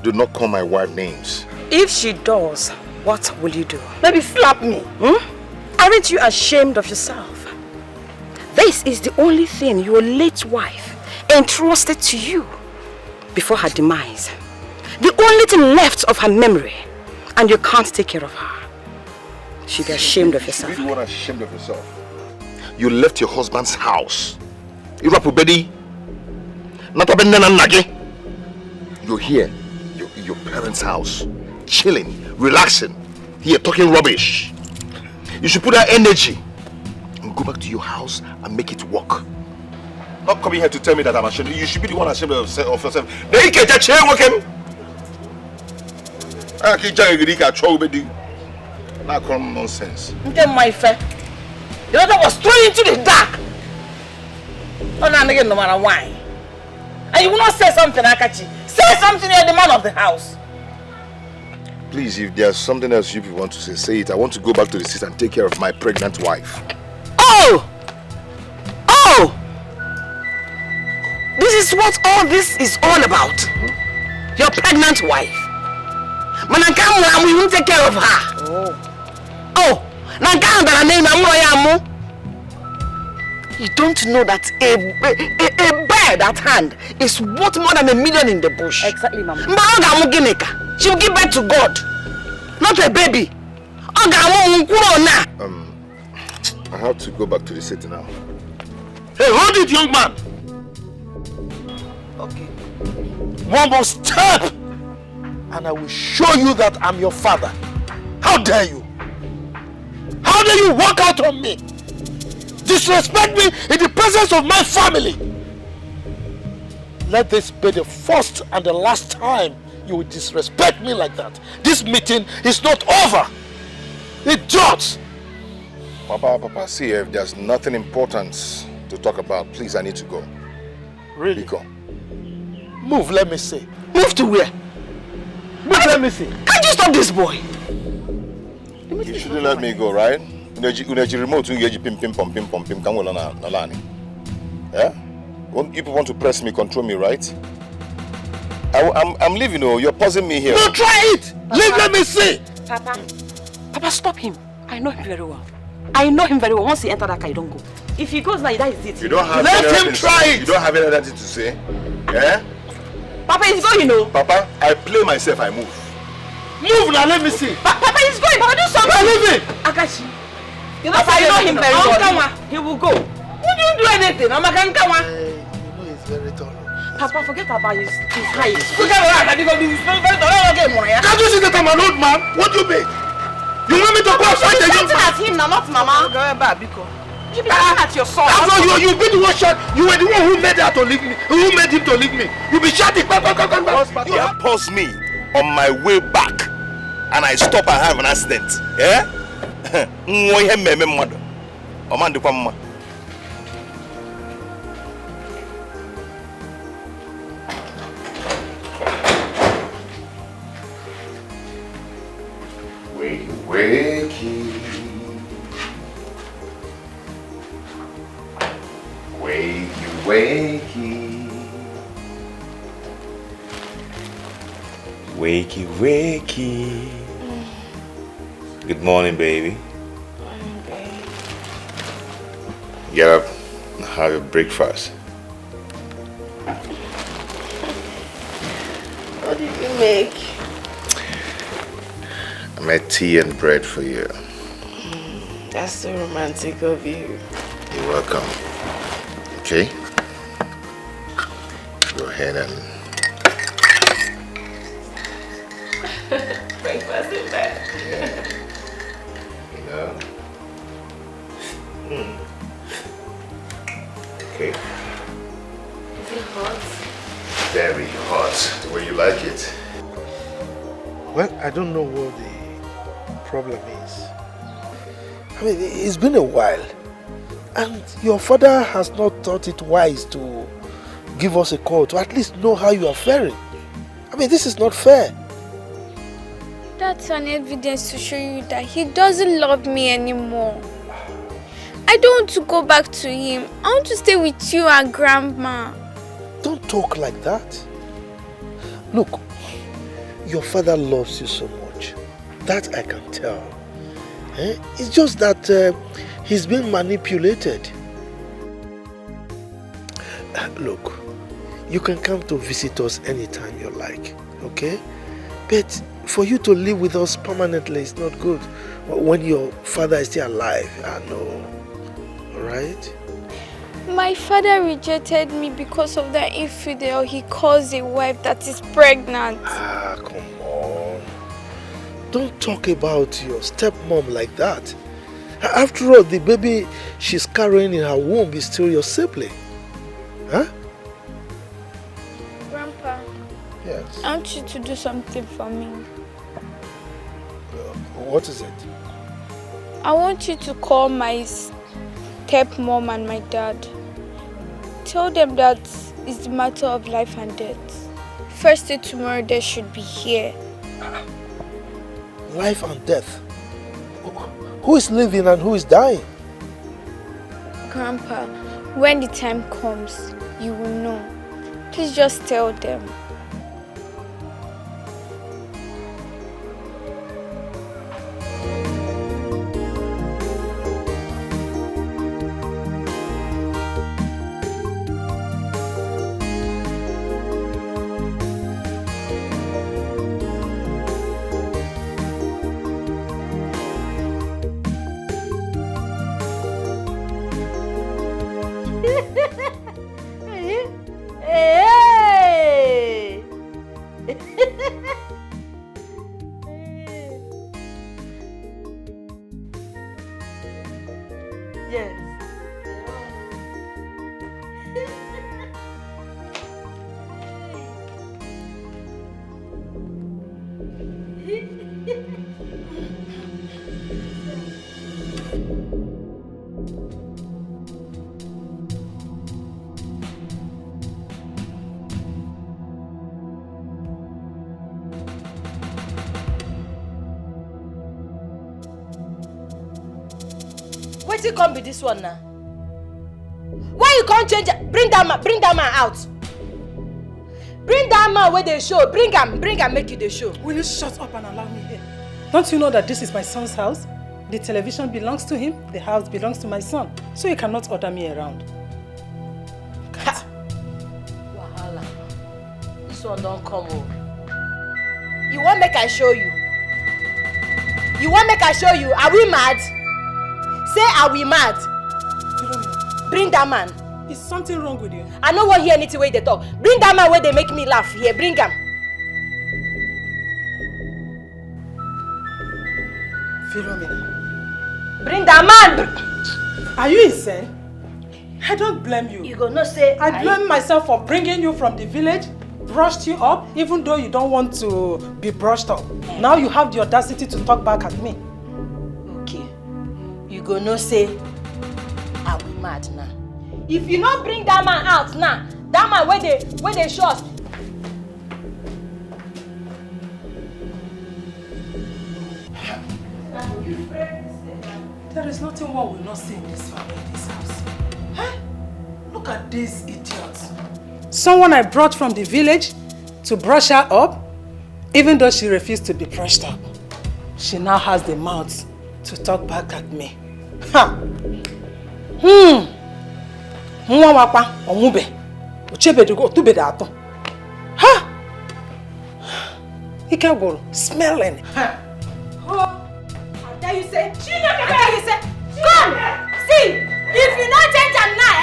do not call my wife names. If she does, what will you do? Maybe slap me. Aren't you ashamed of yourself? This is the only thing your late wife entrusted to you before her demise. The only thing left of her memory, and you can't take care of her. You should be ashamed of yourself. You really want ashamed of yourself? You left your husband's house. You're here, your parents' house, chilling, relaxing, here talking rubbish. You should put that energy and go back to your house and make it work. Not coming here to tell me that I'm ashamed. You should be the one ashamed of yourself. They can't change working. I can't not come nonsense. My friend, the other was thrown into the dark. Oh, no, no matter why. And you will not say something, Akachi. Say something, you're the man of the house. Please, if there's something else you want to say it. I want to go back to the city and take care of my pregnant wife. Oh! Oh! This is what all this is all about. Your pregnant wife. Manakamu, we won't take care of her. Oh! You don't know that a bird at hand is worth more than $1 million in the bush. Exactly, Mama. She will give birth to God, not a baby. I have to go back to the city now. Hey, hold it, young man. Okay. One more step, and I will show you that I'm your father. How dare you? How dare you walk out on me? Disrespect me in the presence of my family. Let this be the first and the last time you will disrespect me like that. This meeting is not over. It just. Papa, see, if there's nothing important to talk about, please, I need to go. Really? Go. Move, let me see. Move to where? Move, let me see. Can't you stop this boy? You shouldn't let me go, right? Uneji remote ungeji pim come on Nalani. Yeah? You people want to press me, control me, right? I'm leaving, you're pausing me here. No, try it! Leave, let me see! Papa, stop him. I know him very well. I know him very well. Once he enters that car, you don't go. If he goes now, that is it. You don't have Let him try it! You don't have anything to say? Yeah? Papa is going, Papa, I play myself, I move. Move now, let me see. Papa is going. Papa, do something. Leave it! Akashi. You know him very well. He will go. Would you do anything? I'm a kankawa. You know he's very tall. Papa, forget about his height. Forget about that. Because he's very tall. Can't you see that I'm an old man? What do you mean? You want me to go outside the young man? At him now, not Mama. Go back, because you be shouting at your son. You be the one shot. You were the one who made her to leave me. Who made him to leave me? You be shouting. You have paused me on my way back, and I stop and have an accident. Yeah? Wakey. Good morning, baby. Morning, baby. Get up and have your breakfast. What did you make? I made tea and bread for you. That's so romantic of you. You're welcome. Okay? Go ahead and... Breakfast in bed. Yeah. You know? Okay. Is it hot? Very hot. The way you like it. Well, I don't know what the problem is. I mean, it's been a while. And your father has not thought it wise to give us a call to at least know how you are faring. I mean, this is not fair. That's an evidence to show you that he doesn't love me anymore. I don't want to go back to him. I want to stay with you and Grandma. Don't talk like that. Look, your father loves you so much. That I can tell. It's just that he's been manipulated. Look, you can come to visit us anytime you like, okay? But for you to live with us permanently is not good. When your father is still alive, I know. Alright? My father rejected me because of that infidel he calls a wife that is pregnant. Ah, come on. Don't talk about your stepmom like that. After all, the baby she's carrying in her womb is still your sibling. Huh? Grandpa. Yes. I want you to do something for me. What is it? I want you to call my stepmom and my dad. Tell them that it's a matter of life and death. First day tomorrow they should be here. Life and death? Who is living and who is dying? Grandpa, when the time comes, you will know. Please just tell them. Hey! Yes. Wait till come with this one now. Why you can't change it? Bring that man out. Bring that man where they show. Bring him, make you the show. Will you shut up and allow me here? Don't you know that this is my son's house? The television belongs to him, the house belongs to my son. So you cannot order me around. Ha! Wahala. This one don't come over. You want make I show you? You want make I show you? Are we mad? Say, are we mad? Bring that man. Is something wrong with you? I don't want to hear anything where they talk. Bring that man where they make me laugh here. Bring him. Philomena. Bring that man. Are you insane? I don't blame you. You go no say. I blame myself for bringing you from the village, brushed you up, even though you don't want to be brushed up. Now you have the audacity to talk back at me. Okay. You go no say, are we mad now? If you not bring that man out now, that man where they show us. There is nothing one will not see in this family, in this house. Huh? Look at these idiots. Someone I brought from the village to brush her up, even though she refused to be brushed up. She now has the mouth to talk back at me. Ha! Nwa wakwa onwube. Uchebedugo tubede ato. Ha! Ike gwuru smelling. Ha! Oh, I tell you say, come! See, if you not change them now,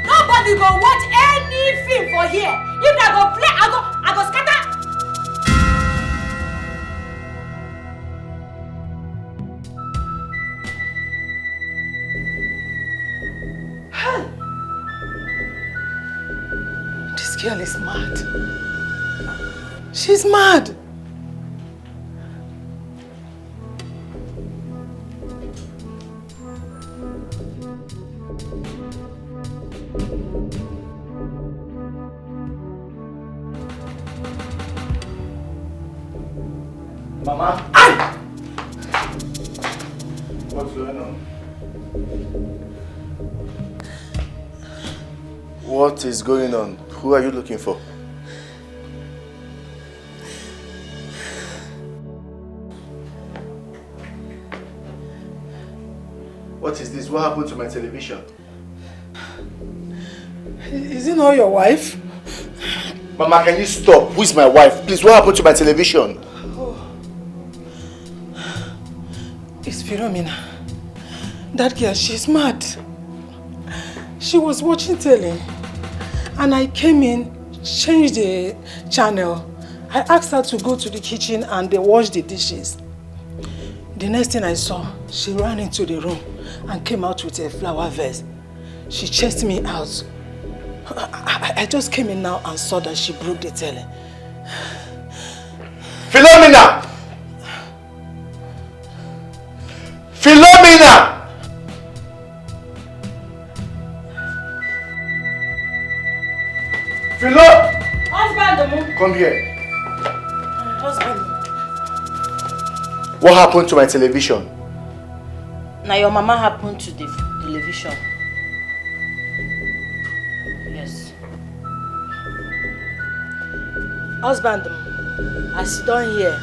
nobody go watch any film for here. If I go play, I go scatter. This girl is mad. She's mad. Mama? What's going on? What is going on? Who are you looking for? What is this? What happened to my television? Is it not your wife? Mama, can you stop? Who is my wife? Please, what happened to my television? It's Philomena. That girl, she's mad. She was watching telly and I came in, changed the channel. I asked her to go to the kitchen and they wash the dishes. The next thing I saw, she ran into the room and came out with a flower vase. She chased me out. I just came in now and saw that she broke the telly. Philomena! Philomena! Husband, come here. Husband. What happened to my television? Now your mama happened to the television. Yes. Husband, as you don't hear,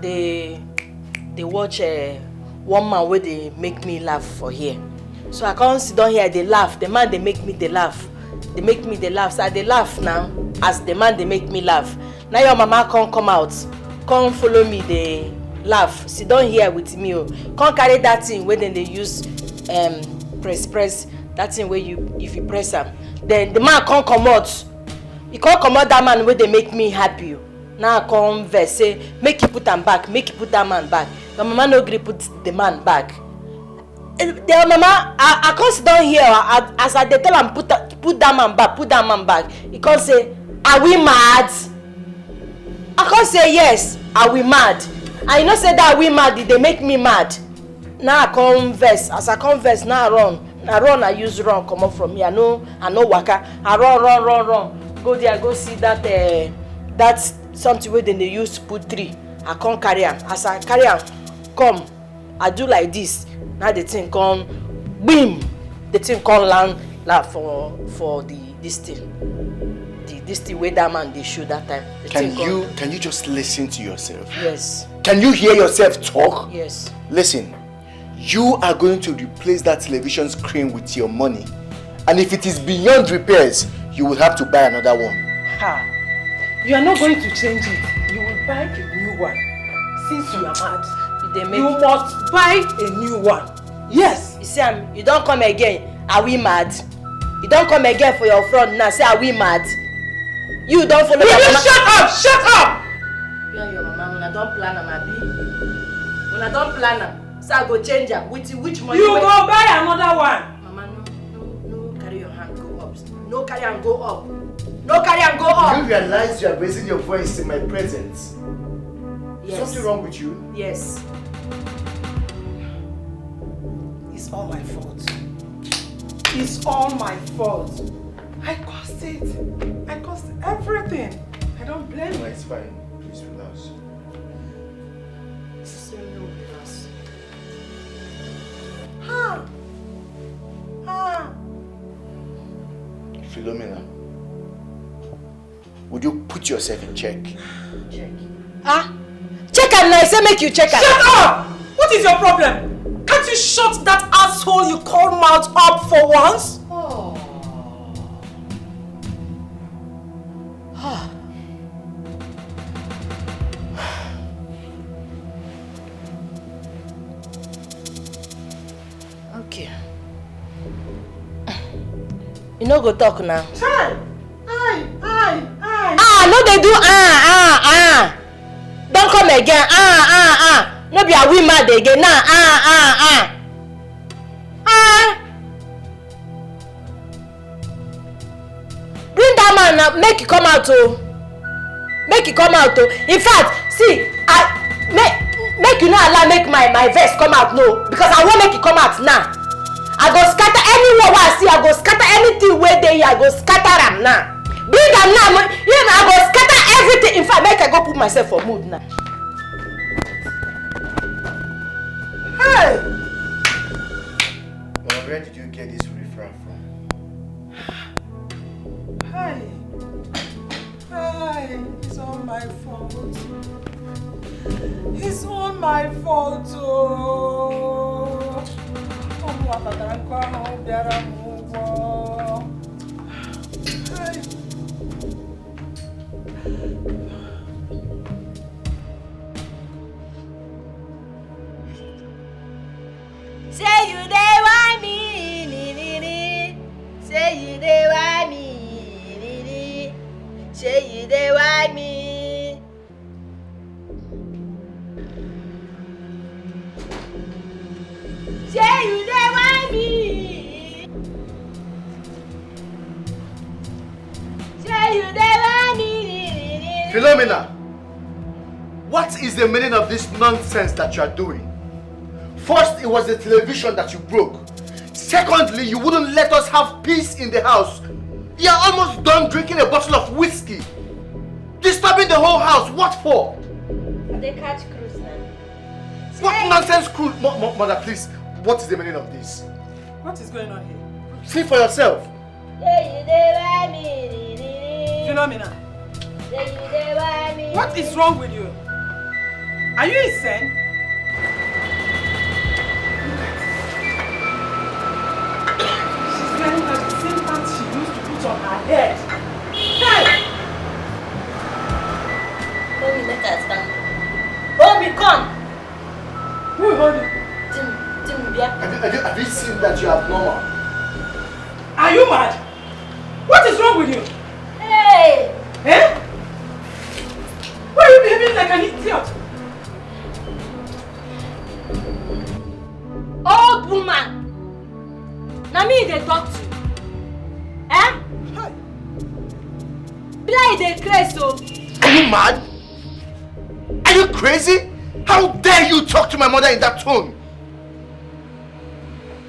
they watch one man where they make me laugh for here. So I can't sit down here, they laugh. The man they make me they laugh. They make me they laugh. So they laugh now. As the man they make me laugh. Now your mama can't come out. Come follow me, they laugh. Sit down here with me. Can't carry that thing where then they use press. That thing where you if you press them. Then the man can't come out. He can't come out that man where they make me happy. Now I come verse say, make you put them back, make you put that man back. The mama no agree put the man back. The mama, I can't sit down here as I tell him put that man back, He can't say, are we mad? I can't say yes, are we mad? I know say that we mad, they make me mad. Now I come verse, as I come verse, now I run, I use run, come up from here. I know waka. I run. Go there, go see that that's something where they use to put tree. I can't carry am. As I carry am, come, I do like this. Now the thing come, Boom! The thing called land for this thing. This thing where that man they shoot that time. Can you just listen to yourself? Yes. Can you hear yourself talk? Yes. Listen, you are going to replace that television screen with your money. And if it is beyond repairs, you will have to buy another one. Ha! You are not going to change it. You will buy a new one. Since you are mad, you must buy a new one. Yes. You see, you don't come again. Are we mad? You don't come again for your front now. Say, are we mad? You don't follow. Will you shut up? Shut up! You and your mama, when I don't plan them, Abi. When I don't plan them, so I go change them. With which money? You go buy another one. Mama, no, carry your hand, go up. No carry and go up. No carry and go up. Do you realize you are raising your voice in my presence? Yes. Something wrong with you? Yes. It's all my fault. It's all my fault. I caused it. I caused everything. I don't blame you. No, it's fine. Please relax. Philomena, would you put yourself in check? Check. Check and I say make you check. Shut up! What is your problem? Can't you shut that asshole you call mouth up for once? Okay. You no go talk now. Child! No they do Don't come again. No be a we mad again. Bring that man now, make it come out oh. Make it come out oh. In fact, see, make you not allow make my verse come out no, because I won't make it come out now. I go scatter anywhere where I see, I go scatter anything where they I go scatter them now. Bring them now, I go scatter everything. In fact, make I go put myself for mood now. Hey! Well, where did you get this referral from? Hi. It's all my fault. It's all my fault. Say you dey want me, say you dey want me, say you dey want me. Say you dey want me, say you dey want me. Philomena, what is the meaning of this nonsense that you are doing? First, it was the television that you broke. Secondly, you wouldn't let us have peace in the house. You are almost done drinking a bottle of whiskey. Disturbing the whole house, what for? They catch cruise now. What nonsense cruise? Mother, please, what is the meaning of this? What is going on here? See for yourself. Philomena. What is wrong with you? Are you insane? She's wearing the same pants she used to put on her head. Hey! Hold me, let her stand. Hold me, come. Who will hold you? Have you seen that you are abnormal? Are you mad? What is wrong with you? Hey! Eh? Why are you behaving like an idiot? Old woman! Now me they talk to. Eh? Be like they crazy so. Are you mad? Are you crazy? How dare you talk to my mother in that tone?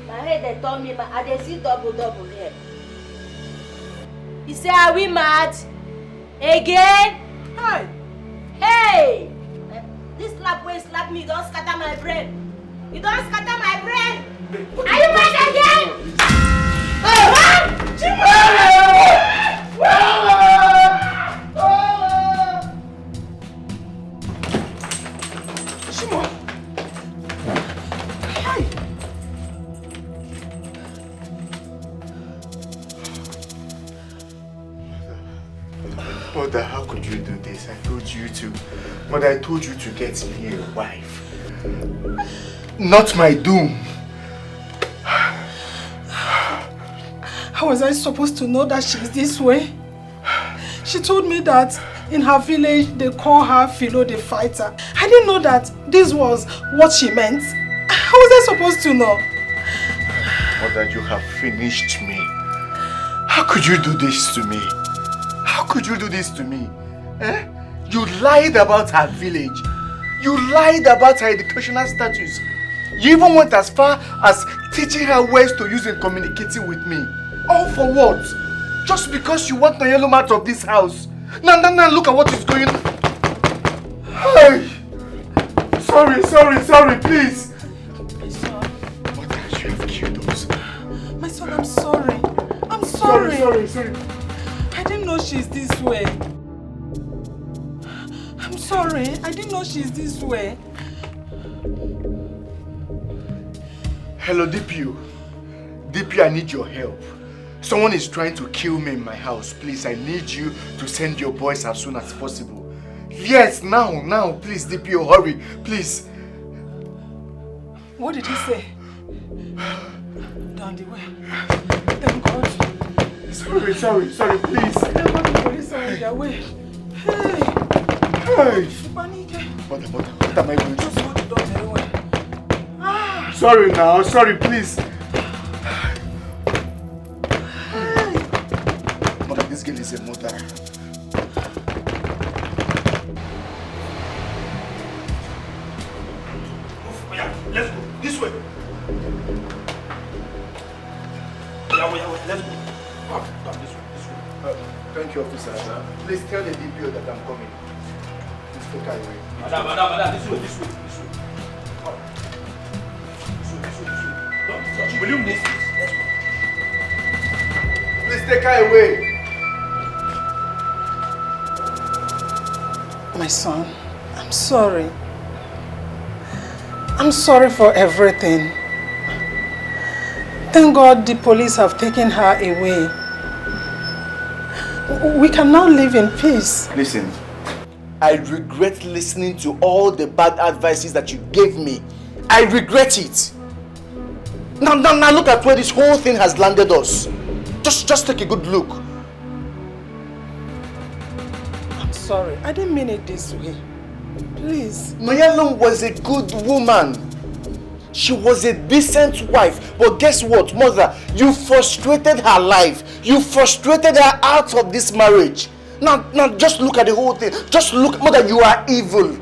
My head they told me, I they see double here. He say, are we mad? Again? Hi. Hey! This slap way slap me, don't scatter my brain. You don't scatter my brain. Are you mad again? Mother, how could you do this? I told you to. Mother, I told you to get me a wife. Not my doom. How was I supposed to know that she's this way? She told me that in her village they call her Philo the fighter. I didn't know that this was what she meant. How was I supposed to know? Mother, you have finished me. How could you do this to me? How could you do this to me? Eh? You lied about her village. You lied about her educational status. You even went as far as teaching her ways to use in communicating with me. All for what? Just because you want the yellow mat of this house. Now, look at what is going on. Hey! Sorry, please. My son. What did you have killed us? My son, I'm sorry. I'm sorry. Sorry. I didn't know she's this way. I'm sorry. I didn't know she's this way. Hello, DPO. DPO, I need your help. Someone is trying to kill me in my house. Please, I need you to send your boys as soon as possible. Yes, now, please, DPO, hurry, please. What did he say? Down the way. Thank God. Sorry, please. Thank God the police are on their way. Hey! Mother, what am I going to do? Just hold the door very well. Sorry, please. Mother, this girl is a mother. Let's go. This way. Yeah, let's go. Down this way. Thank you, officer. Please tell the DPO that I'm coming. Please take her away. Madam, this way. This way. Don't touch. Will you miss this? Let's go. Please take her away. My son, I'm sorry. I'm sorry for everything. Thank God the police have taken her away. We can now live in peace. Listen, I regret listening to all the bad advices that you gave me. I regret it. Now look at where this whole thing has landed us. Just take a good look. I'm sorry. I didn't mean it this way. Please. Mayalum was a good woman. She was a decent wife. But guess what, mother? You frustrated her life. You frustrated her out of this marriage. Now just look at the whole thing. Just look, mother, you are evil.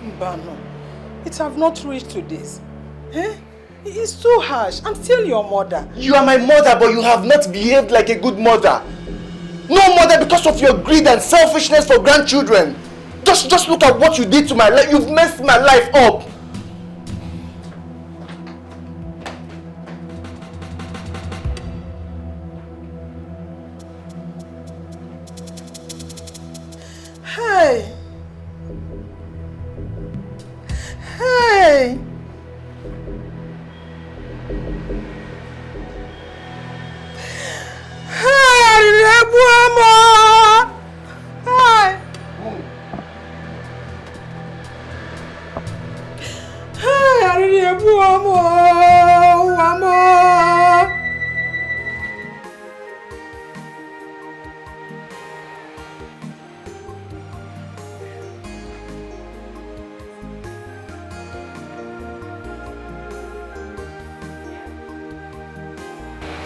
Mbano, it have not reached to this. Eh? It's too harsh. I'm still your mother. You are my mother, but you have not behaved like a good mother. No mother, because of your greed and selfishness for grandchildren. Just look at what you did to my life. You've messed my life up. Hey!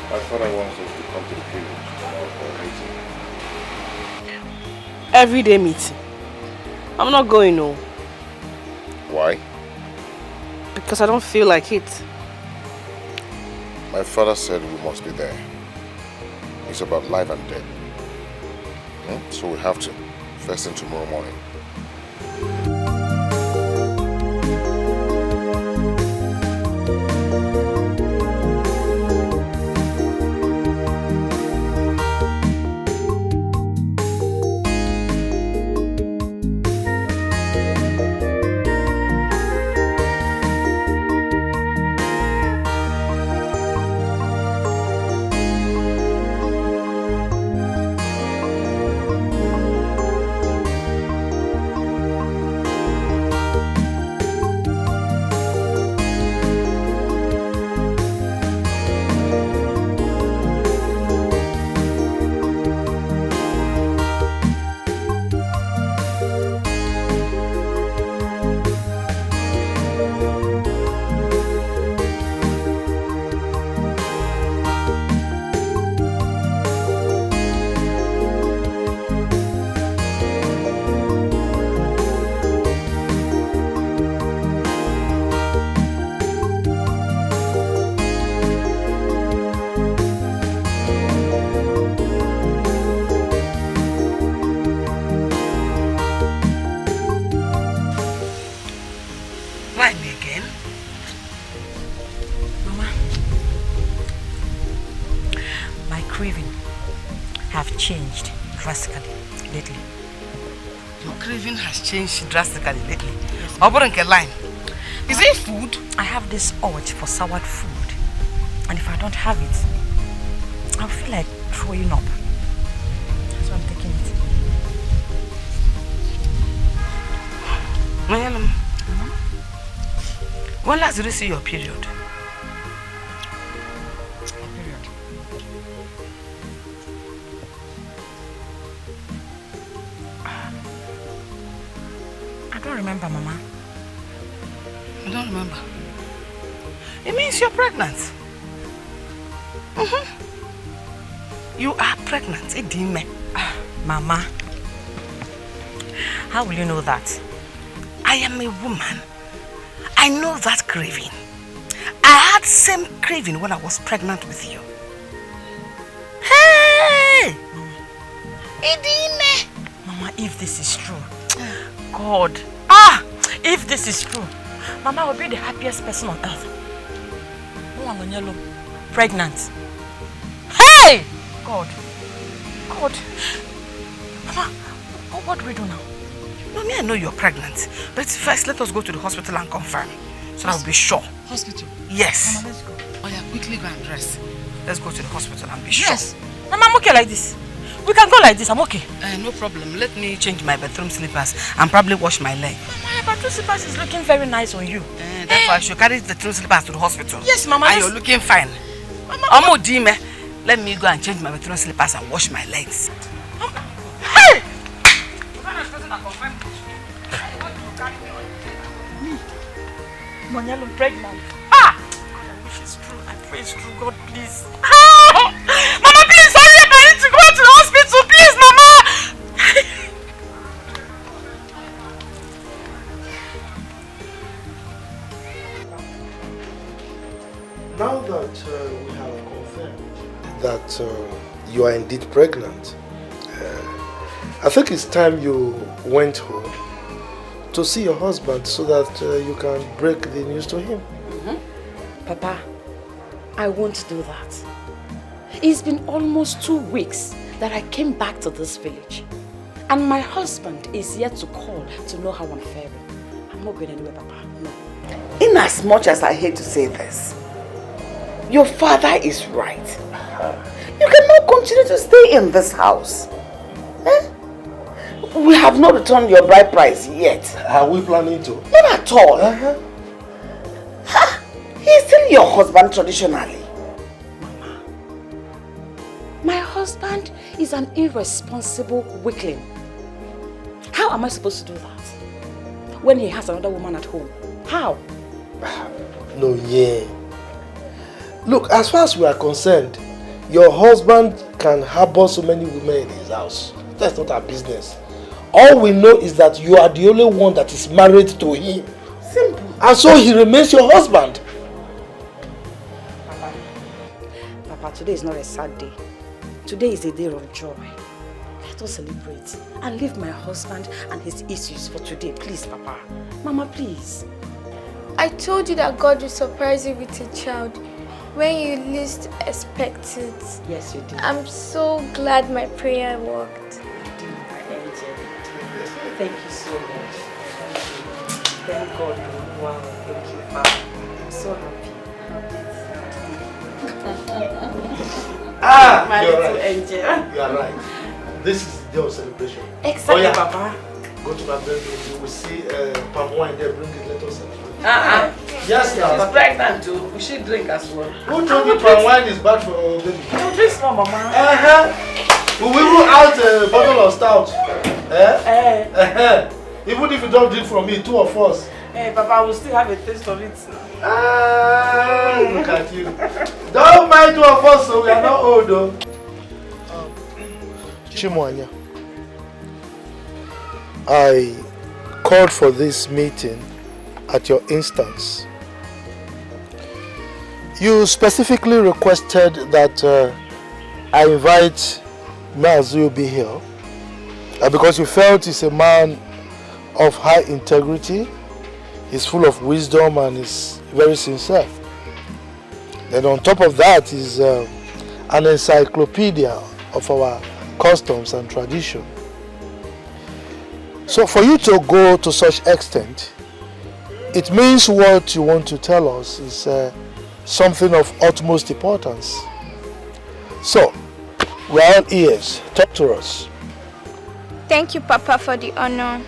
My father wants us to come to the village tomorrow for a meeting. Everyday meeting. I'm not going, no. Why? Because I don't feel like it. My father said we must be there. It's about life and death. So we have to. First thing tomorrow morning. craving have changed drastically lately. Your craving has changed drastically lately. Yes, line. Is it food? I have this urge for soured food. And if I don't have it, I'll feel like throwing up. That's why I'm taking it. Mayalum, when last did you see your period? I don't remember, Mama. You don't remember? It means you're pregnant. You are pregnant, Idime. Mama, how will you know that? I am a woman. I know that craving. I had same craving when I was pregnant with you. Hey! Idime! Mama, if this is true, God, if this is true, Mama will be the happiest person on earth. Pregnant. Hey! God. Mama, what do we do now? Mommy, I know you're pregnant, but first let us go to the hospital and confirm, so I'll be sure. Hospital? Yes. Mama, let's go. Oh yeah, quickly go and dress. Let's go to the hospital and be sure. Yes. Mama, I'm okay like this. We can go like this, I'm okay. No problem. Let me change my bathroom slippers and probably wash my leg. Mama, your bathroom slippers is looking very nice on you. That's why I should carry the bathroom slippers to the hospital. Yes, Mama. And you're looking fine. Mama. Let me go and change my bathroom slippers and wash my legs. Hey! Monyalo, I'm pregnant. I wish it's true. I pray it's true. God, please. Mama, please, hurry up. I need to go to the hospital. Please, Mama. Now that we have confirmed that you are indeed pregnant, I think it's time you went home to see your husband so that you can break the news to him. Papa, I won't do that. It's been almost 2 weeks that I came back to this village. And my husband is yet to call to know how I'm faring. I'm not going anywhere, Papa. No. In as much as I hate to say this, your father is right. You cannot continue to stay in this house. We have not returned your bride price yet. Are we planning to? Not at all. He's still your husband traditionally. Mama, my husband is an irresponsible weakling. How am I supposed to do that when he has another woman at home? How? No, yeah. Look, as far as we are concerned, your husband can harbor so many women in his house. That's not our business. All we know is that you are the only one that is married to him. Simple. And so he remains your husband. Papa, today is not a sad day. Today is a day of joy. Let us celebrate and leave my husband and his issues for today. Please, Papa. Mama, please. I told you that God will surprise you with a child when you least expect it. Yes, you did. I'm so glad my prayer worked. Thank you so much. Thank God. Wow, thank you, Papa. I'm so happy. My you're little right. angel. You are right. This is the day of celebration. Exactly, Papa. Go to my bedroom. You will see palm wine there. Bring it. Let us celebrate. Yes, now. she's pregnant too. We should drink as well. Who told you palm wine is bad for baby? No, drink small, Mama. We will rule out a bottle of stout. Even if you don't drink from me, 2 of us. Hey, Papa, we'll still have a taste of it. Look at you. Don't mind 2 of us, so we are not old though. Chimwanya, I called for this meeting at your instance. You specifically requested that I invite Mazu be here because you felt he's a man of high integrity, he's full of wisdom and is very sincere. Then on top of that is an encyclopedia of our customs and tradition. So for you to go to such extent, it means what you want to tell us is something of utmost importance. So, we are all ears. Talk to us. Thank you, Papa, for the honor.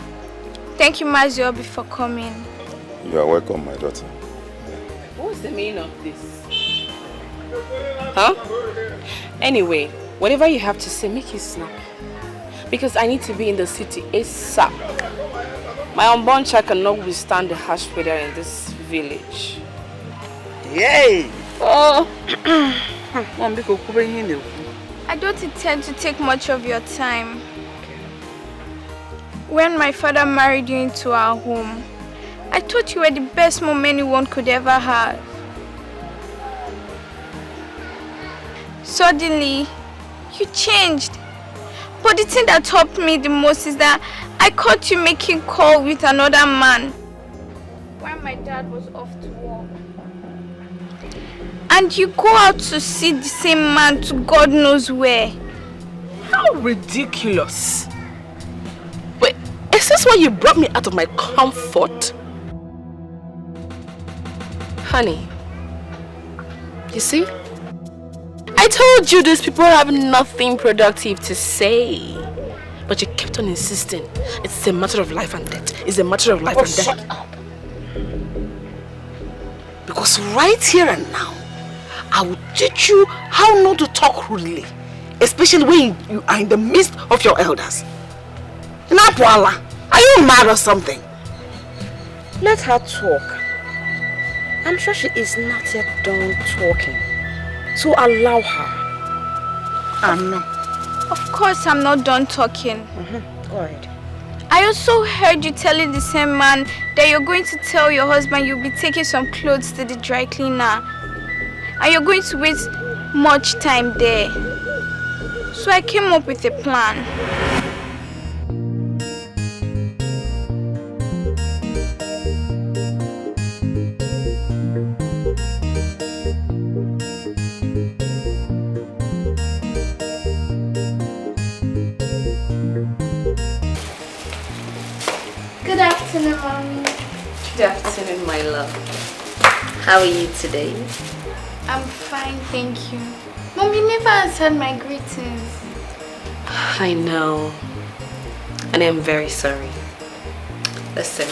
Thank you, Mazi Obi, for coming. You are welcome, my daughter. What's the meaning of this? Huh? Anyway, whatever you have to say, make it snappy. Because I need to be in the city ASAP. My unborn child cannot withstand the harsh weather in this village. Yay! Oh! I don't intend to take much of your time. When my father married you into our home, I thought you were the best mom anyone could ever have. Suddenly, you changed. But the thing that helped me the most is that I caught you making call with another man while my dad was off to work. And you go out to see the same man to God knows where. How ridiculous! Wait, is this why you brought me out of my comfort? Honey, you see? I told you these people have nothing productive to say. But you kept on insisting. It's a matter of life and death. It's a matter of life and death. Shut up. Because right here and now, I will teach you how not to talk rudely. Especially when you are in the midst of your elders. Napwala, are you mad or something? Let her talk. I'm sure she is not yet done talking. So allow her. Anna. Of course I'm not done talking. Go ahead. I also heard you telling the same man that you're going to tell your husband you'll be taking some clothes to the dry cleaner. And you're going to waste much time there. So I came up with a plan. Good afternoon, Mommy. Good afternoon, my love. How are you today? I'm fine, thank you. Mom, you never answered my greetings. I know. And I'm very sorry. Listen.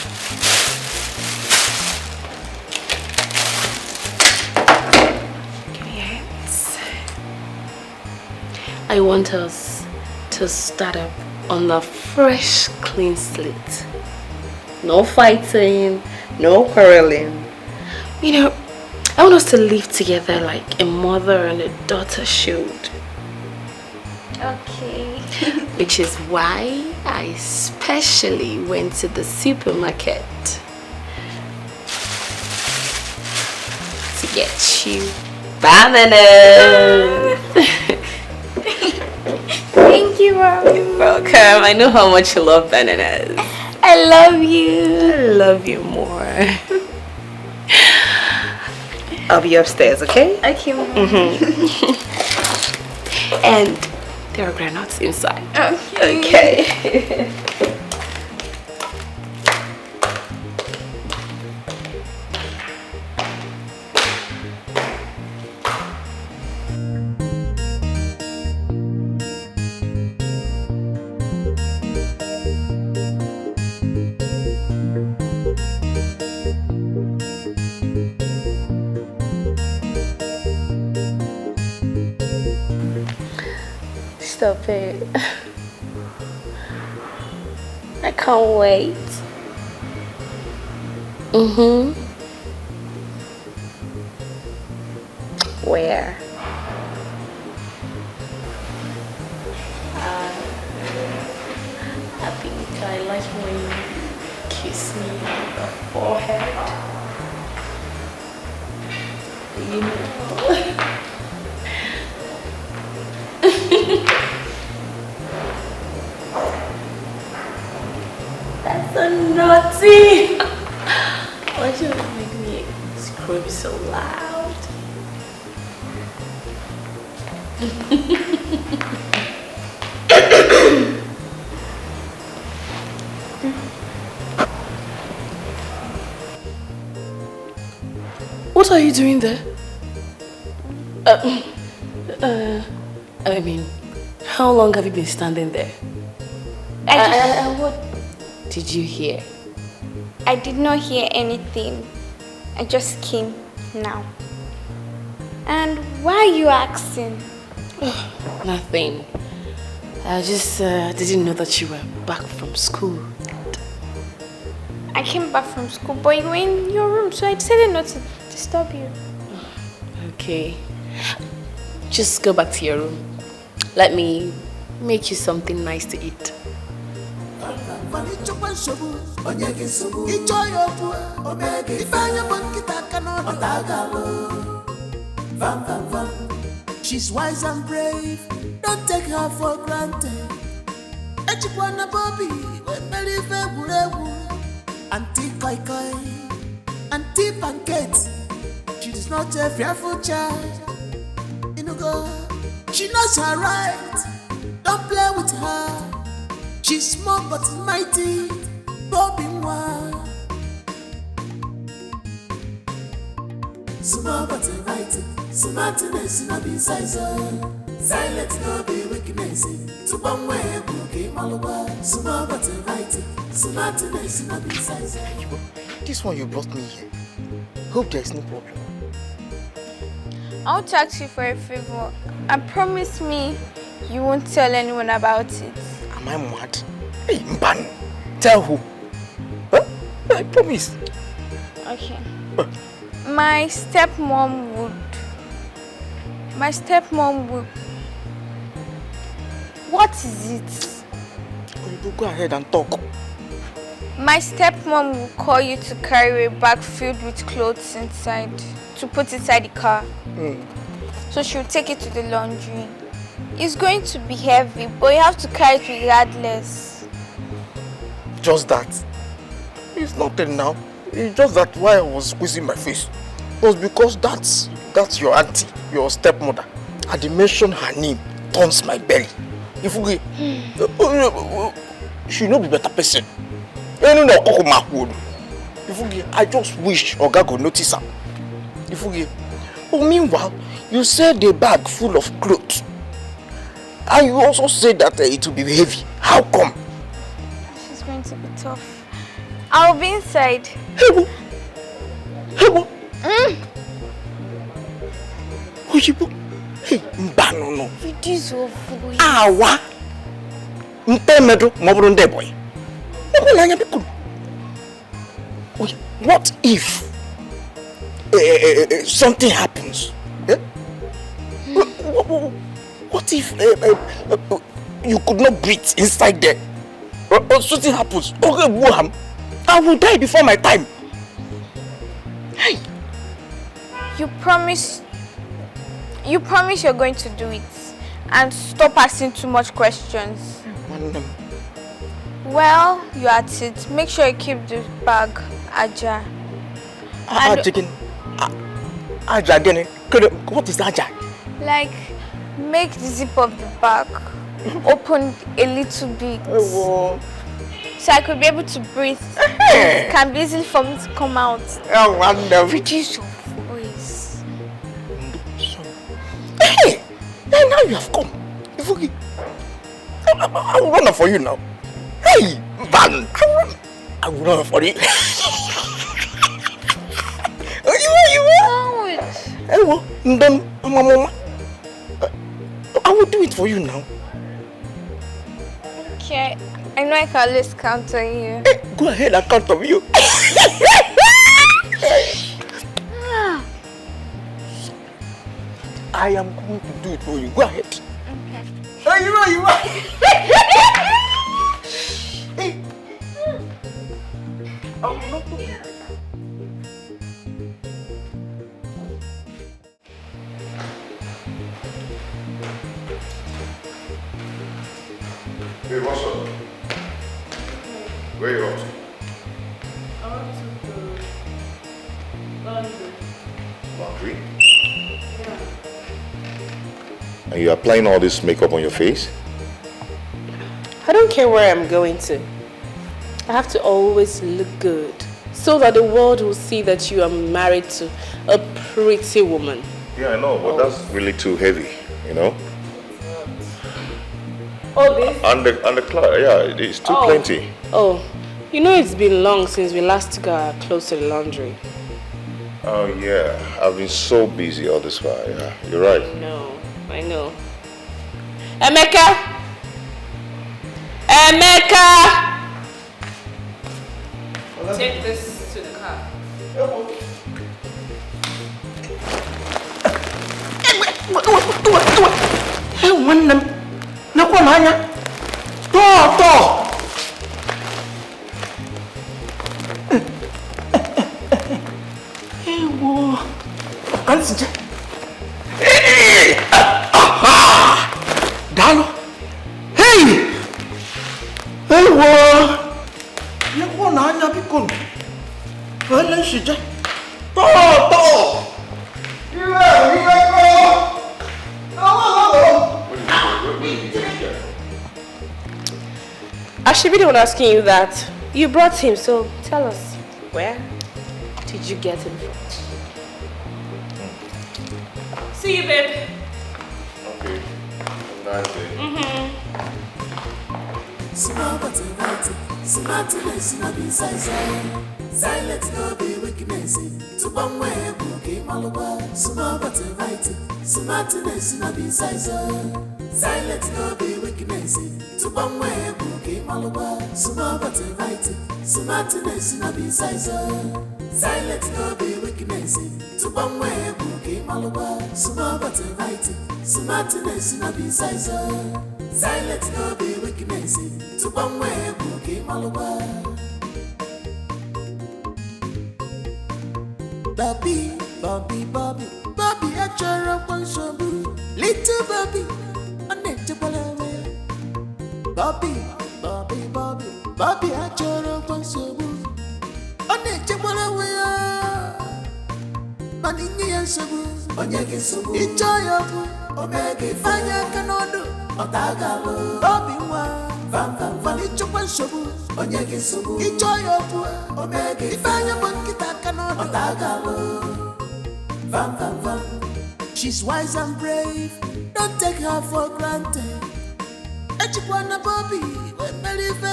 Give me your hands. I want us to start up on a fresh, clean slate. No fighting, no quarreling. You know, I want us to live together like a mother and a daughter should. Okay. Which is why I specially went to the supermarket to get you bananas. Thank you, Mommy. You're welcome. I know how much you love bananas. I love you. I love you more. I'll be upstairs, okay? Okay, Mommy. And there are granules inside. Okay. Okay. Stop it. I can't wait. Where? I think I like when you kiss me on the forehead. You know. That's so naughty. Why should you make me scream so loud? What are you doing there? I mean, how long have you been standing there? What did you hear? I did not hear anything. I just came now. And why are you asking? Nothing. I just didn't know that you were back from school. I came back from school, but you were in your room, so I decided not to disturb you. Okay. Just go back to your room. Let me make you something nice to eat. She's wise and brave, don't take her for granted. Echipwana Bobby, when believe Auntie Koi Koi, Auntie Pancake. She is not a fearful child. She knows her right, don't play with her. She's small but mighty, Bobby Mwa. Small but mighty, smartness no be size. Silence no be weakness. To one way, bookie Malawa. Small but mighty, smartness no be size. This one you brought me here. Hope there is no problem. I want to ask you for a favor. And promise me you won't tell anyone about it. Am I mad? Hey, Mban. Tell who? Huh? I promise. Okay. My stepmom would... What is it? You go ahead and talk. My stepmom will call you to carry a bag filled with clothes inside, to put inside the car. So she'll take it to the laundry. It's going to be heavy, but you have to carry it regardless. Just that. It's nothing now. It's just that why I was squeezing my face was because that's your auntie, your stepmother. At the mention her name turns my belly. If we she no be better person. I just wish Oga go notice her. But meanwhile, you said a bag full of clothes. And you also said that it will be heavy. How come? She's going to be tough. I'll be inside. Hebo. Hey, Mbano. Reduce your voice. Awa. Mpemedo, Mobronde boy. What if something happens? What if you could not breathe inside there? Or something happens? Okay, I will die before my time. Hey. You promise you're going to do it and stop asking too much questions. Well, you're at it. Make sure you keep the bag ajar. Ajar again? What is ajar? Like, make the zip of the bag open a little bit. So I could be able to breathe. It can be easy for me to come out. Oh, wonderful. Reduce your voice. Hey! Now you have come. I will run for you now. Hey! Van! I will run for you. I will do it for you now. Okay, I know I can always count on you. Hey, go ahead and count on you. I am going to do it for you. Go ahead. Okay. Hey, you are. Hey. I will not do it. Hey, what's up? Where are you off to? I want to go laundry. Laundry? Yeah. And you're applying all this makeup on your face? I don't care where I'm going to. I have to always look good so that the world will see that you are married to a pretty woman. Yeah, I know, but that's really too heavy, you know? Oh, this? And the cloth, yeah, it's too plenty. Oh, you know it's been long since we last took our clothes to the laundry. Oh, yeah. I've been so busy all this while, yeah. You're right. I know. Emeka! Emeka! Take this to the car. Hey, one them. No come on. Stop. Hey, wo. Answer. Hey. Dalo. Hey. Hey, wo. No come on, ya bikon. Wala shija. To. I should be the one asking you that. You brought him, so tell us, where did you get him from? See you, babe. Okay. Nice day. Small but right, smart less no be size. Silence no be weakness. To one way, bookie malwa. Small but right, smartness no be size. Silence no be weakness. To one way, bookie malwa. Small but right, smartness no be size. Silence no be weakness. To one way, bookie malwa. Small but right, smartness no be size. Silence no be weakness. To one way, bookie malwa. Bobby, I try up on some little Bobby, unnetable away. Bobby, I try up on some unnetable away. Money and Sabu, Onyaki Sabu, enjoyable, Omega, Fire Canodo, Otagalo, Bobby, Van Ichuan Sabu, Onyaki Sabu, enjoyable, Omega, Fire Monkey Canodo, Otagalo. Vam. She's wise and brave, don't take her for granted. Echikwana Bobby, when believe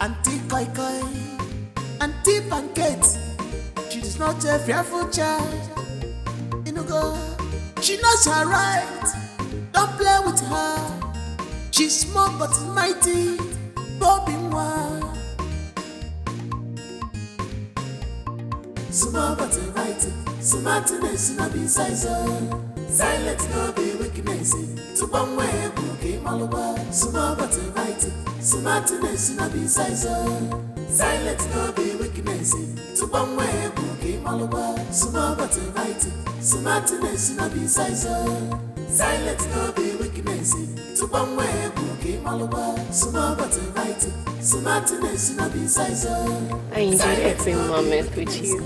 Auntie Koi, Auntie Pancake. She's not a fearful child. You know, God, she knows her right. Don't play with her. She's small but mighty. Bobby Mwa. Small but right. Smartness no be size. Silence no be weakness. To one way, bookie malwa. Small but right. Smartness no be size. Silence no be weakness. To one way, bookie malwa. Small but right. Smartness no be size. Silence no be weakness. To one way, bookie malwa. Small but right. Smartness no be size. I enjoyed every moment with you.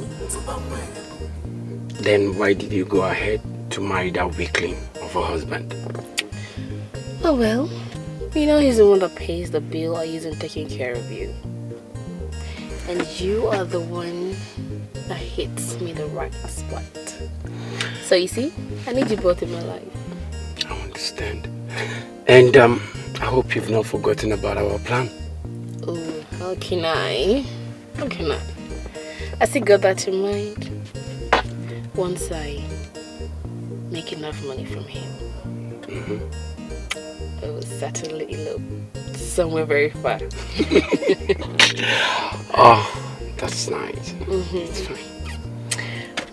Then why did you go ahead to marry that weakling of a husband? Oh well, you know he's the one that pays the bill I use in taking care of you. And you are the one that hits me the right spot. So you see, I need you both in my life. I understand. And I hope you've not forgotten about our plan. Oh, how can I? I still got that in mind. Once I make enough money from him, I will certainly elope somewhere very far. Oh, that's nice. It's fine.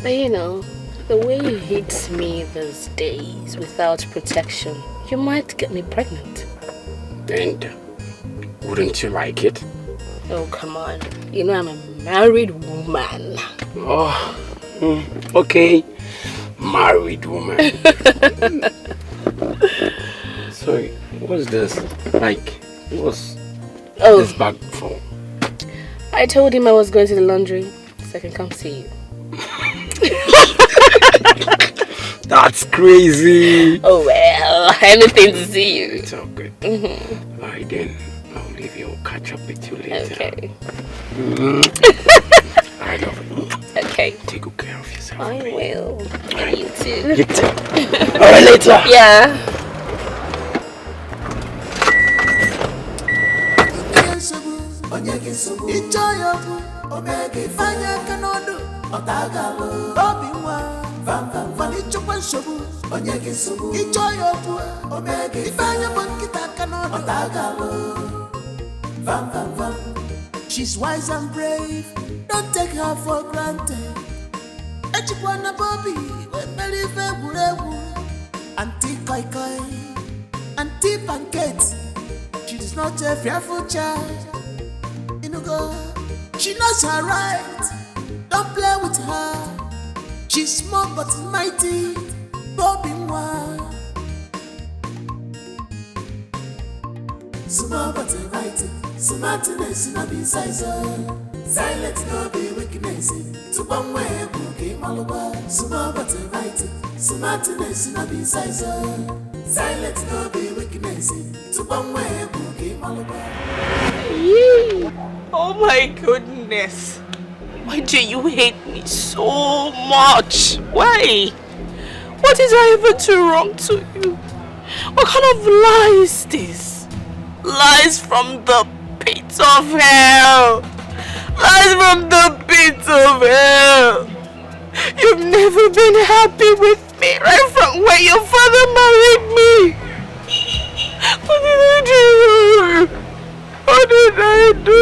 But you know, the way you hit me these days without protection, you might get me pregnant. And wouldn't you like it? Oh, come on. You know I'm a married woman. Oh, okay. Married woman. Sorry, what's this? Like, what's this bag for? I told him I was going to the laundry so I can come see you. That's That's crazy. Oh well, anything to see you. It's all good. Alright then, I'll leave you. I'll catch up with you later. Okay. I love you. Okay. Take good care of yourself. I will. And you too. You too. Alright, later. Yeah. She's wise and brave, don't take her for granted. Echikwana Bobby, when Mary February, Auntie Koi Koi, Auntie Pancake. She is not a fearful child. She knows her right. Don't play with her. She's small but mighty. Bobby Mwa. Small but mighty. Smartness no be size. Silence no be weakness. To one way cookie malawa. Small but mighty. Smartness no be size. Silence no be weakness. To one way cookie malawa. Oh my goodness. Why do you hate me so much? Why? What is I ever do wrong to you? What kind of lie is this? Lies from the pit of hell. Lies from the pit of hell. You've never been happy with me right from when your father married me. What did I do? What did I do?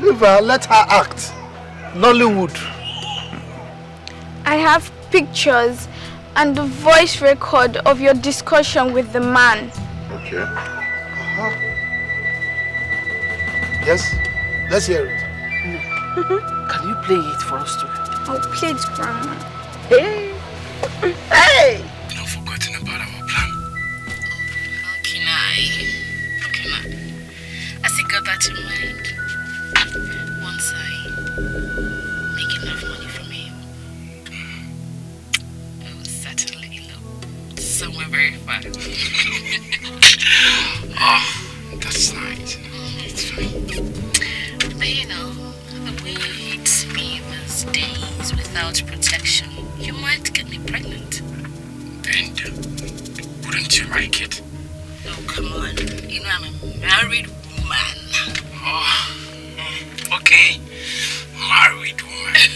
Leave her, let her act. Nollywood. I have pictures and the voice record of your discussion with the man. Okay. Yes, let's hear it. Can you play it for us too? I'll play it, Grandma. Hey! Hey! You've not forgotten about our plan. How can I? I still got that in mind. Once I make enough money from him, I will certainly elope somewhere very far. Oh, that's nice. It's fine. But you know, the way you hit me these days without protection, you might get me pregnant. And wouldn't you like it? Oh, come on. You know I'm a married woman. Oh, okay. Married woman.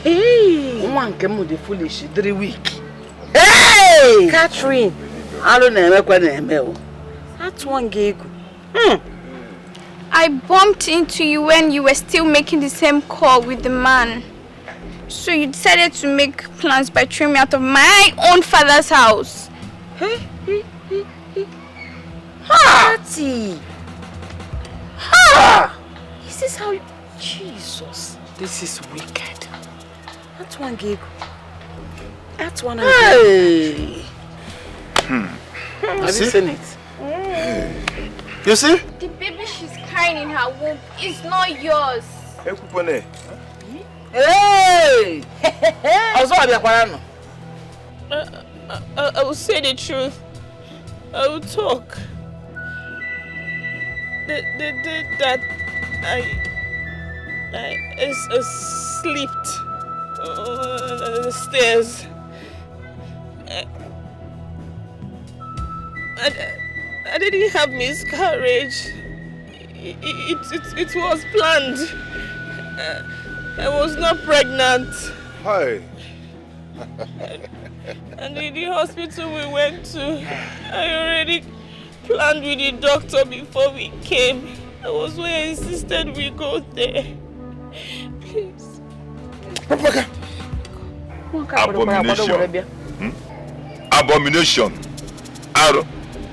Hey! One came with the foolish 3 weeks. Hey! Catherine! I don't know what that's one gig. I bumped into you when you were still making the same call with the man. So you decided to make plans by throwing me out of my own father's house. Party! Ha! Is this how you... Jesus, this is wicked. That's one gig. That's one. Hey! Have you seen it? You see? The baby she's carrying in her womb is not yours. Hey! I will say the truth. I will talk. The day that I slept on the stairs, I didn't have miscarriage. It was planned. I was not pregnant. Hi. And in the hospital we went to, I already planned with the doctor before we came. That was why I insisted we go there. Please. Abomination. Abomination.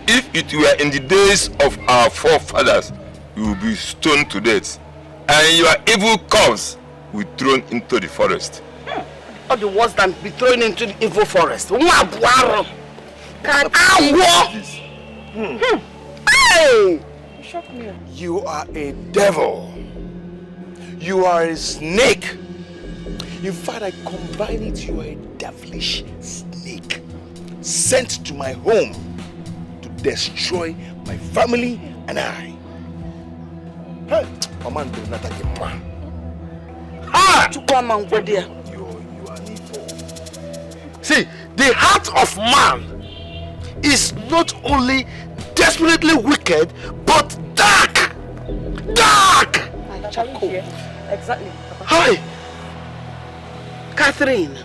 If it were in the days of our forefathers, you would be stoned to death, and your evil cubs will be thrown into the forest. Or the worse than be thrown into the evil forest. Hey! You shocked me. You are a devil. You are a snake. In fact, I combine it, you are a devilish snake sent to my home to destroy my family and I. Hey, Mama, do not take a man. Ah! You are evil. See, the heart of man is not only desperately wicked, but dark. Dark! Exactly. Hi! Catherine,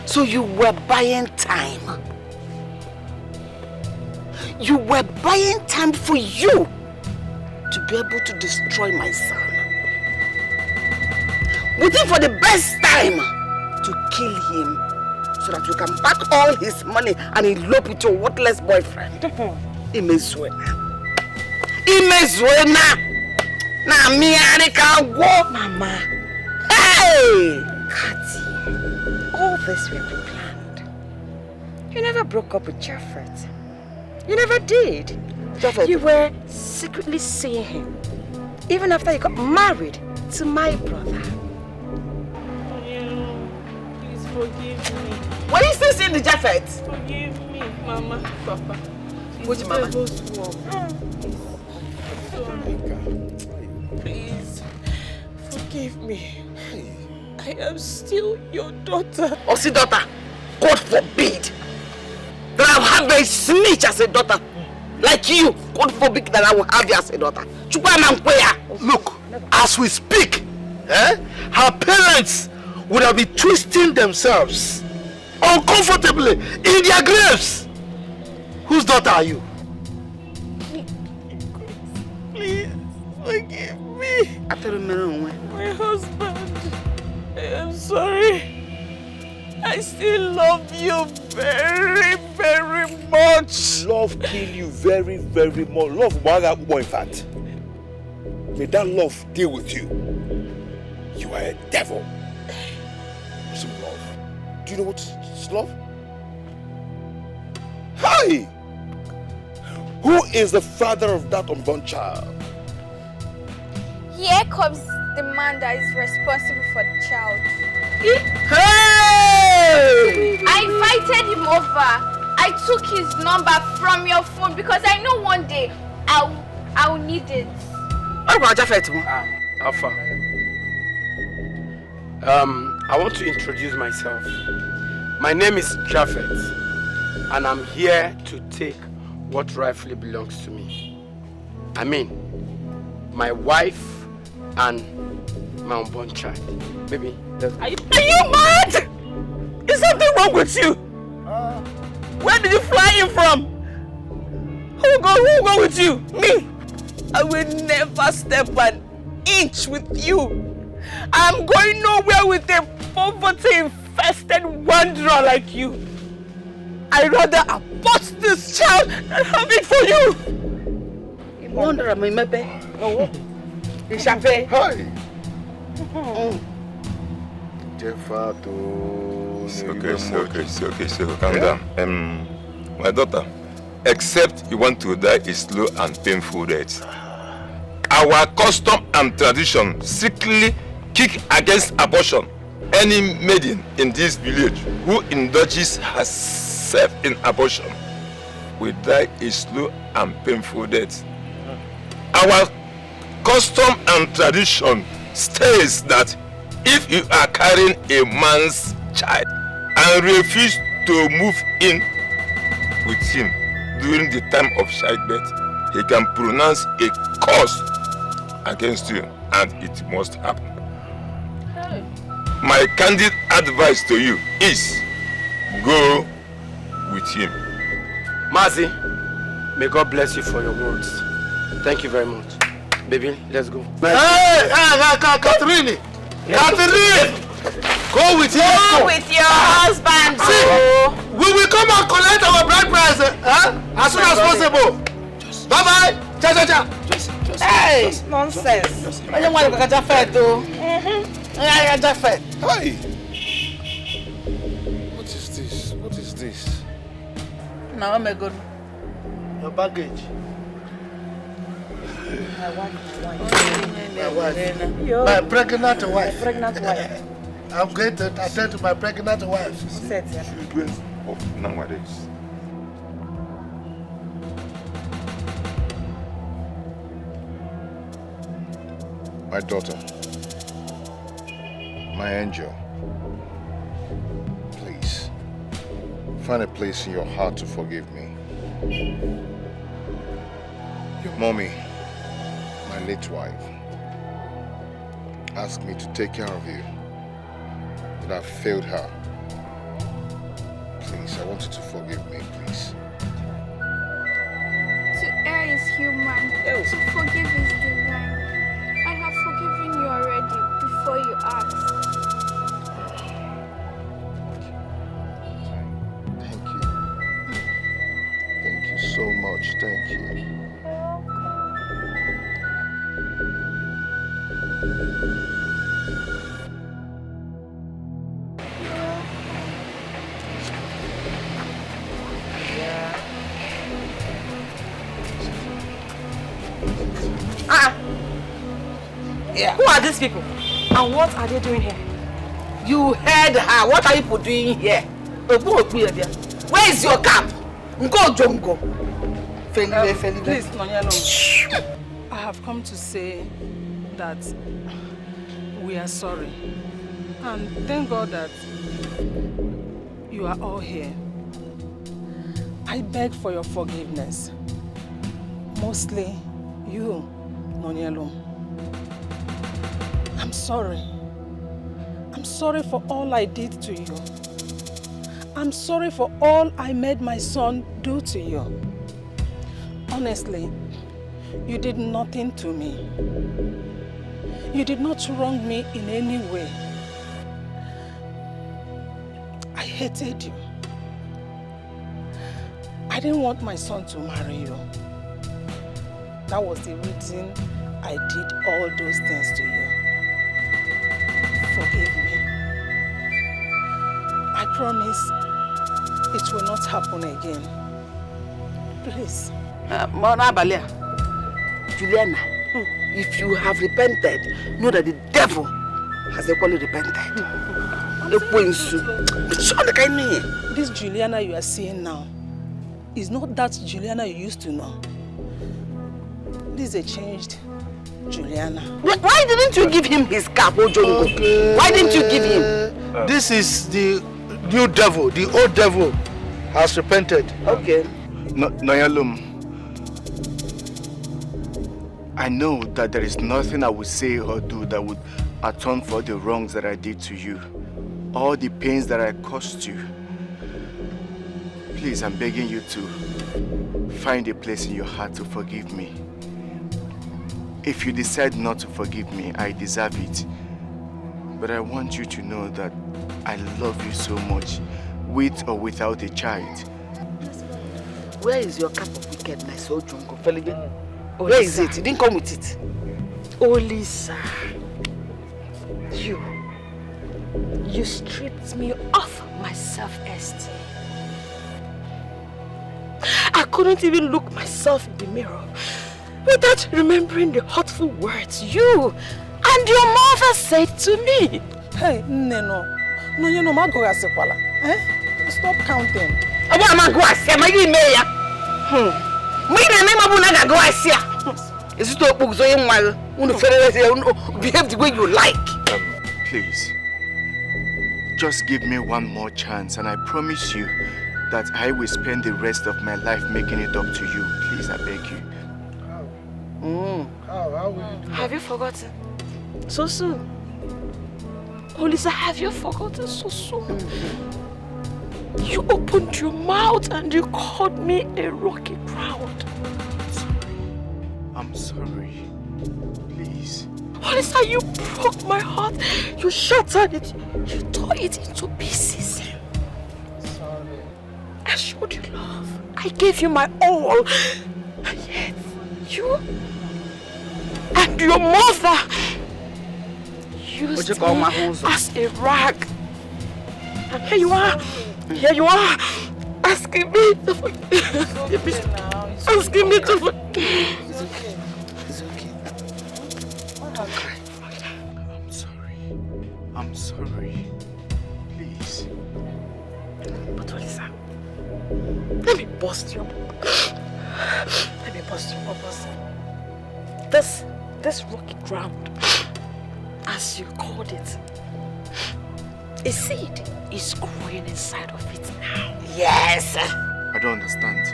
so you were buying time. You were buying time for you to be able to destroy my son. Waiting for the best time to kill him so that you can pack all his money and elope with your worthless boyfriend. Imezuena. Na mi arika wo mama. Hey! Kati, all this we pre-planned. You never broke up with Jaffet. You never did. Jaffet. You were secretly seeing him, even after you got married to my brother. Please forgive me. Were you still seeing the Jaffet? Forgive me, Mama, Papa. Which Mama? Please, forgive me. I am still your daughter. Osi daughter, God forbid that I will have a snitch as a daughter. Like you, God forbid that I will have you as a daughter. Look, as we speak, her parents would have been twisting themselves uncomfortably in their graves. Whose daughter are you? Please, forgive me. My husband. I am sorry. I still love you very, very much. Love kill you very, very much. Love waga ubo, in fact. May that love deal with you. You are a devil. Some love. Do you know what is love? Hi! Who is the father of that unborn child? Here comes the man that is responsible for the child. Hey! I invited him over. I took his number from your phone because I know one day I'll need it. Alpha. I want to introduce myself. My name is Jaffet, and I'm here to take what rightfully belongs to me. I mean, my wife and my unborn child. Baby, are you mad? Is something wrong with you? Where did you fly in from? Who go with you? Me? I will never step an inch with you. I'm going nowhere with a poverty-infested wanderer like you. I'd rather abort this child than have it for you. Wanderer, my maybe. Oh, Ishape. Hi. It's okay. Calm down. My daughter, except you want to die a slow and painful death. Our custom and tradition strictly kick against abortion. Any maiden in this village who indulges herself in abortion will die a slow and painful death. Our custom and tradition states that if you are carrying a man's child and refuse to move in with him during the time of childbirth, he can pronounce a curse against you, and it must happen. My candid advice to you is go with him. Mazi, may God bless you for your words. Thank you very much. Baby, let's go. Hey, Catherine! Catherine! Go with him. Go with your husband. See, we will come and collect our bride price as soon as possible. Bye-bye. Cha. Hey, nonsense. I don't want to go to Jaffet, though. Jaffet. Hi. What is this? Now, I'm good. Your baggage. My wife. My pregnant wife. Pregnant wife. I'm going to attend to my pregnant wife. Nowadays. My daughter, my angel, please, find a place in your heart to forgive me. Your mommy, my late wife, asked me to take care of you, but I failed her. Please, I want you to forgive me, please. To err is human, to forgive is divine. I have forgiven you already before you ask. Thank you. Thank you so much. Thank you. Yeah. Who are these people? And what are they doing here? You heard her. What are you doing here? Where is your cap? Go, Jongo. Please, Nonya, I have come to say that we are sorry. And thank God that you are all here. I beg for your forgiveness. Mostly you, Nonyelo. I'm sorry. I'm sorry for all I did to you. I'm sorry for all I made my son do to you. Honestly, you did nothing to me. You did not wrong me in any way. I hated you. I didn't want my son to marry you. That was the reason I did all those things to you. Forgive me. I promise it will not happen again. Please. Juliana, if you have repented, know that the devil has equally repented. This Juliana you are seeing now is not that Juliana you used to know. This is a changed Juliana. Why didn't you give him his cap, Ojongo? Okay. Why didn't you give him? This is the new devil. The old devil has repented. Okay. Noyalum, I know that there is nothing I would say or do that would atone for the wrongs that I did to you. All the pains that I caused you. Please, I'm begging you to find a place in your heart to forgive me. If you decide not to forgive me, I deserve it. But I want you to know that I love you so much, with or without a child. Where is your cap of wickedness, Ojongo? Where is it? You didn't come with it. Oh, Lisa. You stripped me of my self-esteem. I couldn't even look myself in the mirror without remembering the hurtful words you and your mother said to me. Hey, Neno. No, you know, Magoya Sekwala. Stop counting. What am I going to say? Am I going is it a book so you behave the way you like? Please, just give me one more chance and I promise you that I will spend the rest of my life making it up to you. Please, I beg you. How will you do that? Have you forgotten? So soon? Oh, Lisa, have you forgotten so soon? You opened your mouth and you called me a rocky crowd. I'm sorry. Please. Oh, Lisa, you broke my heart. You shattered it. You tore it into pieces. Sorry. I showed you love. I gave you my all. And yet, you and your mother used me as a rag. And here you are. Here you are. Asking me to forgive. Asking me to forgive. It's okay. I'm sorry. I'm sorry. Please. But Olisa, let me bust your bubble. Let me bust your bubbles. This rocky ground, as you called it, a seed is growing inside of it now. Yes! I don't understand.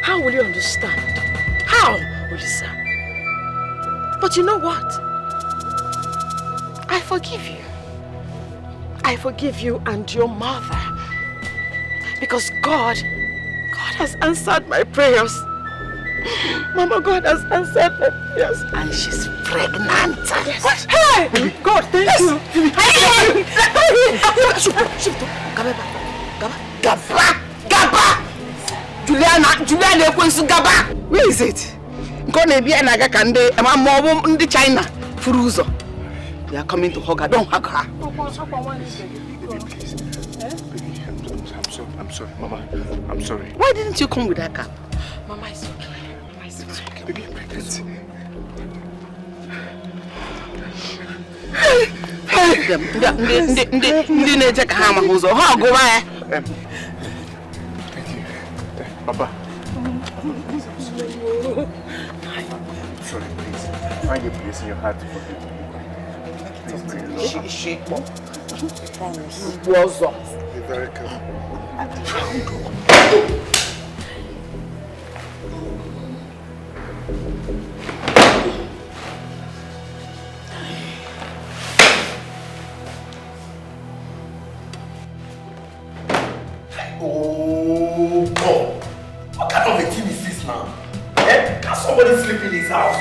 How will you understand? How, Olisa? But you know what? I forgive you. I forgive you and your mother. Because God has answered my prayers. Mama, God has answered my prayers. And she's pregnant. Yes. What? Hey! God, thank you. Gaba! Juliana ekwensu Gaba! Where is it? Gonna be an agakande, and my mom in the China. Furuzo. They are coming to hug her. Don't hug her. Baby, please. Baby, I'm sorry, Mama. I'm sorry. Why didn't you come with that cap? Mama is okay. Mama is okay. Baby, pregnant. Thank you. Papa. I'm sorry, please. Find a place in your heart to forgive me. Please, What's up? be very careful. Oh, God. What kind of a team is this now? Eh? Can somebody sleep in his house?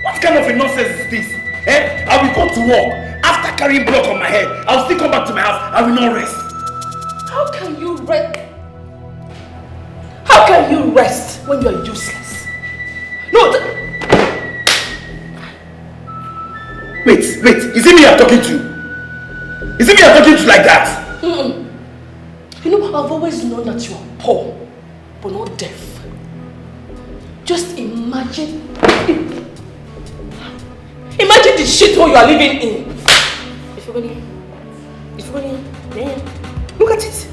What kind of a nonsense is this? Eh? I will go to work. After carrying block on my head, I will still come back to my house. I will not rest. How can you rest? How can you rest when you are useless? No. Wait. Is it me you're talking to? Is it me you're talking to like that? You know, I've always known that you are poor, but not deaf. Just imagine. Imagine the shithole you are living in. If you're going, man, look at it.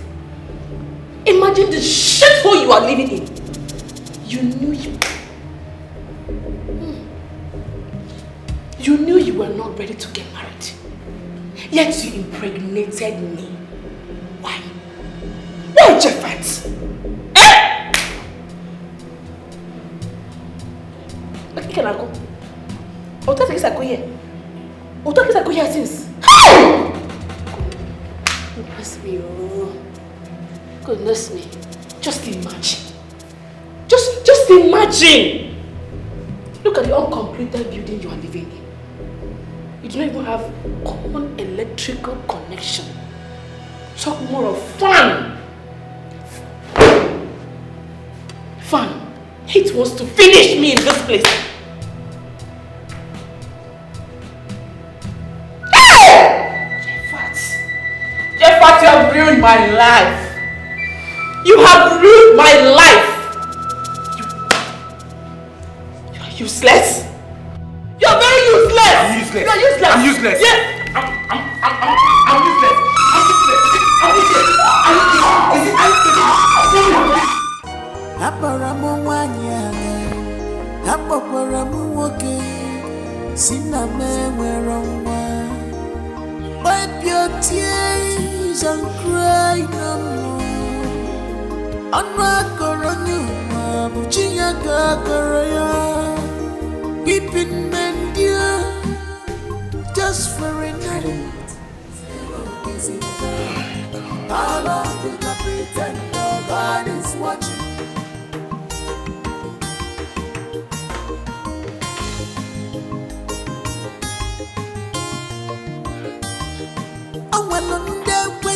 Imagine the shithole you are living in. You knew you were not ready to get married. Yet you impregnated me. Why? Why, Jeffet? Eh? Okay, can I go? Oh, that's I go here. Oh, that's I go here since. Goodness me, oh. Goodness me. Just imagine. Just imagine. Look at the uncompleted building you are living in. You don't even have common electrical connection. Talk more of fun. Fun. It wants to finish me in this place. Jeffat, you have ruined my life. You have ruined my life. You are useless. You are very useless. I'm useless. You are useless. I'm useless. Yes. I'm useless. I'm useless. Wipe your tears and cry no more. Unrakoronyuma, buchinya gakaraya. Weeping men dear, just for a night. How long will I pretend God is watching?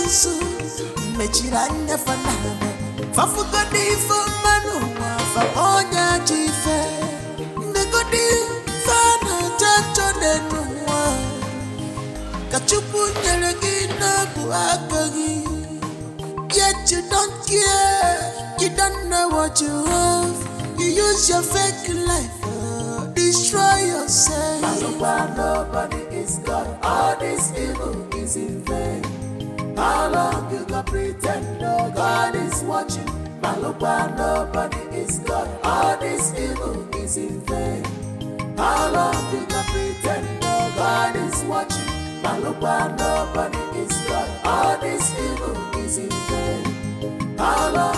So mechiranya fanana fafugodi famanu faonya chife ndegodi fana chacho denwa kachupu nyerengina buagagi yet you don't care, you don't know what you have, you use your fake life destroy yourself. Nobody is God, all this evil is in vain. How long you gonna pretend no God is watching? Malupa, nobody is God. All this evil is in vain. How long you gonna pretend no God is watching? Malupa, nobody is God. All this evil is in vain. How long